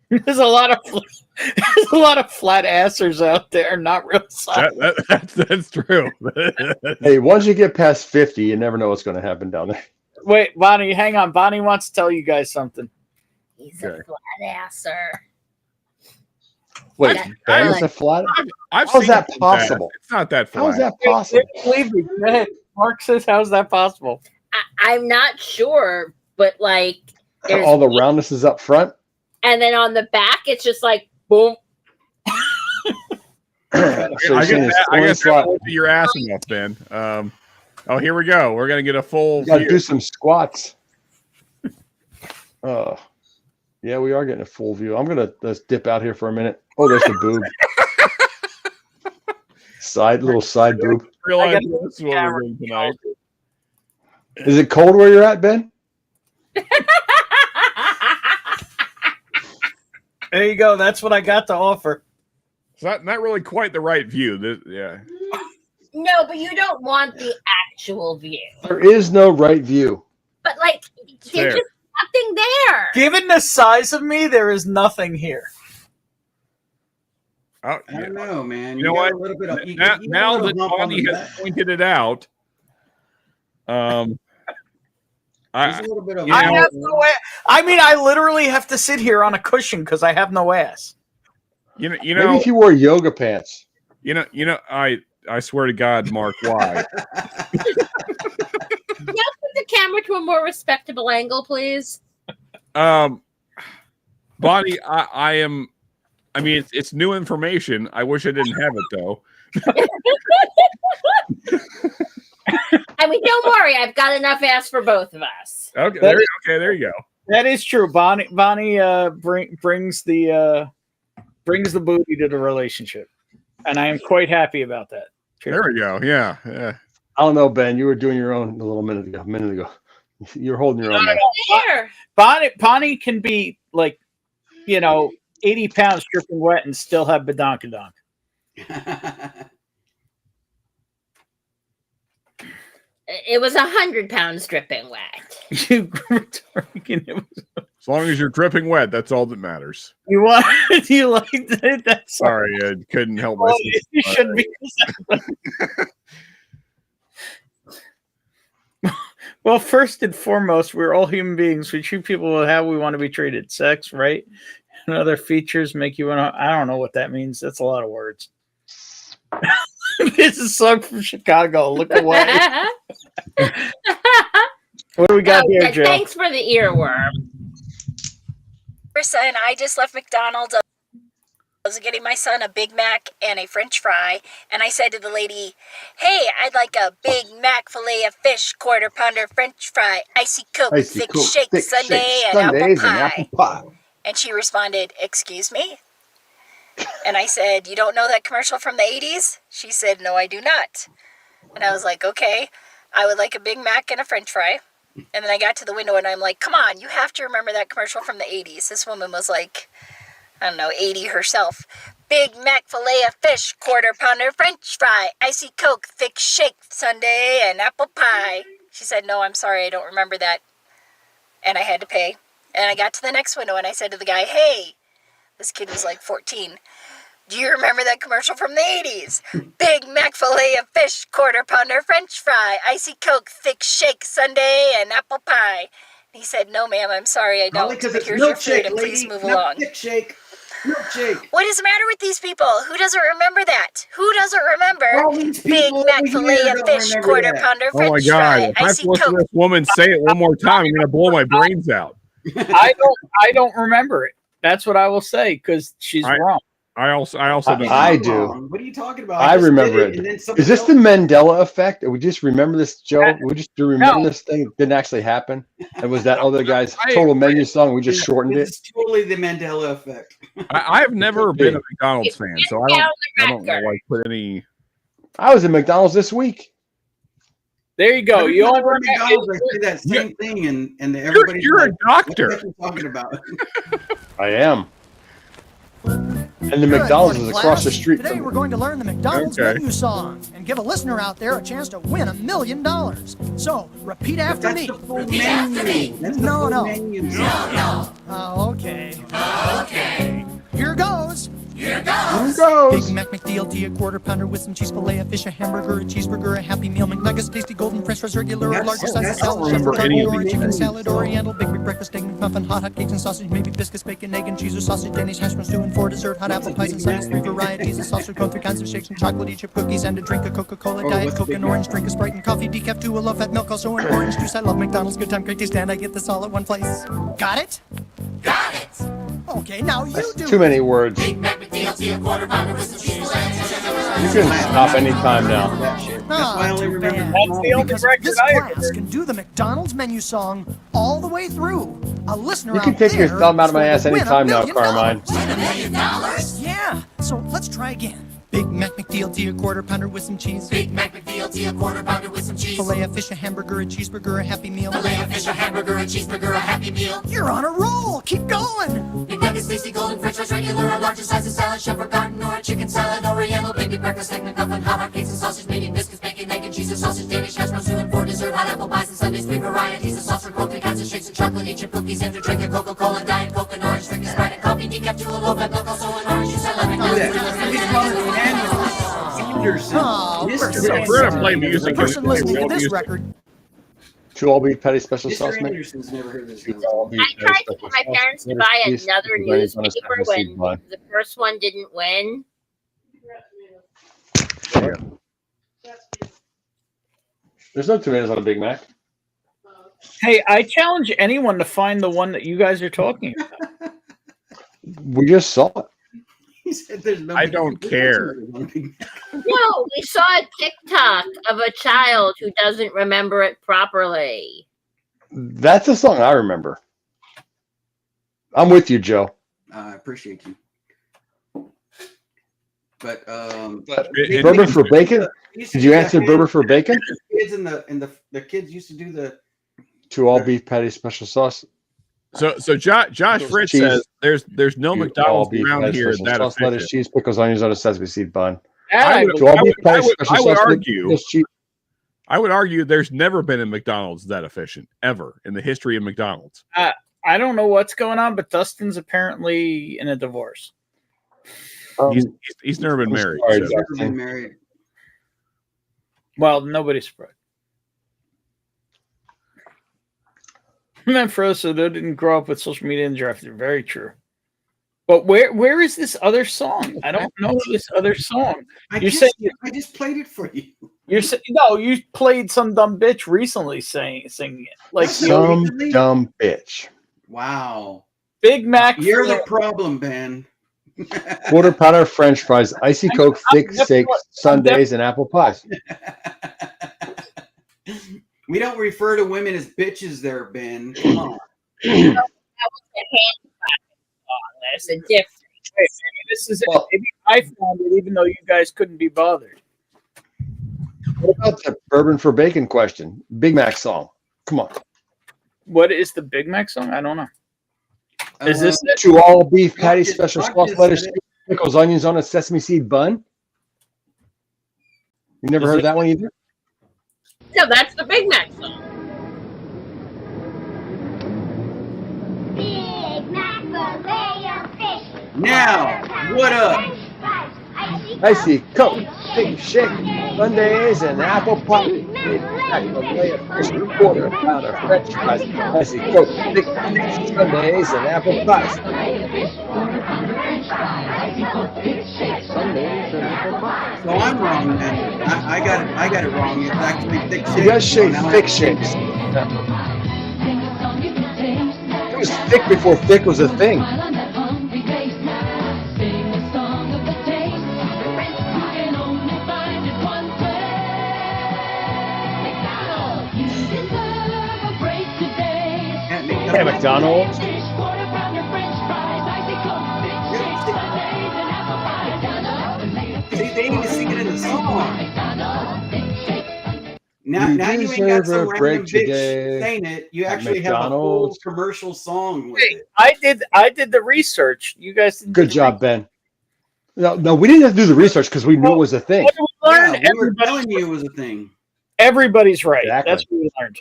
[SPEAKER 3] There's a lot of flat assers out there, not real size.
[SPEAKER 12] That's true.
[SPEAKER 14] Hey, once you get past 50, you never know what's going to happen down there.
[SPEAKER 3] Wait, Bonnie, hang on. Bonnie wants to tell you guys something.
[SPEAKER 4] He's a flat asser.
[SPEAKER 14] Wait, Ben's a flat? How's that possible?
[SPEAKER 12] It's not that flat.
[SPEAKER 14] How is that possible?
[SPEAKER 3] Believe me. Go ahead. Mark says, how's that possible?
[SPEAKER 4] I'm not sure, but like there's
[SPEAKER 14] All the roundness is up front?
[SPEAKER 4] and then on the back it's just like boom.
[SPEAKER 14] So
[SPEAKER 12] I guess you're ass enough, Ben. Oh, here we go. We're gonna get a full.
[SPEAKER 14] You gotta do some squats. Yeah, we are getting a full view. Let's dip out here for a minute. Oh, there's the boob. Little side boob.
[SPEAKER 12] Realize this is what we're doing tonight.
[SPEAKER 14] Is it cold where you're at, Ben?
[SPEAKER 3] There you go. That's what I got to offer.
[SPEAKER 12] It's not really quite the right view. Yeah.
[SPEAKER 4] No, but you don't want the actual view.
[SPEAKER 14] There is no right view.
[SPEAKER 4] But like there's just nothing there.
[SPEAKER 3] Given the size of me, there is nothing here.
[SPEAKER 12] Oh,
[SPEAKER 16] I don't know, man.
[SPEAKER 12] You know
[SPEAKER 16] got
[SPEAKER 12] what?
[SPEAKER 16] A little bit of,
[SPEAKER 12] Now that Bonnie has pointed it out,
[SPEAKER 16] There's a little bit of.
[SPEAKER 3] I have no ass. I mean, I literally have to sit here on a cushion because I have no ass.
[SPEAKER 12] You know.
[SPEAKER 14] Maybe if you wore yoga pants.
[SPEAKER 12] You know. I swear to God, Mark, why?
[SPEAKER 4] Can you put the camera to a more respectable angle, please?
[SPEAKER 12] Bonnie, I am. I mean, it's new information. I wish I didn't have it though.
[SPEAKER 4] I mean, don't worry, I've got enough ass for both of us.
[SPEAKER 12] Okay, there you go.
[SPEAKER 3] That is true. Bonnie brings the booty to the relationship, and I am quite happy about that.
[SPEAKER 12] There we go. Yeah. Yeah.
[SPEAKER 14] I don't know, Ben. You were doing your own a little minute ago. You're holding your own. Man.
[SPEAKER 3] Bonnie can be like, 80 pounds dripping wet and still have badonkadonk.
[SPEAKER 4] It was 100 pounds dripping wet.
[SPEAKER 12] As long as you're dripping wet, that's all that matters.
[SPEAKER 3] You like that? That's
[SPEAKER 12] sorry, I couldn't help myself.
[SPEAKER 3] You shouldn't be. Well, first and foremost, we're all human beings. We treat people how we want to be treated. Sex, right? And other features make you want to. I don't know what that means. That's a lot of words. This is a song from Chicago. Look away. What do we got here, Joe?
[SPEAKER 4] Thanks for the earworm.
[SPEAKER 21] Marissa and I just left McDonald's. I was getting my son a Big Mac and a French fry, and I said to the lady, "Hey, I'd like a Big Mac filet of fish, quarter pounder French fry, icy Coke, thick shake sundae, and apple pie." And she responded, "Excuse me?" And I said, "You don't know that commercial from the 80s?" She said, "No, I do not." And I was like, "Okay, I would like a Big Mac and a French fry." And then I got to the window and I'm like, "Come on, you have to remember that commercial from the 80s. This woman was like, I don't know, 80 herself. Big Mac filet of fish, quarter pounder French fry, icy Coke, thick shake sundae, and apple pie. She said, "No, I'm sorry, I don't remember that." And I had to pay. And I got to the next window and I said to the guy, "Hey," this kid was like 14. "Do you remember that commercial from the 80s? Big Mac filet of fish, quarter pounder French fry, icy Coke, thick shake sundae, and apple pie." And he said, "No, ma'am, I'm sorry, I don't. But here's your food, and please move along."
[SPEAKER 16] Milkshake.
[SPEAKER 21] What is the matter with these people? Who doesn't remember that? Who doesn't remember Big Mac filet of fish, quarter pounder
[SPEAKER 12] Oh my
[SPEAKER 21] French
[SPEAKER 12] God!
[SPEAKER 21] fry,
[SPEAKER 12] If I have
[SPEAKER 21] icy
[SPEAKER 12] to listen to
[SPEAKER 21] Coke?
[SPEAKER 12] this woman say it one more time, I'm gonna blow my brains out.
[SPEAKER 3] I don't remember it. That's what I will say because she's wrong.
[SPEAKER 12] I also don't.
[SPEAKER 14] I do.
[SPEAKER 16] What are you talking about?
[SPEAKER 14] I
[SPEAKER 16] just
[SPEAKER 14] remember
[SPEAKER 16] did
[SPEAKER 14] it.
[SPEAKER 16] and then somebody
[SPEAKER 14] Is this the Mandela effect? We just remember this, Joe? We just remember
[SPEAKER 3] No.
[SPEAKER 14] this thing didn't actually happen? And was that other guy's total menu song? We just shortened it?
[SPEAKER 16] It's totally the Mandela effect.
[SPEAKER 12] I've never been a McDonald's fan, so I don't like put any.
[SPEAKER 14] I was at McDonald's this week.
[SPEAKER 3] There you go.
[SPEAKER 16] Every
[SPEAKER 3] You
[SPEAKER 16] time I
[SPEAKER 3] all
[SPEAKER 16] go to McDonald's, I say that same thing, and everybody's
[SPEAKER 12] You're
[SPEAKER 16] like,
[SPEAKER 12] a doctor.
[SPEAKER 16] "What are you talking about?"
[SPEAKER 14] I am. And the McDonald's is across the street
[SPEAKER 22] Today
[SPEAKER 14] from
[SPEAKER 22] we're going to learn the McDonald's
[SPEAKER 14] Okay.
[SPEAKER 22] menu song and give a listener out there a chance to win $1 million. So repeat after me.
[SPEAKER 16] Repeat after me. That's the
[SPEAKER 22] No,
[SPEAKER 16] full
[SPEAKER 22] no.
[SPEAKER 16] menu.
[SPEAKER 22] No. Oh, okay. Okay. Here goes.
[SPEAKER 16] Here
[SPEAKER 22] goes. Big Mac McDLT, a quarter pounder with some cheese fillet, a fish, a hamburger, a cheeseburger, a Happy Meal, McNuggets, tasty golden French fries, regular, a larger size of salad,
[SPEAKER 12] remember
[SPEAKER 22] shepherd
[SPEAKER 12] any
[SPEAKER 22] pie,
[SPEAKER 12] of
[SPEAKER 22] or
[SPEAKER 12] these.
[SPEAKER 22] chicken salad, oriental, big breakfast, egg McMuffin, hot cakes and sausage, maybe biscuits, bacon, egg and cheese or sausage, Danish hash browns, stew and for dessert, hot apple pies and sundaes, 3 varieties of sausage, cone, 3 kinds of shakes and chocolate, chip cookies, and a drink of Coca-Cola, Diet Coke and orange, drink of Sprite and coffee, decaf, 2 a low-fat milk, also an orange juice. I love McDonald's, good time, great taste, and I get this all at one place. Got it? Got it. Okay, now you do.
[SPEAKER 14] Too many words. You
[SPEAKER 22] Big Mac McDLT, a quarter pounder with some cheese.
[SPEAKER 14] can stop anytime now.
[SPEAKER 22] That's why I only remember
[SPEAKER 3] That's the only record
[SPEAKER 22] this
[SPEAKER 3] I
[SPEAKER 22] class can do the McDonald's menu song all the way through. A listener
[SPEAKER 14] You can
[SPEAKER 22] out
[SPEAKER 14] take your
[SPEAKER 22] there
[SPEAKER 14] thumb out of my
[SPEAKER 22] is
[SPEAKER 14] ass
[SPEAKER 22] going to win
[SPEAKER 14] anytime now,
[SPEAKER 22] $1 million.
[SPEAKER 14] Carmine.
[SPEAKER 22] $1 million? Yeah. So let's try again. Big Mac McDLT, a quarter pounder with some cheese. Big Mac McDLT, a quarter pounder with some cheese. Filet of fish, a hamburger, a cheeseburger, a Happy Meal. Filet of fish, a hamburger, a cheeseburger, a Happy Meal. You're on a roll. Keep going.
[SPEAKER 23] McNuggets, tasty golden French fries, regular, a larger size of salad, shepherd garden, or a chicken salad, oriental, baby breakfast, egg McMuffin, hot cakes and sausage, medium biscuits, bacon, egg and cheese, and sausage, Danish hash browns, 2 and 4 dessert, hot apple pies and sundaes, 3 varieties of sauce for cold, 3 kinds of shakes and chocolate, chip cookies, and a drink of Coca-Cola, Diet Coke and orange, drink of Sprite and coffee, decaf, 2 a low-fat milk, also an orange juice. I love
[SPEAKER 16] Anderson.
[SPEAKER 22] Oh, we're
[SPEAKER 16] Mr.
[SPEAKER 22] so
[SPEAKER 12] We're gonna play music.
[SPEAKER 22] The person listening to
[SPEAKER 12] We'll
[SPEAKER 22] this
[SPEAKER 12] use-
[SPEAKER 22] record.
[SPEAKER 14] 2 all beef patty special sauce,
[SPEAKER 16] Mr.
[SPEAKER 14] man.
[SPEAKER 16] Anderson's never heard this.
[SPEAKER 4] I tried to get my parents to buy another newspaper when the first one didn't win.
[SPEAKER 14] There's no tomatoes on a Big Mac.
[SPEAKER 3] Hey, I challenge anyone to find the one that you guys are talking about.
[SPEAKER 14] We just saw it.
[SPEAKER 16] He said there's no
[SPEAKER 12] I don't care.
[SPEAKER 4] No, we saw a TikTok of a child who doesn't remember it properly.
[SPEAKER 14] That's a song I remember. I'm with you, Joe.
[SPEAKER 16] I appreciate you. But
[SPEAKER 14] bourbon for bacon? Did you answer bourbon for bacon?
[SPEAKER 16] Kids the kids used to do the
[SPEAKER 14] 2 all beef patty special sauce.
[SPEAKER 12] So Josh Fritz
[SPEAKER 14] cheese.
[SPEAKER 12] says there's no
[SPEAKER 14] 2
[SPEAKER 12] McDonald's
[SPEAKER 14] all beef
[SPEAKER 12] around
[SPEAKER 14] patty
[SPEAKER 12] here
[SPEAKER 14] special
[SPEAKER 12] that
[SPEAKER 14] sauce,
[SPEAKER 12] efficient.
[SPEAKER 14] lettuce, cheese, pickles, onions on a sesame seed bun.
[SPEAKER 12] I
[SPEAKER 14] Special
[SPEAKER 12] would argue there's never been a McDonald's that efficient ever in the history of McDonald's.
[SPEAKER 3] I don't know what's going on, but Dustin's apparently in a divorce.
[SPEAKER 12] He's never been married.
[SPEAKER 16] Sorry,
[SPEAKER 12] so.
[SPEAKER 16] never been married.
[SPEAKER 3] Well, nobody's surprised. Froso didn't grow up with social media and drafted. Very true. But where is this other song? I don't know this other song.
[SPEAKER 16] I just played it for you.
[SPEAKER 3] You're saying no. You played some dumb bitch recently, singing it like
[SPEAKER 14] some dumb bitch.
[SPEAKER 16] Wow.
[SPEAKER 3] Big Mac.
[SPEAKER 16] You're the problem, Ben.
[SPEAKER 14] Quarter pounder French fries, icy Coke, thick steaks, sundaes, and apple pies.
[SPEAKER 16] We don't refer to women as bitches there, Ben. Come on.
[SPEAKER 4] There's a difference.
[SPEAKER 3] This is maybe I found it, even though you guys couldn't be bothered.
[SPEAKER 14] What about the bourbon for bacon question? Big Mac song. Come on.
[SPEAKER 3] What is the Big Mac song? I don't know. Is this it?
[SPEAKER 14] 2 all beef patty special sauce, lettuce, pickles, onions on a sesame seed bun? You never heard that one either?
[SPEAKER 4] No, that's the Big Mac song.
[SPEAKER 20] Big Mac fillet of fish.
[SPEAKER 16] Now, what up?
[SPEAKER 14] Icy Coke, thick shake, sundaes, and apple pie. Big Mac fillet of fish, quarter pounder French fries, icy Coke, thick sundaes, and apple pies.
[SPEAKER 16] So I'm wrong then. I got it wrong. It's actually thick shakes.
[SPEAKER 14] You guys say thick shakes. It was thick before thick was a thing. Hey, McDonald's.
[SPEAKER 16] See, they need to sing it in the song. Now you ain't got some random bitch saying it. You actually have a whole commercial song with it.
[SPEAKER 3] I did the research. You guys didn't.
[SPEAKER 14] Good job, Ben. No, we didn't have to do the research because we knew it was a thing.
[SPEAKER 16] Yeah, we were telling you it was a thing.
[SPEAKER 3] Everybody's right.
[SPEAKER 14] Exactly.
[SPEAKER 3] That's what we learned.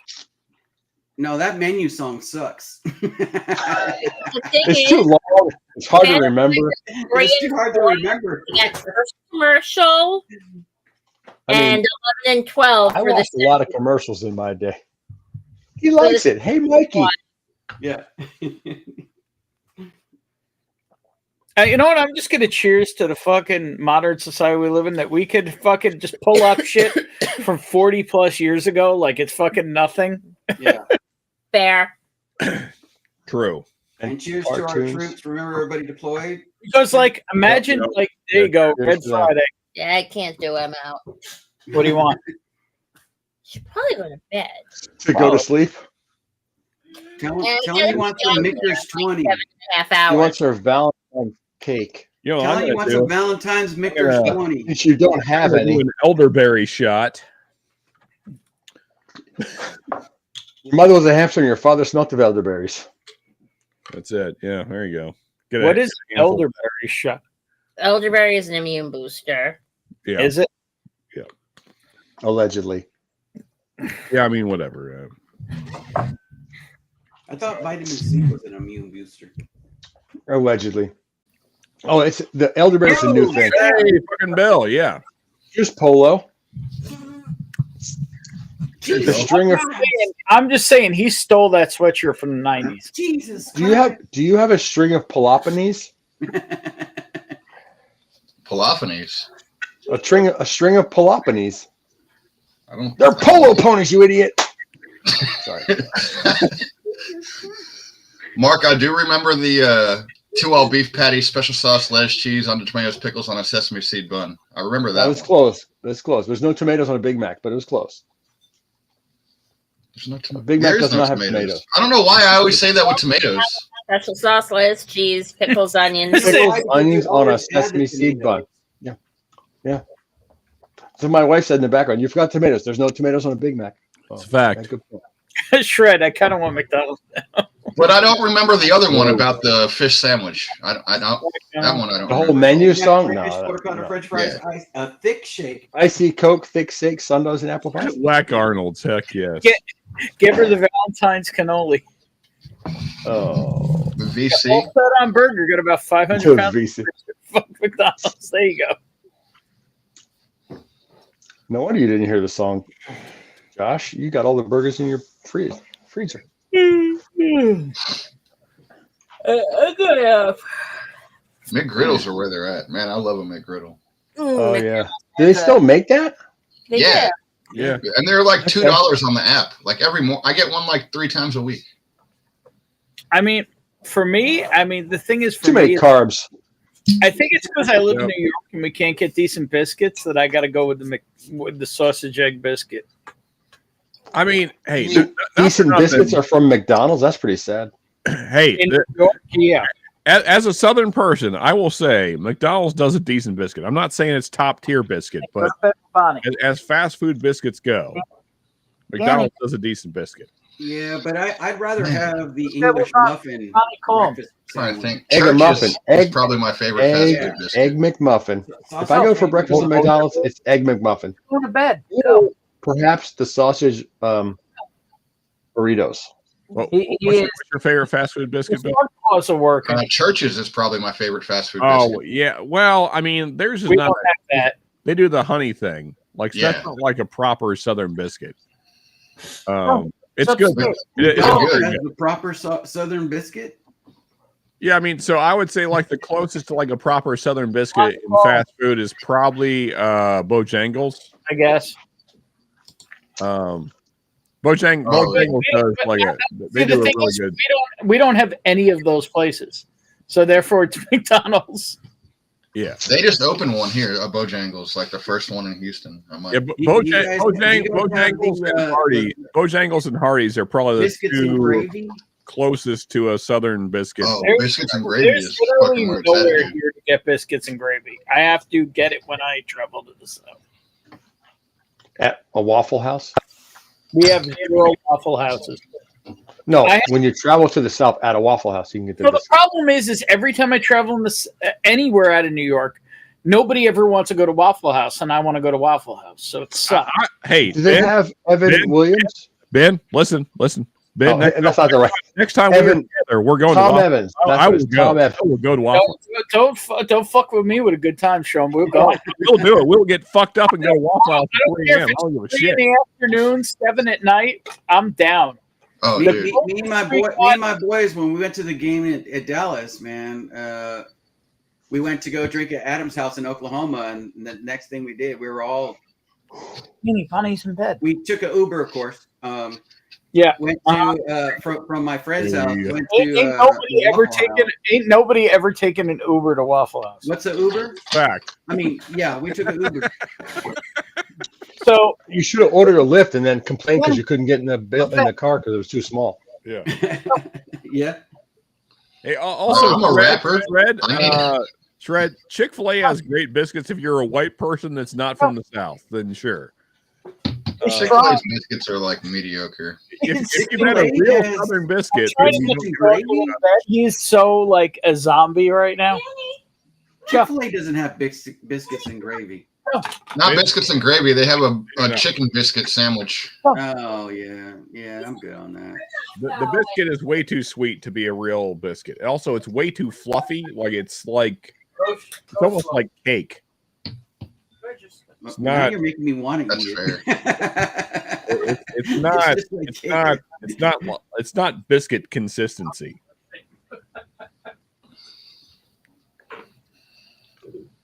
[SPEAKER 16] No, that menu song sucks.
[SPEAKER 14] It's too long. It's hard to remember.
[SPEAKER 16] It's too hard to remember.
[SPEAKER 4] That first commercial
[SPEAKER 14] I mean,
[SPEAKER 4] and 11 and 12
[SPEAKER 14] I
[SPEAKER 4] for the
[SPEAKER 14] watched a lot of commercials in my day. He likes it. Hey, Mikey.
[SPEAKER 16] Yeah.
[SPEAKER 3] You know what? I'm just gonna cheers to the fucking modern society we live in, that we could fucking just pull up shit from 40 plus years ago like it's fucking nothing.
[SPEAKER 16] Yeah.
[SPEAKER 4] Fair.
[SPEAKER 12] True.
[SPEAKER 16] And cheers to our troops. Remember, everybody deployed.
[SPEAKER 3] Because, like, imagine, like, there you go, Red Friday.
[SPEAKER 4] Yeah, I can't do it. I'm out.
[SPEAKER 3] What do you want?
[SPEAKER 4] Should probably go to bed.
[SPEAKER 14] To go to sleep.
[SPEAKER 16] Tell him you want some Mickers 20.
[SPEAKER 4] 7.5
[SPEAKER 14] He
[SPEAKER 4] hours.
[SPEAKER 14] wants her Valentine cake.
[SPEAKER 12] You know,
[SPEAKER 16] Tell him you want some Valentine's Mickers 20.
[SPEAKER 14] Since you don't have any.
[SPEAKER 12] An elderberry shot.
[SPEAKER 14] Your mother was a hamster and your father smelt of elderberries.
[SPEAKER 12] That's it. Yeah, there you go. Get
[SPEAKER 3] What
[SPEAKER 12] a
[SPEAKER 3] is
[SPEAKER 12] handful.
[SPEAKER 3] elderberry shot?
[SPEAKER 4] Elderberry is an immune booster.
[SPEAKER 12] Yeah.
[SPEAKER 3] Is it?
[SPEAKER 12] Yeah.
[SPEAKER 14] Allegedly.
[SPEAKER 12] Yeah, I mean, whatever.
[SPEAKER 16] I thought vitamin C was an immune booster.
[SPEAKER 14] Allegedly. Oh, it's the elderberry is a new thing.
[SPEAKER 12] Hey, fucking Bill, yeah.
[SPEAKER 14] Here's Polo. The string of.
[SPEAKER 3] I'm just saying he stole that sweatshirt from the 90s.
[SPEAKER 16] Jesus.
[SPEAKER 14] Do you have a string of Peloponnese?
[SPEAKER 2] Peloponnese.
[SPEAKER 14] A string of Peloponnese.
[SPEAKER 2] I don't.
[SPEAKER 14] They're polo ponies, you idiot. Sorry.
[SPEAKER 2] Mark, I do remember the 2 all beef patty, special sauce, lettuce, cheese, on the tomatoes, pickles on a sesame seed bun. I remember that.
[SPEAKER 14] That was close. That's close. There's no tomatoes on a Big Mac, but it was close.
[SPEAKER 2] There's no
[SPEAKER 14] A Big Mac
[SPEAKER 2] There is
[SPEAKER 14] does
[SPEAKER 2] no
[SPEAKER 14] not have tomatoes.
[SPEAKER 2] I don't know why I always say that with tomatoes.
[SPEAKER 4] Special sauce, lettuce, cheese, pickles, onions.
[SPEAKER 14] Pickles, onions on a sesame seed bun. Yeah. Yeah. So my wife said in the background, "You forgot tomatoes. There's no tomatoes on a Big Mac."
[SPEAKER 12] It's a fact.
[SPEAKER 14] Good point.
[SPEAKER 3] Shred. I kind of want McDonald's now.
[SPEAKER 2] But I don't remember the other one about the fish sandwich. I don't. That one I don't.
[SPEAKER 14] The whole
[SPEAKER 2] remember.
[SPEAKER 14] menu song? No.
[SPEAKER 16] Quarter pounder
[SPEAKER 14] no.
[SPEAKER 16] French fries, a thick shake.
[SPEAKER 14] Icy Coke, thick steak, sundaes, and apple pie.
[SPEAKER 12] Black Arnold's, heck yes.
[SPEAKER 3] Give her the Valentine's cannoli.
[SPEAKER 14] Oh.
[SPEAKER 2] The VC.
[SPEAKER 3] All set on burger. Got about 500 pounds.
[SPEAKER 14] VC.
[SPEAKER 3] Fuck McDonald's. There you go.
[SPEAKER 14] No wonder you didn't hear the song, Josh. You got all the burgers in your freezer.
[SPEAKER 2] McGriddles are where they're at. Man, I love a McGriddle.
[SPEAKER 14] Oh yeah. Do they still make that?
[SPEAKER 2] Yeah.
[SPEAKER 12] Yeah.
[SPEAKER 2] And they're like $2 on the app. Like I get one like 3 times a week.
[SPEAKER 3] I mean, for me, the thing is, for
[SPEAKER 14] Too many
[SPEAKER 3] me,
[SPEAKER 14] carbs.
[SPEAKER 3] I think it's because I live in New York and we can't get decent biscuits that I got to go with the sausage egg biscuit.
[SPEAKER 12] I mean, hey,
[SPEAKER 14] Decent biscuits are from McDonald's. That's pretty sad.
[SPEAKER 12] Hey,
[SPEAKER 3] In New York, yeah.
[SPEAKER 12] As a Southern person, I will say McDonald's does a decent biscuit. I'm not saying it's top tier biscuit, but as fast food biscuits go, McDonald's does a decent biscuit.
[SPEAKER 16] Yeah, but I'd rather have the English muffin. breakfast
[SPEAKER 2] I
[SPEAKER 16] sandwich.
[SPEAKER 2] think
[SPEAKER 14] Egg
[SPEAKER 2] Church's
[SPEAKER 14] McMuffin.
[SPEAKER 2] is probably my favorite fast food biscuit.
[SPEAKER 14] Egg McMuffin. If I go for breakfast at McDonald's, it's Egg McMuffin.
[SPEAKER 3] Go to bed.
[SPEAKER 14] Perhaps the sausage burritos.
[SPEAKER 12] What's your favorite fast food biscuit, Bill?
[SPEAKER 3] Also working.
[SPEAKER 2] Church's is probably my favorite fast food
[SPEAKER 12] Oh,
[SPEAKER 2] biscuit.
[SPEAKER 12] yeah. Well, I mean, theirs is
[SPEAKER 3] We
[SPEAKER 12] not.
[SPEAKER 3] don't have that.
[SPEAKER 12] They do the honey thing. Like,
[SPEAKER 2] Yeah.
[SPEAKER 12] that's not like a proper Southern biscuit. It's
[SPEAKER 3] that's
[SPEAKER 12] good.
[SPEAKER 3] good.
[SPEAKER 12] It's
[SPEAKER 16] Oh,
[SPEAKER 12] very
[SPEAKER 16] has
[SPEAKER 12] good.
[SPEAKER 16] the proper Southern biscuit.
[SPEAKER 12] Yeah, I mean, so I would say like the closest to like a proper Southern biscuit in fast food is probably Bojangles.
[SPEAKER 3] I guess.
[SPEAKER 12] Bojangles does like it. They do a really good.
[SPEAKER 3] We don't have any of those places, so therefore it's McDonald's.
[SPEAKER 12] Yeah,
[SPEAKER 2] they just opened one here, a Bojangles, like the first one in Houston.
[SPEAKER 12] Yeah, Bojangles and Hardee's are probably the
[SPEAKER 16] Biscuits and
[SPEAKER 12] two
[SPEAKER 16] gravy?
[SPEAKER 12] closest to a Southern biscuit.
[SPEAKER 2] Oh,
[SPEAKER 3] There's-
[SPEAKER 2] biscuits and gravy
[SPEAKER 3] There's
[SPEAKER 2] is
[SPEAKER 3] literally
[SPEAKER 2] fucking where it's
[SPEAKER 3] nowhere
[SPEAKER 2] at.
[SPEAKER 3] here to get biscuits and gravy. I have to get it when I travel to the south.
[SPEAKER 14] At a Waffle House?
[SPEAKER 3] We have 0 Waffle Houses.
[SPEAKER 14] No,
[SPEAKER 3] I have-
[SPEAKER 14] when you travel to the south at a Waffle House, you can get the
[SPEAKER 3] Well, the
[SPEAKER 14] biscuits.
[SPEAKER 3] problem is every time I travel in anywhere out of New York, nobody ever wants to go to Waffle House, and I want to go to Waffle House. So it sucks.
[SPEAKER 12] Hey,
[SPEAKER 14] Do they have Evan Williams?
[SPEAKER 12] Ben, listen. Ben,
[SPEAKER 14] Oh, that's not the right.
[SPEAKER 12] next time we're
[SPEAKER 14] Evan-
[SPEAKER 12] together, we're going
[SPEAKER 14] Tom
[SPEAKER 12] to Waffle.
[SPEAKER 14] Evans. That's
[SPEAKER 12] I
[SPEAKER 14] what
[SPEAKER 12] will
[SPEAKER 14] it's
[SPEAKER 12] go.
[SPEAKER 14] Tom Evans.
[SPEAKER 12] I will go to Waffle.
[SPEAKER 3] Don't fuck with me with a good time, Sean. We'll go.
[SPEAKER 12] We'll do it. We'll get fucked up and go to Waffle House
[SPEAKER 3] I
[SPEAKER 12] at
[SPEAKER 3] don't
[SPEAKER 12] 3
[SPEAKER 3] care
[SPEAKER 12] a.m.
[SPEAKER 3] if
[SPEAKER 12] I don't give a
[SPEAKER 3] it's 3
[SPEAKER 12] shit.
[SPEAKER 3] in the afternoon, 7 at night. I'm down.
[SPEAKER 2] Oh,
[SPEAKER 16] me,
[SPEAKER 2] dude.
[SPEAKER 16] me and my boys, when we went to the game at Dallas, man, we went to go drink at Adam's house in Oklahoma, and the next thing we did, we were all
[SPEAKER 3] Funny's in bed.
[SPEAKER 16] we took an Uber, of course.
[SPEAKER 3] Yeah,
[SPEAKER 16] went to from my friend's house. Went
[SPEAKER 3] Ain't
[SPEAKER 16] to
[SPEAKER 3] nobody ever
[SPEAKER 16] Waffle
[SPEAKER 3] taken.
[SPEAKER 16] House.
[SPEAKER 3] Ain't nobody ever taken an Uber to Waffle House.
[SPEAKER 16] What's an Uber?
[SPEAKER 12] Fact.
[SPEAKER 16] I mean, yeah, we took an Uber.
[SPEAKER 3] So
[SPEAKER 14] You should have ordered a lift and then complained because you couldn't get in the car because it was too small.
[SPEAKER 12] Yeah.
[SPEAKER 16] Yeah.
[SPEAKER 12] Hey, also,
[SPEAKER 2] I'm a rapper.
[SPEAKER 12] Shred, Chick-fil-A has great biscuits. If you're a white person that's not from the South, then sure.
[SPEAKER 2] Chick-fil-A's biscuits are like mediocre.
[SPEAKER 12] If you've had a real Southern biscuit, then you don't-
[SPEAKER 3] He's so like a zombie right now.
[SPEAKER 16] Chick-fil-A doesn't have biscuits and gravy.
[SPEAKER 2] Not biscuits and gravy. They have a chicken biscuit sandwich.
[SPEAKER 16] Oh yeah, I'm good on that.
[SPEAKER 12] the biscuit is way too sweet to be a real biscuit. Also, it's way too fluffy. It's almost like cake. It's
[SPEAKER 16] Now
[SPEAKER 12] not.
[SPEAKER 16] you're making me want to eat it.
[SPEAKER 12] It's not.
[SPEAKER 16] just like
[SPEAKER 12] It's
[SPEAKER 16] cake.
[SPEAKER 12] not. It's not. It's not biscuit consistency.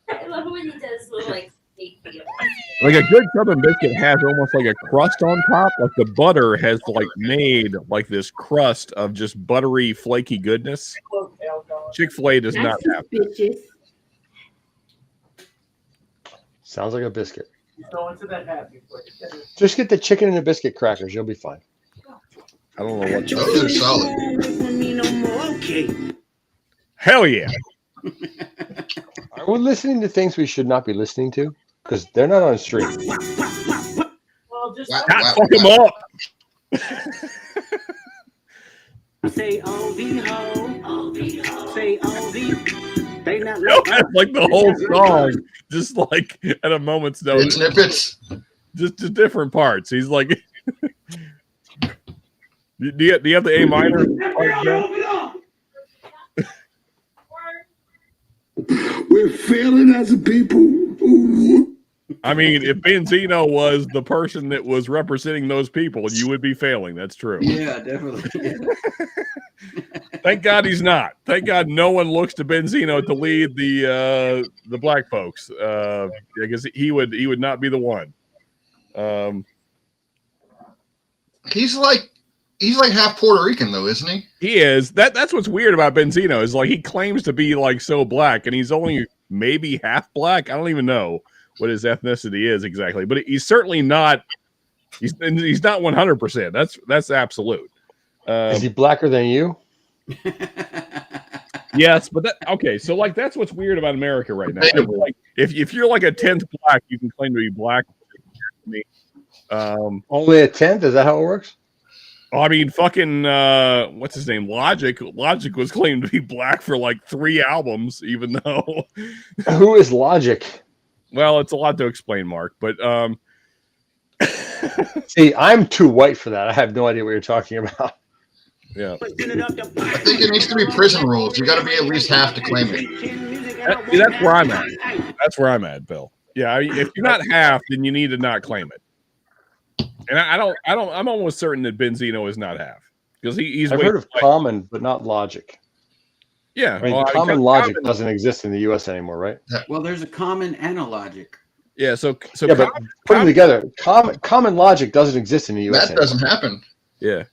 [SPEAKER 4] I love when he does little like steak deals.
[SPEAKER 12] Like a good Southern biscuit has almost like a crust on top. Like the butter has made like this crust of just buttery, flaky goodness. Chick-fil-A does not have that.
[SPEAKER 14] Sounds like a biscuit.
[SPEAKER 3] Going to that happy place.
[SPEAKER 14] Just get the chicken and the biscuit crackers. You'll be fine.
[SPEAKER 12] I don't know what
[SPEAKER 2] Those are solid.
[SPEAKER 12] Hell yeah.
[SPEAKER 14] Are we listening to things we should not be listening to? because they're not on stream.
[SPEAKER 20] Well, just
[SPEAKER 12] Fuck him up.
[SPEAKER 20] say OV-ho, say OV. They not
[SPEAKER 12] Like the whole song, just like at a moment's notice.
[SPEAKER 2] Snippets.
[SPEAKER 12] Just different parts. He's like, do you have the A minor?
[SPEAKER 15] We're failing as a people.
[SPEAKER 12] I mean, if Benzino was the person that was representing those people, you would be failing. That's true.
[SPEAKER 16] Yeah, definitely.
[SPEAKER 12] Thank God he's not. Thank God no one looks to Benzino to lead the black folks. Because he would not be the one.
[SPEAKER 2] He's like half Puerto Rican though, isn't he?
[SPEAKER 12] He is. That's what's weird about Benzino is like he claims to be like so black, and he's only maybe half black. I don't even know what his ethnicity is exactly, but he's certainly not. He's not 100%. That's absolute.
[SPEAKER 14] Is he blacker than you?
[SPEAKER 12] Yes, but okay. So like that's what's weird about America right now. Like if you're like a 10th black, you can claim to be black.
[SPEAKER 14] Only a 10th? Is that how it works?
[SPEAKER 12] I mean, fucking what's his name? Logic was claimed to be black for like 3 albums, even though.
[SPEAKER 14] Who is Logic?
[SPEAKER 12] Well, it's a lot to explain, Mark. But
[SPEAKER 14] see, I'm too white for that. I have no idea what you're talking about.
[SPEAKER 12] Yeah,
[SPEAKER 2] I think it needs to be prison rules. You got to be at least half to claim it.
[SPEAKER 12] That's where I'm at. That's where I'm at, Bill. Yeah, if you're not half, then you need to not claim it. And I'm almost certain that Benzino is not half because he's.
[SPEAKER 14] I've heard of Common, but not Logic.
[SPEAKER 12] Yeah,
[SPEAKER 14] I mean, Common Logic doesn't exist in the U.S. anymore, right?
[SPEAKER 16] Well, there's a Common and a Logic.
[SPEAKER 12] Yeah, so
[SPEAKER 14] yeah, but put them together. Common Logic doesn't exist in the U.S.
[SPEAKER 2] That doesn't happen.
[SPEAKER 12] Yeah,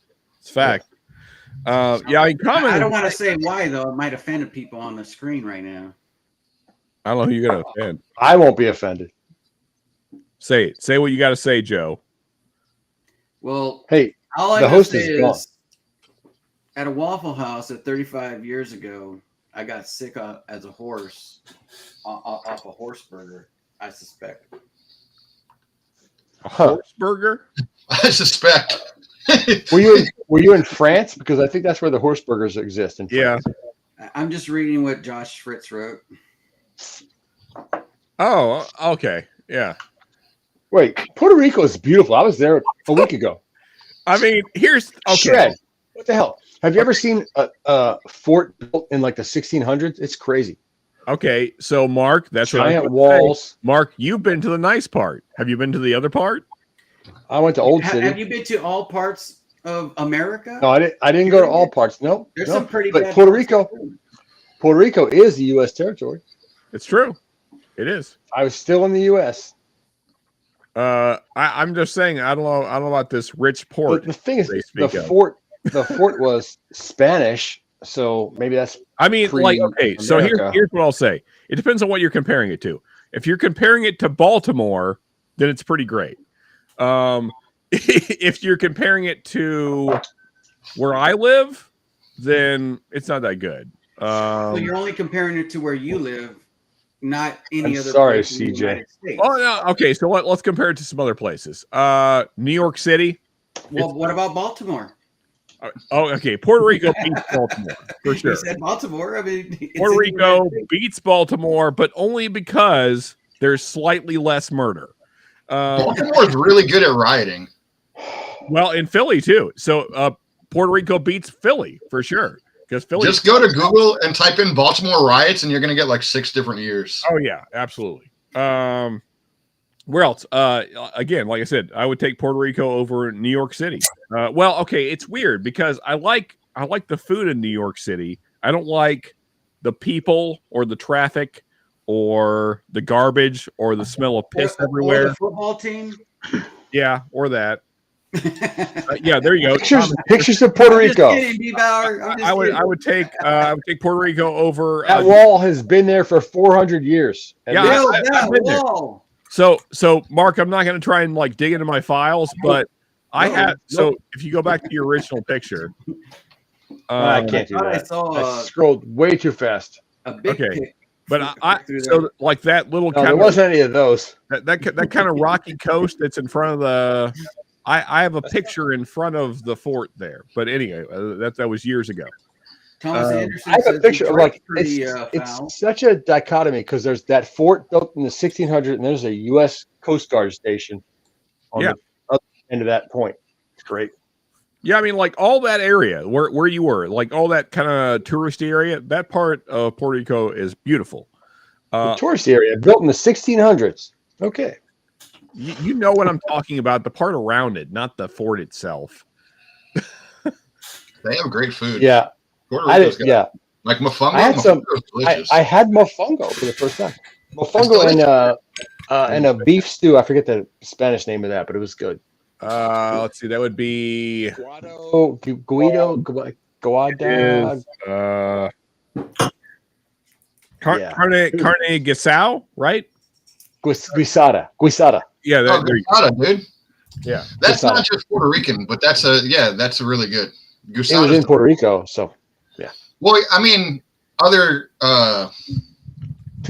[SPEAKER 12] it's fact. Yeah, I mean, Common.
[SPEAKER 16] I don't want to say why though. It might offend people on the screen right now.
[SPEAKER 12] I don't know who you're gonna offend.
[SPEAKER 14] I won't be offended.
[SPEAKER 12] Say it. Say what you got to say, Joe.
[SPEAKER 16] Well,
[SPEAKER 14] hey,
[SPEAKER 16] all I
[SPEAKER 14] the
[SPEAKER 16] gotta
[SPEAKER 14] host
[SPEAKER 16] say
[SPEAKER 14] is gone.
[SPEAKER 16] At a Waffle House at 35 years ago, I got sick as a horse off a horse burger. I suspect.
[SPEAKER 12] A horse burger?
[SPEAKER 2] I suspect.
[SPEAKER 14] Were you in France? Because I think that's where the horse burgers exist. In France.
[SPEAKER 16] Yeah. I'm just reading what Josh Fritz wrote.
[SPEAKER 12] Oh, okay. Yeah.
[SPEAKER 14] Wait, Puerto Rico is beautiful. I was there a week ago.
[SPEAKER 12] I mean, here's okay.
[SPEAKER 14] Shred. What the hell? Have you ever seen a fort built in like the 1600s? It's crazy.
[SPEAKER 12] Okay, so Mark, that's
[SPEAKER 14] giant walls.
[SPEAKER 12] Mark, you've been to the nice part. Have you been to the other part?
[SPEAKER 14] I went to Old City.
[SPEAKER 16] Have you been to all parts of America?
[SPEAKER 14] No, I didn't go to all parts. No,
[SPEAKER 16] There's
[SPEAKER 14] no.
[SPEAKER 16] some pretty
[SPEAKER 14] But
[SPEAKER 16] bad
[SPEAKER 14] Puerto
[SPEAKER 16] parts.
[SPEAKER 14] Rico is the U.S. territory.
[SPEAKER 12] It's true. It is.
[SPEAKER 14] I was still in the U.S.
[SPEAKER 12] I'm just saying. I don't know about this rich port.
[SPEAKER 14] But the thing is, the fort was Spanish, so maybe that's.
[SPEAKER 12] I mean, like, okay. So here's what I'll say. It depends on what you're comparing it to. If you're comparing it to Baltimore, then it's pretty great. If you're comparing it to where I live, then it's not that good.
[SPEAKER 16] So you're only comparing it to where you live, not any other.
[SPEAKER 14] Sorry,
[SPEAKER 16] place in the
[SPEAKER 14] CJ.
[SPEAKER 16] United States.
[SPEAKER 12] Oh no. Okay, so let's compare it to some other places. New York City.
[SPEAKER 16] Well, what about Baltimore?
[SPEAKER 12] Oh, okay. Puerto Rico beats Baltimore for sure.
[SPEAKER 16] You said Baltimore. I mean, it's
[SPEAKER 12] Puerto
[SPEAKER 16] in the
[SPEAKER 12] Rico
[SPEAKER 16] United States.
[SPEAKER 12] beats Baltimore, but only because there's slightly less murder.
[SPEAKER 2] Baltimore is really good at rioting.
[SPEAKER 12] Well, in Philly too. So Puerto Rico beats Philly for sure. Because Philly.
[SPEAKER 2] Just go to Google and type in Baltimore riots, and you're going to get like 6 different years.
[SPEAKER 12] Oh yeah, absolutely. Where else? Again, like I said, I would take Puerto Rico over New York City. Well, okay, it's weird because I like the food in New York City. I don't like the people or the traffic or the garbage or the smell of piss everywhere.
[SPEAKER 16] Or the football team.
[SPEAKER 12] Yeah, or that. Yeah, there you go.
[SPEAKER 14] Pictures of Puerto
[SPEAKER 16] I'm just
[SPEAKER 14] Rico.
[SPEAKER 16] kidding, B-Bauer. I'm just kidding.
[SPEAKER 12] I would take Puerto Rico over.
[SPEAKER 14] That wall has been there for 400 years.
[SPEAKER 12] Yeah, I've been there. So Mark, I'm not going to try and like dig into my files, but I had. So if you go back to your original picture,
[SPEAKER 14] I can't do that. I scrolled way too fast.
[SPEAKER 16] A big pic
[SPEAKER 12] But so like that little
[SPEAKER 14] No, there wasn't any of those.
[SPEAKER 12] That kind of rocky coast that's in front of the. I have a picture in front of the fort there, but anyway, that was years ago.
[SPEAKER 16] Thomas Anderson
[SPEAKER 14] I have a
[SPEAKER 16] says
[SPEAKER 14] picture of
[SPEAKER 16] Detroit's
[SPEAKER 14] like
[SPEAKER 16] pretty,
[SPEAKER 14] it's
[SPEAKER 16] foul.
[SPEAKER 14] such a dichotomy because there's that fort built in the 1600s and there's a U.S. Coast Guard station on the other end of that point. It's great.
[SPEAKER 12] Yeah, I mean, like all that area where you were, like all that kind of touristy area, that part of Puerto Rico is beautiful.
[SPEAKER 14] The tourist area built in the 1600s. Okay.
[SPEAKER 12] You know what I'm talking about, the part around it, not the fort itself.
[SPEAKER 2] They have great food.
[SPEAKER 14] Yeah.
[SPEAKER 2] Puerto Rico's got,
[SPEAKER 14] yeah.
[SPEAKER 2] like mofongo.
[SPEAKER 14] I had
[SPEAKER 2] delicious.
[SPEAKER 14] I had mofongo for the first time. Mofongo and a beef stew. I forget the Spanish name of that, but it was good.
[SPEAKER 12] Let's see. That would be
[SPEAKER 14] Guido. Guada.
[SPEAKER 12] Carne Guisao, right?
[SPEAKER 14] Guisada.
[SPEAKER 12] Yeah,
[SPEAKER 2] Guisada, dude.
[SPEAKER 12] Yeah,
[SPEAKER 2] that's not just Puerto Rican, but that's really good.
[SPEAKER 14] It was in Puerto Rico, so yeah.
[SPEAKER 2] Well, I mean, other
[SPEAKER 14] to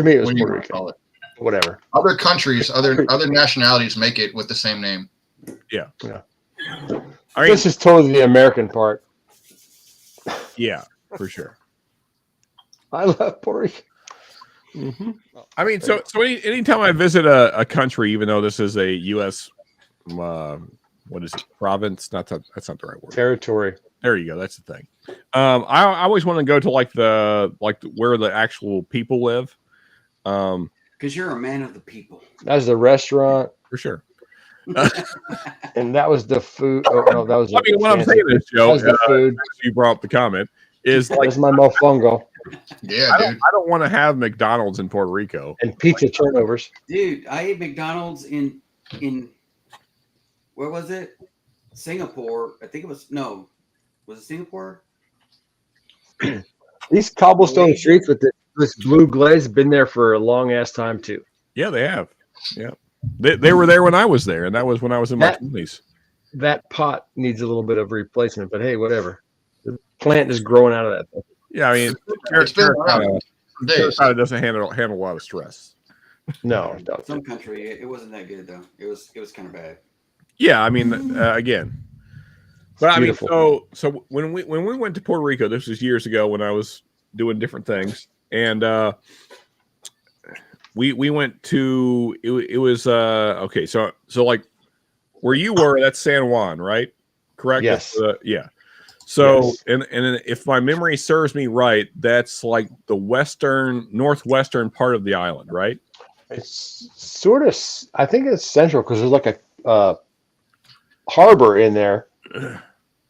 [SPEAKER 14] me it was Puerto Rico. Whatever.
[SPEAKER 2] Other countries, other nationalities make it with the same name.
[SPEAKER 12] Yeah.
[SPEAKER 14] This is totally the American part.
[SPEAKER 12] Yeah, for sure.
[SPEAKER 14] I love Puerto Rico.
[SPEAKER 12] Mm-hmm. I mean, so anytime I visit a country, even though this is a U.S. What is it? Province? That's not the right word.
[SPEAKER 14] Territory.
[SPEAKER 12] There you go. That's the thing. I always want to go to where the actual people live.
[SPEAKER 16] Because you're a man of the people.
[SPEAKER 14] That was the restaurant
[SPEAKER 12] for sure.
[SPEAKER 14] And that was the food. Oh no, that was.
[SPEAKER 12] I mean, what I'm saying is, Joe,
[SPEAKER 14] that was the food.
[SPEAKER 12] You brought up the comment. Is like
[SPEAKER 14] that's my mofongo.
[SPEAKER 2] Yeah,
[SPEAKER 12] I don't want to have McDonald's in Puerto Rico
[SPEAKER 14] and pizza turnovers.
[SPEAKER 16] Dude, I ate McDonald's in where was it? Singapore. I think it was Was it Singapore?
[SPEAKER 14] These cobblestone streets with this blue glaze have been there for a long ass time too.
[SPEAKER 12] Yeah, they have. Yeah, they were there when I was there, and that was when I was in my 20s.
[SPEAKER 14] That pot needs a little bit of replacement, but hey, whatever. The plant is growing out of that thing.
[SPEAKER 12] Yeah, I mean, it doesn't handle a lot of stress.
[SPEAKER 14] No,
[SPEAKER 16] some country it wasn't that good though. It was kind of bad.
[SPEAKER 12] Yeah, I mean, again, but
[SPEAKER 14] beautiful.
[SPEAKER 12] I mean, so when we went to Puerto Rico, this was years ago when I was doing different things, and we went to it was okay, so like where you were, that's San Juan, right? Correct?
[SPEAKER 14] Yes.
[SPEAKER 12] Yeah. So,
[SPEAKER 14] yes.
[SPEAKER 12] and if my memory serves me right, that's like the northwestern part of the island, right?
[SPEAKER 14] It's sort of, I think it's central because there's like a harbor in there.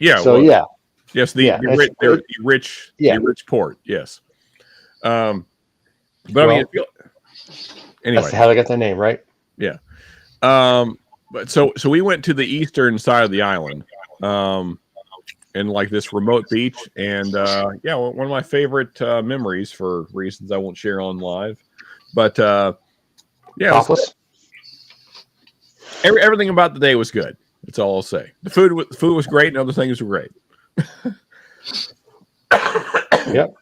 [SPEAKER 12] Yeah.
[SPEAKER 14] So
[SPEAKER 12] well,
[SPEAKER 14] yeah.
[SPEAKER 12] Yes, the rich port. Yes. But I mean, anyway,
[SPEAKER 14] that's how they got their name, right?
[SPEAKER 12] Yeah. But so we went to the eastern side of the island. In like this remote beach, and yeah, one of my favorite memories for reasons I won't share on live, but yeah, everything about the day was good. That's all I'll say. The food was great, and other things were great.
[SPEAKER 14] Yep.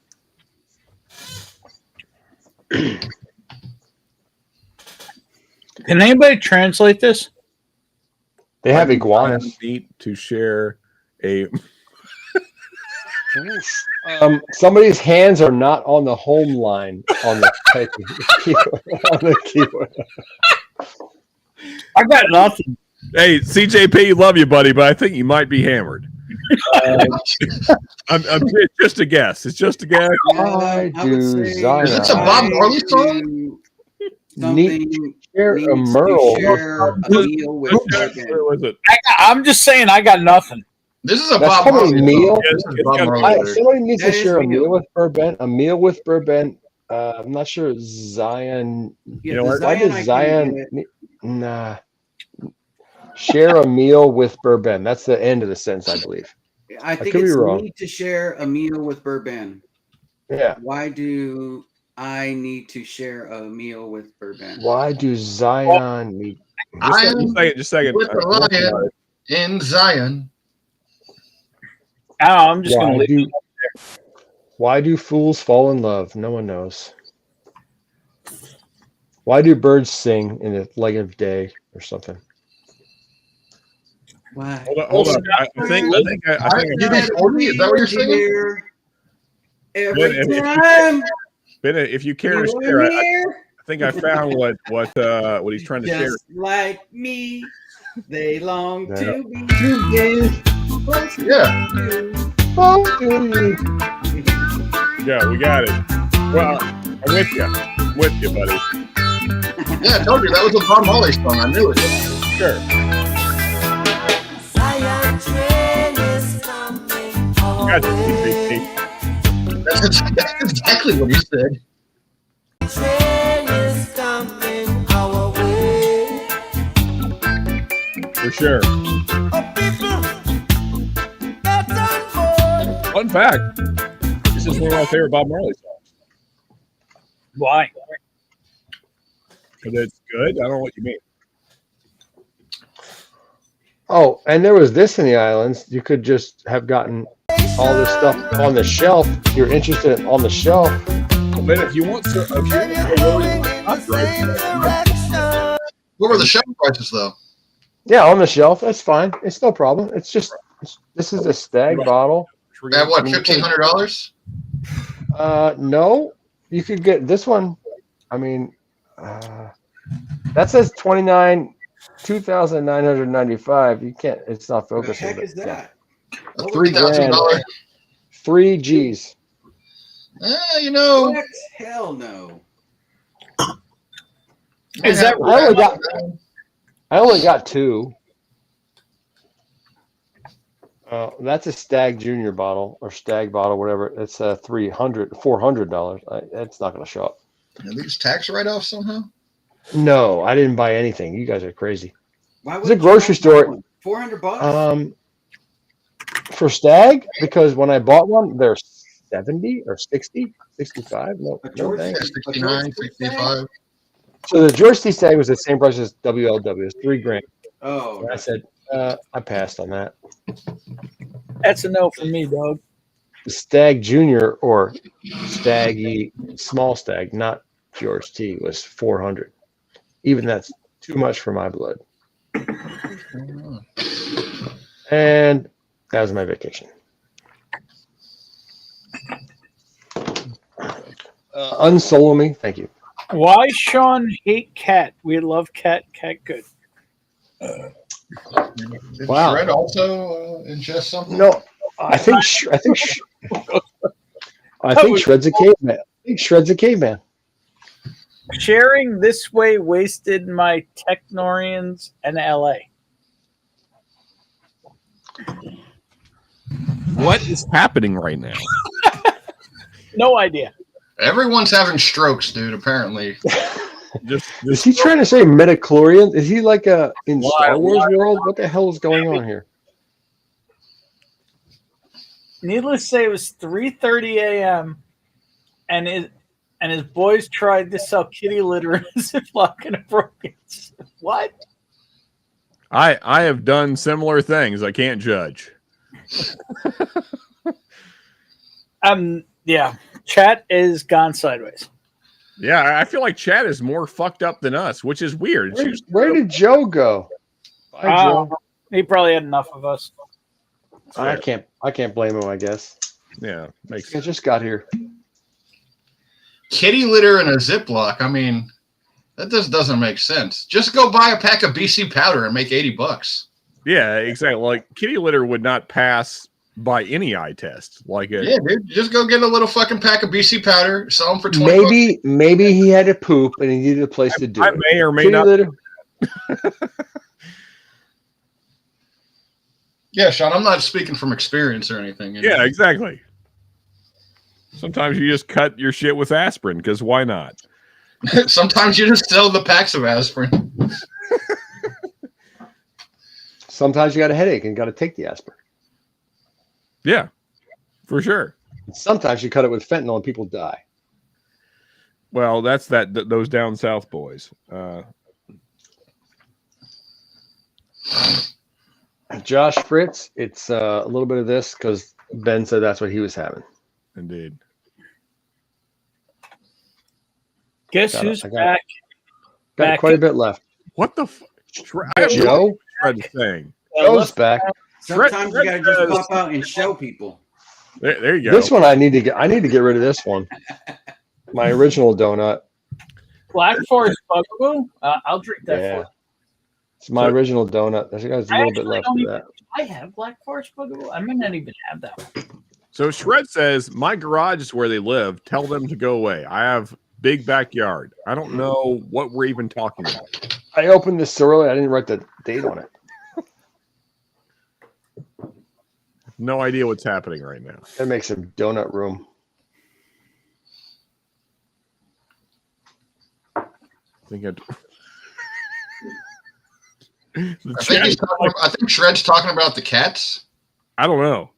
[SPEAKER 3] Can anybody translate this?
[SPEAKER 14] They have iguanas.
[SPEAKER 12] Need to share a.
[SPEAKER 14] Somebody's hands are not on the home line on the keyboard.
[SPEAKER 3] I got nothing.
[SPEAKER 12] Hey, CJP, love you, buddy, but I think you might be hammered. I'm just a guess. It's just a guess.
[SPEAKER 14] I do Zion.
[SPEAKER 2] Is this a Bob Marley song?
[SPEAKER 14] Need to share a Merle.
[SPEAKER 3] I'm just saying, I got nothing.
[SPEAKER 2] This is a
[SPEAKER 14] That's
[SPEAKER 2] Bob Marley
[SPEAKER 14] meal.
[SPEAKER 2] Marley.
[SPEAKER 14] Somebody needs to share a meal with Bourbon. A meal with Bourbon. I'm not sure Zion.
[SPEAKER 16] You know
[SPEAKER 14] why does Zion? Nah. Share a meal with Bourbon. That's the end of the sentence, I believe.
[SPEAKER 16] I think
[SPEAKER 14] could be
[SPEAKER 16] it's
[SPEAKER 14] wrong.
[SPEAKER 16] need to share a meal with Bourbon.
[SPEAKER 14] Yeah.
[SPEAKER 16] Why do I need to share a meal with Bourbon?
[SPEAKER 14] Why do Zion need?
[SPEAKER 12] Just a second.
[SPEAKER 2] With the lion in Zion.
[SPEAKER 3] I'm just going to leave.
[SPEAKER 14] Why do fools fall in love? No one knows. Why do birds sing in the light of day or something?
[SPEAKER 16] Why?
[SPEAKER 12] Hold on. I think
[SPEAKER 2] Is that what you're singing?
[SPEAKER 16] Every time.
[SPEAKER 12] Bennett, if you care to
[SPEAKER 16] you're
[SPEAKER 12] share, I
[SPEAKER 16] here,
[SPEAKER 12] think I found what he's trying to share.
[SPEAKER 16] just like me, they long
[SPEAKER 14] No.
[SPEAKER 16] to be together.
[SPEAKER 2] Yeah.
[SPEAKER 12] Yeah, we got it. Well, I'm with you. I'm with you, buddy.
[SPEAKER 2] Yeah, I told you that was a Bob Marley song. I knew it.
[SPEAKER 12] Sure. Got you,
[SPEAKER 2] That's exactly what he said.
[SPEAKER 12] For sure. Fun fact. This is one of my favorite Bob Marley songs.
[SPEAKER 3] Why?
[SPEAKER 12] Because it's good. I don't know what you mean.
[SPEAKER 14] Oh, and there was this in the islands. You could just have gotten all this stuff on the shelf. If you're interested on the shelf.
[SPEAKER 12] But if you want to,
[SPEAKER 2] What were the shelf prices though?
[SPEAKER 14] Yeah, on the shelf. That's fine. It's no problem. It's just this is a stag bottle.
[SPEAKER 2] At what, $1,500?
[SPEAKER 14] No, you could get this one. I mean, that says 2,995. You can't. It's not
[SPEAKER 16] What the
[SPEAKER 14] focusing.
[SPEAKER 16] heck is that?
[SPEAKER 14] $3,000. 3 G's.
[SPEAKER 2] You know.
[SPEAKER 16] What? Hell no.
[SPEAKER 3] Is that
[SPEAKER 14] I only got 2. That's a Stag Junior bottle or Stag bottle, whatever. It's $400. It's not going to show up.
[SPEAKER 2] Are these tax write-offs somehow?
[SPEAKER 14] No, I didn't buy anything. You guys are crazy.
[SPEAKER 16] Why
[SPEAKER 14] It's a grocery store.
[SPEAKER 16] $400?
[SPEAKER 14] For Stag, because when I bought one, they're 70 or 60, 65. No thanks.
[SPEAKER 2] 69, 65.
[SPEAKER 14] So the George T. Stag was the same price as WLW. It's $3,000.
[SPEAKER 16] Oh,
[SPEAKER 14] I said I passed on that.
[SPEAKER 3] That's a no for me, dog.
[SPEAKER 14] The Stag Junior or Staggy Small Stag, not George T, was 400. Even that's too much for my blood. And that was my vacation. Unsolo me, thank you.
[SPEAKER 3] Why Sean hate cat? We love cat. Cat good.
[SPEAKER 2] Did
[SPEAKER 14] Wow.
[SPEAKER 2] Shred also ingest something?
[SPEAKER 14] No, I think Shred's a caveman. I think Shred's a caveman.
[SPEAKER 3] Sharing this way wasted my Technorians and LA.
[SPEAKER 12] What is happening right now?
[SPEAKER 3] No idea.
[SPEAKER 2] Everyone's having strokes, dude, apparently.
[SPEAKER 14] Is he trying to say midichlorian? Is he like in Star Wars world? What the hell is going on here?
[SPEAKER 3] Needless to say, it was 3:30 a.m. and his boys tried to sell kitty litter in a Ziploc and a broken. What?
[SPEAKER 12] I have done similar things. I can't judge.
[SPEAKER 3] Yeah. Chat is gone sideways.
[SPEAKER 12] Yeah, I feel like Chad is more fucked up than us, which is weird.
[SPEAKER 14] Where did Joe go? Bye, Joe.
[SPEAKER 3] He probably had enough of us.
[SPEAKER 14] I can't blame him, I guess.
[SPEAKER 12] Yeah, makes
[SPEAKER 14] sense. I just got here.
[SPEAKER 2] Kitty litter in a Ziploc. I mean, that just doesn't make sense. Just go buy a pack of BC powder and make $80.
[SPEAKER 12] Yeah, exactly. Like kitty litter would not pass by any eye test.
[SPEAKER 2] Yeah, dude. Just go get a little fucking pack of BC powder, sell them for $20.
[SPEAKER 14] Maybe he had to poop and he needed a place to do it.
[SPEAKER 12] I may or may
[SPEAKER 14] Kitty
[SPEAKER 12] not.
[SPEAKER 14] litter.
[SPEAKER 2] Yeah, Sean, I'm not speaking from experience or anything. You know?
[SPEAKER 12] Yeah, exactly. Sometimes you just cut your shit with aspirin because why not?
[SPEAKER 2] Sometimes you just sell the packs of aspirin.
[SPEAKER 14] Sometimes you got a headache and got to take the aspirin.
[SPEAKER 12] Yeah, for sure.
[SPEAKER 14] Sometimes you cut it with fentanyl and people die.
[SPEAKER 12] Well, that's those down south boys.
[SPEAKER 14] Josh Fritz, it's a little bit of this because Ben said that's what he was having.
[SPEAKER 12] Indeed.
[SPEAKER 3] Guess who's back
[SPEAKER 14] Got quite a bit left.
[SPEAKER 12] What the? I have
[SPEAKER 14] Joe?
[SPEAKER 12] Shred's thing.
[SPEAKER 14] Joe's back.
[SPEAKER 16] Sometimes you gotta just pop out and show people.
[SPEAKER 12] There you go.
[SPEAKER 14] This one I need to get rid of this one. My original donut.
[SPEAKER 3] Black Forest Bugaboo? I'll drink that
[SPEAKER 14] Yeah.
[SPEAKER 3] for
[SPEAKER 14] It's my original donut. There's a little bit left of that.
[SPEAKER 3] I have Black Forest Bugaboo. I might not even have that one.
[SPEAKER 12] So Shred says, my garage is where they live. Tell them to go away. I have big backyard. I don't know what we're even talking about.
[SPEAKER 14] I opened this so early, I didn't write the date on it.
[SPEAKER 12] No idea what's happening right now.
[SPEAKER 14] That makes some donut room.
[SPEAKER 12] I think
[SPEAKER 2] I think Shred's talking about the cats.
[SPEAKER 12] I don't know.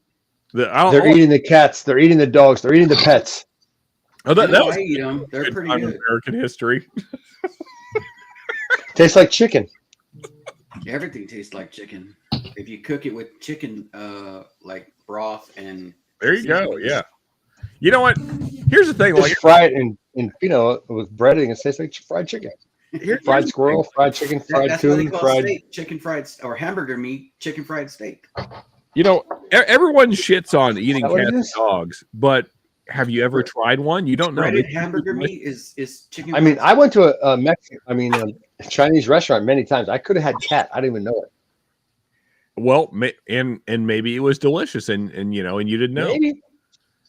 [SPEAKER 14] They're eating the cats. They're eating the dogs. They're eating the pets.
[SPEAKER 12] Oh, that was
[SPEAKER 16] I eat them. They're
[SPEAKER 12] good
[SPEAKER 16] pretty
[SPEAKER 12] time
[SPEAKER 16] good.
[SPEAKER 12] in American history.
[SPEAKER 14] Tastes like chicken.
[SPEAKER 16] Everything tastes like chicken if you cook it with chicken, like broth and.
[SPEAKER 12] There you go. Yeah. You know what? Here's the thing.
[SPEAKER 14] Just fry it in with breading. It tastes like fried chicken. Fried squirrel, fried chicken, fried
[SPEAKER 16] That's what they
[SPEAKER 14] coon,
[SPEAKER 16] call
[SPEAKER 14] fried.
[SPEAKER 16] steak, chicken fried or hamburger meat, chicken fried steak.
[SPEAKER 12] You know, everyone shits on eating
[SPEAKER 14] Is that what it
[SPEAKER 12] cats and
[SPEAKER 14] is?
[SPEAKER 12] dogs, but have you ever tried one? You don't know.
[SPEAKER 16] Breaded hamburger meat is chicken.
[SPEAKER 14] I mean, I went to a Mexican, a Chinese restaurant many times. I could have had cat. I didn't even know it.
[SPEAKER 12] Well, and maybe it was delicious, and you didn't know.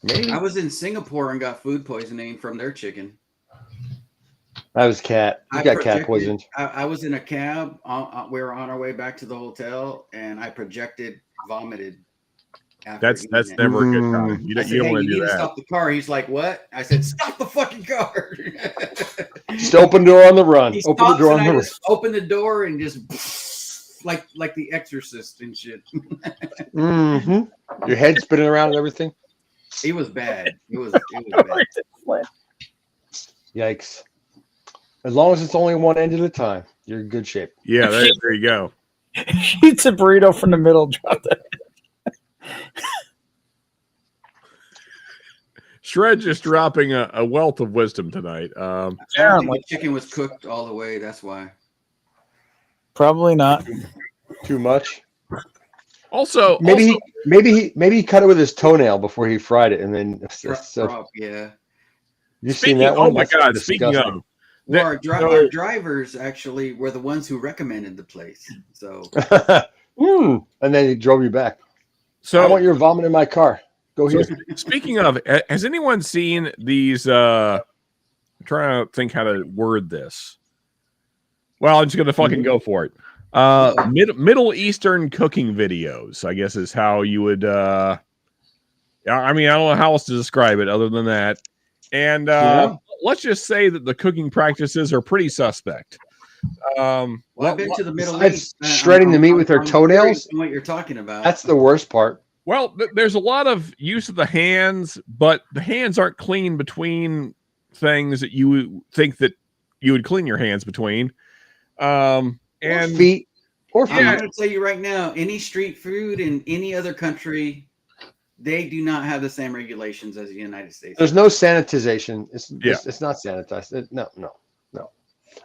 [SPEAKER 14] Maybe.
[SPEAKER 16] I was in Singapore and got food poisoning from their chicken.
[SPEAKER 14] That was cat. You got cat poisoned.
[SPEAKER 16] I was in a cab. We were on our way back to the hotel, and I vomited.
[SPEAKER 12] That's never a good time. You don't want to do that.
[SPEAKER 16] Stop the car. He's like, "What?" I said, "Stop the fucking car."
[SPEAKER 14] Just open door on the run.
[SPEAKER 16] He
[SPEAKER 14] Open the door on
[SPEAKER 16] stops,
[SPEAKER 14] the
[SPEAKER 16] and I
[SPEAKER 14] run.
[SPEAKER 16] just open the door and just like the Exorcist and shit.
[SPEAKER 14] Your head spinning around and everything.
[SPEAKER 16] It was bad. It was bad.
[SPEAKER 14] Yikes. As long as it's only one end at a time, you're in good shape.
[SPEAKER 12] Yeah, there you go.
[SPEAKER 3] Eats a burrito from the middle, drop that.
[SPEAKER 12] Shred just dropping a wealth of wisdom tonight.
[SPEAKER 16] I don't think the chicken was cooked all the way. That's why.
[SPEAKER 3] Probably not.
[SPEAKER 14] Too much.
[SPEAKER 12] Also,
[SPEAKER 14] maybe he cut it with his toenail before he fried it, and then
[SPEAKER 16] Yeah.
[SPEAKER 14] You've seen that one?
[SPEAKER 12] Oh my
[SPEAKER 14] That's
[SPEAKER 12] God!
[SPEAKER 14] disgusting.
[SPEAKER 12] Speaking of,
[SPEAKER 16] Well, our drivers actually were the ones who recommended the place. So,
[SPEAKER 14] and then he drove you back.
[SPEAKER 12] So
[SPEAKER 14] I want your vomit in my car. Go here.
[SPEAKER 12] Speaking of, has anyone seen these? I'm trying to think how to word this. Well, I'm just going to fucking go for it. Middle Eastern cooking videos, I guess, is how you would. I don't know how else to describe it other than that. And let's just say that the cooking practices are pretty suspect.
[SPEAKER 16] I've been to the Middle East.
[SPEAKER 14] Shredding the meat with their toenails.
[SPEAKER 16] What you're talking about?
[SPEAKER 14] That's the worst part.
[SPEAKER 12] Well, there's a lot of use of the hands, but the hands aren't clean between things that you would think that you would clean your hands between. And
[SPEAKER 14] feet.
[SPEAKER 16] I'm going to tell you right now, any street food in any other country, they do not have the same regulations as the United States.
[SPEAKER 14] There's no sanitization. It's not sanitized. No.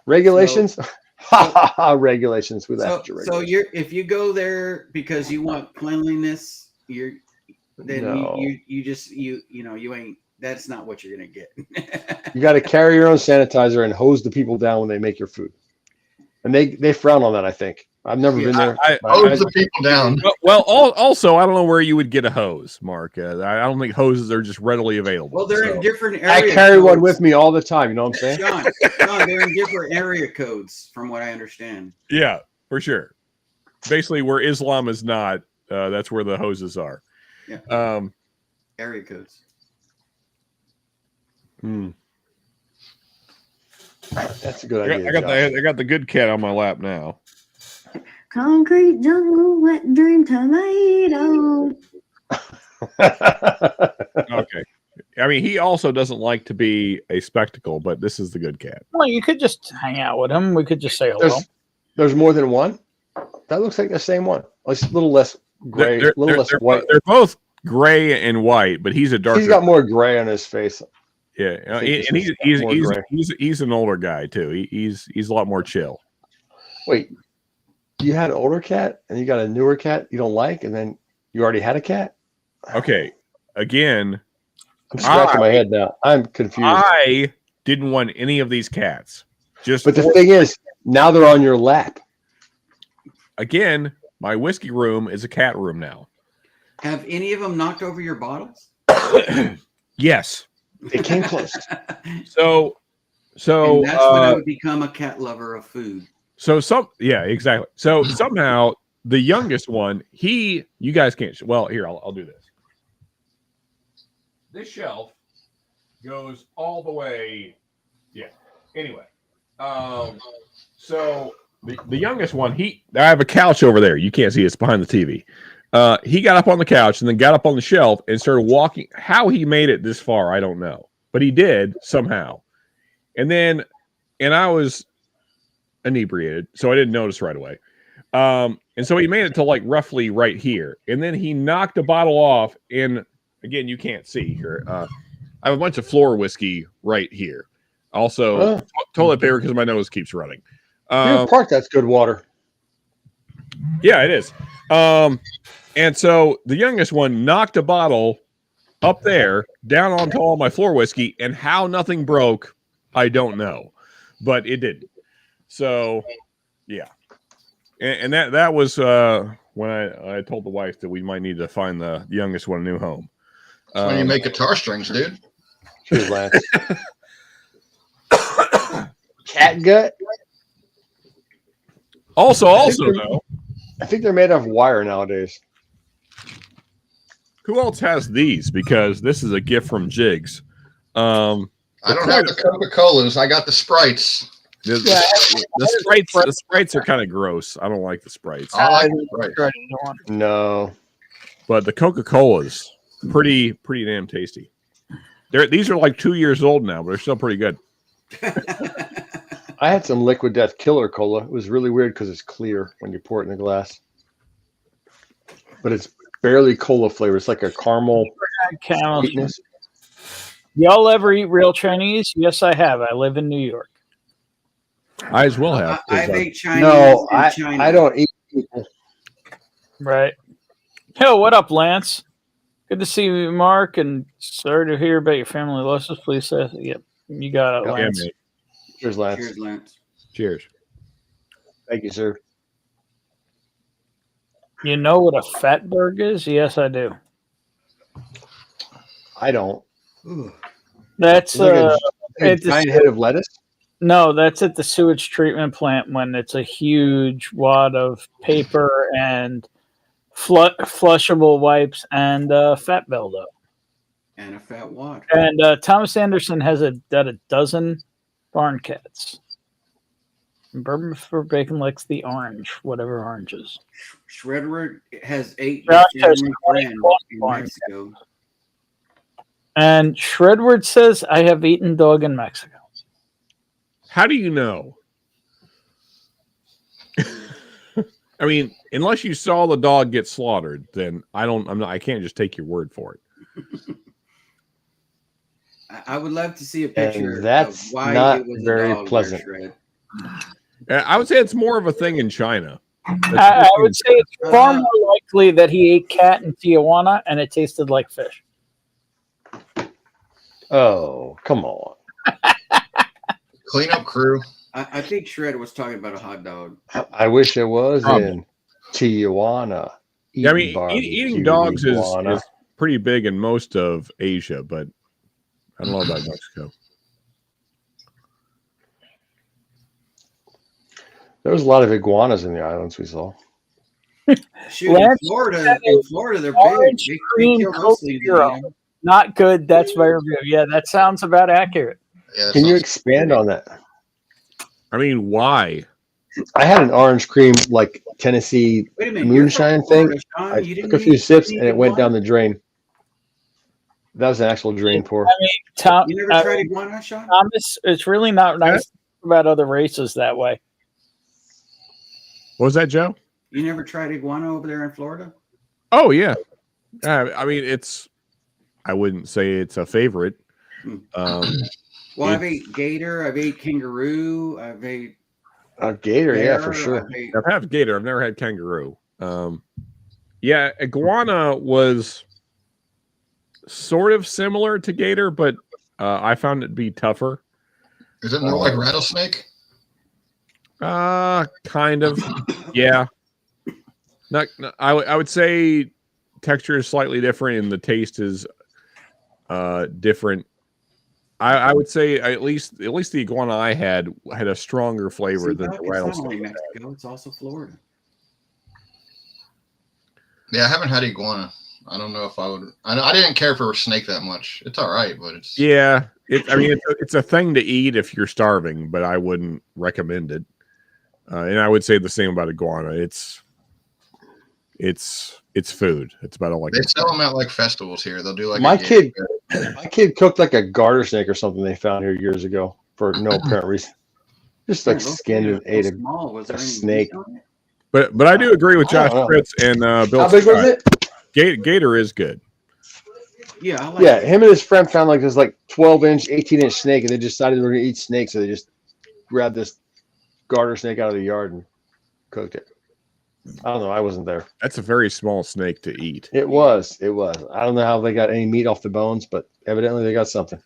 [SPEAKER 14] Regulations. Regulations. We laugh at your regulations.
[SPEAKER 16] So if you go there because you want cleanliness, you ain't. That's not what you're gonna get.
[SPEAKER 14] You got to carry your own sanitizer and hose the people down when they make your food, and they frown on that. I think I've never been there.
[SPEAKER 2] Hose the people down.
[SPEAKER 12] Well, also, I don't know where you would get a hose, Mark. I don't think hoses are just readily available.
[SPEAKER 16] Well, they're in different areas.
[SPEAKER 14] I carry one with me all the time. You know what I'm saying?
[SPEAKER 16] John, they're in different area codes, from what I understand.
[SPEAKER 12] Yeah, for sure. Basically, where Islam is not, that's where the hoses are.
[SPEAKER 16] Yeah. Area codes.
[SPEAKER 14] That's a good idea.
[SPEAKER 12] I got the good cat on my lap now.
[SPEAKER 5] Concrete jungle, wet dream tomato.
[SPEAKER 12] Okay. I mean, he also doesn't like to be a spectacle, but this is the good cat.
[SPEAKER 3] Well, you could just hang out with him. We could just say hello.
[SPEAKER 14] There's more than one. That looks like the same one. It's a little less gray, a little less white.
[SPEAKER 12] They're both gray and white, but he's a darker.
[SPEAKER 14] He's got more gray on his face.
[SPEAKER 12] Yeah,
[SPEAKER 14] I think
[SPEAKER 12] and
[SPEAKER 14] this is more gray.
[SPEAKER 12] he's an older guy too. He's a lot more chill.
[SPEAKER 14] Wait, you had an older cat and you got a newer cat you don't like, and then you already had a cat?
[SPEAKER 12] Okay, again,
[SPEAKER 14] I'm scratching my head now. I'm confused.
[SPEAKER 12] I didn't want any of these cats.
[SPEAKER 14] But the thing is, now they're on your lap.
[SPEAKER 12] Again, my whiskey room is a cat room now.
[SPEAKER 16] Have any of them knocked over your bottles?
[SPEAKER 12] Yes.
[SPEAKER 14] It came close.
[SPEAKER 12] So
[SPEAKER 16] And that's when I would become a cat lover of food.
[SPEAKER 12] Yeah, exactly. So somehow the youngest one, you guys can't. Well, here I'll do this. This shelf goes all the way. Yeah. Anyway, so the youngest one, I have a couch over there. You can't see it. It's behind the TV. He got up on the couch and then got up on the shelf and started walking. How he made it this far, I don't know, but he did somehow. And I was inebriated, so I didn't notice right away. And so he made it to like roughly right here, and then he knocked a bottle off. And again, you can't see here. I have a bunch of floor whiskey right here. Also, toilet paper because my nose keeps running.
[SPEAKER 14] Deer Park, that's good water.
[SPEAKER 12] Yeah, it is. And so the youngest one knocked a bottle up there down onto all my floor whiskey, and how nothing broke, I don't know, but it didn't. So, yeah, and that was when I told the wife that we might need to find the youngest one a new home.
[SPEAKER 2] That's when you make guitar strings, dude.
[SPEAKER 14] Cheers, Lance. Cat gut.
[SPEAKER 12] Also, though,
[SPEAKER 14] I think they're made of wire nowadays.
[SPEAKER 12] Who else has these? Because this is a gift from Jigs.
[SPEAKER 2] I don't have the Coca-Colas. I got the Sprites.
[SPEAKER 12] The Sprites are kind of gross. I don't like the Sprites.
[SPEAKER 2] I like the Sprites.
[SPEAKER 14] No,
[SPEAKER 12] but the Coca-Cola's pretty damn tasty. These are like 2 years old now, but they're still pretty good.
[SPEAKER 14] I had some Liquid Death Killer Cola. It was really weird because it's clear when you pour it in a glass, but it's barely cola flavor. It's like a caramel sweetness.
[SPEAKER 3] Y'all ever eat real Chinese? Yes, I have. I live in New York.
[SPEAKER 12] I as well have.
[SPEAKER 16] I've ate Chinese.
[SPEAKER 14] No,
[SPEAKER 16] in China.
[SPEAKER 14] I don't eat people.
[SPEAKER 3] Right. Yo, what up, Lance? Good to see you, Mark, and sorry to hear about your family losses. Please say, yep, you got it, Lance.
[SPEAKER 12] Yeah,
[SPEAKER 14] Cheers, Lance.
[SPEAKER 16] Cheers, Lance.
[SPEAKER 12] Cheers.
[SPEAKER 14] Thank you, sir.
[SPEAKER 3] You know what a fatberg is? Yes, I do.
[SPEAKER 14] I don't.
[SPEAKER 3] That's
[SPEAKER 14] It's like a giant head of lettuce.
[SPEAKER 3] No, that's at the sewage treatment plant when it's a huge wad of paper and flushable wipes and fat buildup.
[SPEAKER 16] And a fat wad.
[SPEAKER 3] And Thomas Anderson has a dozen barn cats. Bourbon for Bacon likes the orange, whatever orange is.
[SPEAKER 16] Shredwood has 8
[SPEAKER 3] Josh has
[SPEAKER 16] in
[SPEAKER 3] 20
[SPEAKER 16] Mexico.
[SPEAKER 3] And Shredward says, I have eaten dog in Mexico.
[SPEAKER 12] How do you know? I mean, unless you saw the dog get slaughtered, then I can't just take your word for it.
[SPEAKER 16] I would love to see a picture
[SPEAKER 14] And that's
[SPEAKER 16] of why
[SPEAKER 14] not
[SPEAKER 16] it was
[SPEAKER 14] very
[SPEAKER 16] a dog
[SPEAKER 14] pleasant.
[SPEAKER 16] Shred.
[SPEAKER 12] I would say it's more of a thing in China.
[SPEAKER 3] I would say it's far more likely that he ate cat in Tijuana and it tasted like fish.
[SPEAKER 14] Oh, come on.
[SPEAKER 2] Cleanup crew.
[SPEAKER 16] I think Shred was talking about a hot dog.
[SPEAKER 14] I wish it was in Tijuana.
[SPEAKER 12] Yeah, I mean, eating dogs is pretty big in most of Asia, but I don't know about Mexico.
[SPEAKER 14] There was a lot of iguanas in the islands we saw.
[SPEAKER 16] Shoot, in Florida, they're big. They kill most of these,
[SPEAKER 3] Not good. That's my review. Yeah, that sounds about accurate.
[SPEAKER 2] Yeah,
[SPEAKER 14] Can you expand on that?
[SPEAKER 12] I mean, why?
[SPEAKER 14] I had an orange cream, like Tennessee
[SPEAKER 16] Wait a minute,
[SPEAKER 14] moonshine
[SPEAKER 16] you're from
[SPEAKER 14] thing.
[SPEAKER 16] Florida, Sean.
[SPEAKER 14] I
[SPEAKER 16] You
[SPEAKER 14] took
[SPEAKER 16] didn't
[SPEAKER 14] a few
[SPEAKER 16] eat
[SPEAKER 14] sips and it went
[SPEAKER 16] iguana?
[SPEAKER 14] down the drain. That was an actual drain pour.
[SPEAKER 3] I mean, Tom,
[SPEAKER 16] You never tried iguana, Sean?
[SPEAKER 3] Thomas, it's really not nice to talk about other races that way.
[SPEAKER 12] What was that, Joe?
[SPEAKER 16] You never tried iguana over there in Florida?
[SPEAKER 12] Oh, yeah. I mean, I wouldn't say it's a favorite.
[SPEAKER 16] Well, I've ate gator, I've ate kangaroo, I've ate
[SPEAKER 14] gator, yeah,
[SPEAKER 16] bear,
[SPEAKER 14] for sure.
[SPEAKER 12] I've had gator. I've never had kangaroo. Yeah, iguana was sort of similar to gator, but I found it to be tougher.
[SPEAKER 2] Is it more like rattlesnake?
[SPEAKER 12] Kind of. Yeah. I would say texture is slightly different and the taste is different. I would say at least the iguana I had a stronger flavor than the rattlesnake.
[SPEAKER 16] It's not only Mexico, it's also Florida.
[SPEAKER 2] Yeah, I haven't had iguana. I don't know if I would. I didn't care for snake that much. It's all right, but it's
[SPEAKER 12] it's a thing to eat if you're starving, but I wouldn't recommend it. And I would say the same about iguana. It's food. It's about all
[SPEAKER 2] they sell them at like festivals here. They'll do like
[SPEAKER 14] my kid cooked like a garter snake or something they found here years ago for no apparent reason. Just like skinned and ate a snake.
[SPEAKER 12] But I do agree with Josh Fritz and Bill.
[SPEAKER 14] How big was it?
[SPEAKER 12] Gator is good.
[SPEAKER 16] Yeah,
[SPEAKER 14] him and his friend found like this 12-inch, 18-inch snake, and they decided they were gonna eat snake, so they just grabbed this garter snake out of the yard and cooked it. I don't know. I wasn't there.
[SPEAKER 12] That's a very small snake to eat.
[SPEAKER 14] It was. I don't know how they got any meat off the bones, but evidently they got something.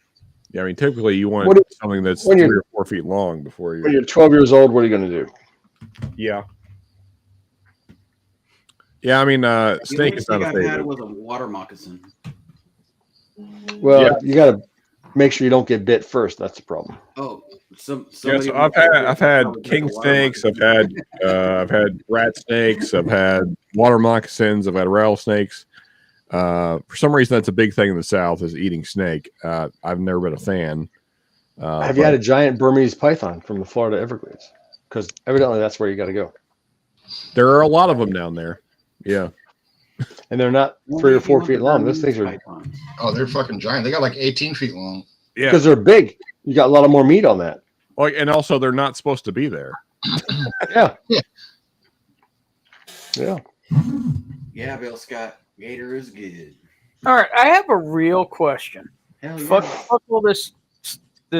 [SPEAKER 12] Yeah, I mean, typically you want something that's 3 or 4 feet long before you.
[SPEAKER 14] When you're 12 years old, what are you going to do?
[SPEAKER 12] Yeah. Yeah, I mean, snake is not a favorite.
[SPEAKER 16] I had it with a water moccasin.
[SPEAKER 14] Well, you got to make sure you don't get bit first. That's the problem.
[SPEAKER 16] Oh,
[SPEAKER 12] so I've had king snakes. I've had rat snakes. I've had water moccasins. I've had rattlesnakes. For some reason, that's a big thing in the South is eating snake. I've never been a fan.
[SPEAKER 14] Have you had a giant Burmese python from the Florida Everglades? Because evidently that's where you got to go.
[SPEAKER 12] There are a lot of them down there. Yeah.
[SPEAKER 14] And they're not 3 or 4 feet long. Those things are.
[SPEAKER 2] Oh, they're fucking giant. They got like 18 feet long.
[SPEAKER 12] Yeah.
[SPEAKER 14] Because they're big. You got a lot of more meat on that.
[SPEAKER 12] Oh, and also they're not supposed to be there.
[SPEAKER 14] Yeah.
[SPEAKER 16] Yeah, Bill Scott. Gator is good.
[SPEAKER 3] All right, I have a real question.
[SPEAKER 16] Hell yeah.
[SPEAKER 3] Fuck all this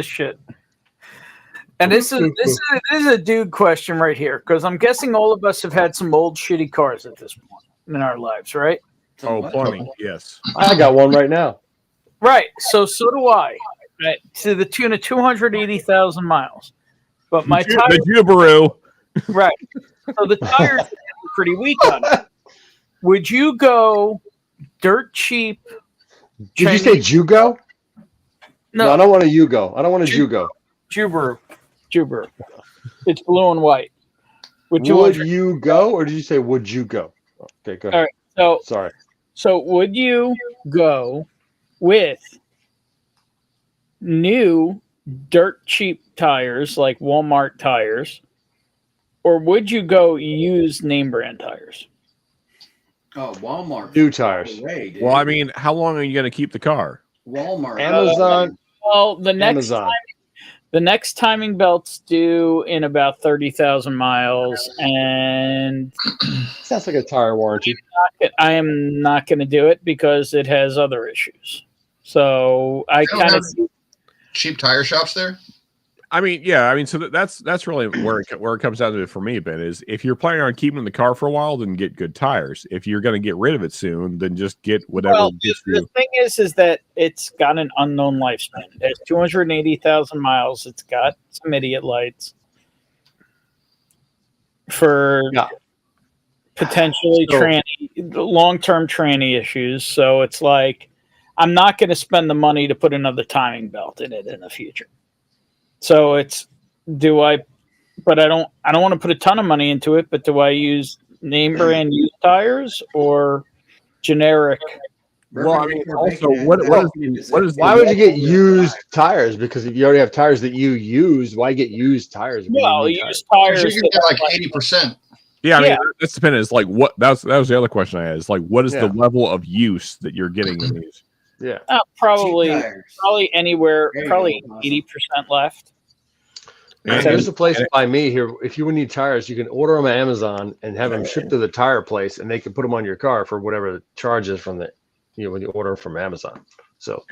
[SPEAKER 3] shit. And this is a dude question right here, because I'm guessing all of us have had some old shitty cars at this point in our lives, right?
[SPEAKER 12] Oh, plenty. Yes.
[SPEAKER 14] I got one right now.
[SPEAKER 3] Right. So do I. Right, to the tune of 280,000 miles. But my tires,
[SPEAKER 12] the Jubaru.
[SPEAKER 3] Right. So the tires are pretty weak on it. Would you go dirt cheap?
[SPEAKER 14] Did you say Jugo?
[SPEAKER 3] No,
[SPEAKER 14] I don't want a Yugo. I don't want a Jugo.
[SPEAKER 3] Jubaru. It's blue and white.
[SPEAKER 14] Would you go, or did you say would you go? Okay, go ahead.
[SPEAKER 3] All right. So
[SPEAKER 14] sorry.
[SPEAKER 3] So would you go with new dirt cheap tires like Walmart tires, or would you go use name brand tires?
[SPEAKER 16] Oh, Walmart.
[SPEAKER 14] New tires.
[SPEAKER 12] Well, I mean, how long are you going to keep the car?
[SPEAKER 16] Walmart.
[SPEAKER 14] Amazon.
[SPEAKER 3] Well, the next timing belt's due in about 30,000 miles, and
[SPEAKER 14] sounds like a tire warranty.
[SPEAKER 3] I am not going to do it because it has other issues. So I kind of
[SPEAKER 2] cheap tire shops there.
[SPEAKER 12] I mean, yeah. I mean, so that's really where it comes down to it for me, Ben, is if you're planning on keeping the car for a while, then get good tires. If you're going to get rid of it soon, then just get whatever.
[SPEAKER 3] Well, the thing is that it's got an unknown lifespan. It has 280,000 miles. It's got some idiot lights for potentially long-term tranny issues. So it's like, I'm not going to spend the money to put another timing belt in it in the future. So it's, but I don't want to put a ton of money into it, but do I use name brand used tires or generic?
[SPEAKER 12] Well, I mean, also, what is
[SPEAKER 14] why would you get used tires? Because if you already have tires that you use, why get used tires?
[SPEAKER 3] Well, used tires.
[SPEAKER 2] You can get like 80%.
[SPEAKER 12] Yeah, I mean, that's dependent. It's like what that was the other question I had. Is like, what is the level of use that you're getting in these?
[SPEAKER 14] Yeah,
[SPEAKER 3] probably anywhere, probably 80% left.
[SPEAKER 14] And there's a place by me here. If you would need tires, you can order them on Amazon and have them shipped to the tire place, and they can put them on your car for whatever the charge is from when you order from Amazon. So,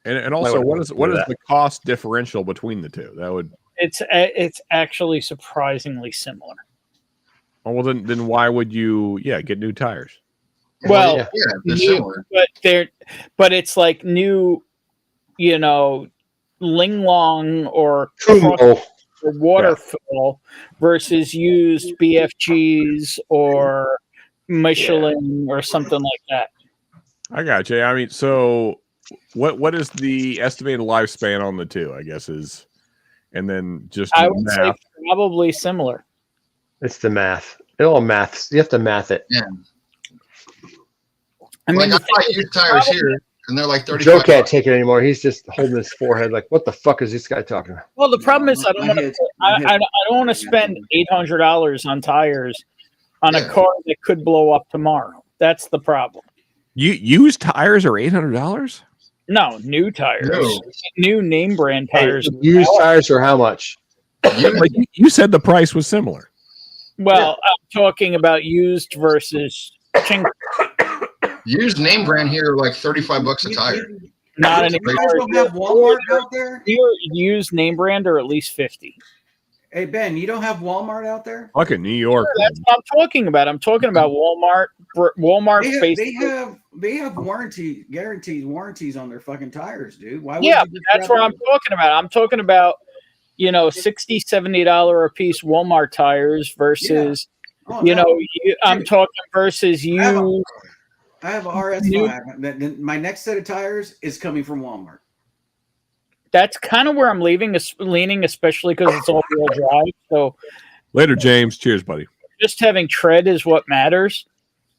[SPEAKER 12] And also, what is the cost differential between the two? That would
[SPEAKER 3] it's actually surprisingly similar.
[SPEAKER 12] Oh, well, then why would you get new tires?
[SPEAKER 3] Well,
[SPEAKER 2] they're similar.
[SPEAKER 3] but it's like new, Linglong or Waterfill versus used BFGs or Michelin or something like that.
[SPEAKER 12] I got you. I mean, so what is the estimated lifespan on the two? I guess is, and then just
[SPEAKER 3] I would say probably similar.
[SPEAKER 14] It's the math. It all maths. You have to math it.
[SPEAKER 2] Yeah.
[SPEAKER 3] I mean,
[SPEAKER 2] I buy used tires here, and they're like 35.
[SPEAKER 14] Joe can't take it anymore. He's just holding his forehead like, what the fuck is this guy talking about?
[SPEAKER 3] Well, the problem is I don't want to spend $800 on tires on a car that could blow up tomorrow. That's the problem.
[SPEAKER 12] Used tires are $800?
[SPEAKER 3] No, new tires.
[SPEAKER 2] No.
[SPEAKER 3] New name brand tires.
[SPEAKER 14] Used tires are how much?
[SPEAKER 12] Like you said the price was similar.
[SPEAKER 3] Well, I'm talking about used versus
[SPEAKER 2] used name brand here are like $35 a tire.
[SPEAKER 3] Not
[SPEAKER 16] You
[SPEAKER 3] anymore.
[SPEAKER 16] guys don't have Walmart out there?
[SPEAKER 3] Used name brand are at least 50.
[SPEAKER 16] Hey Ben, you don't have Walmart out there?
[SPEAKER 12] Fucking New York.
[SPEAKER 3] That's what I'm talking about. I'm talking about Walmart. Walmart
[SPEAKER 16] They have warranties on their fucking tires, dude. Why?
[SPEAKER 3] Yeah, that's what I'm talking about. I'm talking about $60, $70 a piece Walmart tires versus I'm talking versus you.
[SPEAKER 16] I have a RS5. My next set of tires is coming from Walmart.
[SPEAKER 3] That's kind of where I'm leaning, especially because it's all-wheel drive. So
[SPEAKER 12] later, James. Cheers, buddy.
[SPEAKER 3] Just having tread is what matters.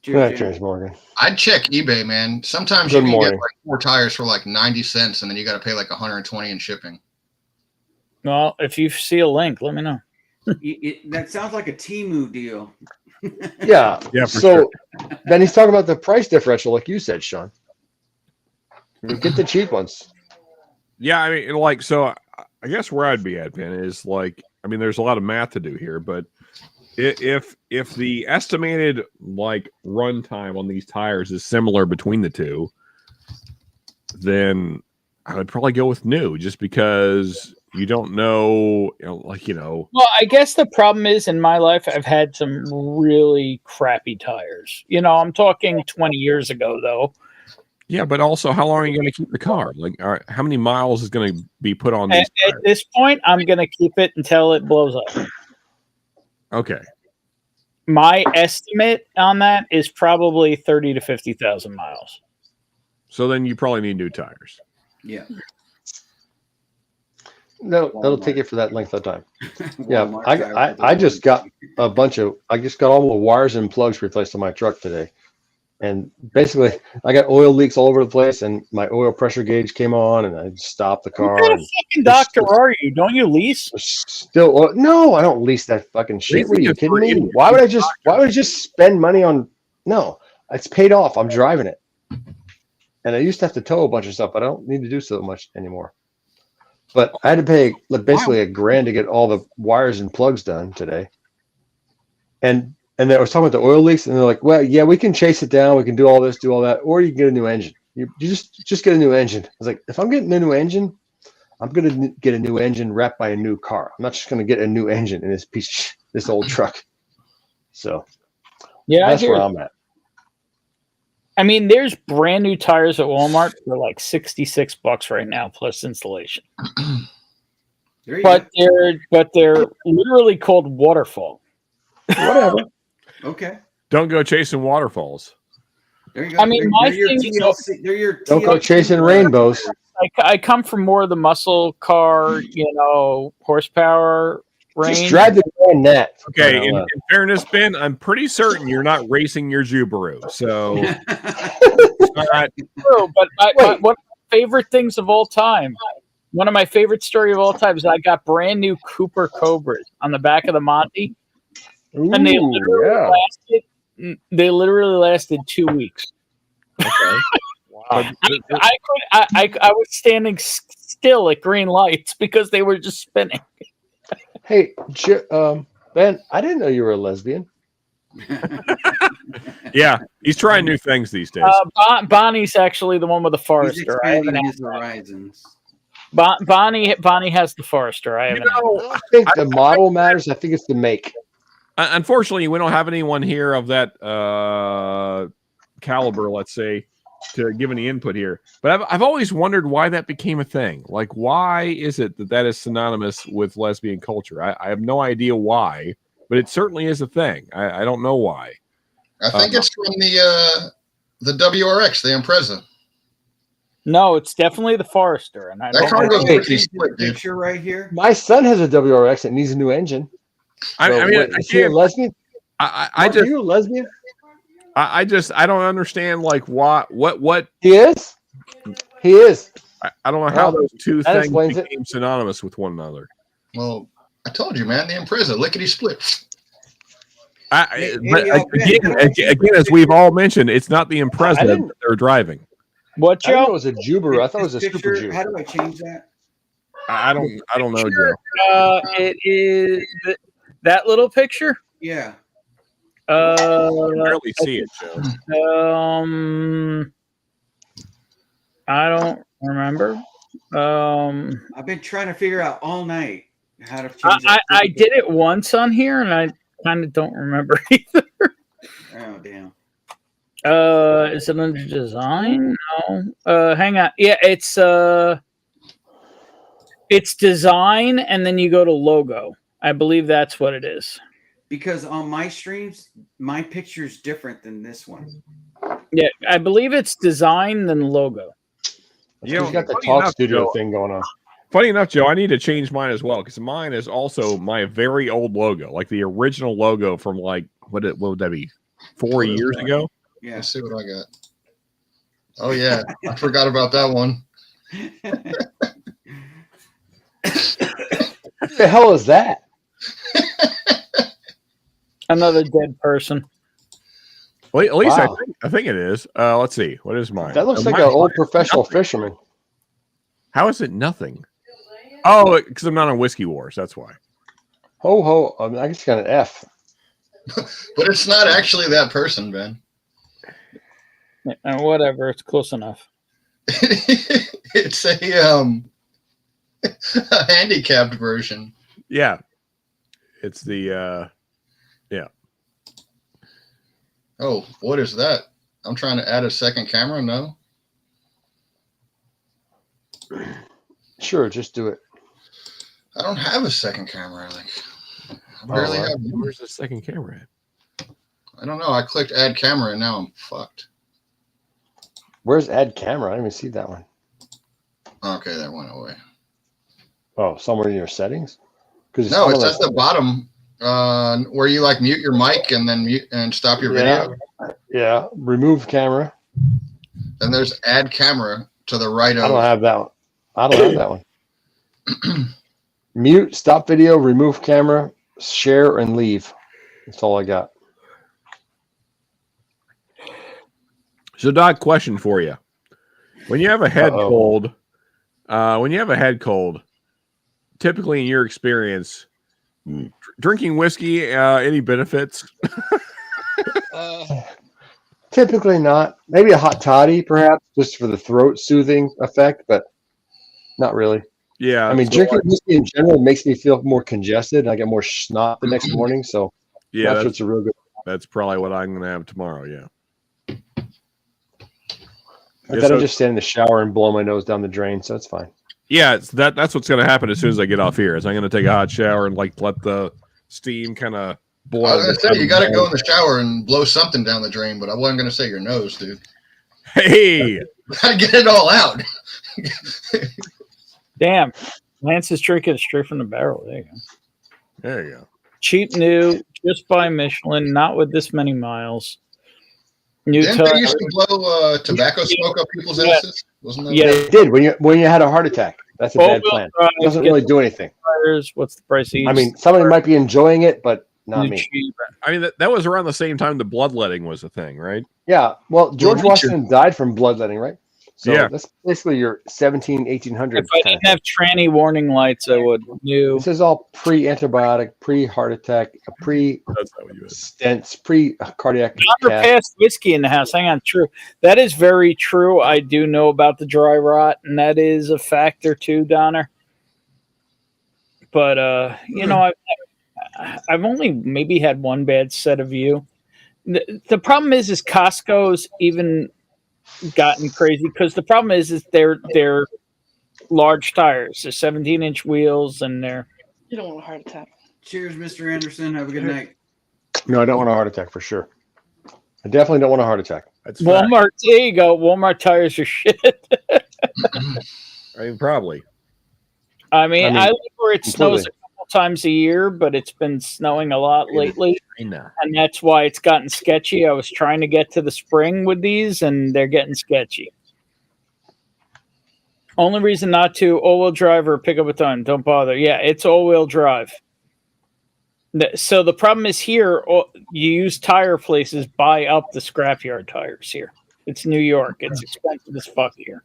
[SPEAKER 14] Cheers, Morgan.
[SPEAKER 2] I'd check eBay, man. Sometimes you can get like 4 tires for like 90 cents, and then you got to pay like 120 in shipping.
[SPEAKER 3] Well, if you see a link, let me know.
[SPEAKER 16] That sounds like a Temu deal.
[SPEAKER 14] Yeah.
[SPEAKER 12] Yeah.
[SPEAKER 14] So then he's talking about the price differential, like you said, Sean. Get the cheap ones.
[SPEAKER 12] Yeah, I mean, so I guess where I'd be at, Ben, is there's a lot of math to do here, but if the estimated run time on these tires is similar between the two, then I would probably go with new, just because you don't know,
[SPEAKER 3] Well, I guess the problem is in my life, I've had some really crappy tires. I'm talking 20 years ago, though.
[SPEAKER 12] Yeah, but also, how long are you going to keep the car? How many miles is going to be put on these
[SPEAKER 3] tires? At this point, I'm going to keep it until it blows up.
[SPEAKER 12] Okay.
[SPEAKER 3] My estimate on that is probably 30 to 50,000 miles.
[SPEAKER 12] So then you probably need new tires.
[SPEAKER 16] Yeah.
[SPEAKER 14] No, that'll take it for that length of time. Yeah, I just got all the wires and plugs replaced on my truck today. And basically, I got oil leaks all over the place, and my oil pressure gauge came on, and I stopped the car.
[SPEAKER 3] What kind of fucking doctor are you? Don't you lease?
[SPEAKER 14] No, I don't lease that fucking shit. What are you kidding me? Why would I just spend money on? No, it's paid off. I'm driving it, and I used to have to tow a bunch of stuff, but I don't need to do so much anymore. But I had to pay basically $1,000 to get all the wires and plugs done today, and I was talking about the oil leaks, and they're like, well, yeah, we can chase it down. We can do all this, do all that, or you can get a new engine. You just get a new engine. I was like, if I'm getting a new engine, I'm going to get a new engine wrapped by a new car. I'm not just going to get a new engine in this old truck. So
[SPEAKER 3] yeah,
[SPEAKER 14] that's where I'm at.
[SPEAKER 3] I mean, there's brand new tires at Walmart for like $66 right now, plus installation. But they're literally called Waterfall.
[SPEAKER 14] Whatever.
[SPEAKER 16] Okay.
[SPEAKER 12] Don't go chasing waterfalls.
[SPEAKER 16] There you go.
[SPEAKER 3] I mean, my thing
[SPEAKER 14] don't go chasing rainbows.
[SPEAKER 3] I come from more of the muscle car, horsepower range.
[SPEAKER 14] Just drive the Grand Nat.
[SPEAKER 12] Okay, in fairness, Ben, I'm pretty certain you're not racing your Subaru. So,
[SPEAKER 3] true, but one of my favorite things of all time, one of my favorite story of all time is I got brand new Cooper Cobras on the back of the Monty. And they literally lasted 2 weeks.
[SPEAKER 12] Okay. Wow.
[SPEAKER 3] I was standing still at green lights because they were just spinning.
[SPEAKER 14] Hey, Ben, I didn't know you were a lesbian.
[SPEAKER 12] Yeah, he's trying new things these days.
[SPEAKER 3] Bonnie's actually the one with the Forester. I haven't
[SPEAKER 16] expanding his
[SPEAKER 3] asked that.
[SPEAKER 16] horizons.
[SPEAKER 3] Bonnie has the Forester. I haven't.
[SPEAKER 14] I don't think the model matters. I think it's the make.
[SPEAKER 12] Unfortunately, we don't have anyone here of that caliber, let's say, to give any input here. But I've always wondered why that became a thing. Like, why is it that is synonymous with lesbian culture? I have no idea why, but it certainly is a thing. I don't know why.
[SPEAKER 2] I think it's from the WRX, the Impreza.
[SPEAKER 3] No, it's definitely the Forester. And
[SPEAKER 2] that car goes split, dude.
[SPEAKER 16] Picture right here.
[SPEAKER 14] My son has a WRX that needs a new engine.
[SPEAKER 12] I
[SPEAKER 14] So,
[SPEAKER 12] mean,
[SPEAKER 14] is he a lesbian?
[SPEAKER 12] I
[SPEAKER 14] Are you a lesbian?
[SPEAKER 12] I don't understand like what
[SPEAKER 14] he is. He is.
[SPEAKER 12] I don't know how those two
[SPEAKER 14] that
[SPEAKER 12] things
[SPEAKER 14] explains
[SPEAKER 12] became synonymous with one another.
[SPEAKER 2] Well, I told you, man, the Impreza, lickety split.
[SPEAKER 12] But again, as we've all mentioned, it's not the Impreza that they're driving.
[SPEAKER 3] What,
[SPEAKER 14] Joe? I thought it was a Juber. I thought it was a
[SPEAKER 16] Picture,
[SPEAKER 14] Super Juber.
[SPEAKER 16] how do I change that?
[SPEAKER 12] I don't know, Joe.
[SPEAKER 3] It is that little picture.
[SPEAKER 16] Yeah.
[SPEAKER 12] I can barely see it, Joe.
[SPEAKER 3] I don't remember.
[SPEAKER 16] I've been trying to figure out all night how to change
[SPEAKER 3] I did it once on here, and I kind of don't remember either.
[SPEAKER 16] Oh damn.
[SPEAKER 3] Is it under design? No. Hang on. Yeah, it's design, and then you go to logo. I believe that's what it is.
[SPEAKER 16] Because on my streams, my picture's different than this one.
[SPEAKER 3] Yeah, I believe it's design then logo.
[SPEAKER 14] You got the talk studio thing going on.
[SPEAKER 12] Funny enough, Joe, I need to change mine as well because mine is also my very old logo, like the original logo from like what would that be? 4 years ago?
[SPEAKER 2] Yeah, let's see what I got. Oh yeah, I forgot about that one.
[SPEAKER 14] What the hell is that?
[SPEAKER 3] Another dead person.
[SPEAKER 12] Well, at least
[SPEAKER 14] Wow.
[SPEAKER 12] I think it is. Let's see. What is mine?
[SPEAKER 14] That looks like an old professional fisherman.
[SPEAKER 12] How is it nothing? Oh, because I'm not on Whiskey Wars. That's why.
[SPEAKER 14] Ho ho! I just got an F.
[SPEAKER 2] But it's not actually that person, Ben.
[SPEAKER 3] Whatever, it's close enough.
[SPEAKER 2] It's a handicapped version.
[SPEAKER 12] Yeah, it's the yeah.
[SPEAKER 2] Oh, what is that? I'm trying to add a second camera. No.
[SPEAKER 14] Sure, just do it.
[SPEAKER 2] I don't have a second camera. I barely have.
[SPEAKER 12] Where's the second camera at?
[SPEAKER 2] I don't know. I clicked add camera and now I'm fucked.
[SPEAKER 14] Where's add camera? I didn't even see that one.
[SPEAKER 2] Okay, that went away.
[SPEAKER 14] Oh, somewhere in your settings?
[SPEAKER 2] No, it's at the bottom where you like mute your mic and then mute and stop your video.
[SPEAKER 14] Yeah, remove camera.
[SPEAKER 2] Then there's add camera to the right of.
[SPEAKER 14] I don't have that one. I don't have that one. Mute, stop video, remove camera, share, and leave. That's all I got.
[SPEAKER 12] So, Doc, question for you: when you have a head cold, typically in your experience, drinking whiskey, any benefits?
[SPEAKER 14] Typically not. Maybe a hot toddy, perhaps, just for the throat soothing effect, but not really.
[SPEAKER 12] Yeah,
[SPEAKER 14] I mean, drinking whiskey in general makes me feel more congested. I get more snot the next morning, so
[SPEAKER 12] yeah,
[SPEAKER 14] that's a real good.
[SPEAKER 12] That's probably what I'm going to have tomorrow. Yeah.
[SPEAKER 14] But then I just stand in the shower and blow my nose down the drain, so it's fine.
[SPEAKER 12] Yeah, that's what's going to happen as soon as I get off here. Is I'm going to take a hot shower and like let the steam kind of blow.
[SPEAKER 2] I was gonna say you got to go in the shower and blow something down the drain, but I wasn't gonna say your nose, dude.
[SPEAKER 12] Hey,
[SPEAKER 2] gotta get it all out.
[SPEAKER 3] Damn, Lance is drinking it straight from the barrel. There you go.
[SPEAKER 12] There you go.
[SPEAKER 3] Cheap new, just by Michelin, not with this many miles. New
[SPEAKER 2] Didn't they used to blow tobacco smoke up people's asses? Wasn't that?
[SPEAKER 14] Yeah, they did when you had a heart attack. That's a bad plan. It doesn't really do anything.
[SPEAKER 3] What's the price?
[SPEAKER 14] I mean, somebody might be enjoying it, but not me.
[SPEAKER 12] I mean, that was around the same time the bloodletting was a thing, right?
[SPEAKER 14] Yeah. Well, George Washington died from bloodletting, right? So
[SPEAKER 12] Yeah.
[SPEAKER 14] that's basically your 1800.
[SPEAKER 3] If I didn't have tranny warning lights, I would knew.
[SPEAKER 14] This is all pre-antibiotic, pre-heart attack, pre-stents, pre-cardiac.
[SPEAKER 3] Never
[SPEAKER 14] cath.
[SPEAKER 3] passed whiskey in the house. Hang on, true. That is very true. I do know about the dry rot, and that is a factor too, Donner. But you know, I've only maybe had one bad set of you. The problem is Costco's even gotten crazy because the problem is they're large tires. They're 17-inch wheels, and they're.
[SPEAKER 9] You don't want a heart attack.
[SPEAKER 16] Cheers, Mr. Anderson. Have a good night.
[SPEAKER 14] No, I don't want a heart attack for sure. I definitely don't want a heart attack.
[SPEAKER 12] That's
[SPEAKER 3] Walmart. There you go. Walmart tires are shit.
[SPEAKER 12] I mean, probably.
[SPEAKER 3] I mean, I live where it
[SPEAKER 12] completely.
[SPEAKER 3] snows a couple times a year, but it's been snowing a lot lately,
[SPEAKER 12] I know.
[SPEAKER 3] and that's why it's gotten sketchy. I was trying to get to the spring with these, and they're getting sketchy. Only reason not to all-wheel drive or pick up a ton. Don't bother. Yeah, it's all-wheel drive. So the problem is here, you use tire places buy up the scrapyard tires here. It's New York. It's expensive as fuck here.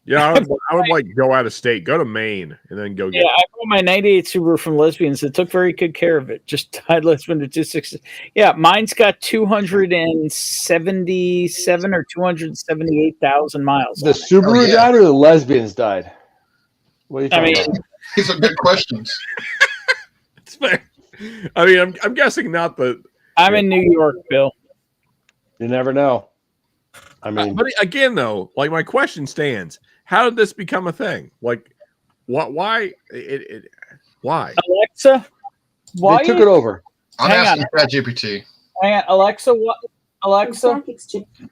[SPEAKER 12] Yeah, I would like go out of state, go to Maine, and then go get.
[SPEAKER 3] Yeah, I bought my '98 Subaru from Lesbians. It took very good care of it. Just tied Lesbian to 260. Yeah, mine's got 277 or 278,000 miles.
[SPEAKER 14] The Subaru died or the Lesbians died? What are you talking about?
[SPEAKER 2] These are good questions.
[SPEAKER 12] It's fair. I mean, I'm guessing not the.
[SPEAKER 3] I'm in New York, Bill.
[SPEAKER 14] You never know. I mean,
[SPEAKER 12] but again, though, like my question stands: how did this become a thing? Like, what? Why? Why?
[SPEAKER 3] Alexa, why
[SPEAKER 14] they took it over.
[SPEAKER 2] I'm asking ChatGPT.
[SPEAKER 3] Hang on, Alexa. What? Alexa,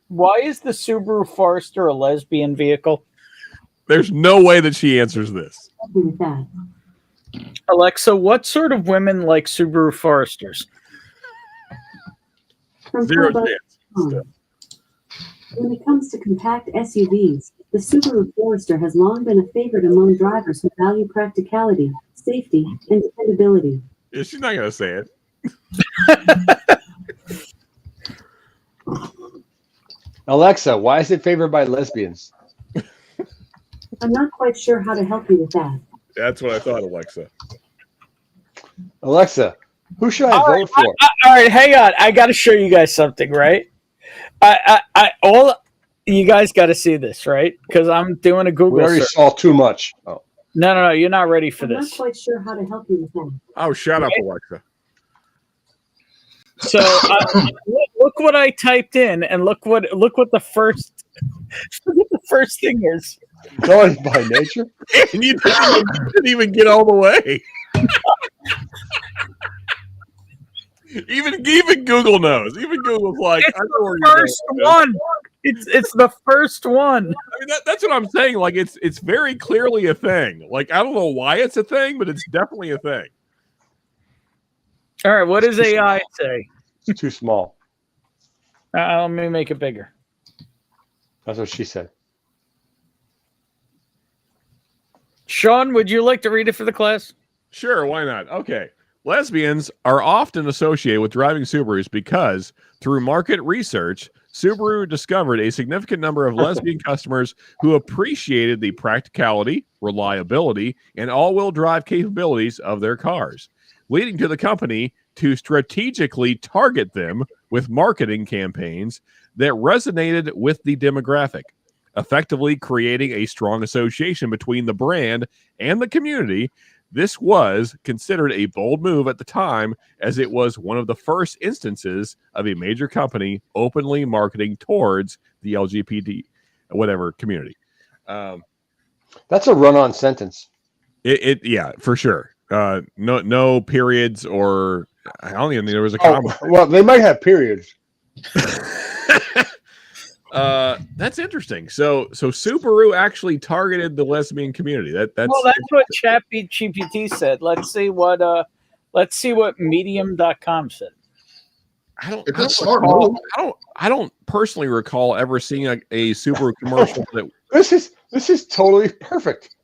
[SPEAKER 3] why is the Subaru Forester a lesbian vehicle?
[SPEAKER 12] There's no way that she answers this.
[SPEAKER 3] Alexa, what sort of women like Subaru Foresters?
[SPEAKER 12] Zero chance.
[SPEAKER 5] When it comes to compact SUVs, the Subaru Forester has long been a favorite among drivers who value practicality, safety, and dependability.
[SPEAKER 12] Yeah, she's not gonna say it.
[SPEAKER 14] Alexa, why is it favored by lesbians?
[SPEAKER 5] I'm not quite sure how to help you with that.
[SPEAKER 12] That's what I thought, Alexa.
[SPEAKER 14] Alexa, who should I
[SPEAKER 3] All
[SPEAKER 14] vote
[SPEAKER 3] right,
[SPEAKER 14] for?
[SPEAKER 3] all right, hang on. I got to show you guys something, right? All you guys got to see this, right? Because I'm doing a Google
[SPEAKER 14] We already
[SPEAKER 3] search.
[SPEAKER 14] saw too much. Oh.
[SPEAKER 3] No, you're not ready for
[SPEAKER 5] I'm
[SPEAKER 3] this.
[SPEAKER 5] not quite sure how to help you with that.
[SPEAKER 12] Oh, shut up, Alexa.
[SPEAKER 3] So look what I typed in, and look what the first thing is.
[SPEAKER 14] Going by nature,
[SPEAKER 12] and you didn't even get all the way. Even Google knows. Even Google's like,
[SPEAKER 3] It's the first one. It's the first one.
[SPEAKER 12] I mean, that's what I'm saying. Like, it's very clearly a thing. Like, I don't know why it's a thing, but it's definitely a thing.
[SPEAKER 3] All right, what does AI say?
[SPEAKER 14] It's too small.
[SPEAKER 3] Let me make it bigger.
[SPEAKER 14] That's what she said.
[SPEAKER 3] Sean, would you like to read it for the class?
[SPEAKER 12] Sure, why not? Okay. Lesbians are often associated with driving Subarus because, through market research, Subaru discovered a significant number of lesbian customers who appreciated the practicality, reliability, and all-wheel drive capabilities of their cars, leading to the company to strategically target them with marketing campaigns that resonated with the demographic, effectively creating a strong association between the brand and the community. This was considered a bold move at the time, as it was one of the first instances of a major company openly marketing towards the LGBT community.
[SPEAKER 14] That's a run-on sentence.
[SPEAKER 12] Yeah, for sure. No periods, or I don't even think there was a
[SPEAKER 14] Oh,
[SPEAKER 12] comma.
[SPEAKER 14] well, they might have periods.
[SPEAKER 12] That's interesting. So Subaru actually targeted the lesbian community. That's
[SPEAKER 3] what ChatGPT said. Let's see what Medium.com said.
[SPEAKER 12] I don't personally recall ever seeing a Subaru commercial that.
[SPEAKER 14] This is totally perfect.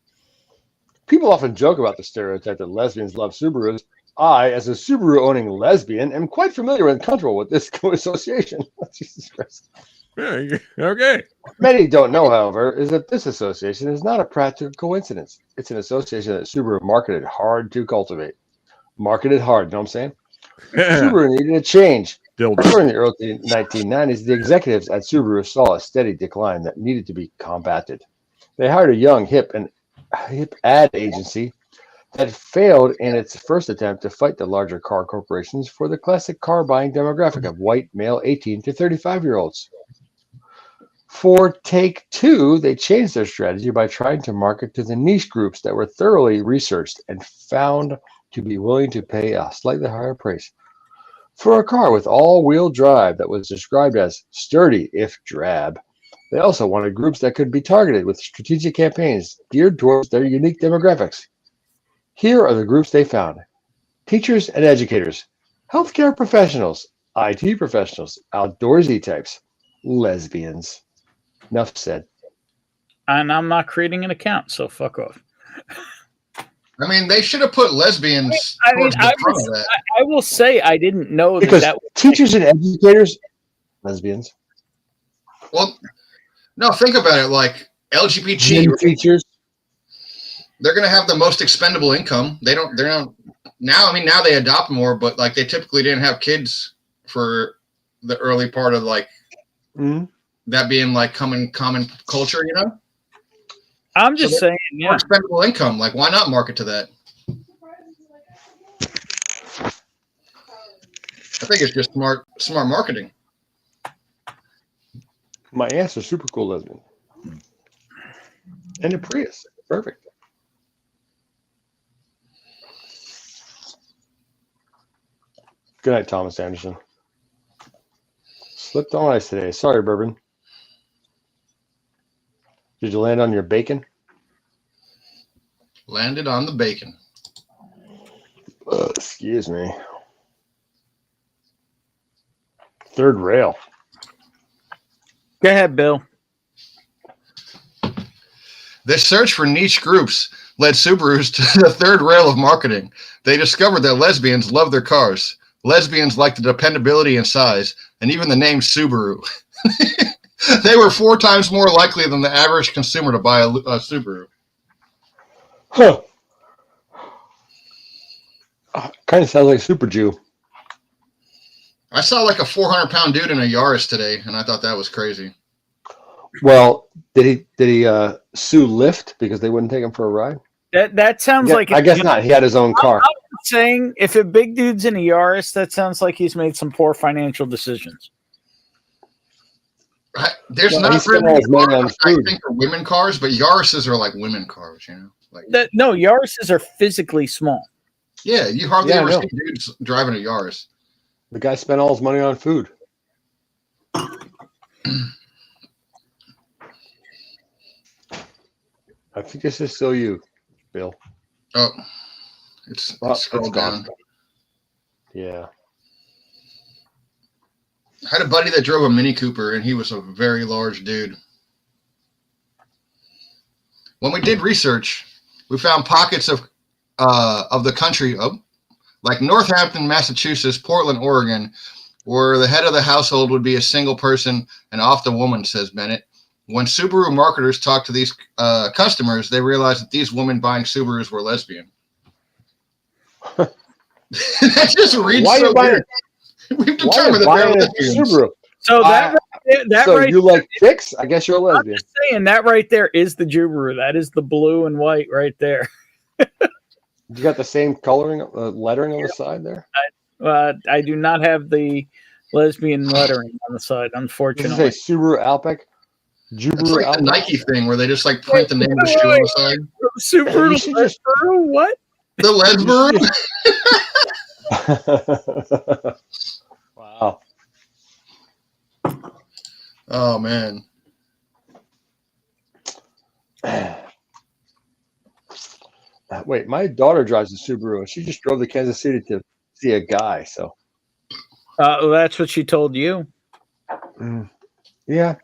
[SPEAKER 14] People often joke about the stereotype that lesbians love Subarus. I, as a Subaru-owning lesbian, am quite familiar and comfortable with this association. Jesus Christ.
[SPEAKER 12] Yeah, okay.
[SPEAKER 14] many don't know, however, is that this association is not a practical coincidence. It's an association that Subaru marketed hard to cultivate. Marketed hard, you know what I'm saying? Subaru needed a change. During the early 1990s, the executives at Subaru saw a steady decline that needed to be combated. They hired a young, hip ad agency that failed in its first attempt to fight the larger car corporations for the classic car buying demographic of white male 18 to 35-year-olds. For take two, they changed their strategy by trying to market to the niche groups that were thoroughly researched and found to be willing to pay a slightly higher price for a car with all-wheel drive that was described as sturdy if drab. They also wanted groups that could be targeted with strategic campaigns geared towards their unique demographics. Here are the groups they found: teachers and educators, healthcare professionals, IT professionals, outdoorsy types, lesbians. Enough said.
[SPEAKER 3] And I'm not creating an account, so fuck off.
[SPEAKER 2] I mean, they should have put lesbians.
[SPEAKER 3] I will say I didn't know
[SPEAKER 14] because
[SPEAKER 3] that
[SPEAKER 14] teachers and educators, lesbians.
[SPEAKER 2] Well, no, think about it. Like LGBT
[SPEAKER 14] teachers,
[SPEAKER 2] they're going to have the most expendable income. They don't now. I mean, now they adopt more, but like they typically didn't have kids for the early part of like that being like common culture. You know.
[SPEAKER 3] I'm just saying,
[SPEAKER 2] more expendable income. Like, why not market to that? I think it's just smart marketing.
[SPEAKER 14] My aunt's a super cool lesbian. And a Prius. Perfect. Good night, Thomas Anderson. Slipped on ice today. Sorry, Bourbon. Did you land on your bacon?
[SPEAKER 2] Landed on the bacon.
[SPEAKER 14] Excuse me. Third rail.
[SPEAKER 3] Go ahead, Bill.
[SPEAKER 2] This search for niche groups led Subarus to the third rail of marketing. They discovered that lesbians love their cars. Lesbians like the dependability and size, and even the name Subaru. They were 4 times more likely than the average consumer to buy a Subaru.
[SPEAKER 14] Huh. Kind of sounds like Super Jew.
[SPEAKER 2] I saw like a 400-pound dude in a Yaris today, and I thought that was crazy.
[SPEAKER 14] Well, did he sue Lyft because they wouldn't take him for a ride?
[SPEAKER 3] That sounds like
[SPEAKER 14] I guess not. He had his own car.
[SPEAKER 3] I'm saying if a big dude's in a Yaris, that sounds like he's made some poor financial decisions.
[SPEAKER 2] There's not really cars, I think, for women cars, but Yarises are like women cars, you know. Like
[SPEAKER 3] no, Yarises are physically small.
[SPEAKER 2] Yeah, you hardly ever see dudes driving a Yaris.
[SPEAKER 14] The guy spent all his money on food. I think this is still you, Bill.
[SPEAKER 2] Oh, it's scroll down.
[SPEAKER 14] Yeah.
[SPEAKER 2] I had a buddy that drove a Mini Cooper, and he was a very large dude. When we did research, we found pockets of the country, like Northampton, Massachusetts, Portland, Oregon, where the head of the household would be a single person and often a woman, says Bennett. When Subaru marketers talked to these customers, they realized that these women buying Subarus were lesbian. That just reads
[SPEAKER 14] Why
[SPEAKER 2] so
[SPEAKER 14] you buying?
[SPEAKER 2] weird. We've determined that they're lesbians.
[SPEAKER 14] Subaru.
[SPEAKER 3] So
[SPEAKER 14] so you like chicks? I guess you're a lesbian.
[SPEAKER 3] I'm just saying that right there is the Subaru. That is the blue and white right there.
[SPEAKER 14] You got the same coloring, lettering on the side there?
[SPEAKER 3] I do not have the lesbian lettering on the side, unfortunately.
[SPEAKER 14] Does it say Subaru Outback?
[SPEAKER 2] It's like the Nike thing where they just like print the name of the shoe on the side.
[SPEAKER 3] Subaru Lesbaru? What?
[SPEAKER 2] The Lesbaru?
[SPEAKER 14] Wow.
[SPEAKER 2] Oh man.
[SPEAKER 14] Wait, my daughter drives a Subaru, and she just drove to Kansas City to see a guy. So,
[SPEAKER 3] that's what she told you.
[SPEAKER 14] Yeah,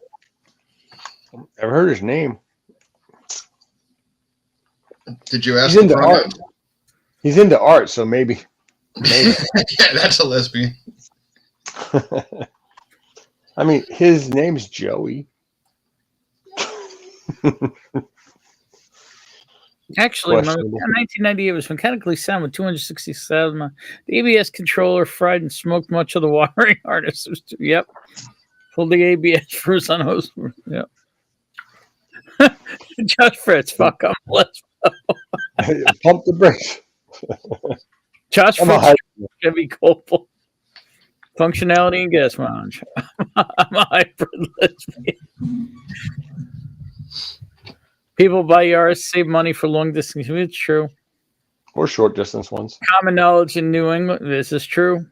[SPEAKER 14] I've heard his name.
[SPEAKER 2] Did you ask?
[SPEAKER 14] He's into art. He's into art, so maybe.
[SPEAKER 2] Yeah, that's a lesbian.
[SPEAKER 14] I mean, his name's Joey.
[SPEAKER 3] Actually, my
[SPEAKER 14] Questionable.
[SPEAKER 3] 1998 was mechanically sound with 267. The ABS controller fried and smoked much of the wiring harness. Yep. Pulled the ABS first on hose. Yep. Josh Fritz, fuck up. Let's
[SPEAKER 14] Pump the brakes.
[SPEAKER 3] Josh
[SPEAKER 14] I'm a
[SPEAKER 3] Fritz, Chevy Copel. Functionality and gas mileage. I'm a hybrid lesbian. People buy Yaris, save money for long distance. It's true.
[SPEAKER 14] Or short distance ones.
[SPEAKER 3] Common knowledge in New England. This is true.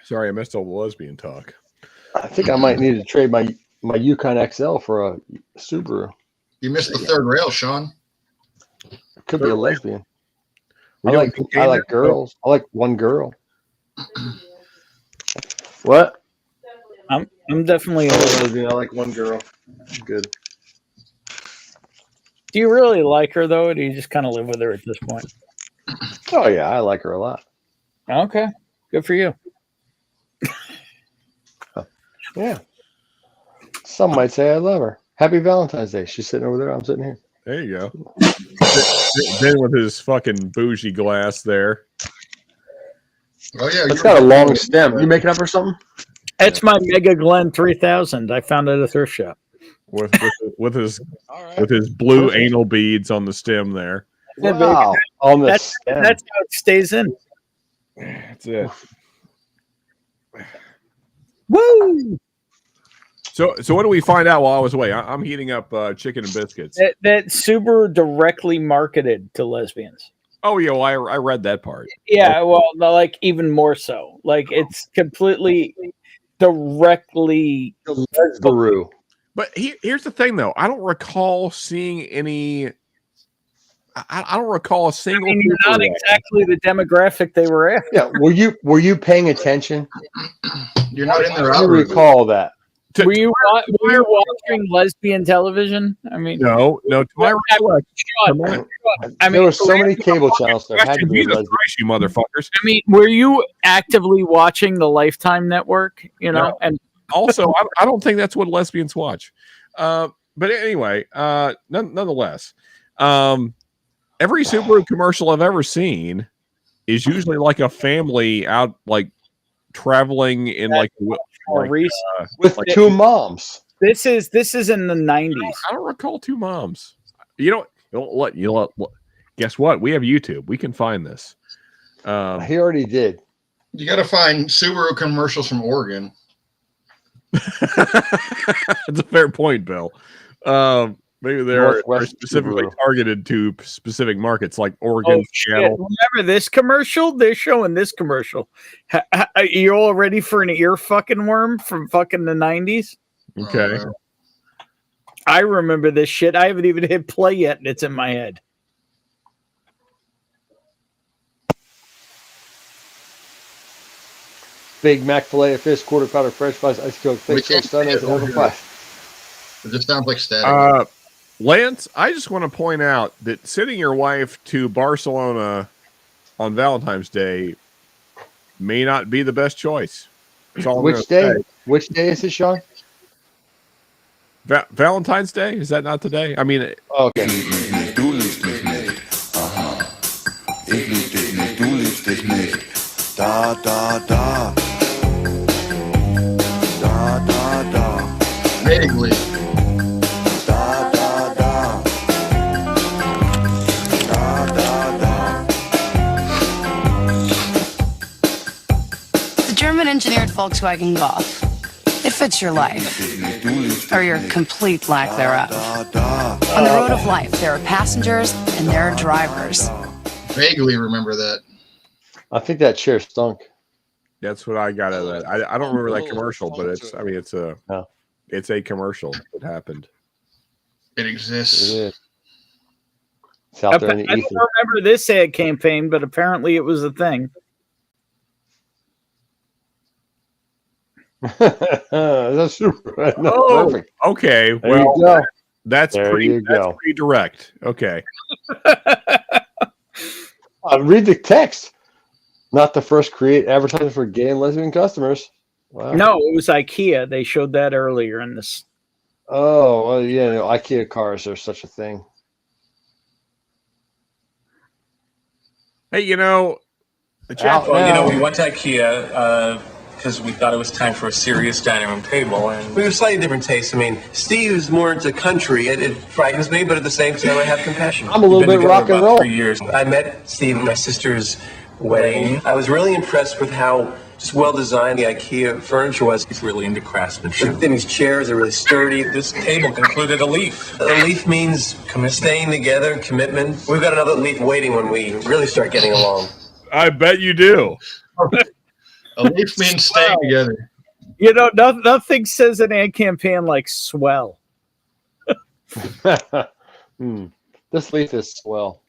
[SPEAKER 12] Sorry, I missed all the lesbian talk.
[SPEAKER 14] I think I might need to trade my Yukon XL for a Subaru.
[SPEAKER 2] You missed the third rail, Sean.
[SPEAKER 14] Could be a lesbian.
[SPEAKER 12] We
[SPEAKER 14] I
[SPEAKER 12] doing
[SPEAKER 14] like
[SPEAKER 12] cocaine
[SPEAKER 14] girls. I like one girl. What?
[SPEAKER 3] I'm definitely a
[SPEAKER 14] lesbian. I like one girl. Good.
[SPEAKER 3] Do you really like her though, or do you just kind of live with her at this point?
[SPEAKER 14] Oh yeah, I like her a lot.
[SPEAKER 3] Okay, good for you.
[SPEAKER 14] Yeah. Some might say I love her. Happy Valentine's Day. She's sitting over there. I'm sitting here.
[SPEAKER 12] There you go. Ben with his fucking bougie glass there.
[SPEAKER 2] Oh yeah,
[SPEAKER 14] It's got a long stem. You making up for something?
[SPEAKER 3] It's my Mega Glen 3000. I found it at a thrift shop.
[SPEAKER 12] With his blue anal beads on the stem there.
[SPEAKER 14] Wow. On the
[SPEAKER 3] That's
[SPEAKER 14] stem.
[SPEAKER 3] how it stays in.
[SPEAKER 12] That's it.
[SPEAKER 3] Woo!
[SPEAKER 12] So what do we find out while I was away? I'm heating up chicken and biscuits.
[SPEAKER 3] That Subaru directly marketed to lesbians.
[SPEAKER 12] Oh yeah, well, I read that part.
[SPEAKER 3] Yeah, well, like even more so. Like it's completely directly
[SPEAKER 14] Subaru.
[SPEAKER 12] But here's the thing, though. I don't recall seeing any. I don't recall a single.
[SPEAKER 3] I mean, you're not exactly the demographic they were after.
[SPEAKER 14] Yeah. Were you paying attention?
[SPEAKER 2] You're not in their
[SPEAKER 14] I
[SPEAKER 2] algorithm.
[SPEAKER 14] recall that.
[SPEAKER 3] Were you watching lesbian television? I mean,
[SPEAKER 12] No. To my recollection,
[SPEAKER 3] I mean,
[SPEAKER 14] there were so many cable channels that had to be
[SPEAKER 12] Jesus
[SPEAKER 14] lesbian.
[SPEAKER 12] Christ, you motherfuckers.
[SPEAKER 3] I mean, were you actively watching the Lifetime Network? You know,
[SPEAKER 12] No.
[SPEAKER 3] and
[SPEAKER 12] Also, I don't think that's what lesbians watch. But anyway, nonetheless, every Subaru commercial I've ever seen is usually like a family out, like traveling in
[SPEAKER 14] with two moms.
[SPEAKER 3] This is in the 90s.
[SPEAKER 12] I don't recall two moms. You know, guess what? We have YouTube. We can find this.
[SPEAKER 14] He already did.
[SPEAKER 2] You got to find Subaru commercials from Oregon.
[SPEAKER 12] That's a fair point, Bill. Maybe they're specifically targeted to specific markets like Oregon, Seattle.
[SPEAKER 3] Remember this commercial? They're showing this commercial. Are you all ready for an ear fucking worm from fucking the 90s?
[SPEAKER 12] Okay.
[SPEAKER 3] I remember this shit. I haven't even hit play yet, and it's in my head.
[SPEAKER 14] Big Mac filet of fish, quarter pounder French fries, ice coke, thick
[SPEAKER 2] can't
[SPEAKER 14] slice onions,
[SPEAKER 2] see it
[SPEAKER 14] and
[SPEAKER 2] over
[SPEAKER 14] oven
[SPEAKER 2] here.
[SPEAKER 14] pie.
[SPEAKER 2] It just sounds like static.
[SPEAKER 12] Lance, I just want to point out that sending your wife to Barcelona on Valentine's Day may not be the best choice. That's all I'm
[SPEAKER 14] Which
[SPEAKER 12] gonna
[SPEAKER 14] day?
[SPEAKER 12] say.
[SPEAKER 14] Which day is it, Sean?
[SPEAKER 12] Valentine's Day? Is that not today? I mean,
[SPEAKER 14] okay.
[SPEAKER 15] Du liebst mich nicht. Aha. Ich lieb dich nicht, du liebst dich nicht. Da, da, da. Da, da, da.
[SPEAKER 2] Vaguely.
[SPEAKER 15] Da, da, da. Da, da, da.
[SPEAKER 9] The German-engineered Volkswagen Golf. It fits your life, or your complete lack thereof. On the road of life, there are passengers and there are drivers.
[SPEAKER 2] Vaguely remember that.
[SPEAKER 14] I think that chair stunk.
[SPEAKER 12] that's what I got out of that. I don't remember that commercial, but it's a commercial that happened.
[SPEAKER 2] It exists.
[SPEAKER 14] It is. It's out there in the
[SPEAKER 3] I
[SPEAKER 14] ether.
[SPEAKER 3] don't remember this ad campaign, but apparently it was a thing.
[SPEAKER 14] That's super. No,
[SPEAKER 12] Oh,
[SPEAKER 14] perfect.
[SPEAKER 12] okay.
[SPEAKER 14] There you
[SPEAKER 12] Well,
[SPEAKER 14] go.
[SPEAKER 12] that's
[SPEAKER 14] There
[SPEAKER 12] pretty.
[SPEAKER 14] you
[SPEAKER 12] That's
[SPEAKER 14] go.
[SPEAKER 12] pretty direct. Okay.
[SPEAKER 14] Read the text. Not the first create advertising for gay and lesbian customers. Wow.
[SPEAKER 3] No, it was IKEA. They showed that earlier in this
[SPEAKER 14] Oh, well, yeah, no, IKEA cars are such a thing.
[SPEAKER 12] Hey, you know,
[SPEAKER 6] we went to IKEA because we thought it was time for a serious dining room table, and we have slightly different tastes. I mean, Steve's more into country. It frightens me, but at the same time, I have compassion.
[SPEAKER 14] I'm a little
[SPEAKER 6] We've been
[SPEAKER 14] bit rock
[SPEAKER 6] together
[SPEAKER 14] and
[SPEAKER 6] about
[SPEAKER 14] roll.
[SPEAKER 6] 3 years. I met Steve at my sister's wedding. I was really impressed with how just well designed the IKEA furniture was. He's really into craftsmanship. And his chairs are really sturdy. This table included a leaf. A leaf means staying together, commitment. We've got another leaf waiting when we really start getting along.
[SPEAKER 12] I bet you do.
[SPEAKER 2] A leaf means staying together.
[SPEAKER 3] You know, nothing says an ad campaign like swell.
[SPEAKER 14] This leaf is swell.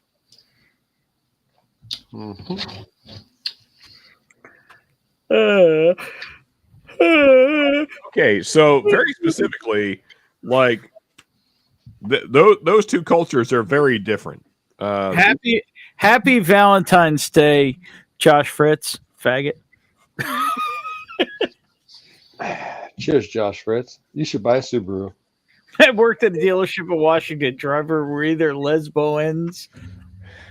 [SPEAKER 14] Mm-hmm.
[SPEAKER 12] Okay, so very specifically, like those two cultures are very different.
[SPEAKER 3] Happy Valentine's Day, Josh Fritz, faggot.
[SPEAKER 14] Cheers, Josh Fritz. You should buy a Subaru.
[SPEAKER 3] I worked at a dealership in Washington. Driver were either lesboans,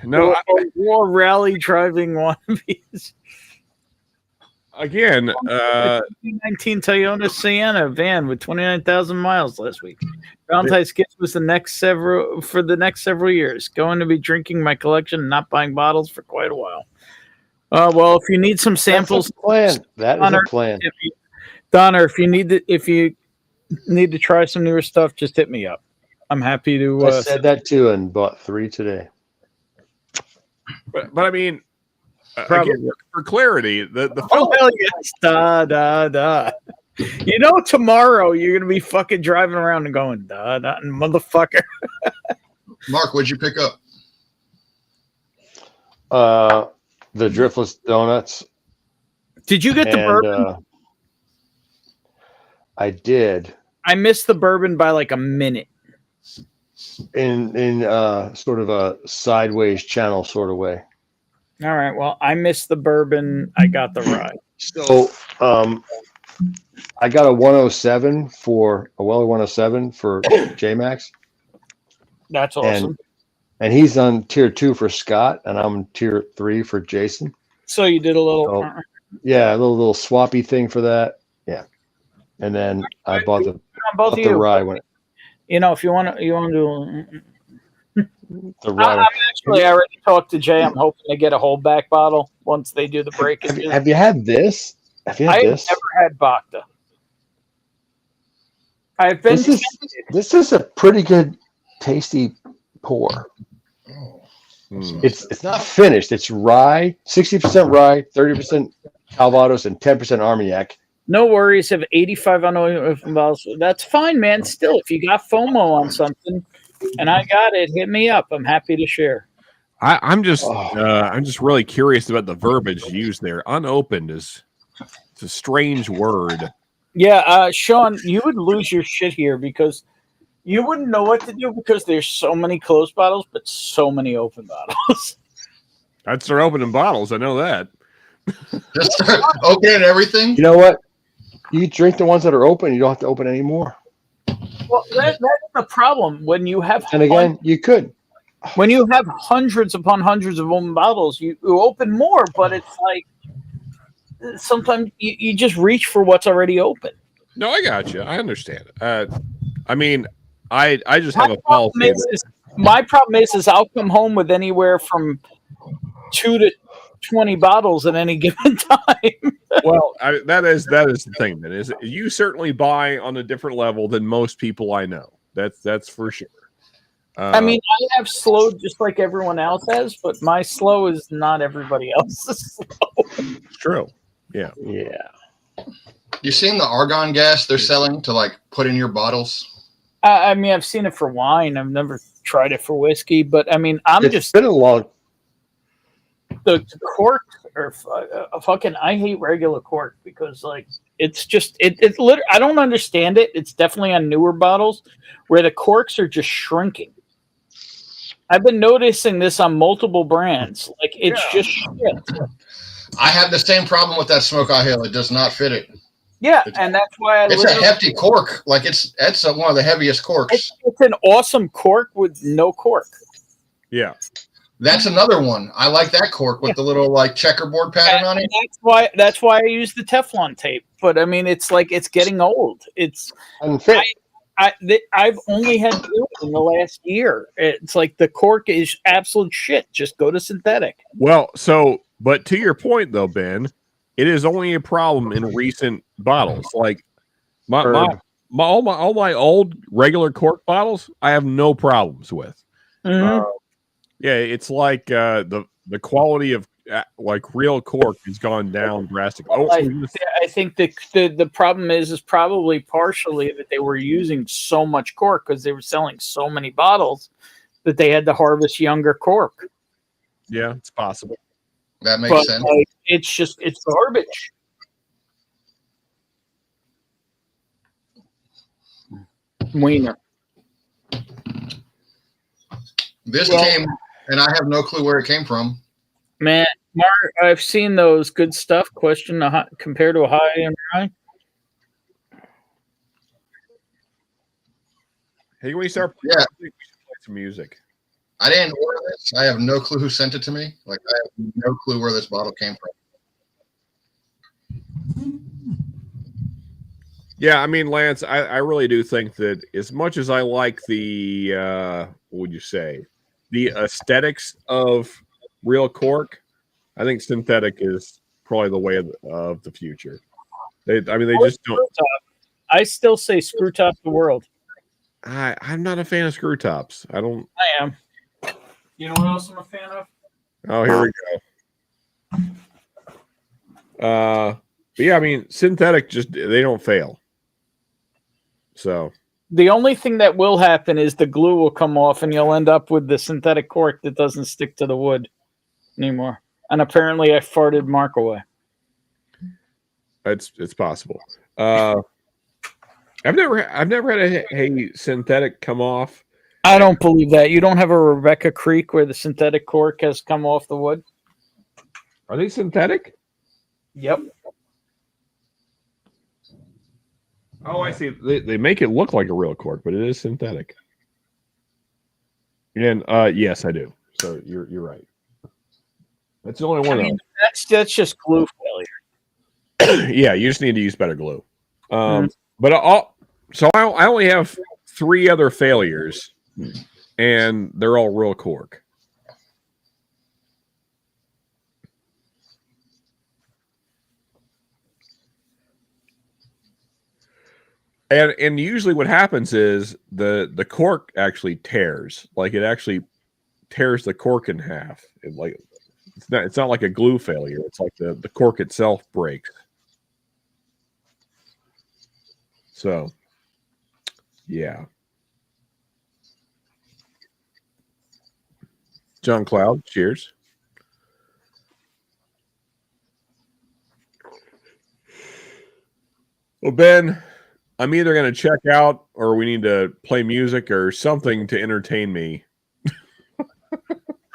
[SPEAKER 3] or rally driving wannabes.
[SPEAKER 12] Again,
[SPEAKER 3] 2019 Toyota Sienna van with 29,000 miles last week. Valentine's gift was the next several years. Going to be drinking my collection and not buying bottles for quite a while. Well, if you need some samples,
[SPEAKER 14] That is a plan.
[SPEAKER 3] Donna, if you need to try some newer stuff, just hit me up. I'm happy to.
[SPEAKER 14] I said that too and bought 3 today.
[SPEAKER 12] But I mean, again, for clarity, the
[SPEAKER 3] hell yes, da. You know, tomorrow you're gonna be fucking driving around and going da motherfucker.
[SPEAKER 2] Mark, what'd you pick up?
[SPEAKER 14] The Driftless Donuts.
[SPEAKER 3] Did you get the bourbon?
[SPEAKER 14] I did.
[SPEAKER 3] I missed the bourbon by like a minute.
[SPEAKER 14] In sort of a sideways channel sort of way.
[SPEAKER 3] All right. Well, I missed the bourbon. I got the rye.
[SPEAKER 14] So I got a 107 for a Weller 107 for J-Max.
[SPEAKER 3] That's awesome.
[SPEAKER 14] And he's on tier 2 for Scott, and I'm tier 3 for Jason.
[SPEAKER 3] So you did a little,
[SPEAKER 14] yeah, a little swappy thing for that. Yeah, and then I bought the rye when
[SPEAKER 3] you know, if you want to do.
[SPEAKER 14] The rye.
[SPEAKER 3] I already talked to Jay. I'm hoping to get a whole back bottle once they do the break.
[SPEAKER 14] Have you had this? Have you had this?
[SPEAKER 3] I've never had Bacta. I've been.
[SPEAKER 14] This is a pretty good, tasty pour. It's not finished. It's rye, 60% rye, 30% Calvados, and 10% Armagnac.
[SPEAKER 3] No worries. Have 85 on bottles. That's fine, man. Still, if you got FOMO on something, and I got it, hit me up. I'm happy to share.
[SPEAKER 12] I'm just really curious about the verbiage used there. Unopened it's a strange word.
[SPEAKER 3] Yeah, Sean, you would lose your shit here because you wouldn't know what to do because there's so many closed bottles, but so many open bottles.
[SPEAKER 12] I'd start opening bottles. I know that.
[SPEAKER 2] Just start opening everything.
[SPEAKER 14] You know what? You drink the ones that are open. You don't have to open any more.
[SPEAKER 3] Well, that's the problem when you have.
[SPEAKER 14] And again, you could.
[SPEAKER 3] When you have hundreds upon hundreds of open bottles, you open more, but it's like sometimes you just reach for what's already open.
[SPEAKER 12] No, I got you. I understand. I mean, I just have a policy.
[SPEAKER 3] My problem is I'll come home with anywhere from 2 to 20 bottles at any given time.
[SPEAKER 12] Well, that is the thing. Then is you certainly buy on a different level than most people I know. That's for sure.
[SPEAKER 3] I mean, I have slow just like everyone else has, but my slow is not everybody else's slow.
[SPEAKER 12] True. Yeah.
[SPEAKER 14] Yeah.
[SPEAKER 2] You seen the argon gas they're selling to like put in your bottles?
[SPEAKER 3] I mean, I've seen it for wine. I've never tried it for whiskey, but I mean,
[SPEAKER 14] It's been a long.
[SPEAKER 3] The cork or fucking. I hate regular cork because like it's just it's literally. I don't understand it. It's definitely on newer bottles where the corks are just shrinking. I've been noticing this on multiple brands. Like it's just shit.
[SPEAKER 2] I have the same problem with that Smoke I Hill. It does not fit it.
[SPEAKER 3] Yeah, and that's why
[SPEAKER 2] it's a hefty cork. Like that's one of the heaviest corks.
[SPEAKER 3] It's an awesome cork with no cork.
[SPEAKER 12] Yeah.
[SPEAKER 2] That's another one. I like that cork with the little like checkerboard pattern on it.
[SPEAKER 3] That's why I use the Teflon tape. But I mean, it's like it's getting old. It's
[SPEAKER 14] unfit.
[SPEAKER 3] I've only had two in the last year. It's like the cork is absolute shit. Just go to synthetic.
[SPEAKER 12] Well, but to your point though, Ben, it is only a problem in recent bottles. Like all my old regular cork bottles, I have no problems with.
[SPEAKER 3] Mm-hmm.
[SPEAKER 12] Yeah, it's like the quality of like real cork has gone down drastically.
[SPEAKER 3] I think the problem is probably partially that they were using so much cork because they were selling so many bottles that they had to harvest younger cork.
[SPEAKER 12] Yeah, it's possible.
[SPEAKER 2] That makes sense.
[SPEAKER 3] Like, it's garbage. Wiener.
[SPEAKER 2] This came, and I have no clue where it came from.
[SPEAKER 3] Man, Mark, I've seen those good stuff. Question compared to a high and high.
[SPEAKER 12] Hey, when you start,
[SPEAKER 2] yeah,
[SPEAKER 12] I think we should play some music.
[SPEAKER 2] I didn't order this. I have no clue who sent it to me. Like I have no clue where this bottle came from.
[SPEAKER 12] Yeah, I mean, Lance, I really do think that as much as I like the what would you say, the aesthetics of real cork, I think synthetic is probably the way of the future. They just don't.
[SPEAKER 3] I still say screw top the world.
[SPEAKER 12] I'm not a fan of screw tops. I
[SPEAKER 3] am. You know what else I'm a fan of?
[SPEAKER 12] Oh, here we go. But yeah, I mean, synthetic they don't fail. So
[SPEAKER 3] the only thing that will happen is the glue will come off, and you'll end up with the synthetic cork that doesn't stick to the wood anymore. And apparently, I farted Mark away.
[SPEAKER 12] It's possible. I've never had a synthetic come off.
[SPEAKER 3] I don't believe that. You don't have a Rebecca Creek where the synthetic cork has come off the wood?
[SPEAKER 12] Are they synthetic?
[SPEAKER 3] Yep.
[SPEAKER 12] Oh, I see. They make it look like a real cork, but it is synthetic. And yes, I do. So you're right. That's the only one.
[SPEAKER 3] I mean, that's just glue failure.
[SPEAKER 12] Yeah, you just need to use better glue. But I only have 3 other failures, and they're all real cork. And usually what happens is the cork actually tears. Like it actually tears the cork in half. It's not like a glue failure. It's like the cork itself breaks. So yeah. John Cloud, cheers. Well, Ben, I'm either going to check out or we need to play music or something to entertain me.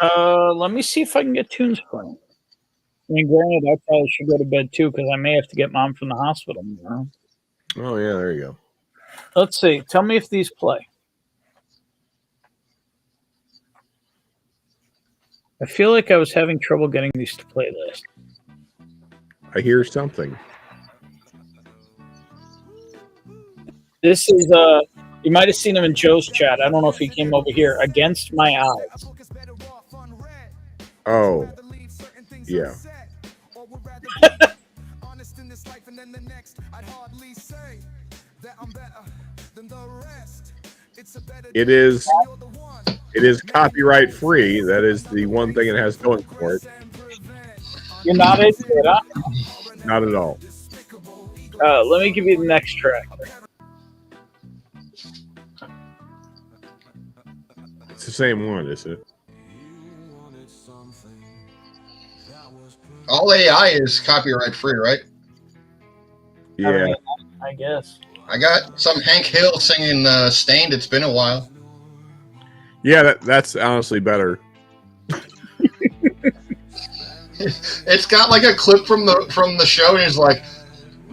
[SPEAKER 3] Let me see if I can get tunes playing. I mean, granted, I probably should go to bed too because I may have to get Mom from the hospital tomorrow.
[SPEAKER 12] Oh, yeah, there you go.
[SPEAKER 3] Let's see. Tell me if these play. I feel like I was having trouble getting these to play last.
[SPEAKER 12] I hear something.
[SPEAKER 3] This is you might have seen him in Joe's chat. I don't know if he came over here. Against My Eyes.
[SPEAKER 12] Oh, yeah. It is copyright free. That is the one thing it has going for it.
[SPEAKER 3] You're not into it, huh?
[SPEAKER 12] Not at all.
[SPEAKER 3] Let me give you the next track.
[SPEAKER 12] It's the same one, isn't it?
[SPEAKER 2] All AI is copyright free, right?
[SPEAKER 12] Yeah.
[SPEAKER 3] I mean, I guess.
[SPEAKER 2] I got some Hank Hill singing Stained. It's been a while.
[SPEAKER 12] Yeah, that's honestly better.
[SPEAKER 2] It's got like a clip from the show, and he's like,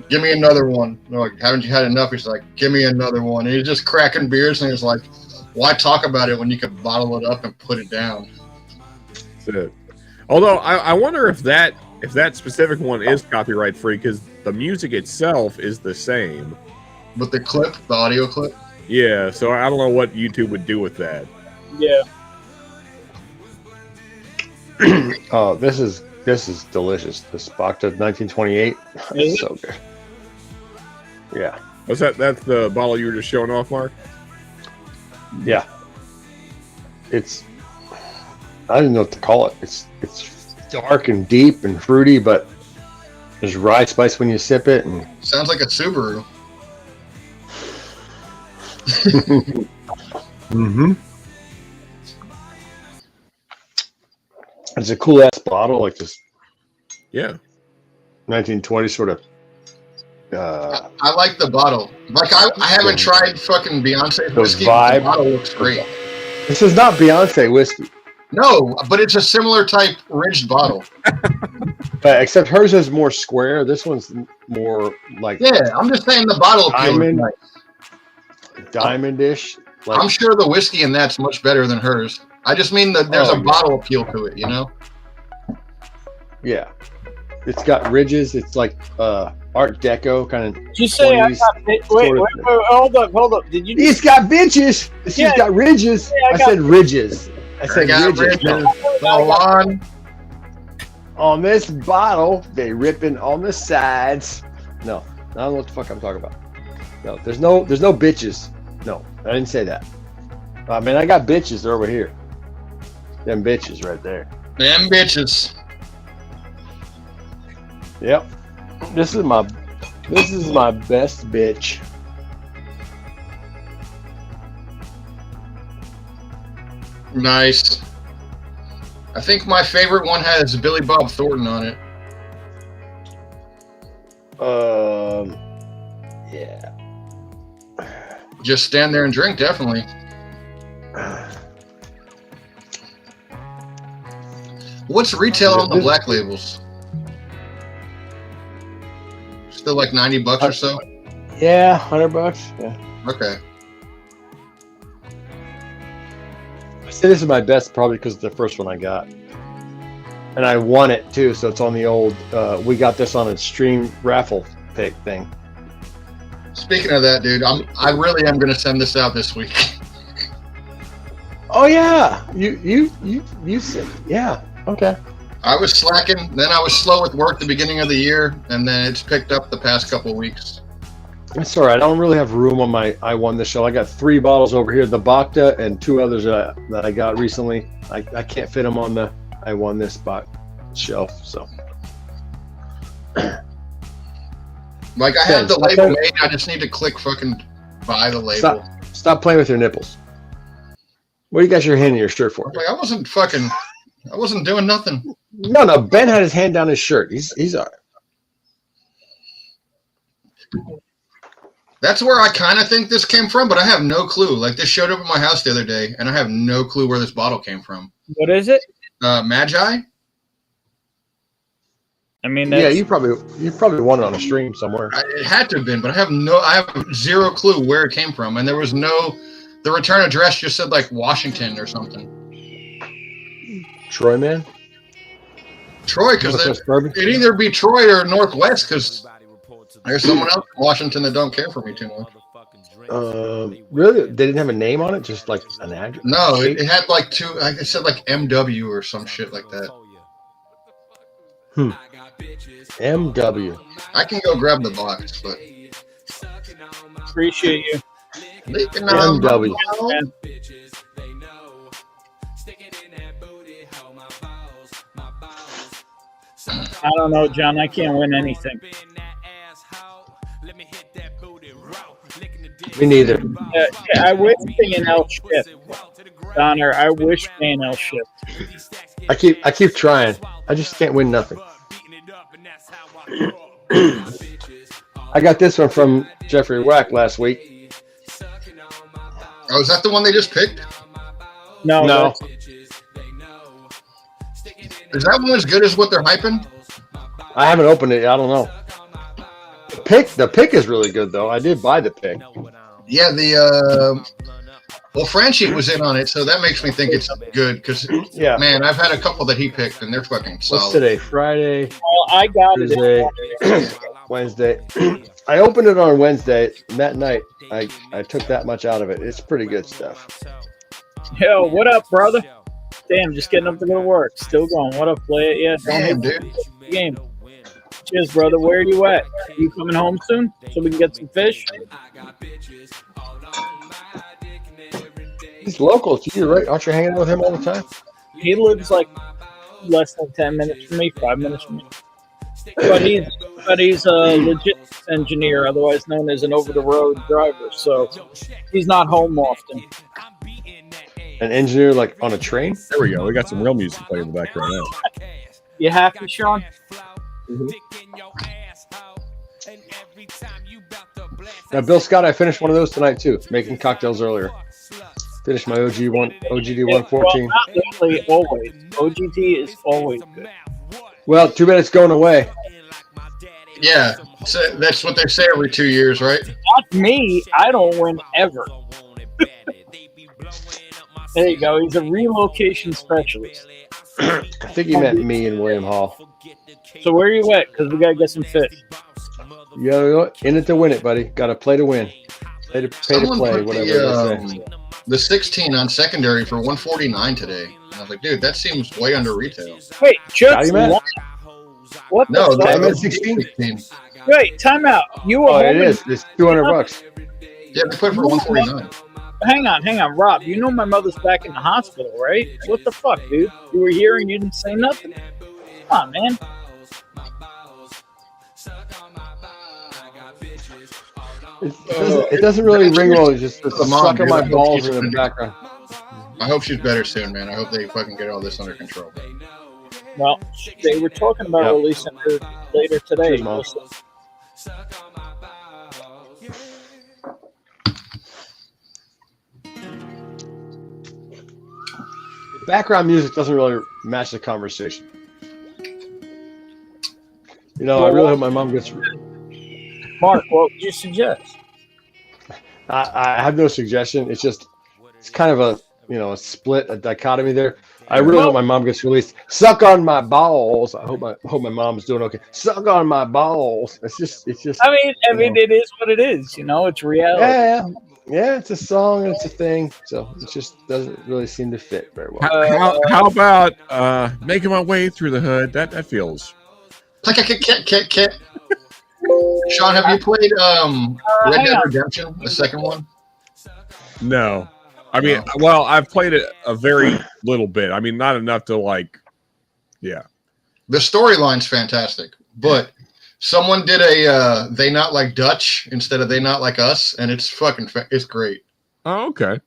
[SPEAKER 2] give me another one. They're like, haven't you had enough? He's like, give me another one. And he's just cracking beers, and he's like, why talk about it when you could bottle it up and put it down?
[SPEAKER 12] That's it. Although I wonder if that specific one is copyright free, because the music itself is the same.
[SPEAKER 2] But the clip, the audio clip?
[SPEAKER 12] Yeah, so I don't know what YouTube would do with that.
[SPEAKER 3] Yeah.
[SPEAKER 14] Oh, this is delicious. This Bacta 1928. It's so good. Yeah.
[SPEAKER 12] What's that? That's the bottle you were just showing off, Mark?
[SPEAKER 14] Yeah. It's, I don't know what to call it. It's dark and deep and fruity, but there's rye spice when you sip it. And
[SPEAKER 2] sounds like a Subaru.
[SPEAKER 14] Mm-hmm. It's a cool ass bottle, like this.
[SPEAKER 12] Yeah.
[SPEAKER 14] 1920 sort of.
[SPEAKER 2] I like the bottle. Like I haven't tried fucking Beyonce's
[SPEAKER 14] The
[SPEAKER 2] whiskey.
[SPEAKER 14] vibe.
[SPEAKER 2] The bottle looks great.
[SPEAKER 14] This is not Beyonce whiskey.
[SPEAKER 2] No, but it's a similar type ridged bottle.
[SPEAKER 14] Except hers is more square. This one's more like.
[SPEAKER 2] Yeah, I'm just saying the bottle appeal is nice.
[SPEAKER 14] Diamond-ish. Like,
[SPEAKER 2] I'm sure the whiskey in that's much better than hers. I just mean that there's a bottle appeal to it, you know?
[SPEAKER 14] Yeah. It's got ridges. It's like Art Deco kind of.
[SPEAKER 3] Did you say I got wait, hold up. Did you?
[SPEAKER 14] He's got bitches. He's got ridges.
[SPEAKER 3] Yeah,
[SPEAKER 14] I said ridges. I said ridges.
[SPEAKER 2] Ridges. Go
[SPEAKER 14] on this bottle, they ripping on the sides. No, I don't know what the fuck I'm talking about. No, there's no bitches. No, I didn't say that. I mean, I got bitches. They're over here. Them bitches right there.
[SPEAKER 2] Them bitches.
[SPEAKER 14] Yep. This is my best bitch.
[SPEAKER 2] Nice. I think my favorite one has Billy Bob Thornton on it.
[SPEAKER 14] Yeah.
[SPEAKER 2] Just stand there and drink, definitely. What's retail on the black labels? Still like $90 or so?
[SPEAKER 14] Yeah, $100. Yeah.
[SPEAKER 2] Okay.
[SPEAKER 14] I say this is my best probably because it's the first one I got. And I won it too, so it's on the old, we got this on a stream raffle pick thing.
[SPEAKER 2] Speaking of that, dude, I really am going to send this out this week.
[SPEAKER 14] Oh yeah, you said, yeah, okay.
[SPEAKER 2] I was slacking, then I was slow with work the beginning of the year, and then it's picked up the past couple of weeks.
[SPEAKER 14] It's all right. I don't really have room on my I won this show. I got 3 bottles over here, the Bacta, and 2 others that I got recently. I can't fit them on the I won this shelf, so.
[SPEAKER 2] Like, I have the label made, I just need to click fucking buy the label.
[SPEAKER 14] Stop playing with your nipples. What do you got your hand in your shirt for?
[SPEAKER 2] Like, I wasn't doing nothing.
[SPEAKER 14] No, Ben had his hand down his shirt. He's all right.
[SPEAKER 2] That's where I kind of think this came from, but I have no clue. Like, this showed up at my house the other day, and I have no clue where this bottle came from.
[SPEAKER 3] What is it?
[SPEAKER 2] Magi?
[SPEAKER 3] I mean,
[SPEAKER 14] yeah, you probably won it on a stream somewhere.
[SPEAKER 2] It had to have been, but I have zero clue where it came from, and there was the return address just said like Washington or something.
[SPEAKER 14] Troy, man.
[SPEAKER 2] Troy, because it'd either be Troy or Northwest, because there's someone else in Washington that don't care for me too much.
[SPEAKER 14] Really? They didn't have a name on it, just like an address?
[SPEAKER 2] No, it had like 2. It said like MW or some shit like that.
[SPEAKER 14] MW.
[SPEAKER 2] I can go grab the box, but
[SPEAKER 3] appreciate you.
[SPEAKER 14] MW.
[SPEAKER 3] I don't know, John. I can't win anything.
[SPEAKER 14] Me neither.
[SPEAKER 3] I wish P&L shipped. Donner, I wish P&L shipped.
[SPEAKER 14] I keep trying. I just can't win nothing. I got this one from Jeffrey Wack last week.
[SPEAKER 2] Oh, is that the one they just picked?
[SPEAKER 3] No.
[SPEAKER 2] Is that one as good as what they're hyping?
[SPEAKER 14] I haven't opened it. I don't know. the pick is really good though. I did buy the pick.
[SPEAKER 2] Yeah, well, Franchi was in on it, so that makes me think it's good because, man, I've had a couple that he picked and they're fucking solid.
[SPEAKER 14] What's today? Friday.
[SPEAKER 3] Well, I got
[SPEAKER 14] Tuesday, Wednesday. I opened it on Wednesday, and that night I took that much out of it. It's pretty good stuff.
[SPEAKER 3] Yo, what up, brother? Damn, just getting up to go to work. Still going. What up, play it? Yeah,
[SPEAKER 2] damn, dude.
[SPEAKER 3] Game. Cheers, brother. Where are you at? You coming home soon so we can get some fish?
[SPEAKER 14] He's local to you, right? Aren't you hanging out with him all the time?
[SPEAKER 3] He lives like less than 10 minutes from me, 5 minutes from me. But he's a legit engineer, otherwise known as an over-the-road driver. So he's not home often.
[SPEAKER 14] An engineer, like on a train?
[SPEAKER 12] There we go. We got some real music playing in the background now.
[SPEAKER 3] You happy, Sean?
[SPEAKER 14] Mm-hmm. Now, Bill Scott, I finished one of those tonight too, making cocktails earlier. Finished my OGD 114.
[SPEAKER 3] Well, not literally always. OGT is always good.
[SPEAKER 14] Well, too bad it's going away.
[SPEAKER 2] Yeah, so that's what they say every 2 years, right?
[SPEAKER 3] Not me. I don't win ever. There you go. He's a relocation specialist.
[SPEAKER 14] I think he meant me and William Hall.
[SPEAKER 3] So where are you at? Because we got to get some fish.
[SPEAKER 14] You gotta go in it to win it, buddy. Got to play to win. Pay to play, whatever they say.
[SPEAKER 2] The 16 on secondary for 149 today. And I was like, dude, that seems way under retail.
[SPEAKER 3] Wait, just one? What?
[SPEAKER 2] No,
[SPEAKER 3] the
[SPEAKER 2] that's
[SPEAKER 14] 16.
[SPEAKER 3] Wait, time out. You were
[SPEAKER 14] it is. It's $200.
[SPEAKER 2] Yeah, they put it for 149.
[SPEAKER 3] Hang on, Rob. You know my mother's back in the hospital, right? What the fuck, dude? You were here and you didn't say nothing. Come on, man.
[SPEAKER 14] It doesn't really ring well. It's just sucking my balls in the background.
[SPEAKER 2] I hope she's better soon, man. I hope they fucking get all this under control.
[SPEAKER 3] Well, they were talking about releasing her later today.
[SPEAKER 14] Cheers, background music doesn't really match the conversation. You know, I really hope my mom gets.
[SPEAKER 3] Mark, what would you suggest?
[SPEAKER 14] I have no suggestion. It's kind of a a split, a dichotomy there. I really hope my mom gets released. Suck on my balls. I hope my mom's doing okay. Suck on my balls. It's just.
[SPEAKER 3] I mean, it is what it is. It's reality.
[SPEAKER 14] Yeah, it's a song and it's a thing. So it just doesn't really seem to fit very well.
[SPEAKER 12] How about making my way through the hood? That feels.
[SPEAKER 2] Sean, have you played Red Dead Redemption, the second one?
[SPEAKER 12] No. I mean, well, I've played it a very little bit. I mean, not enough to yeah.
[SPEAKER 2] The storyline's fantastic, but someone did a They Not Like Dutch instead of They Not Like Us, and it's fucking it's great.
[SPEAKER 12] Oh, okay.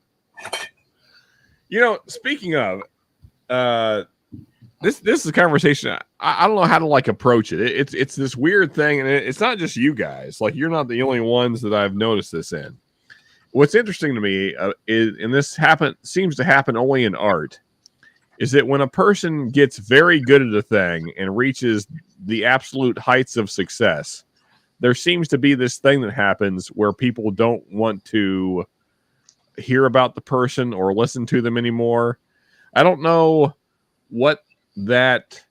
[SPEAKER 12] Speaking of, this is a conversation. I don't know how to approach it. It's this weird thing, and it's not just you guys. You're not the only ones that I've noticed this in. What's interesting to me is, and this seems to happen only in art, is that when a person gets very good at a thing and reaches the absolute heights of success, there seems to be this thing that happens where people don't want to hear about the person or listen to them anymore. I don't know what that.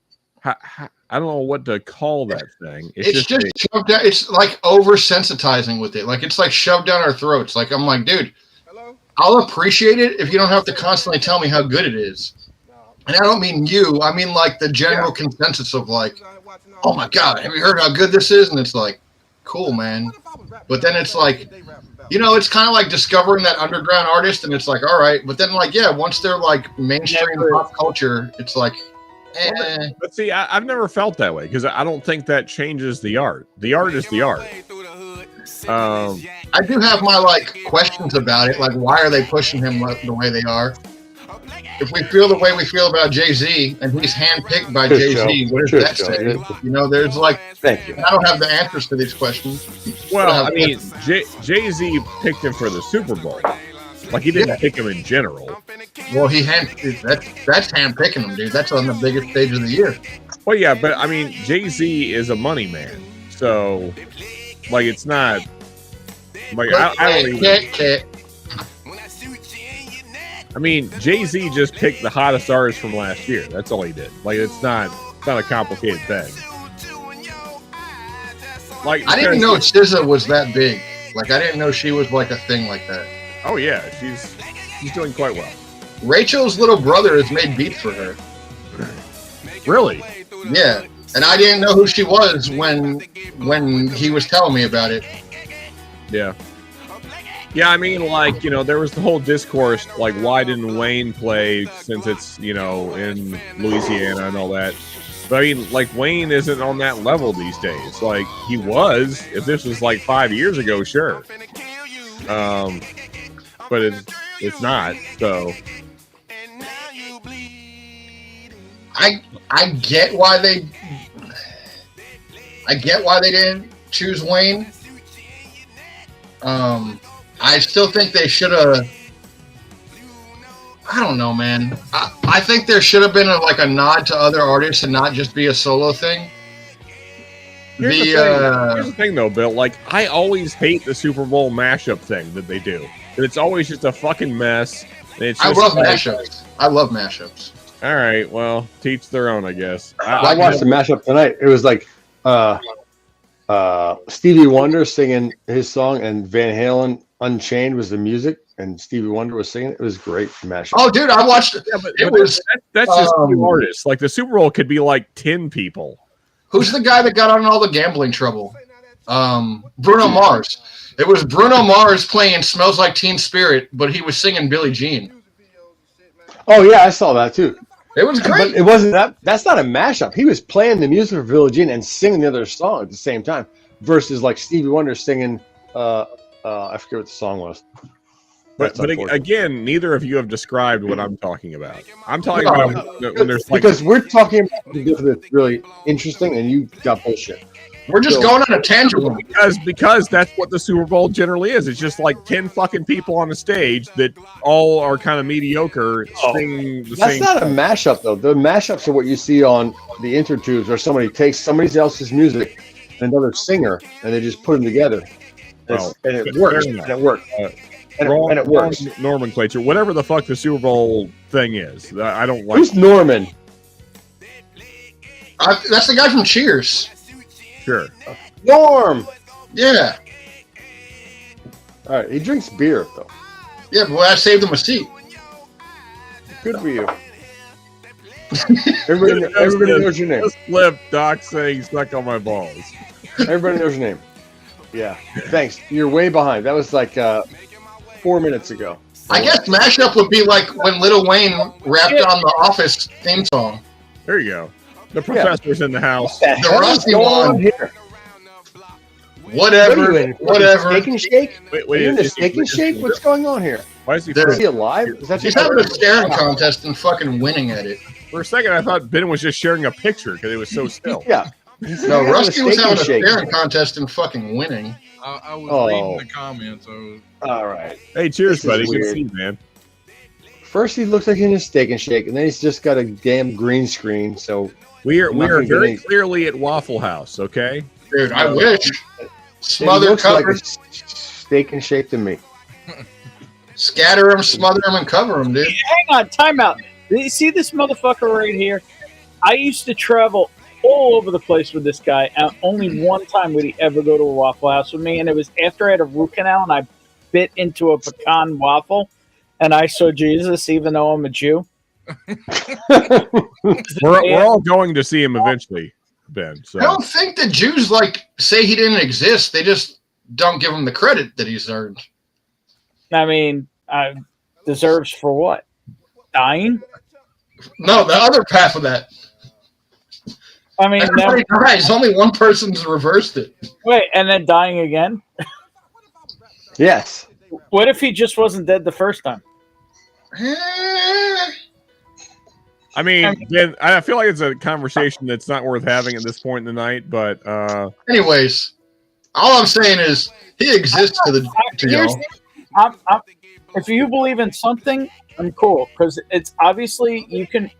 [SPEAKER 12] I don't know what to call that thing.
[SPEAKER 2] It's just shoved down. It's like oversensitizing with it. It's like shoved down our throats. I'm like, dude, I'll appreciate it if you don't have to constantly tell me how good it is. And I don't mean you. I mean the general consensus of oh my God, have you heard how good this is? And it's cool, man. But then it's it's kind of like discovering that underground artist, and it's all right. But then once they're mainstream pop culture, it's
[SPEAKER 12] But see, I've never felt that way because I don't think that changes the art. The art is the art.
[SPEAKER 2] I do have my questions about it. Why are they pushing him the way they are? If we feel the way we feel about Jay-Z and he's handpicked by Jay-Z, what does that say? There's
[SPEAKER 14] Thank you.
[SPEAKER 2] I don't have the answers to these questions.
[SPEAKER 12] Well, I mean, Jay-Z picked him for the Super Bowl. He didn't pick him in general.
[SPEAKER 2] Well, that's handpicking him, dude. That's on the biggest stage of the year.
[SPEAKER 12] Well, yeah, but I mean, Jay-Z is a money man, so Like it's not. Like I don't even. I mean, Jay-Z just picked the hottest artists from last year. That's all he did. Like it's not a complicated thing. Like
[SPEAKER 2] I didn't know SZA was that big. Like I didn't know she was like a thing like that.
[SPEAKER 12] Oh yeah, she's doing quite well.
[SPEAKER 2] Rachel's little brother has made beats for her.
[SPEAKER 12] Really?
[SPEAKER 2] Yeah, and I didn't know who she was when he was telling me about it.
[SPEAKER 12] Yeah. Yeah, I mean, like, you know, there was the whole discourse, like, why didn't Wayne play since it's, you know, in Louisiana and all that. But I mean, like, Wayne isn't on that level these days. Like, he was. If this was like 5 years ago, sure. But it's not. So
[SPEAKER 2] I get why they didn't choose Wayne. I still think they should have. I don't know, man. I think there should have been a nod to other artists and not just be a solo thing.
[SPEAKER 12] Here's the thing, though, Bill. Like, I always hate the Super Bowl mashup thing that they do. And it's always just a fucking mess. And it's just
[SPEAKER 2] I love mashups. I love mashups.
[SPEAKER 12] All right, well, teach their own, I guess.
[SPEAKER 14] I watched the mashup tonight. It was like Stevie Wonder singing his song, and Van Halen Unchained was the music, and Stevie Wonder was singing. It was great mashup.
[SPEAKER 2] Oh, dude, I watched it.
[SPEAKER 12] Yeah, that's just two artists. Like the Super Bowl could be like 10 people.
[SPEAKER 2] Who's the guy that got on all the gambling trouble? Bruno Mars. It was Bruno Mars playing "Smells Like Teen Spirit," but he was singing Billie Jean.
[SPEAKER 14] Oh yeah, I saw that too.
[SPEAKER 2] It was great.
[SPEAKER 14] But it wasn't that. That's not a mashup. He was playing the music for Billie Jean and singing the other song at the same time. Versus like Stevie Wonder singing. I forget what the song was.
[SPEAKER 12] But again, neither of you have described what I'm talking about. I'm talking about when there's like
[SPEAKER 14] because we're talking about something that's really interesting, and you got bullshit.
[SPEAKER 2] We're just going on a tangent
[SPEAKER 12] because that's what the Super Bowl generally is. It's just like 10 fucking people on the stage that all are kind of mediocre. Singing the
[SPEAKER 14] That's
[SPEAKER 12] same
[SPEAKER 14] not a
[SPEAKER 12] song.
[SPEAKER 14] mashup though. The mashups are what you see on the intertubes, where somebody takes somebody else's music and another singer, and they just put them together, and it works. And it works. And it works.
[SPEAKER 12] Wrong nomenclature, whatever the fuck the Super Bowl thing is. I don't like.
[SPEAKER 14] Who's Norman?
[SPEAKER 2] That's the guy from Cheers.
[SPEAKER 12] Sure.
[SPEAKER 14] Norm.
[SPEAKER 2] Yeah.
[SPEAKER 14] All right. He drinks beer though.
[SPEAKER 2] Yeah, but I saved him a seat.
[SPEAKER 14] Good for you. Everybody knows your name.
[SPEAKER 12] Just flip Doc saying "stuck on my balls."
[SPEAKER 14] Everybody knows your name. Yeah. Thanks. You're way behind. That was like 4 minutes ago.
[SPEAKER 2] I guess mashup would be like when Lil Wayne rapped on the Office theme song.
[SPEAKER 12] There you go. The professor's in the house.
[SPEAKER 2] The rusty one.
[SPEAKER 14] Here?
[SPEAKER 2] Whatever. Whatever.
[SPEAKER 14] Steak and Shake?
[SPEAKER 12] Wait,
[SPEAKER 14] Are you in the Steak and Shake? What's going on here?
[SPEAKER 12] Why is he?
[SPEAKER 14] Is he alive? Is that
[SPEAKER 2] He's
[SPEAKER 14] just
[SPEAKER 2] having a staring contest and fucking winning at it.
[SPEAKER 12] For a second, I thought Ben was just sharing a picture because it was so still.
[SPEAKER 14] Yeah.
[SPEAKER 2] No, Rusty was having a staring contest and fucking winning.
[SPEAKER 7] I was reading the comments. So.
[SPEAKER 14] All right.
[SPEAKER 12] Hey, cheers,
[SPEAKER 14] This is
[SPEAKER 12] buddy. Good to
[SPEAKER 14] weird.
[SPEAKER 12] see you, man.
[SPEAKER 14] First, he looks like he's in a Steak and Shake, and then he's just got a damn green screen. So
[SPEAKER 12] We are
[SPEAKER 14] I'm not gonna get
[SPEAKER 12] very
[SPEAKER 14] any-
[SPEAKER 12] clearly at Waffle House, okay?
[SPEAKER 2] Dude, I wish.
[SPEAKER 14] It
[SPEAKER 2] Smother,
[SPEAKER 14] looks
[SPEAKER 2] cover,
[SPEAKER 14] like a Steak and Shake to me.
[SPEAKER 2] scatter them, smother them, and cover them, dude.
[SPEAKER 3] Hang on, time out. You see this motherfucker right here? I used to travel all over the place with this guy, and only one time would he ever go to a Waffle House with me, and it was after I had a root canal and I bit into a pecan waffle, and I saw Jesus, even though I'm a Jew.
[SPEAKER 12] We're all going to see him eventually, Ben. So
[SPEAKER 2] I don't think the Jews say he didn't exist. They just don't give him the credit that he's earned.
[SPEAKER 3] I mean, deserves for what? Dying?
[SPEAKER 2] No, the other half of that.
[SPEAKER 3] I mean,
[SPEAKER 2] everybody dies. Only one person's reversed it.
[SPEAKER 3] Wait, and then dying again?
[SPEAKER 14] Yes.
[SPEAKER 3] What if he just wasn't dead the first time?
[SPEAKER 12] I mean, Ben, I feel like it's a conversation that's not worth having at this point in the night. But
[SPEAKER 2] anyways, all I'm saying is he exists to y'all.
[SPEAKER 3] If you believe in something, I'm cool because it's obviously you can.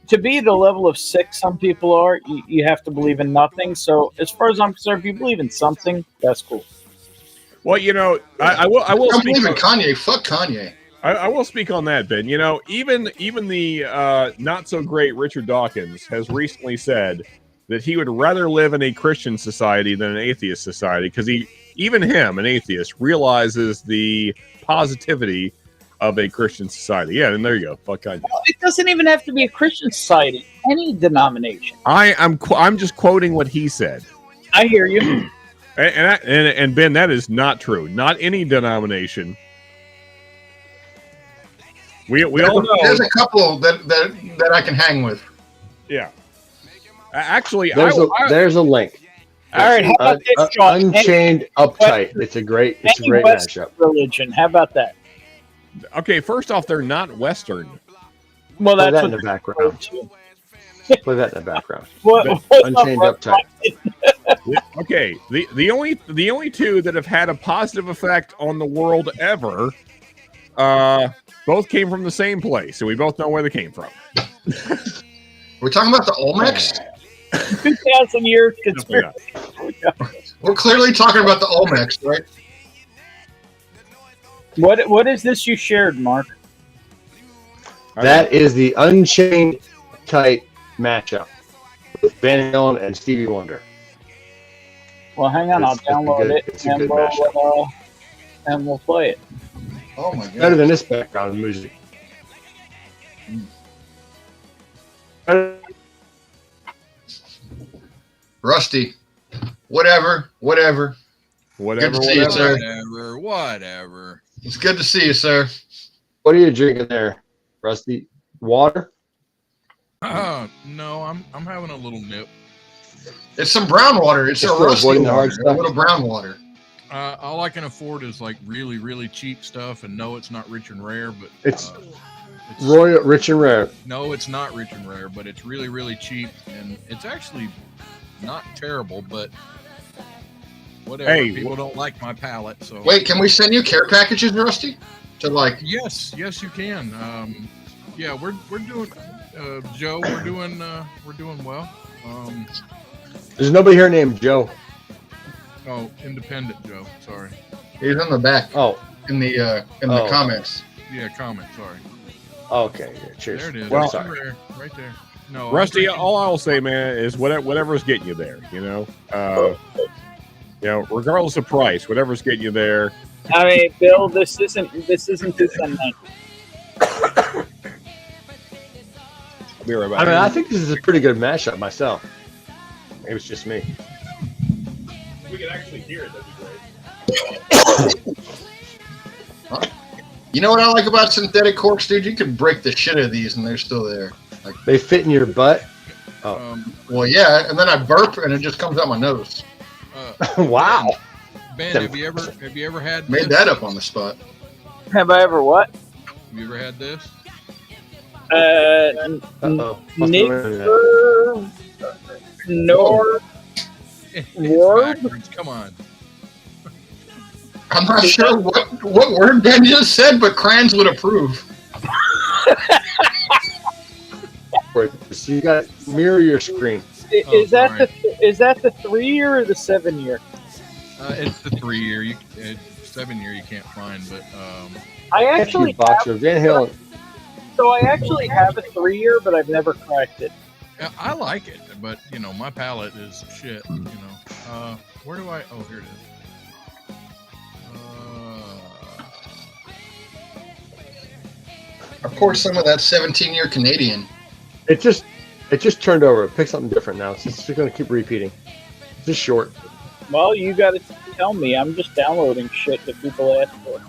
[SPEAKER 3] to be the level of sick some people are, you have to believe in nothing. So as far as I'm concerned, if you believe in something, that's cool.
[SPEAKER 12] Well, I will.
[SPEAKER 2] I
[SPEAKER 12] Speak
[SPEAKER 2] believe in
[SPEAKER 12] on,
[SPEAKER 2] Kanye. Fuck Kanye.
[SPEAKER 12] I will speak on that, Ben. Even the not so great Richard Dawkins has recently said that he would rather live in a Christian society than an atheist society because even him, an atheist, realizes the positivity of a Christian society. Yeah, and there you go. Fuck Kanye.
[SPEAKER 3] Well, it doesn't even have to be a Christian society. Any denomination.
[SPEAKER 12] I'm just quoting what he said.
[SPEAKER 3] I hear you.
[SPEAKER 12] And Ben, that is not true. Not any denomination. We all know.
[SPEAKER 2] There's a couple that I can hang with.
[SPEAKER 12] Yeah. Actually,
[SPEAKER 14] there's a link.
[SPEAKER 3] All right, how about this, John?
[SPEAKER 14] Unchained Uptight. It's a great mashup.
[SPEAKER 3] Religion. How about that?
[SPEAKER 12] Okay, first off, they're not Western.
[SPEAKER 3] Well, that's
[SPEAKER 14] Play that in the background. Play that in the background. Unchained Uptight.
[SPEAKER 12] Okay, the only two that have had a positive effect on the world ever, both came from the same place, so we both know where they came from.
[SPEAKER 2] We're talking about the Olmecs?
[SPEAKER 3] 2,000 years conspiracy.
[SPEAKER 2] We're clearly talking about the Olmecs, right?
[SPEAKER 3] What is this you shared, Mark?
[SPEAKER 14] That is the Unchained Uptight matchup with Van Halen and Stevie Wonder.
[SPEAKER 3] Well, hang on, I'll download it and we'll play it.
[SPEAKER 2] Oh my god!
[SPEAKER 14] Better than this background music.
[SPEAKER 2] Rusty, whatever. Good to see you, sir.
[SPEAKER 7] Whatever.
[SPEAKER 2] It's good to see you, sir.
[SPEAKER 14] What are you drinking there, Rusty? Water?
[SPEAKER 7] No, I'm having a little nip.
[SPEAKER 2] It's some brown water. It's a rusty water. A little brown water.
[SPEAKER 7] All I can afford is like really, really cheap stuff, and no, it's not rich and rare, but
[SPEAKER 14] it's Royal Rich and Rare.
[SPEAKER 7] No, it's not rich and rare, but it's really, really cheap, and it's actually not terrible, but whatever.
[SPEAKER 2] Hey,
[SPEAKER 7] people don't like my palate. So
[SPEAKER 2] wait, can we send you care packages, Rusty? To like?
[SPEAKER 7] Yes, you can. Yeah, we're doing, Joe. We're doing well.
[SPEAKER 14] There's nobody here named Joe.
[SPEAKER 7] Oh, Independent Joe. Sorry.
[SPEAKER 2] He's on the back.
[SPEAKER 14] Oh,
[SPEAKER 2] in the comments.
[SPEAKER 7] Yeah, comment. Sorry.
[SPEAKER 14] Okay. Yeah, cheers.
[SPEAKER 7] There it is.
[SPEAKER 12] Well,
[SPEAKER 7] right there. No,
[SPEAKER 12] Rusty, all I'll say, man, is whatever's getting you there. Regardless of price, whatever's getting you there.
[SPEAKER 3] I mean, Bill, this isn't 279.
[SPEAKER 12] Be right back.
[SPEAKER 14] I mean, I think this is a pretty good mashup myself. It was just me.
[SPEAKER 12] If we could actually hear it, that'd be great.
[SPEAKER 2] You know what I like about synthetic corks, dude? You can break the shit out of these and they're still there. Like
[SPEAKER 14] they fit in your butt. Oh.
[SPEAKER 2] Well, yeah, and then I burp and it just comes out my nose.
[SPEAKER 14] Wow.
[SPEAKER 7] Ben, have you ever had
[SPEAKER 2] made that up on the spot?
[SPEAKER 3] Have I ever what?
[SPEAKER 7] Have you ever had this? Come on.
[SPEAKER 2] I'm not sure what word Ben just said, but Kranz would approve.
[SPEAKER 14] So you got to mirror your screen.
[SPEAKER 3] Is that the 3 year or the 7 year?
[SPEAKER 7] It's the 3 year. 7 year you can't find, but
[SPEAKER 3] I actually
[SPEAKER 14] have, Van Halen.
[SPEAKER 3] So I actually have a 3 year, but I've never cracked it.
[SPEAKER 7] I like it, but my palate is shit. Where do I? Oh, here it is.
[SPEAKER 2] Of course, some of that 17-year Canadian.
[SPEAKER 14] It just turned over. Pick something different now. It's just going to keep repeating. It's just short.
[SPEAKER 3] Well, you got to tell me. I'm just downloading shit that people ask for.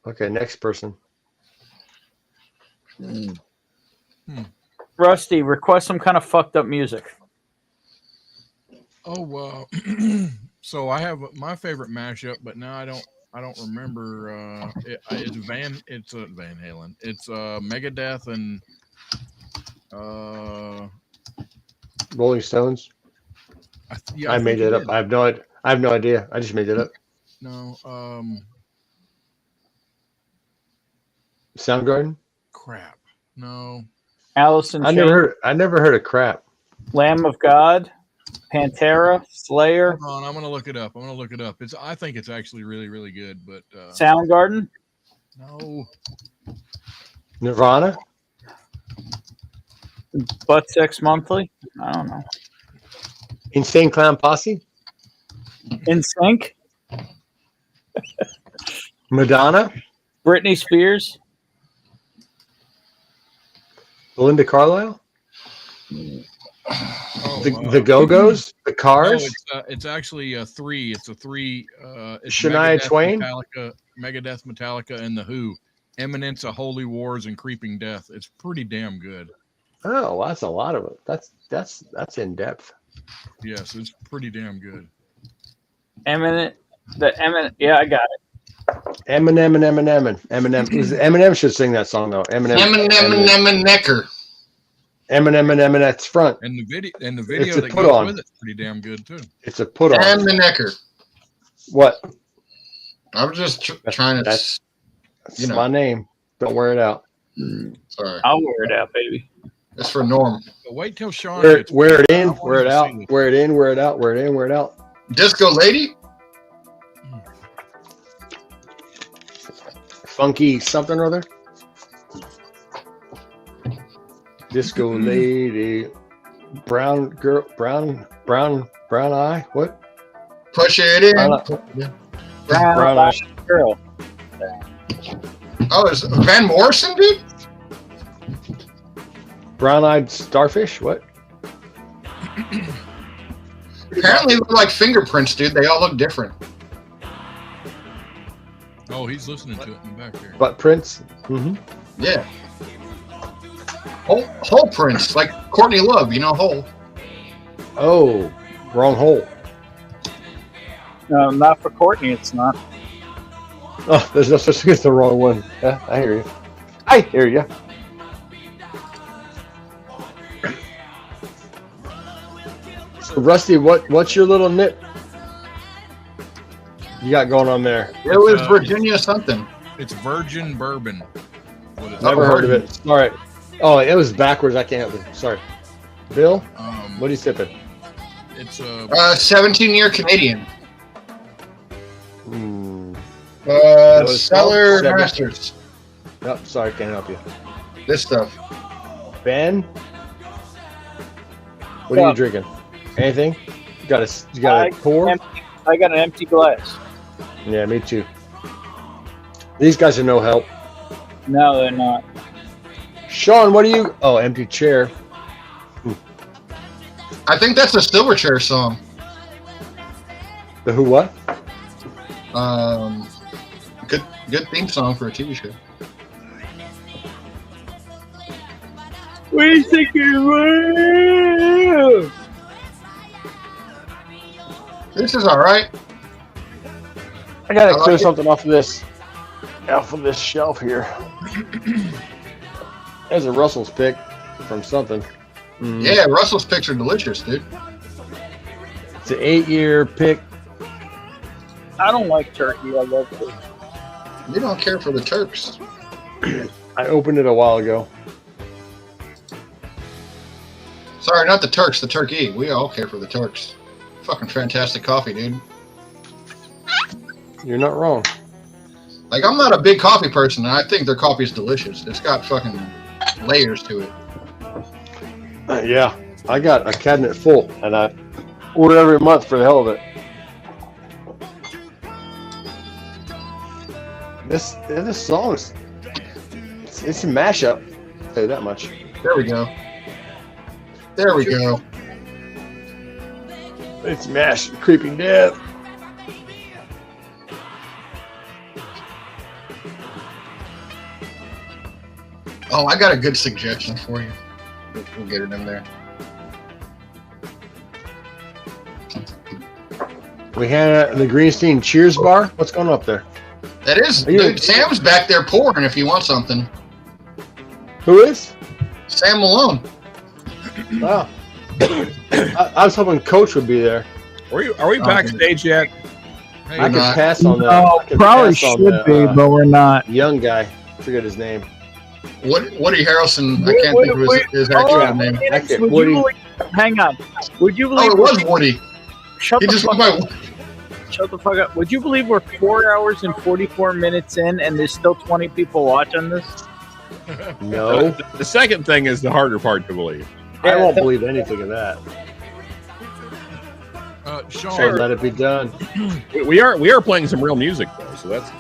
[SPEAKER 14] Okay, next person.
[SPEAKER 3] Rusty, request some kind of fucked up music.
[SPEAKER 7] Oh well, so I have my favorite mashup, but now I don't remember. It's Van Halen. It's Megadeth and
[SPEAKER 14] Rolling Stones. I made it up. I have no idea. I just made it up.
[SPEAKER 7] No.
[SPEAKER 14] Soundgarden.
[SPEAKER 7] crap. No.
[SPEAKER 3] Allison.
[SPEAKER 14] I never heard of crap.
[SPEAKER 3] Lamb of God, Pantera, Slayer.
[SPEAKER 7] Hold on, I'm gonna look it up. I think it's actually really, really good. But
[SPEAKER 3] Soundgarden.
[SPEAKER 7] No.
[SPEAKER 14] Nirvana.
[SPEAKER 3] Butt Sex Monthly. I don't know.
[SPEAKER 14] Insane Clown Posse.
[SPEAKER 3] In Sync.
[SPEAKER 14] Madonna.
[SPEAKER 3] Britney Spears.
[SPEAKER 14] Belinda Carlisle. The Go-Go's. The Cars.
[SPEAKER 7] No, it's actually a three. It's a three. It's
[SPEAKER 14] Shania
[SPEAKER 7] Megadeth,
[SPEAKER 14] Twain.
[SPEAKER 7] Megadeth, Metallica, and the Who. Eminence of Holy Wars and Creeping Death. It's pretty damn good.
[SPEAKER 14] Oh, well, that's a lot of it. That's in depth.
[SPEAKER 7] Yes, it's pretty damn good.
[SPEAKER 3] Eminent. Yeah, I got it.
[SPEAKER 14] Eminem. Eminem should sing that song though.
[SPEAKER 2] Eminem Necker.
[SPEAKER 14] Eminem, that's front.
[SPEAKER 7] And the video
[SPEAKER 14] It's a
[SPEAKER 7] that
[SPEAKER 14] put
[SPEAKER 7] goes
[SPEAKER 14] on.
[SPEAKER 7] with it's pretty damn good too.
[SPEAKER 14] It's a put on.
[SPEAKER 2] Eminem Necker.
[SPEAKER 14] What?
[SPEAKER 2] I was just trying to.
[SPEAKER 14] That's my name. Don't wear it out.
[SPEAKER 2] Sorry.
[SPEAKER 3] I'll wear it out, baby.
[SPEAKER 2] That's for Norm.
[SPEAKER 7] But wait till Sean.
[SPEAKER 14] Wear it in, wear it out, wear it in, wear it out, wear it in, wear it out.
[SPEAKER 2] Disco Lady.
[SPEAKER 14] Funky something or other. Disco Lady. Brown girl. Brown eye. What?
[SPEAKER 2] Push it in.
[SPEAKER 14] Brown eye
[SPEAKER 3] girl.
[SPEAKER 2] Oh, is Van Morrison, dude?
[SPEAKER 14] Brown-eyed starfish. What?
[SPEAKER 2] Apparently, look like fingerprints, dude. They all look different.
[SPEAKER 7] Oh, he's listening to it in the back there.
[SPEAKER 14] Butt prints. Mm-hmm.
[SPEAKER 2] Yeah. Hole prints, like Courtney Love. You know, hole.
[SPEAKER 14] Oh, wrong hole.
[SPEAKER 3] No, not for Courtney. It's not.
[SPEAKER 14] Oh, there's no such thing as the wrong one. Yeah, I hear you. I hear you. So, Rusty, what's your little nip you got going on there?
[SPEAKER 2] It was Virginia something.
[SPEAKER 7] It's Virgin Bourbon.
[SPEAKER 14] Never heard of it. Sorry. Oh, it was backwards. I can't help it. Sorry. Bill, what are you sipping?
[SPEAKER 7] It's
[SPEAKER 2] 17-year Canadian. Cellar Masters.
[SPEAKER 14] Nope, sorry, can't help you.
[SPEAKER 2] This stuff.
[SPEAKER 14] Ben, what are you drinking? Anything? You got a pour?
[SPEAKER 3] I got an empty glass.
[SPEAKER 14] Yeah, me too. These guys are no help.
[SPEAKER 3] No, they're not.
[SPEAKER 14] Sean, what are you? Oh, empty chair.
[SPEAKER 2] I think that's a Silverchair song.
[SPEAKER 14] The who? What?
[SPEAKER 2] Good theme song for a TV show.
[SPEAKER 3] What do you think you're?
[SPEAKER 2] This is all right.
[SPEAKER 14] I gotta clear something off of this shelf here. There's a Russell's pick from something.
[SPEAKER 2] Yeah, Russell's picks are delicious, dude.
[SPEAKER 14] It's an 8-year pick.
[SPEAKER 3] I don't like turkey. I love it.
[SPEAKER 2] You don't care for the Turks.
[SPEAKER 14] I opened it a while ago.
[SPEAKER 2] Sorry, not the Turks, the turkey. We all care for the Turks. Fucking fantastic coffee, dude.
[SPEAKER 14] You're not wrong.
[SPEAKER 2] Like, I'm not a big coffee person, and I think their coffee is delicious. It's got fucking layers to it.
[SPEAKER 14] Yeah, I got a cabinet full, and I order every month for the hell of it. This song is it's a mashup. I'll tell you that much.
[SPEAKER 2] There we go. There we go.
[SPEAKER 14] It's mash creeping death.
[SPEAKER 2] Oh, I got a good suggestion for you. We'll get it in there.
[SPEAKER 14] We had the Greenstein Cheers bar. What's going on up there?
[SPEAKER 2] That is, dude. Sam's back there pouring if you want something.
[SPEAKER 14] Who is?
[SPEAKER 2] Sam Malone.
[SPEAKER 14] Wow. I was hoping Coach would be there.
[SPEAKER 12] Are we backstage yet?
[SPEAKER 14] I can pass on that.
[SPEAKER 3] No, probably should be, but we're not.
[SPEAKER 14] Young guy. Forget his name.
[SPEAKER 2] Woody Harrelson. I can't think of his actual name.
[SPEAKER 3] Hang on. Would you believe?
[SPEAKER 2] Oh, it was Woody.
[SPEAKER 3] Shut
[SPEAKER 2] He
[SPEAKER 3] the
[SPEAKER 2] just
[SPEAKER 3] fuck
[SPEAKER 2] went by.
[SPEAKER 3] up. Shut the fuck up. Would you believe we're 4 hours and 44 minutes in and there's still 20 people watching this?
[SPEAKER 14] No.
[SPEAKER 12] The second thing is the harder part to believe.
[SPEAKER 14] I won't believe anything of that.
[SPEAKER 7] Sean,
[SPEAKER 14] So let it be done.
[SPEAKER 12] We are playing some real music though, so that's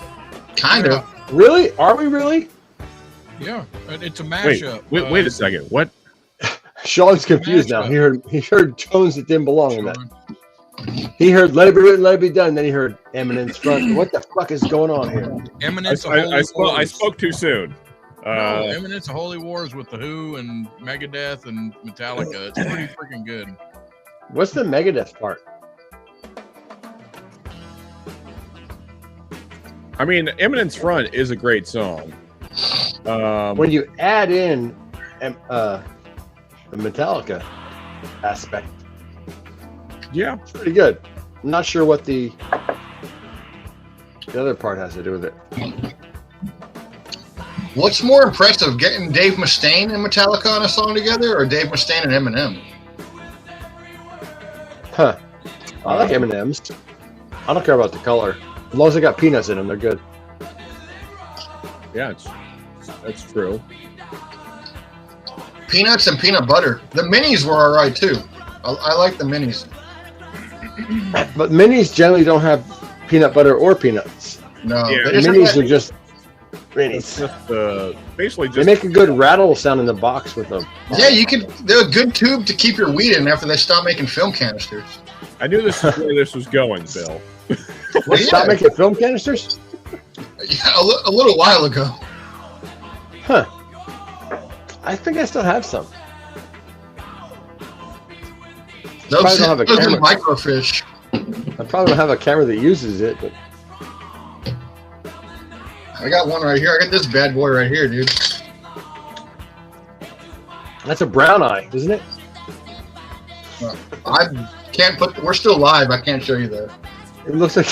[SPEAKER 2] kind of.
[SPEAKER 14] Really? Are we really?
[SPEAKER 7] yeah, it's a mashup.
[SPEAKER 12] Wait a second. What?
[SPEAKER 14] Sean's confused now. He heard tones that didn't belong in that. He heard "Let It Be Written, Let It Be Done," then he heard Eminem's Front. What the fuck is going on here?
[SPEAKER 7] Eminence
[SPEAKER 12] I spoke too soon.
[SPEAKER 7] No, Eminence of Holy Wars with the Who and Megadeth and Metallica. It's pretty freaking good.
[SPEAKER 14] What's the Megadeth part?
[SPEAKER 12] I mean, Eminence Front is a great song.
[SPEAKER 14] When you add in the Metallica aspect,
[SPEAKER 12] yeah,
[SPEAKER 14] it's pretty good. I'm not sure what the other part has to do with it.
[SPEAKER 2] What's more impressive, getting Dave Mustaine and Metallica on a song together, or Dave Mustaine and Eminem?
[SPEAKER 14] Huh. I like M&M's. I don't care about the color. As long as they got peanuts in them, they're good.
[SPEAKER 12] Yeah, that's true.
[SPEAKER 2] Peanuts and peanut butter. The minis were all right too. I like the minis.
[SPEAKER 14] But minis generally don't have peanut butter or peanuts.
[SPEAKER 2] No,
[SPEAKER 12] Yeah,
[SPEAKER 14] The minis are just minis.
[SPEAKER 12] It's just basically
[SPEAKER 14] They
[SPEAKER 12] just
[SPEAKER 14] make a good rattle sound in the box with them.
[SPEAKER 2] Yeah, you could. They're a good tube to keep your weed in after they stop making film canisters.
[SPEAKER 12] I knew this is where this was going, Bill.
[SPEAKER 2] Well,
[SPEAKER 14] Stop making film canisters?
[SPEAKER 2] Yeah, a little while ago.
[SPEAKER 14] Huh. I think I still have some.
[SPEAKER 2] Those
[SPEAKER 14] don't have a
[SPEAKER 2] are
[SPEAKER 14] camera.
[SPEAKER 2] microfish.
[SPEAKER 14] I probably don't have a camera that uses it, but
[SPEAKER 2] I got one right here. I got this bad boy right here, dude.
[SPEAKER 14] that's a brown eye, isn't it?
[SPEAKER 2] I can't put. We're still live. I can't show you that.
[SPEAKER 14] It looks like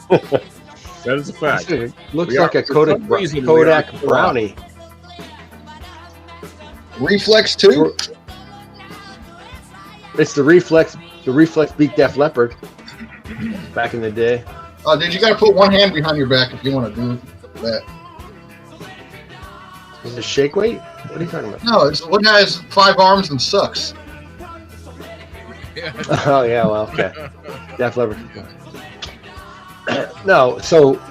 [SPEAKER 12] That is a fact.
[SPEAKER 14] it looks
[SPEAKER 12] We
[SPEAKER 14] like
[SPEAKER 12] are-
[SPEAKER 14] a
[SPEAKER 12] for some reason, we
[SPEAKER 14] Kodak
[SPEAKER 12] are still
[SPEAKER 14] brownie.
[SPEAKER 2] Reflex 2.
[SPEAKER 14] It's the reflex. The reflex beat Def Leppard back in the day.
[SPEAKER 2] Oh, dude, you got to put one hand behind your back if you want to do that.
[SPEAKER 14] Is it shake weight? What are you talking about?
[SPEAKER 2] No, it's what has 5 arms and sucks.
[SPEAKER 7] Yeah.
[SPEAKER 14] Oh yeah, well okay. Def Leppard. No, so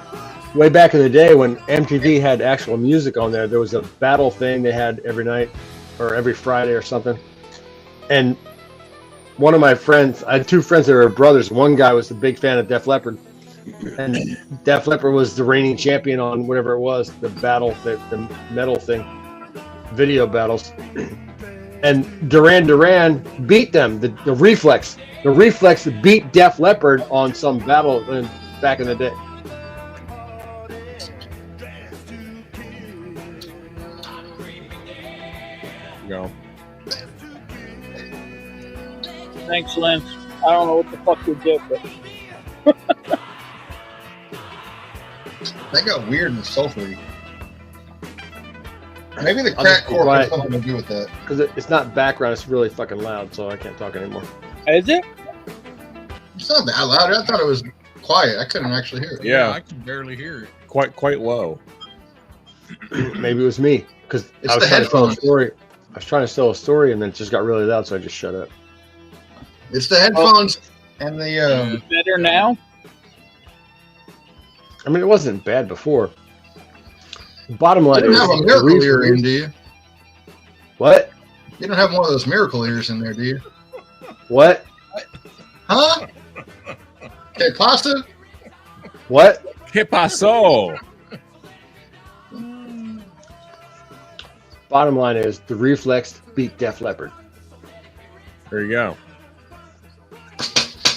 [SPEAKER 14] way back in the day when MTV had actual music on there, there was a battle thing they had every night or every Friday or something. And one of my friends, I had 2 friends that were brothers. One guy was a big fan of Def Leppard, and Def Leppard was the reigning champion on whatever it was, the battle, the metal thing, video battles. And Duran beat them. The Reflex beat Def Leppard on some battle back in the day.
[SPEAKER 12] Go.
[SPEAKER 3] Thanks, Lance. I don't know what the fuck we did, but
[SPEAKER 2] That got weird and sulfury. Maybe the crack cork has something to do with that.
[SPEAKER 14] Because it's not background, it's really fucking loud, so I can't talk anymore.
[SPEAKER 3] Is it?
[SPEAKER 2] It's not that loud. I thought it was quiet. I couldn't actually hear it.
[SPEAKER 12] Yeah.
[SPEAKER 7] I can barely hear it.
[SPEAKER 12] Quite low.
[SPEAKER 14] Maybe it was me, because
[SPEAKER 2] It's
[SPEAKER 14] I was
[SPEAKER 2] the
[SPEAKER 14] trying to tell a
[SPEAKER 2] headphones.
[SPEAKER 14] story. I was trying to tell a story, and then it just got really loud, so I just shut up.
[SPEAKER 2] It's the headphones and the.
[SPEAKER 3] Better now?
[SPEAKER 14] I mean, it wasn't bad before. Bottom line
[SPEAKER 2] You
[SPEAKER 14] is,
[SPEAKER 2] don't have a
[SPEAKER 14] the
[SPEAKER 2] miracle ear
[SPEAKER 14] reason
[SPEAKER 2] in, do you?
[SPEAKER 14] What?
[SPEAKER 2] You don't have one of those miracle ears in there, do you?
[SPEAKER 14] What?
[SPEAKER 2] Huh? Okay, pasta?
[SPEAKER 14] What?
[SPEAKER 12] ¿Qué pasó?
[SPEAKER 14] Bottom line is, the Reflex beat Def Leppard.
[SPEAKER 12] There you go.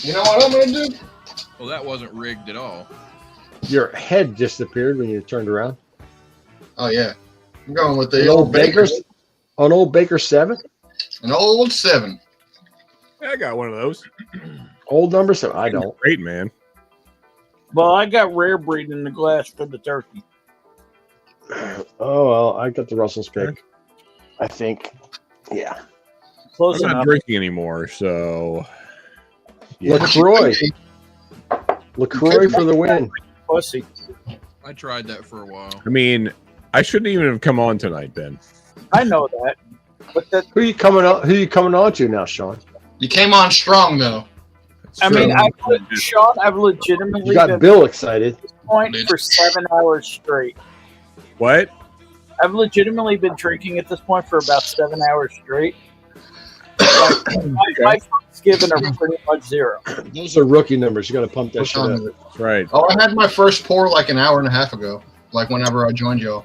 [SPEAKER 2] You know what I'm gonna do?
[SPEAKER 7] Well, that wasn't rigged at all.
[SPEAKER 14] Your head disappeared when you turned around.
[SPEAKER 2] Oh yeah, I'm going with the
[SPEAKER 14] An old Baker's, an old Baker 7.
[SPEAKER 2] An old 7.
[SPEAKER 12] Yeah, I got one of those.
[SPEAKER 14] Old number 7. I don't.
[SPEAKER 12] Great, man.
[SPEAKER 3] Well, I got rare breed in the glass for the turkey.
[SPEAKER 14] Oh well, I got the Russell's pick. I think. Yeah.
[SPEAKER 3] Close
[SPEAKER 12] I'm not
[SPEAKER 3] enough.
[SPEAKER 12] drinking anymore, so yeah.
[SPEAKER 14] LaCroix. LaCroix for the win.
[SPEAKER 3] Pussy.
[SPEAKER 7] I tried that for a while.
[SPEAKER 12] I mean, I shouldn't even have come on tonight, Ben.
[SPEAKER 3] I know that. But that
[SPEAKER 14] Who you coming on to now, Sean?
[SPEAKER 2] You came on strong though.
[SPEAKER 3] I mean, Sean, I've legitimately
[SPEAKER 14] You got
[SPEAKER 3] been
[SPEAKER 14] Bill excited.
[SPEAKER 3] at this point for 7 hours straight.
[SPEAKER 12] What?
[SPEAKER 3] I've legitimately been drinking at this point for about 7 hours straight. My Thanksgiving are pretty much 0.
[SPEAKER 14] Those are rookie numbers. You got to pump that shit up.
[SPEAKER 12] That's right.
[SPEAKER 2] Oh, I had my first pour like an hour and a half ago. Like whenever I joined y'all.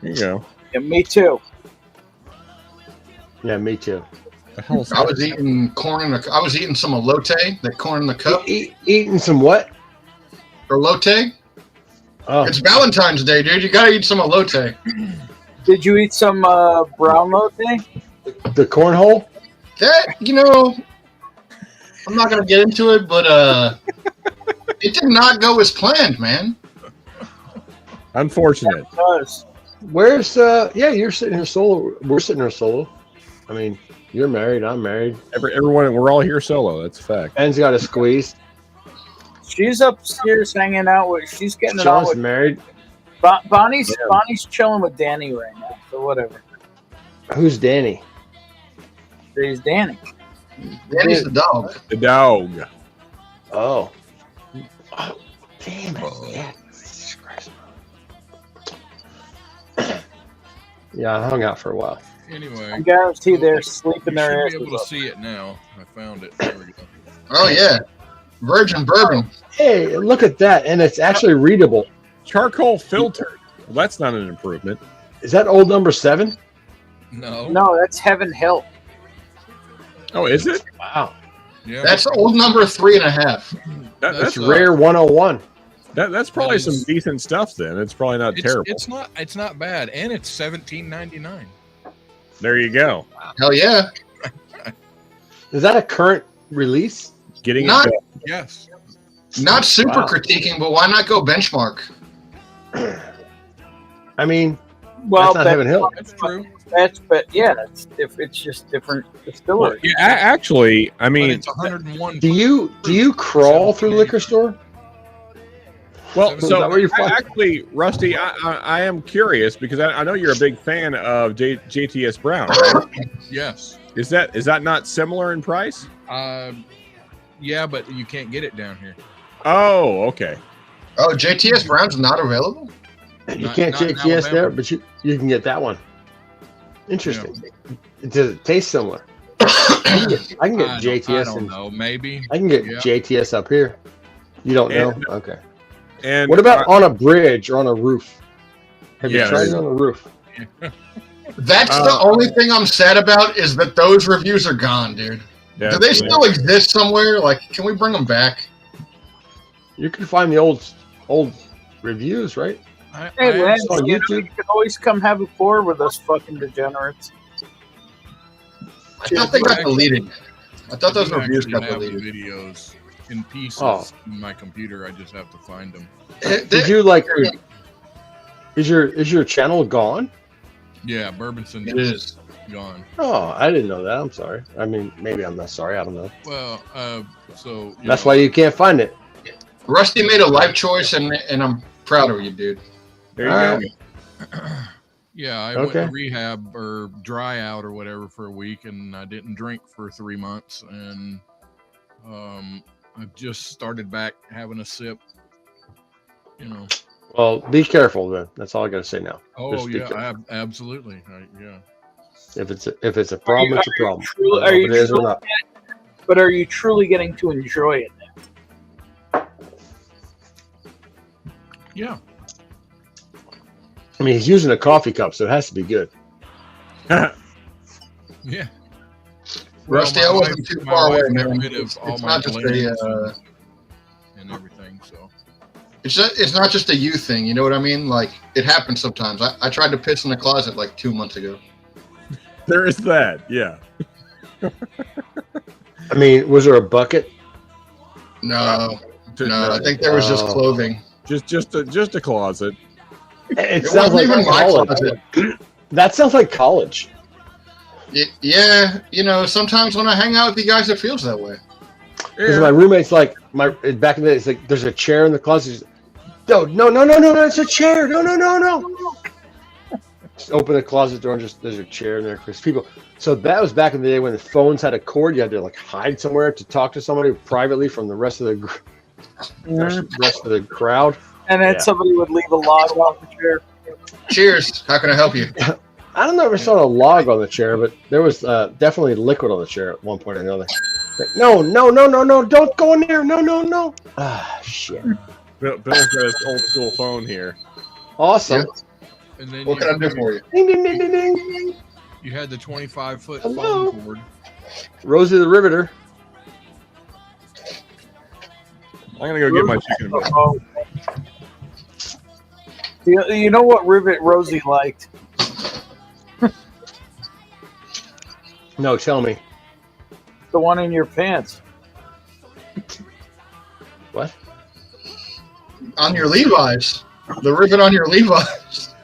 [SPEAKER 12] There you go.
[SPEAKER 3] Yeah, me too.
[SPEAKER 14] Yeah, me too.
[SPEAKER 2] I was eating corn in the. I was eating some elote, that corn in the cup.
[SPEAKER 14] Eating some what?
[SPEAKER 2] Elote.
[SPEAKER 14] Oh.
[SPEAKER 2] It's Valentine's Day, dude. You gotta eat some elote.
[SPEAKER 3] Did you eat some brown lote?
[SPEAKER 14] The cornhole?
[SPEAKER 2] That, I'm not gonna get into it, but it did not go as planned, man.
[SPEAKER 12] Unfortunate.
[SPEAKER 14] Where's yeah, you're sitting here solo. We're sitting here solo. I mean, you're married, I'm married.
[SPEAKER 12] Everyone, we're all here solo. That's a fact.
[SPEAKER 14] Ben's got a squeeze.
[SPEAKER 3] She's upstairs hanging out with. She's getting it on
[SPEAKER 14] Sean's
[SPEAKER 3] with.
[SPEAKER 14] married.
[SPEAKER 3] Bonnie's chilling with Danny right now. So whatever.
[SPEAKER 14] Who's Danny?
[SPEAKER 3] There's Danny.
[SPEAKER 2] Danny's the dog.
[SPEAKER 12] The dog.
[SPEAKER 14] Oh. Oh, damn it. Yeah. Jesus Christ. Yeah, I hung out for a while.
[SPEAKER 7] Anyway,
[SPEAKER 3] I guarantee they're sleeping their
[SPEAKER 7] you should be
[SPEAKER 3] asses
[SPEAKER 7] able to
[SPEAKER 3] off.
[SPEAKER 7] see it now. I found it. There we go.
[SPEAKER 2] Oh yeah, virgin bourbon.
[SPEAKER 14] Hey, look at that, and it's actually readable.
[SPEAKER 12] Charcoal filtered. Well, that's not an improvement.
[SPEAKER 14] Is that old number 7?
[SPEAKER 3] No, that's Heaven Hill.
[SPEAKER 12] Oh, is it?
[SPEAKER 14] Wow.
[SPEAKER 7] Yeah,
[SPEAKER 2] That's old number 3.5.
[SPEAKER 14] That's rare 101.
[SPEAKER 12] That's probably
[SPEAKER 7] That
[SPEAKER 12] some
[SPEAKER 7] is-
[SPEAKER 12] decent stuff. Then it's probably not terrible.
[SPEAKER 7] It's not bad, and it's $17.99.
[SPEAKER 12] There you go.
[SPEAKER 2] Hell yeah.
[SPEAKER 14] Is that a current release?
[SPEAKER 12] Getting
[SPEAKER 2] Not-
[SPEAKER 12] it done.
[SPEAKER 7] Yes.
[SPEAKER 2] Not super
[SPEAKER 14] Wow.
[SPEAKER 2] critiquing, but why not go benchmark?
[SPEAKER 14] I mean,
[SPEAKER 3] Well,
[SPEAKER 14] that's not Heaven Hill.
[SPEAKER 7] That's true.
[SPEAKER 3] But yeah, it's just different distillery.
[SPEAKER 12] Yeah, actually, I
[SPEAKER 7] But
[SPEAKER 12] mean,
[SPEAKER 7] it's 101.
[SPEAKER 14] Do you crawl through the liquor store?
[SPEAKER 12] well,
[SPEAKER 14] Is
[SPEAKER 12] so
[SPEAKER 14] that where you find-
[SPEAKER 12] actually, Rusty, I am curious because I know you're a big fan of JTS Brown. Right?
[SPEAKER 7] Yes.
[SPEAKER 12] Is that not similar in price?
[SPEAKER 7] Yeah, but you can't get it down here.
[SPEAKER 12] Oh, okay.
[SPEAKER 2] Oh, JTS Brown's not available?
[SPEAKER 14] You
[SPEAKER 7] Not-
[SPEAKER 14] can't
[SPEAKER 7] not in
[SPEAKER 14] JTS there,
[SPEAKER 7] Alabama.
[SPEAKER 14] but you can get that one. Interesting. Does it taste similar? I can get JTS.
[SPEAKER 7] I don't know. Maybe.
[SPEAKER 14] I can get
[SPEAKER 7] Yeah.
[SPEAKER 14] JTS up here. You don't know?
[SPEAKER 12] And-
[SPEAKER 14] Okay.
[SPEAKER 12] And
[SPEAKER 14] What about on a bridge or on a roof? Have
[SPEAKER 12] Yeah,
[SPEAKER 14] you tried it on a roof?
[SPEAKER 2] That's the only thing I'm sad about is that those reviews are gone, dude.
[SPEAKER 12] Yeah,
[SPEAKER 2] Do they still exist somewhere? Like, can we bring them back?
[SPEAKER 14] You can find the old reviews, right?
[SPEAKER 3] Hey, Lance,
[SPEAKER 14] on
[SPEAKER 3] you
[SPEAKER 14] YouTube.
[SPEAKER 3] can always come have a pour with us fucking degenerates.
[SPEAKER 2] I thought they got deleted. I thought those
[SPEAKER 7] I do
[SPEAKER 2] reviews
[SPEAKER 7] actually
[SPEAKER 2] got
[SPEAKER 7] have the
[SPEAKER 2] deleted.
[SPEAKER 7] videos in pieces
[SPEAKER 14] Oh.
[SPEAKER 7] in my computer. I just have to find them.
[SPEAKER 14] Did you like? Is your channel gone?
[SPEAKER 7] Yeah, Bourbonson
[SPEAKER 2] It is.
[SPEAKER 7] gone.
[SPEAKER 14] Oh, I didn't know that. I'm sorry. I mean, maybe I'm not sorry. I don't know.
[SPEAKER 7] Well, so
[SPEAKER 14] That's why you can't find it.
[SPEAKER 2] Rusty made a life choice, and I'm proud of you, dude.
[SPEAKER 12] There you
[SPEAKER 14] All
[SPEAKER 12] go.
[SPEAKER 14] right.
[SPEAKER 7] Yeah, I went
[SPEAKER 14] Okay.
[SPEAKER 7] to rehab or dry out or whatever for a week, and I didn't drink for 3 months, and I've just started back having a sip. You know.
[SPEAKER 14] Well, be careful then. That's all I got to say now.
[SPEAKER 7] Oh
[SPEAKER 14] Just be
[SPEAKER 7] yeah,
[SPEAKER 14] careful.
[SPEAKER 7] absolutely. Yeah.
[SPEAKER 14] If it's a problem, it's a problem.
[SPEAKER 3] Truly,
[SPEAKER 14] I don't know if it is or not.
[SPEAKER 3] But are you truly getting to enjoy it now?
[SPEAKER 7] Yeah.
[SPEAKER 14] I mean, he's using a coffee cup, so it has to be good.
[SPEAKER 7] Yeah.
[SPEAKER 2] Rusty,
[SPEAKER 7] Well,
[SPEAKER 2] I
[SPEAKER 7] my
[SPEAKER 2] wasn't
[SPEAKER 7] wife-
[SPEAKER 2] too
[SPEAKER 7] my
[SPEAKER 2] far away,
[SPEAKER 7] wife got
[SPEAKER 2] man.
[SPEAKER 7] rid of
[SPEAKER 2] It's
[SPEAKER 7] all my
[SPEAKER 2] not just
[SPEAKER 7] blends
[SPEAKER 2] a.
[SPEAKER 7] and everything. So
[SPEAKER 2] It's not just a you thing. You know what I mean? Like, it happens sometimes. I tried to piss in the closet like 2 months ago.
[SPEAKER 12] There is that. Yeah.
[SPEAKER 14] I mean, was there a bucket?
[SPEAKER 2] No, I think there was just clothing.
[SPEAKER 12] Just a closet.
[SPEAKER 14] It sounds like
[SPEAKER 2] wasn't even my
[SPEAKER 14] college.
[SPEAKER 2] closet.
[SPEAKER 14] That sounds like college.
[SPEAKER 2] Yeah, you know, sometimes when I hang out with you guys, it feels that way.
[SPEAKER 14] Because my roommate's like, back in the day, it's like, there's a chair in the closet. No, it's a chair. No. Just open the closet door and just, there's a chair in there. Because people, so that was back in the day when the phones had a cord. You had to like hide somewhere to talk to somebody privately from the rest of the rest of the crowd.
[SPEAKER 3] And then somebody would leave a log off the chair.
[SPEAKER 2] Cheers. How can I help you?
[SPEAKER 14] I don't know if I saw a log on the chair, but there was definitely liquid on the chair at one point or another. Like, no, don't go in there. No. Ah, shit.
[SPEAKER 12] Bill's got his old school phone here.
[SPEAKER 14] Awesome.
[SPEAKER 2] Yeah.
[SPEAKER 7] And then
[SPEAKER 2] What can I do for you?
[SPEAKER 14] Ding, ding, ding, ding, ding.
[SPEAKER 7] You had the 25-foot
[SPEAKER 14] Hello.
[SPEAKER 7] phone cord.
[SPEAKER 14] Rosie the Riveter.
[SPEAKER 12] I'm gonna go get my chicken.
[SPEAKER 3] Oh. You know what rivet Rosie liked?
[SPEAKER 14] No, tell me.
[SPEAKER 3] The one in your pants.
[SPEAKER 14] What?
[SPEAKER 2] On your Levi's. The rivet on your Levi's.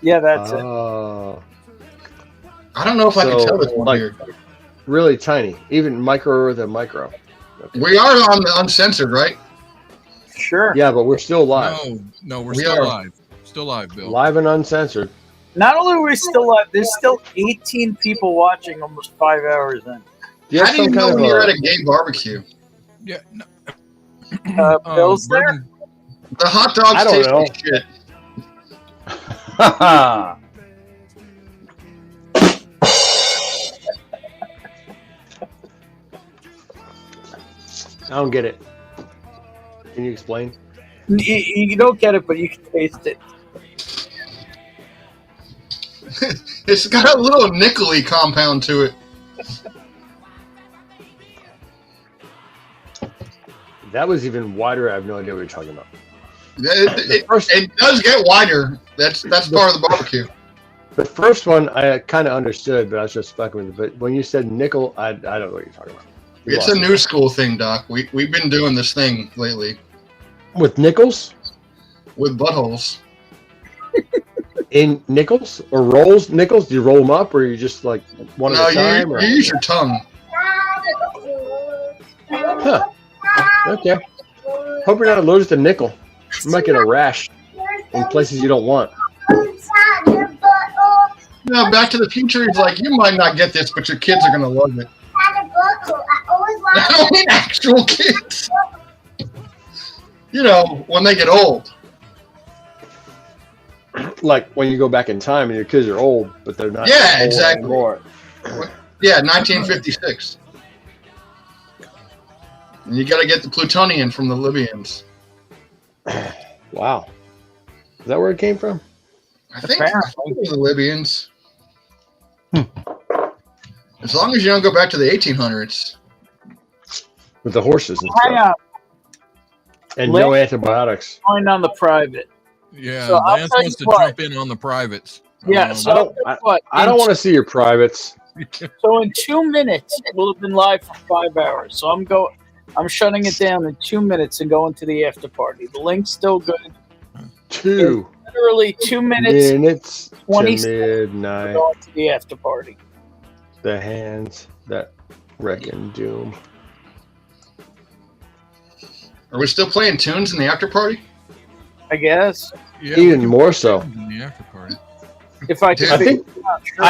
[SPEAKER 3] Yeah, that's it.
[SPEAKER 2] I don't know if I can tell this one
[SPEAKER 14] like,
[SPEAKER 2] here.
[SPEAKER 14] Really tiny. Even micro than micro. Okay.
[SPEAKER 2] We are on the uncensored, right?
[SPEAKER 3] Sure.
[SPEAKER 14] Yeah, but we're still live.
[SPEAKER 7] No, we're
[SPEAKER 2] We
[SPEAKER 7] still
[SPEAKER 2] are.
[SPEAKER 7] live. Still live, Bill.
[SPEAKER 14] Live and uncensored.
[SPEAKER 3] Not only are we still live, there's still 18 people watching almost 5 hours in.
[SPEAKER 2] How do you know when you're at a gay barbecue?
[SPEAKER 7] Yeah.
[SPEAKER 3] No. Bill's there?
[SPEAKER 2] The hot dogs
[SPEAKER 14] I don't
[SPEAKER 2] taste
[SPEAKER 14] know.
[SPEAKER 2] like shit.
[SPEAKER 14] I don't get it. Can you explain?
[SPEAKER 3] You don't get it, but you can taste it.
[SPEAKER 2] It's got a little nickel-y compound to it.
[SPEAKER 14] That was even wider. I have no idea what you're talking about.
[SPEAKER 2] It does get wider. That's part of the barbecue.
[SPEAKER 14] The first one I kind of understood, but I was just fucking with it. But when you said nickel, I don't know what you're talking about. You
[SPEAKER 2] It's
[SPEAKER 14] lost
[SPEAKER 2] a
[SPEAKER 14] me.
[SPEAKER 2] new school thing, Doc. We've been doing this thing lately
[SPEAKER 14] With nickels?
[SPEAKER 2] with buttholes.
[SPEAKER 14] In nickels? Or rolls? Nickels? Do you roll them up or you just like one
[SPEAKER 2] No,
[SPEAKER 14] at a time?
[SPEAKER 2] you use your tongue.
[SPEAKER 14] Huh. Okay. Hope you're not allergic to nickel. You might get a rash in places you don't want.
[SPEAKER 2] No, Back to the Future is like, you might not get this, but your kids are going to love it. I don't mean actual kids. You know, when they get old.
[SPEAKER 14] Like when you go back in time and your kids are old, but they're not
[SPEAKER 2] Yeah,
[SPEAKER 14] old
[SPEAKER 2] exactly.
[SPEAKER 14] anymore.
[SPEAKER 2] Yeah, 1956. And you got to get the plutonium from the Libyans.
[SPEAKER 14] Wow. Is that where it came from?
[SPEAKER 2] I think the Libyans. As long as you don't go back to the 1800s.
[SPEAKER 14] With the horses and
[SPEAKER 3] Hang
[SPEAKER 14] stuff.
[SPEAKER 3] on.
[SPEAKER 14] And no antibiotics.
[SPEAKER 3] Going on the private.
[SPEAKER 7] Yeah,
[SPEAKER 3] So I'll
[SPEAKER 7] Lance
[SPEAKER 3] tell
[SPEAKER 7] wants
[SPEAKER 3] you
[SPEAKER 7] to
[SPEAKER 3] what.
[SPEAKER 7] jump in on the privates.
[SPEAKER 3] Yeah, so
[SPEAKER 14] I don't want to see your privates.
[SPEAKER 3] So in 2 minutes, we'll have been live for 5 hours. So I'm shutting it down in 2 minutes and going to the after party. The link's still good.
[SPEAKER 14] Two
[SPEAKER 3] It's literally 2 minutes,
[SPEAKER 14] minutes
[SPEAKER 3] 20
[SPEAKER 14] to
[SPEAKER 3] seconds
[SPEAKER 14] midnight.
[SPEAKER 3] going to the after party.
[SPEAKER 14] The hands that reckon doom.
[SPEAKER 2] Are we still playing tunes in the after party?
[SPEAKER 3] I guess.
[SPEAKER 7] Yeah,
[SPEAKER 14] Even more so.
[SPEAKER 7] in the after party.
[SPEAKER 3] If I can
[SPEAKER 14] I think
[SPEAKER 3] figure it out, sure.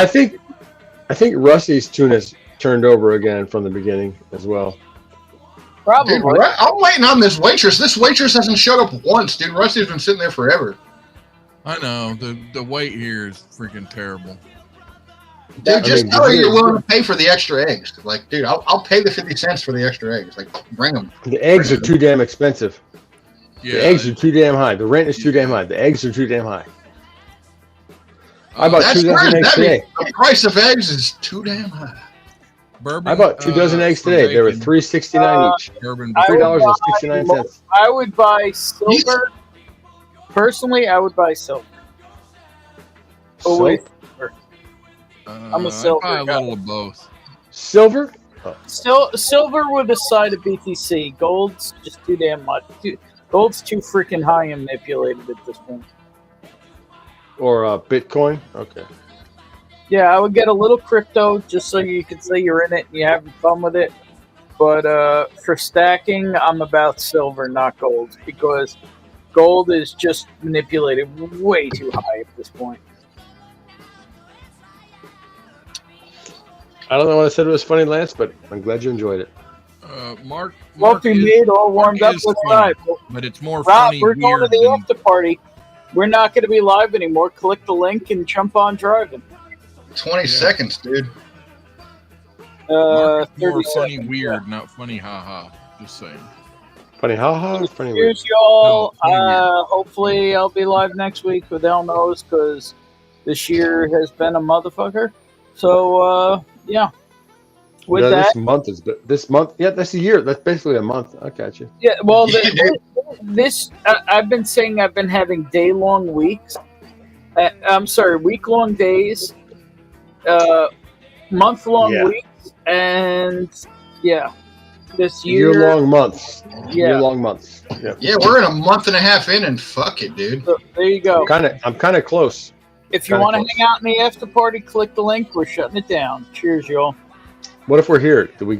[SPEAKER 14] I think Rusty's tune has turned over again from the beginning as well.
[SPEAKER 3] Probably.
[SPEAKER 2] Dude, I'm waiting on this waitress. This waitress hasn't showed up once, dude. Rusty's been sitting there forever.
[SPEAKER 7] I know the wait here is freaking terrible.
[SPEAKER 2] Dude, just
[SPEAKER 14] mean,
[SPEAKER 2] tell her
[SPEAKER 14] dude,
[SPEAKER 2] you're willing to pay for the extra eggs. Like, dude, I'll pay the 50 cents for the extra eggs. Like, bring them.
[SPEAKER 14] The eggs are too damn expensive.
[SPEAKER 7] Yeah,
[SPEAKER 14] The eggs are too damn high. The rent is too damn high. The eggs are too damn high. I bought
[SPEAKER 2] That's
[SPEAKER 14] 2 dozen eggs today.
[SPEAKER 2] The price of eggs is too damn high.
[SPEAKER 7] Bourbon.
[SPEAKER 14] I bought 2 dozen eggs
[SPEAKER 7] for
[SPEAKER 14] today. They were
[SPEAKER 7] bacon.
[SPEAKER 14] $3.69 each.
[SPEAKER 7] Bourbon.
[SPEAKER 3] I would
[SPEAKER 14] $3.69.
[SPEAKER 3] I would buy silver. Personally, I would buy silver. Always silver. I'm a silver
[SPEAKER 7] I'd buy a
[SPEAKER 3] guy.
[SPEAKER 7] little of both.
[SPEAKER 14] Silver?
[SPEAKER 3] Silver with a side of BTC. Gold's just too damn much. Gold's too freaking high and manipulated at this point.
[SPEAKER 14] Bitcoin? Okay.
[SPEAKER 3] Yeah, I would get a little crypto just so you can say you're in it and you're having fun with it. But for stacking, I'm about silver, not gold, because gold is just manipulated way too high at this point.
[SPEAKER 14] I don't know what I said it was funny, Lance, but I'm glad you enjoyed it.
[SPEAKER 7] Mark
[SPEAKER 3] Welcome, mid, all warmed up.
[SPEAKER 7] is
[SPEAKER 3] Let's
[SPEAKER 7] funny,
[SPEAKER 3] live.
[SPEAKER 7] but it's more
[SPEAKER 3] Rob,
[SPEAKER 7] funny.
[SPEAKER 3] we're going to
[SPEAKER 7] weird
[SPEAKER 3] the
[SPEAKER 7] than-
[SPEAKER 3] after party. We're not going to be live anymore. Click the link and jump on driving.
[SPEAKER 2] 20 seconds, dude.
[SPEAKER 7] Mark is
[SPEAKER 3] 30
[SPEAKER 7] more funny
[SPEAKER 3] seconds,
[SPEAKER 7] weird, not funny haha. Just saying.
[SPEAKER 14] Funny haha, funny weird.
[SPEAKER 3] Cheers, y'all. Hopefully, I'll be live next week with El Knows because this year has been a motherfucker. So, yeah. With
[SPEAKER 14] Yeah,
[SPEAKER 3] that,
[SPEAKER 14] this month. Yeah, that's a year. That's basically a month. I got you.
[SPEAKER 3] yeah. Well, I've been saying I've been having day-long weeks. I'm sorry, week-long days, month-long
[SPEAKER 14] Yeah.
[SPEAKER 3] weeks, and yeah, this year.
[SPEAKER 14] Year-long months.
[SPEAKER 3] Yeah.
[SPEAKER 14] Year-long months. Yeah.
[SPEAKER 2] Yeah, we're in a month and a half in, and fuck it, dude.
[SPEAKER 3] So, there you go.
[SPEAKER 14] I'm kind of close.
[SPEAKER 3] If you
[SPEAKER 14] Kinda
[SPEAKER 3] want to
[SPEAKER 14] close.
[SPEAKER 3] hang out in the after party, click the link. We're shutting it down. Cheers, y'all.
[SPEAKER 14] What if we're here? Do we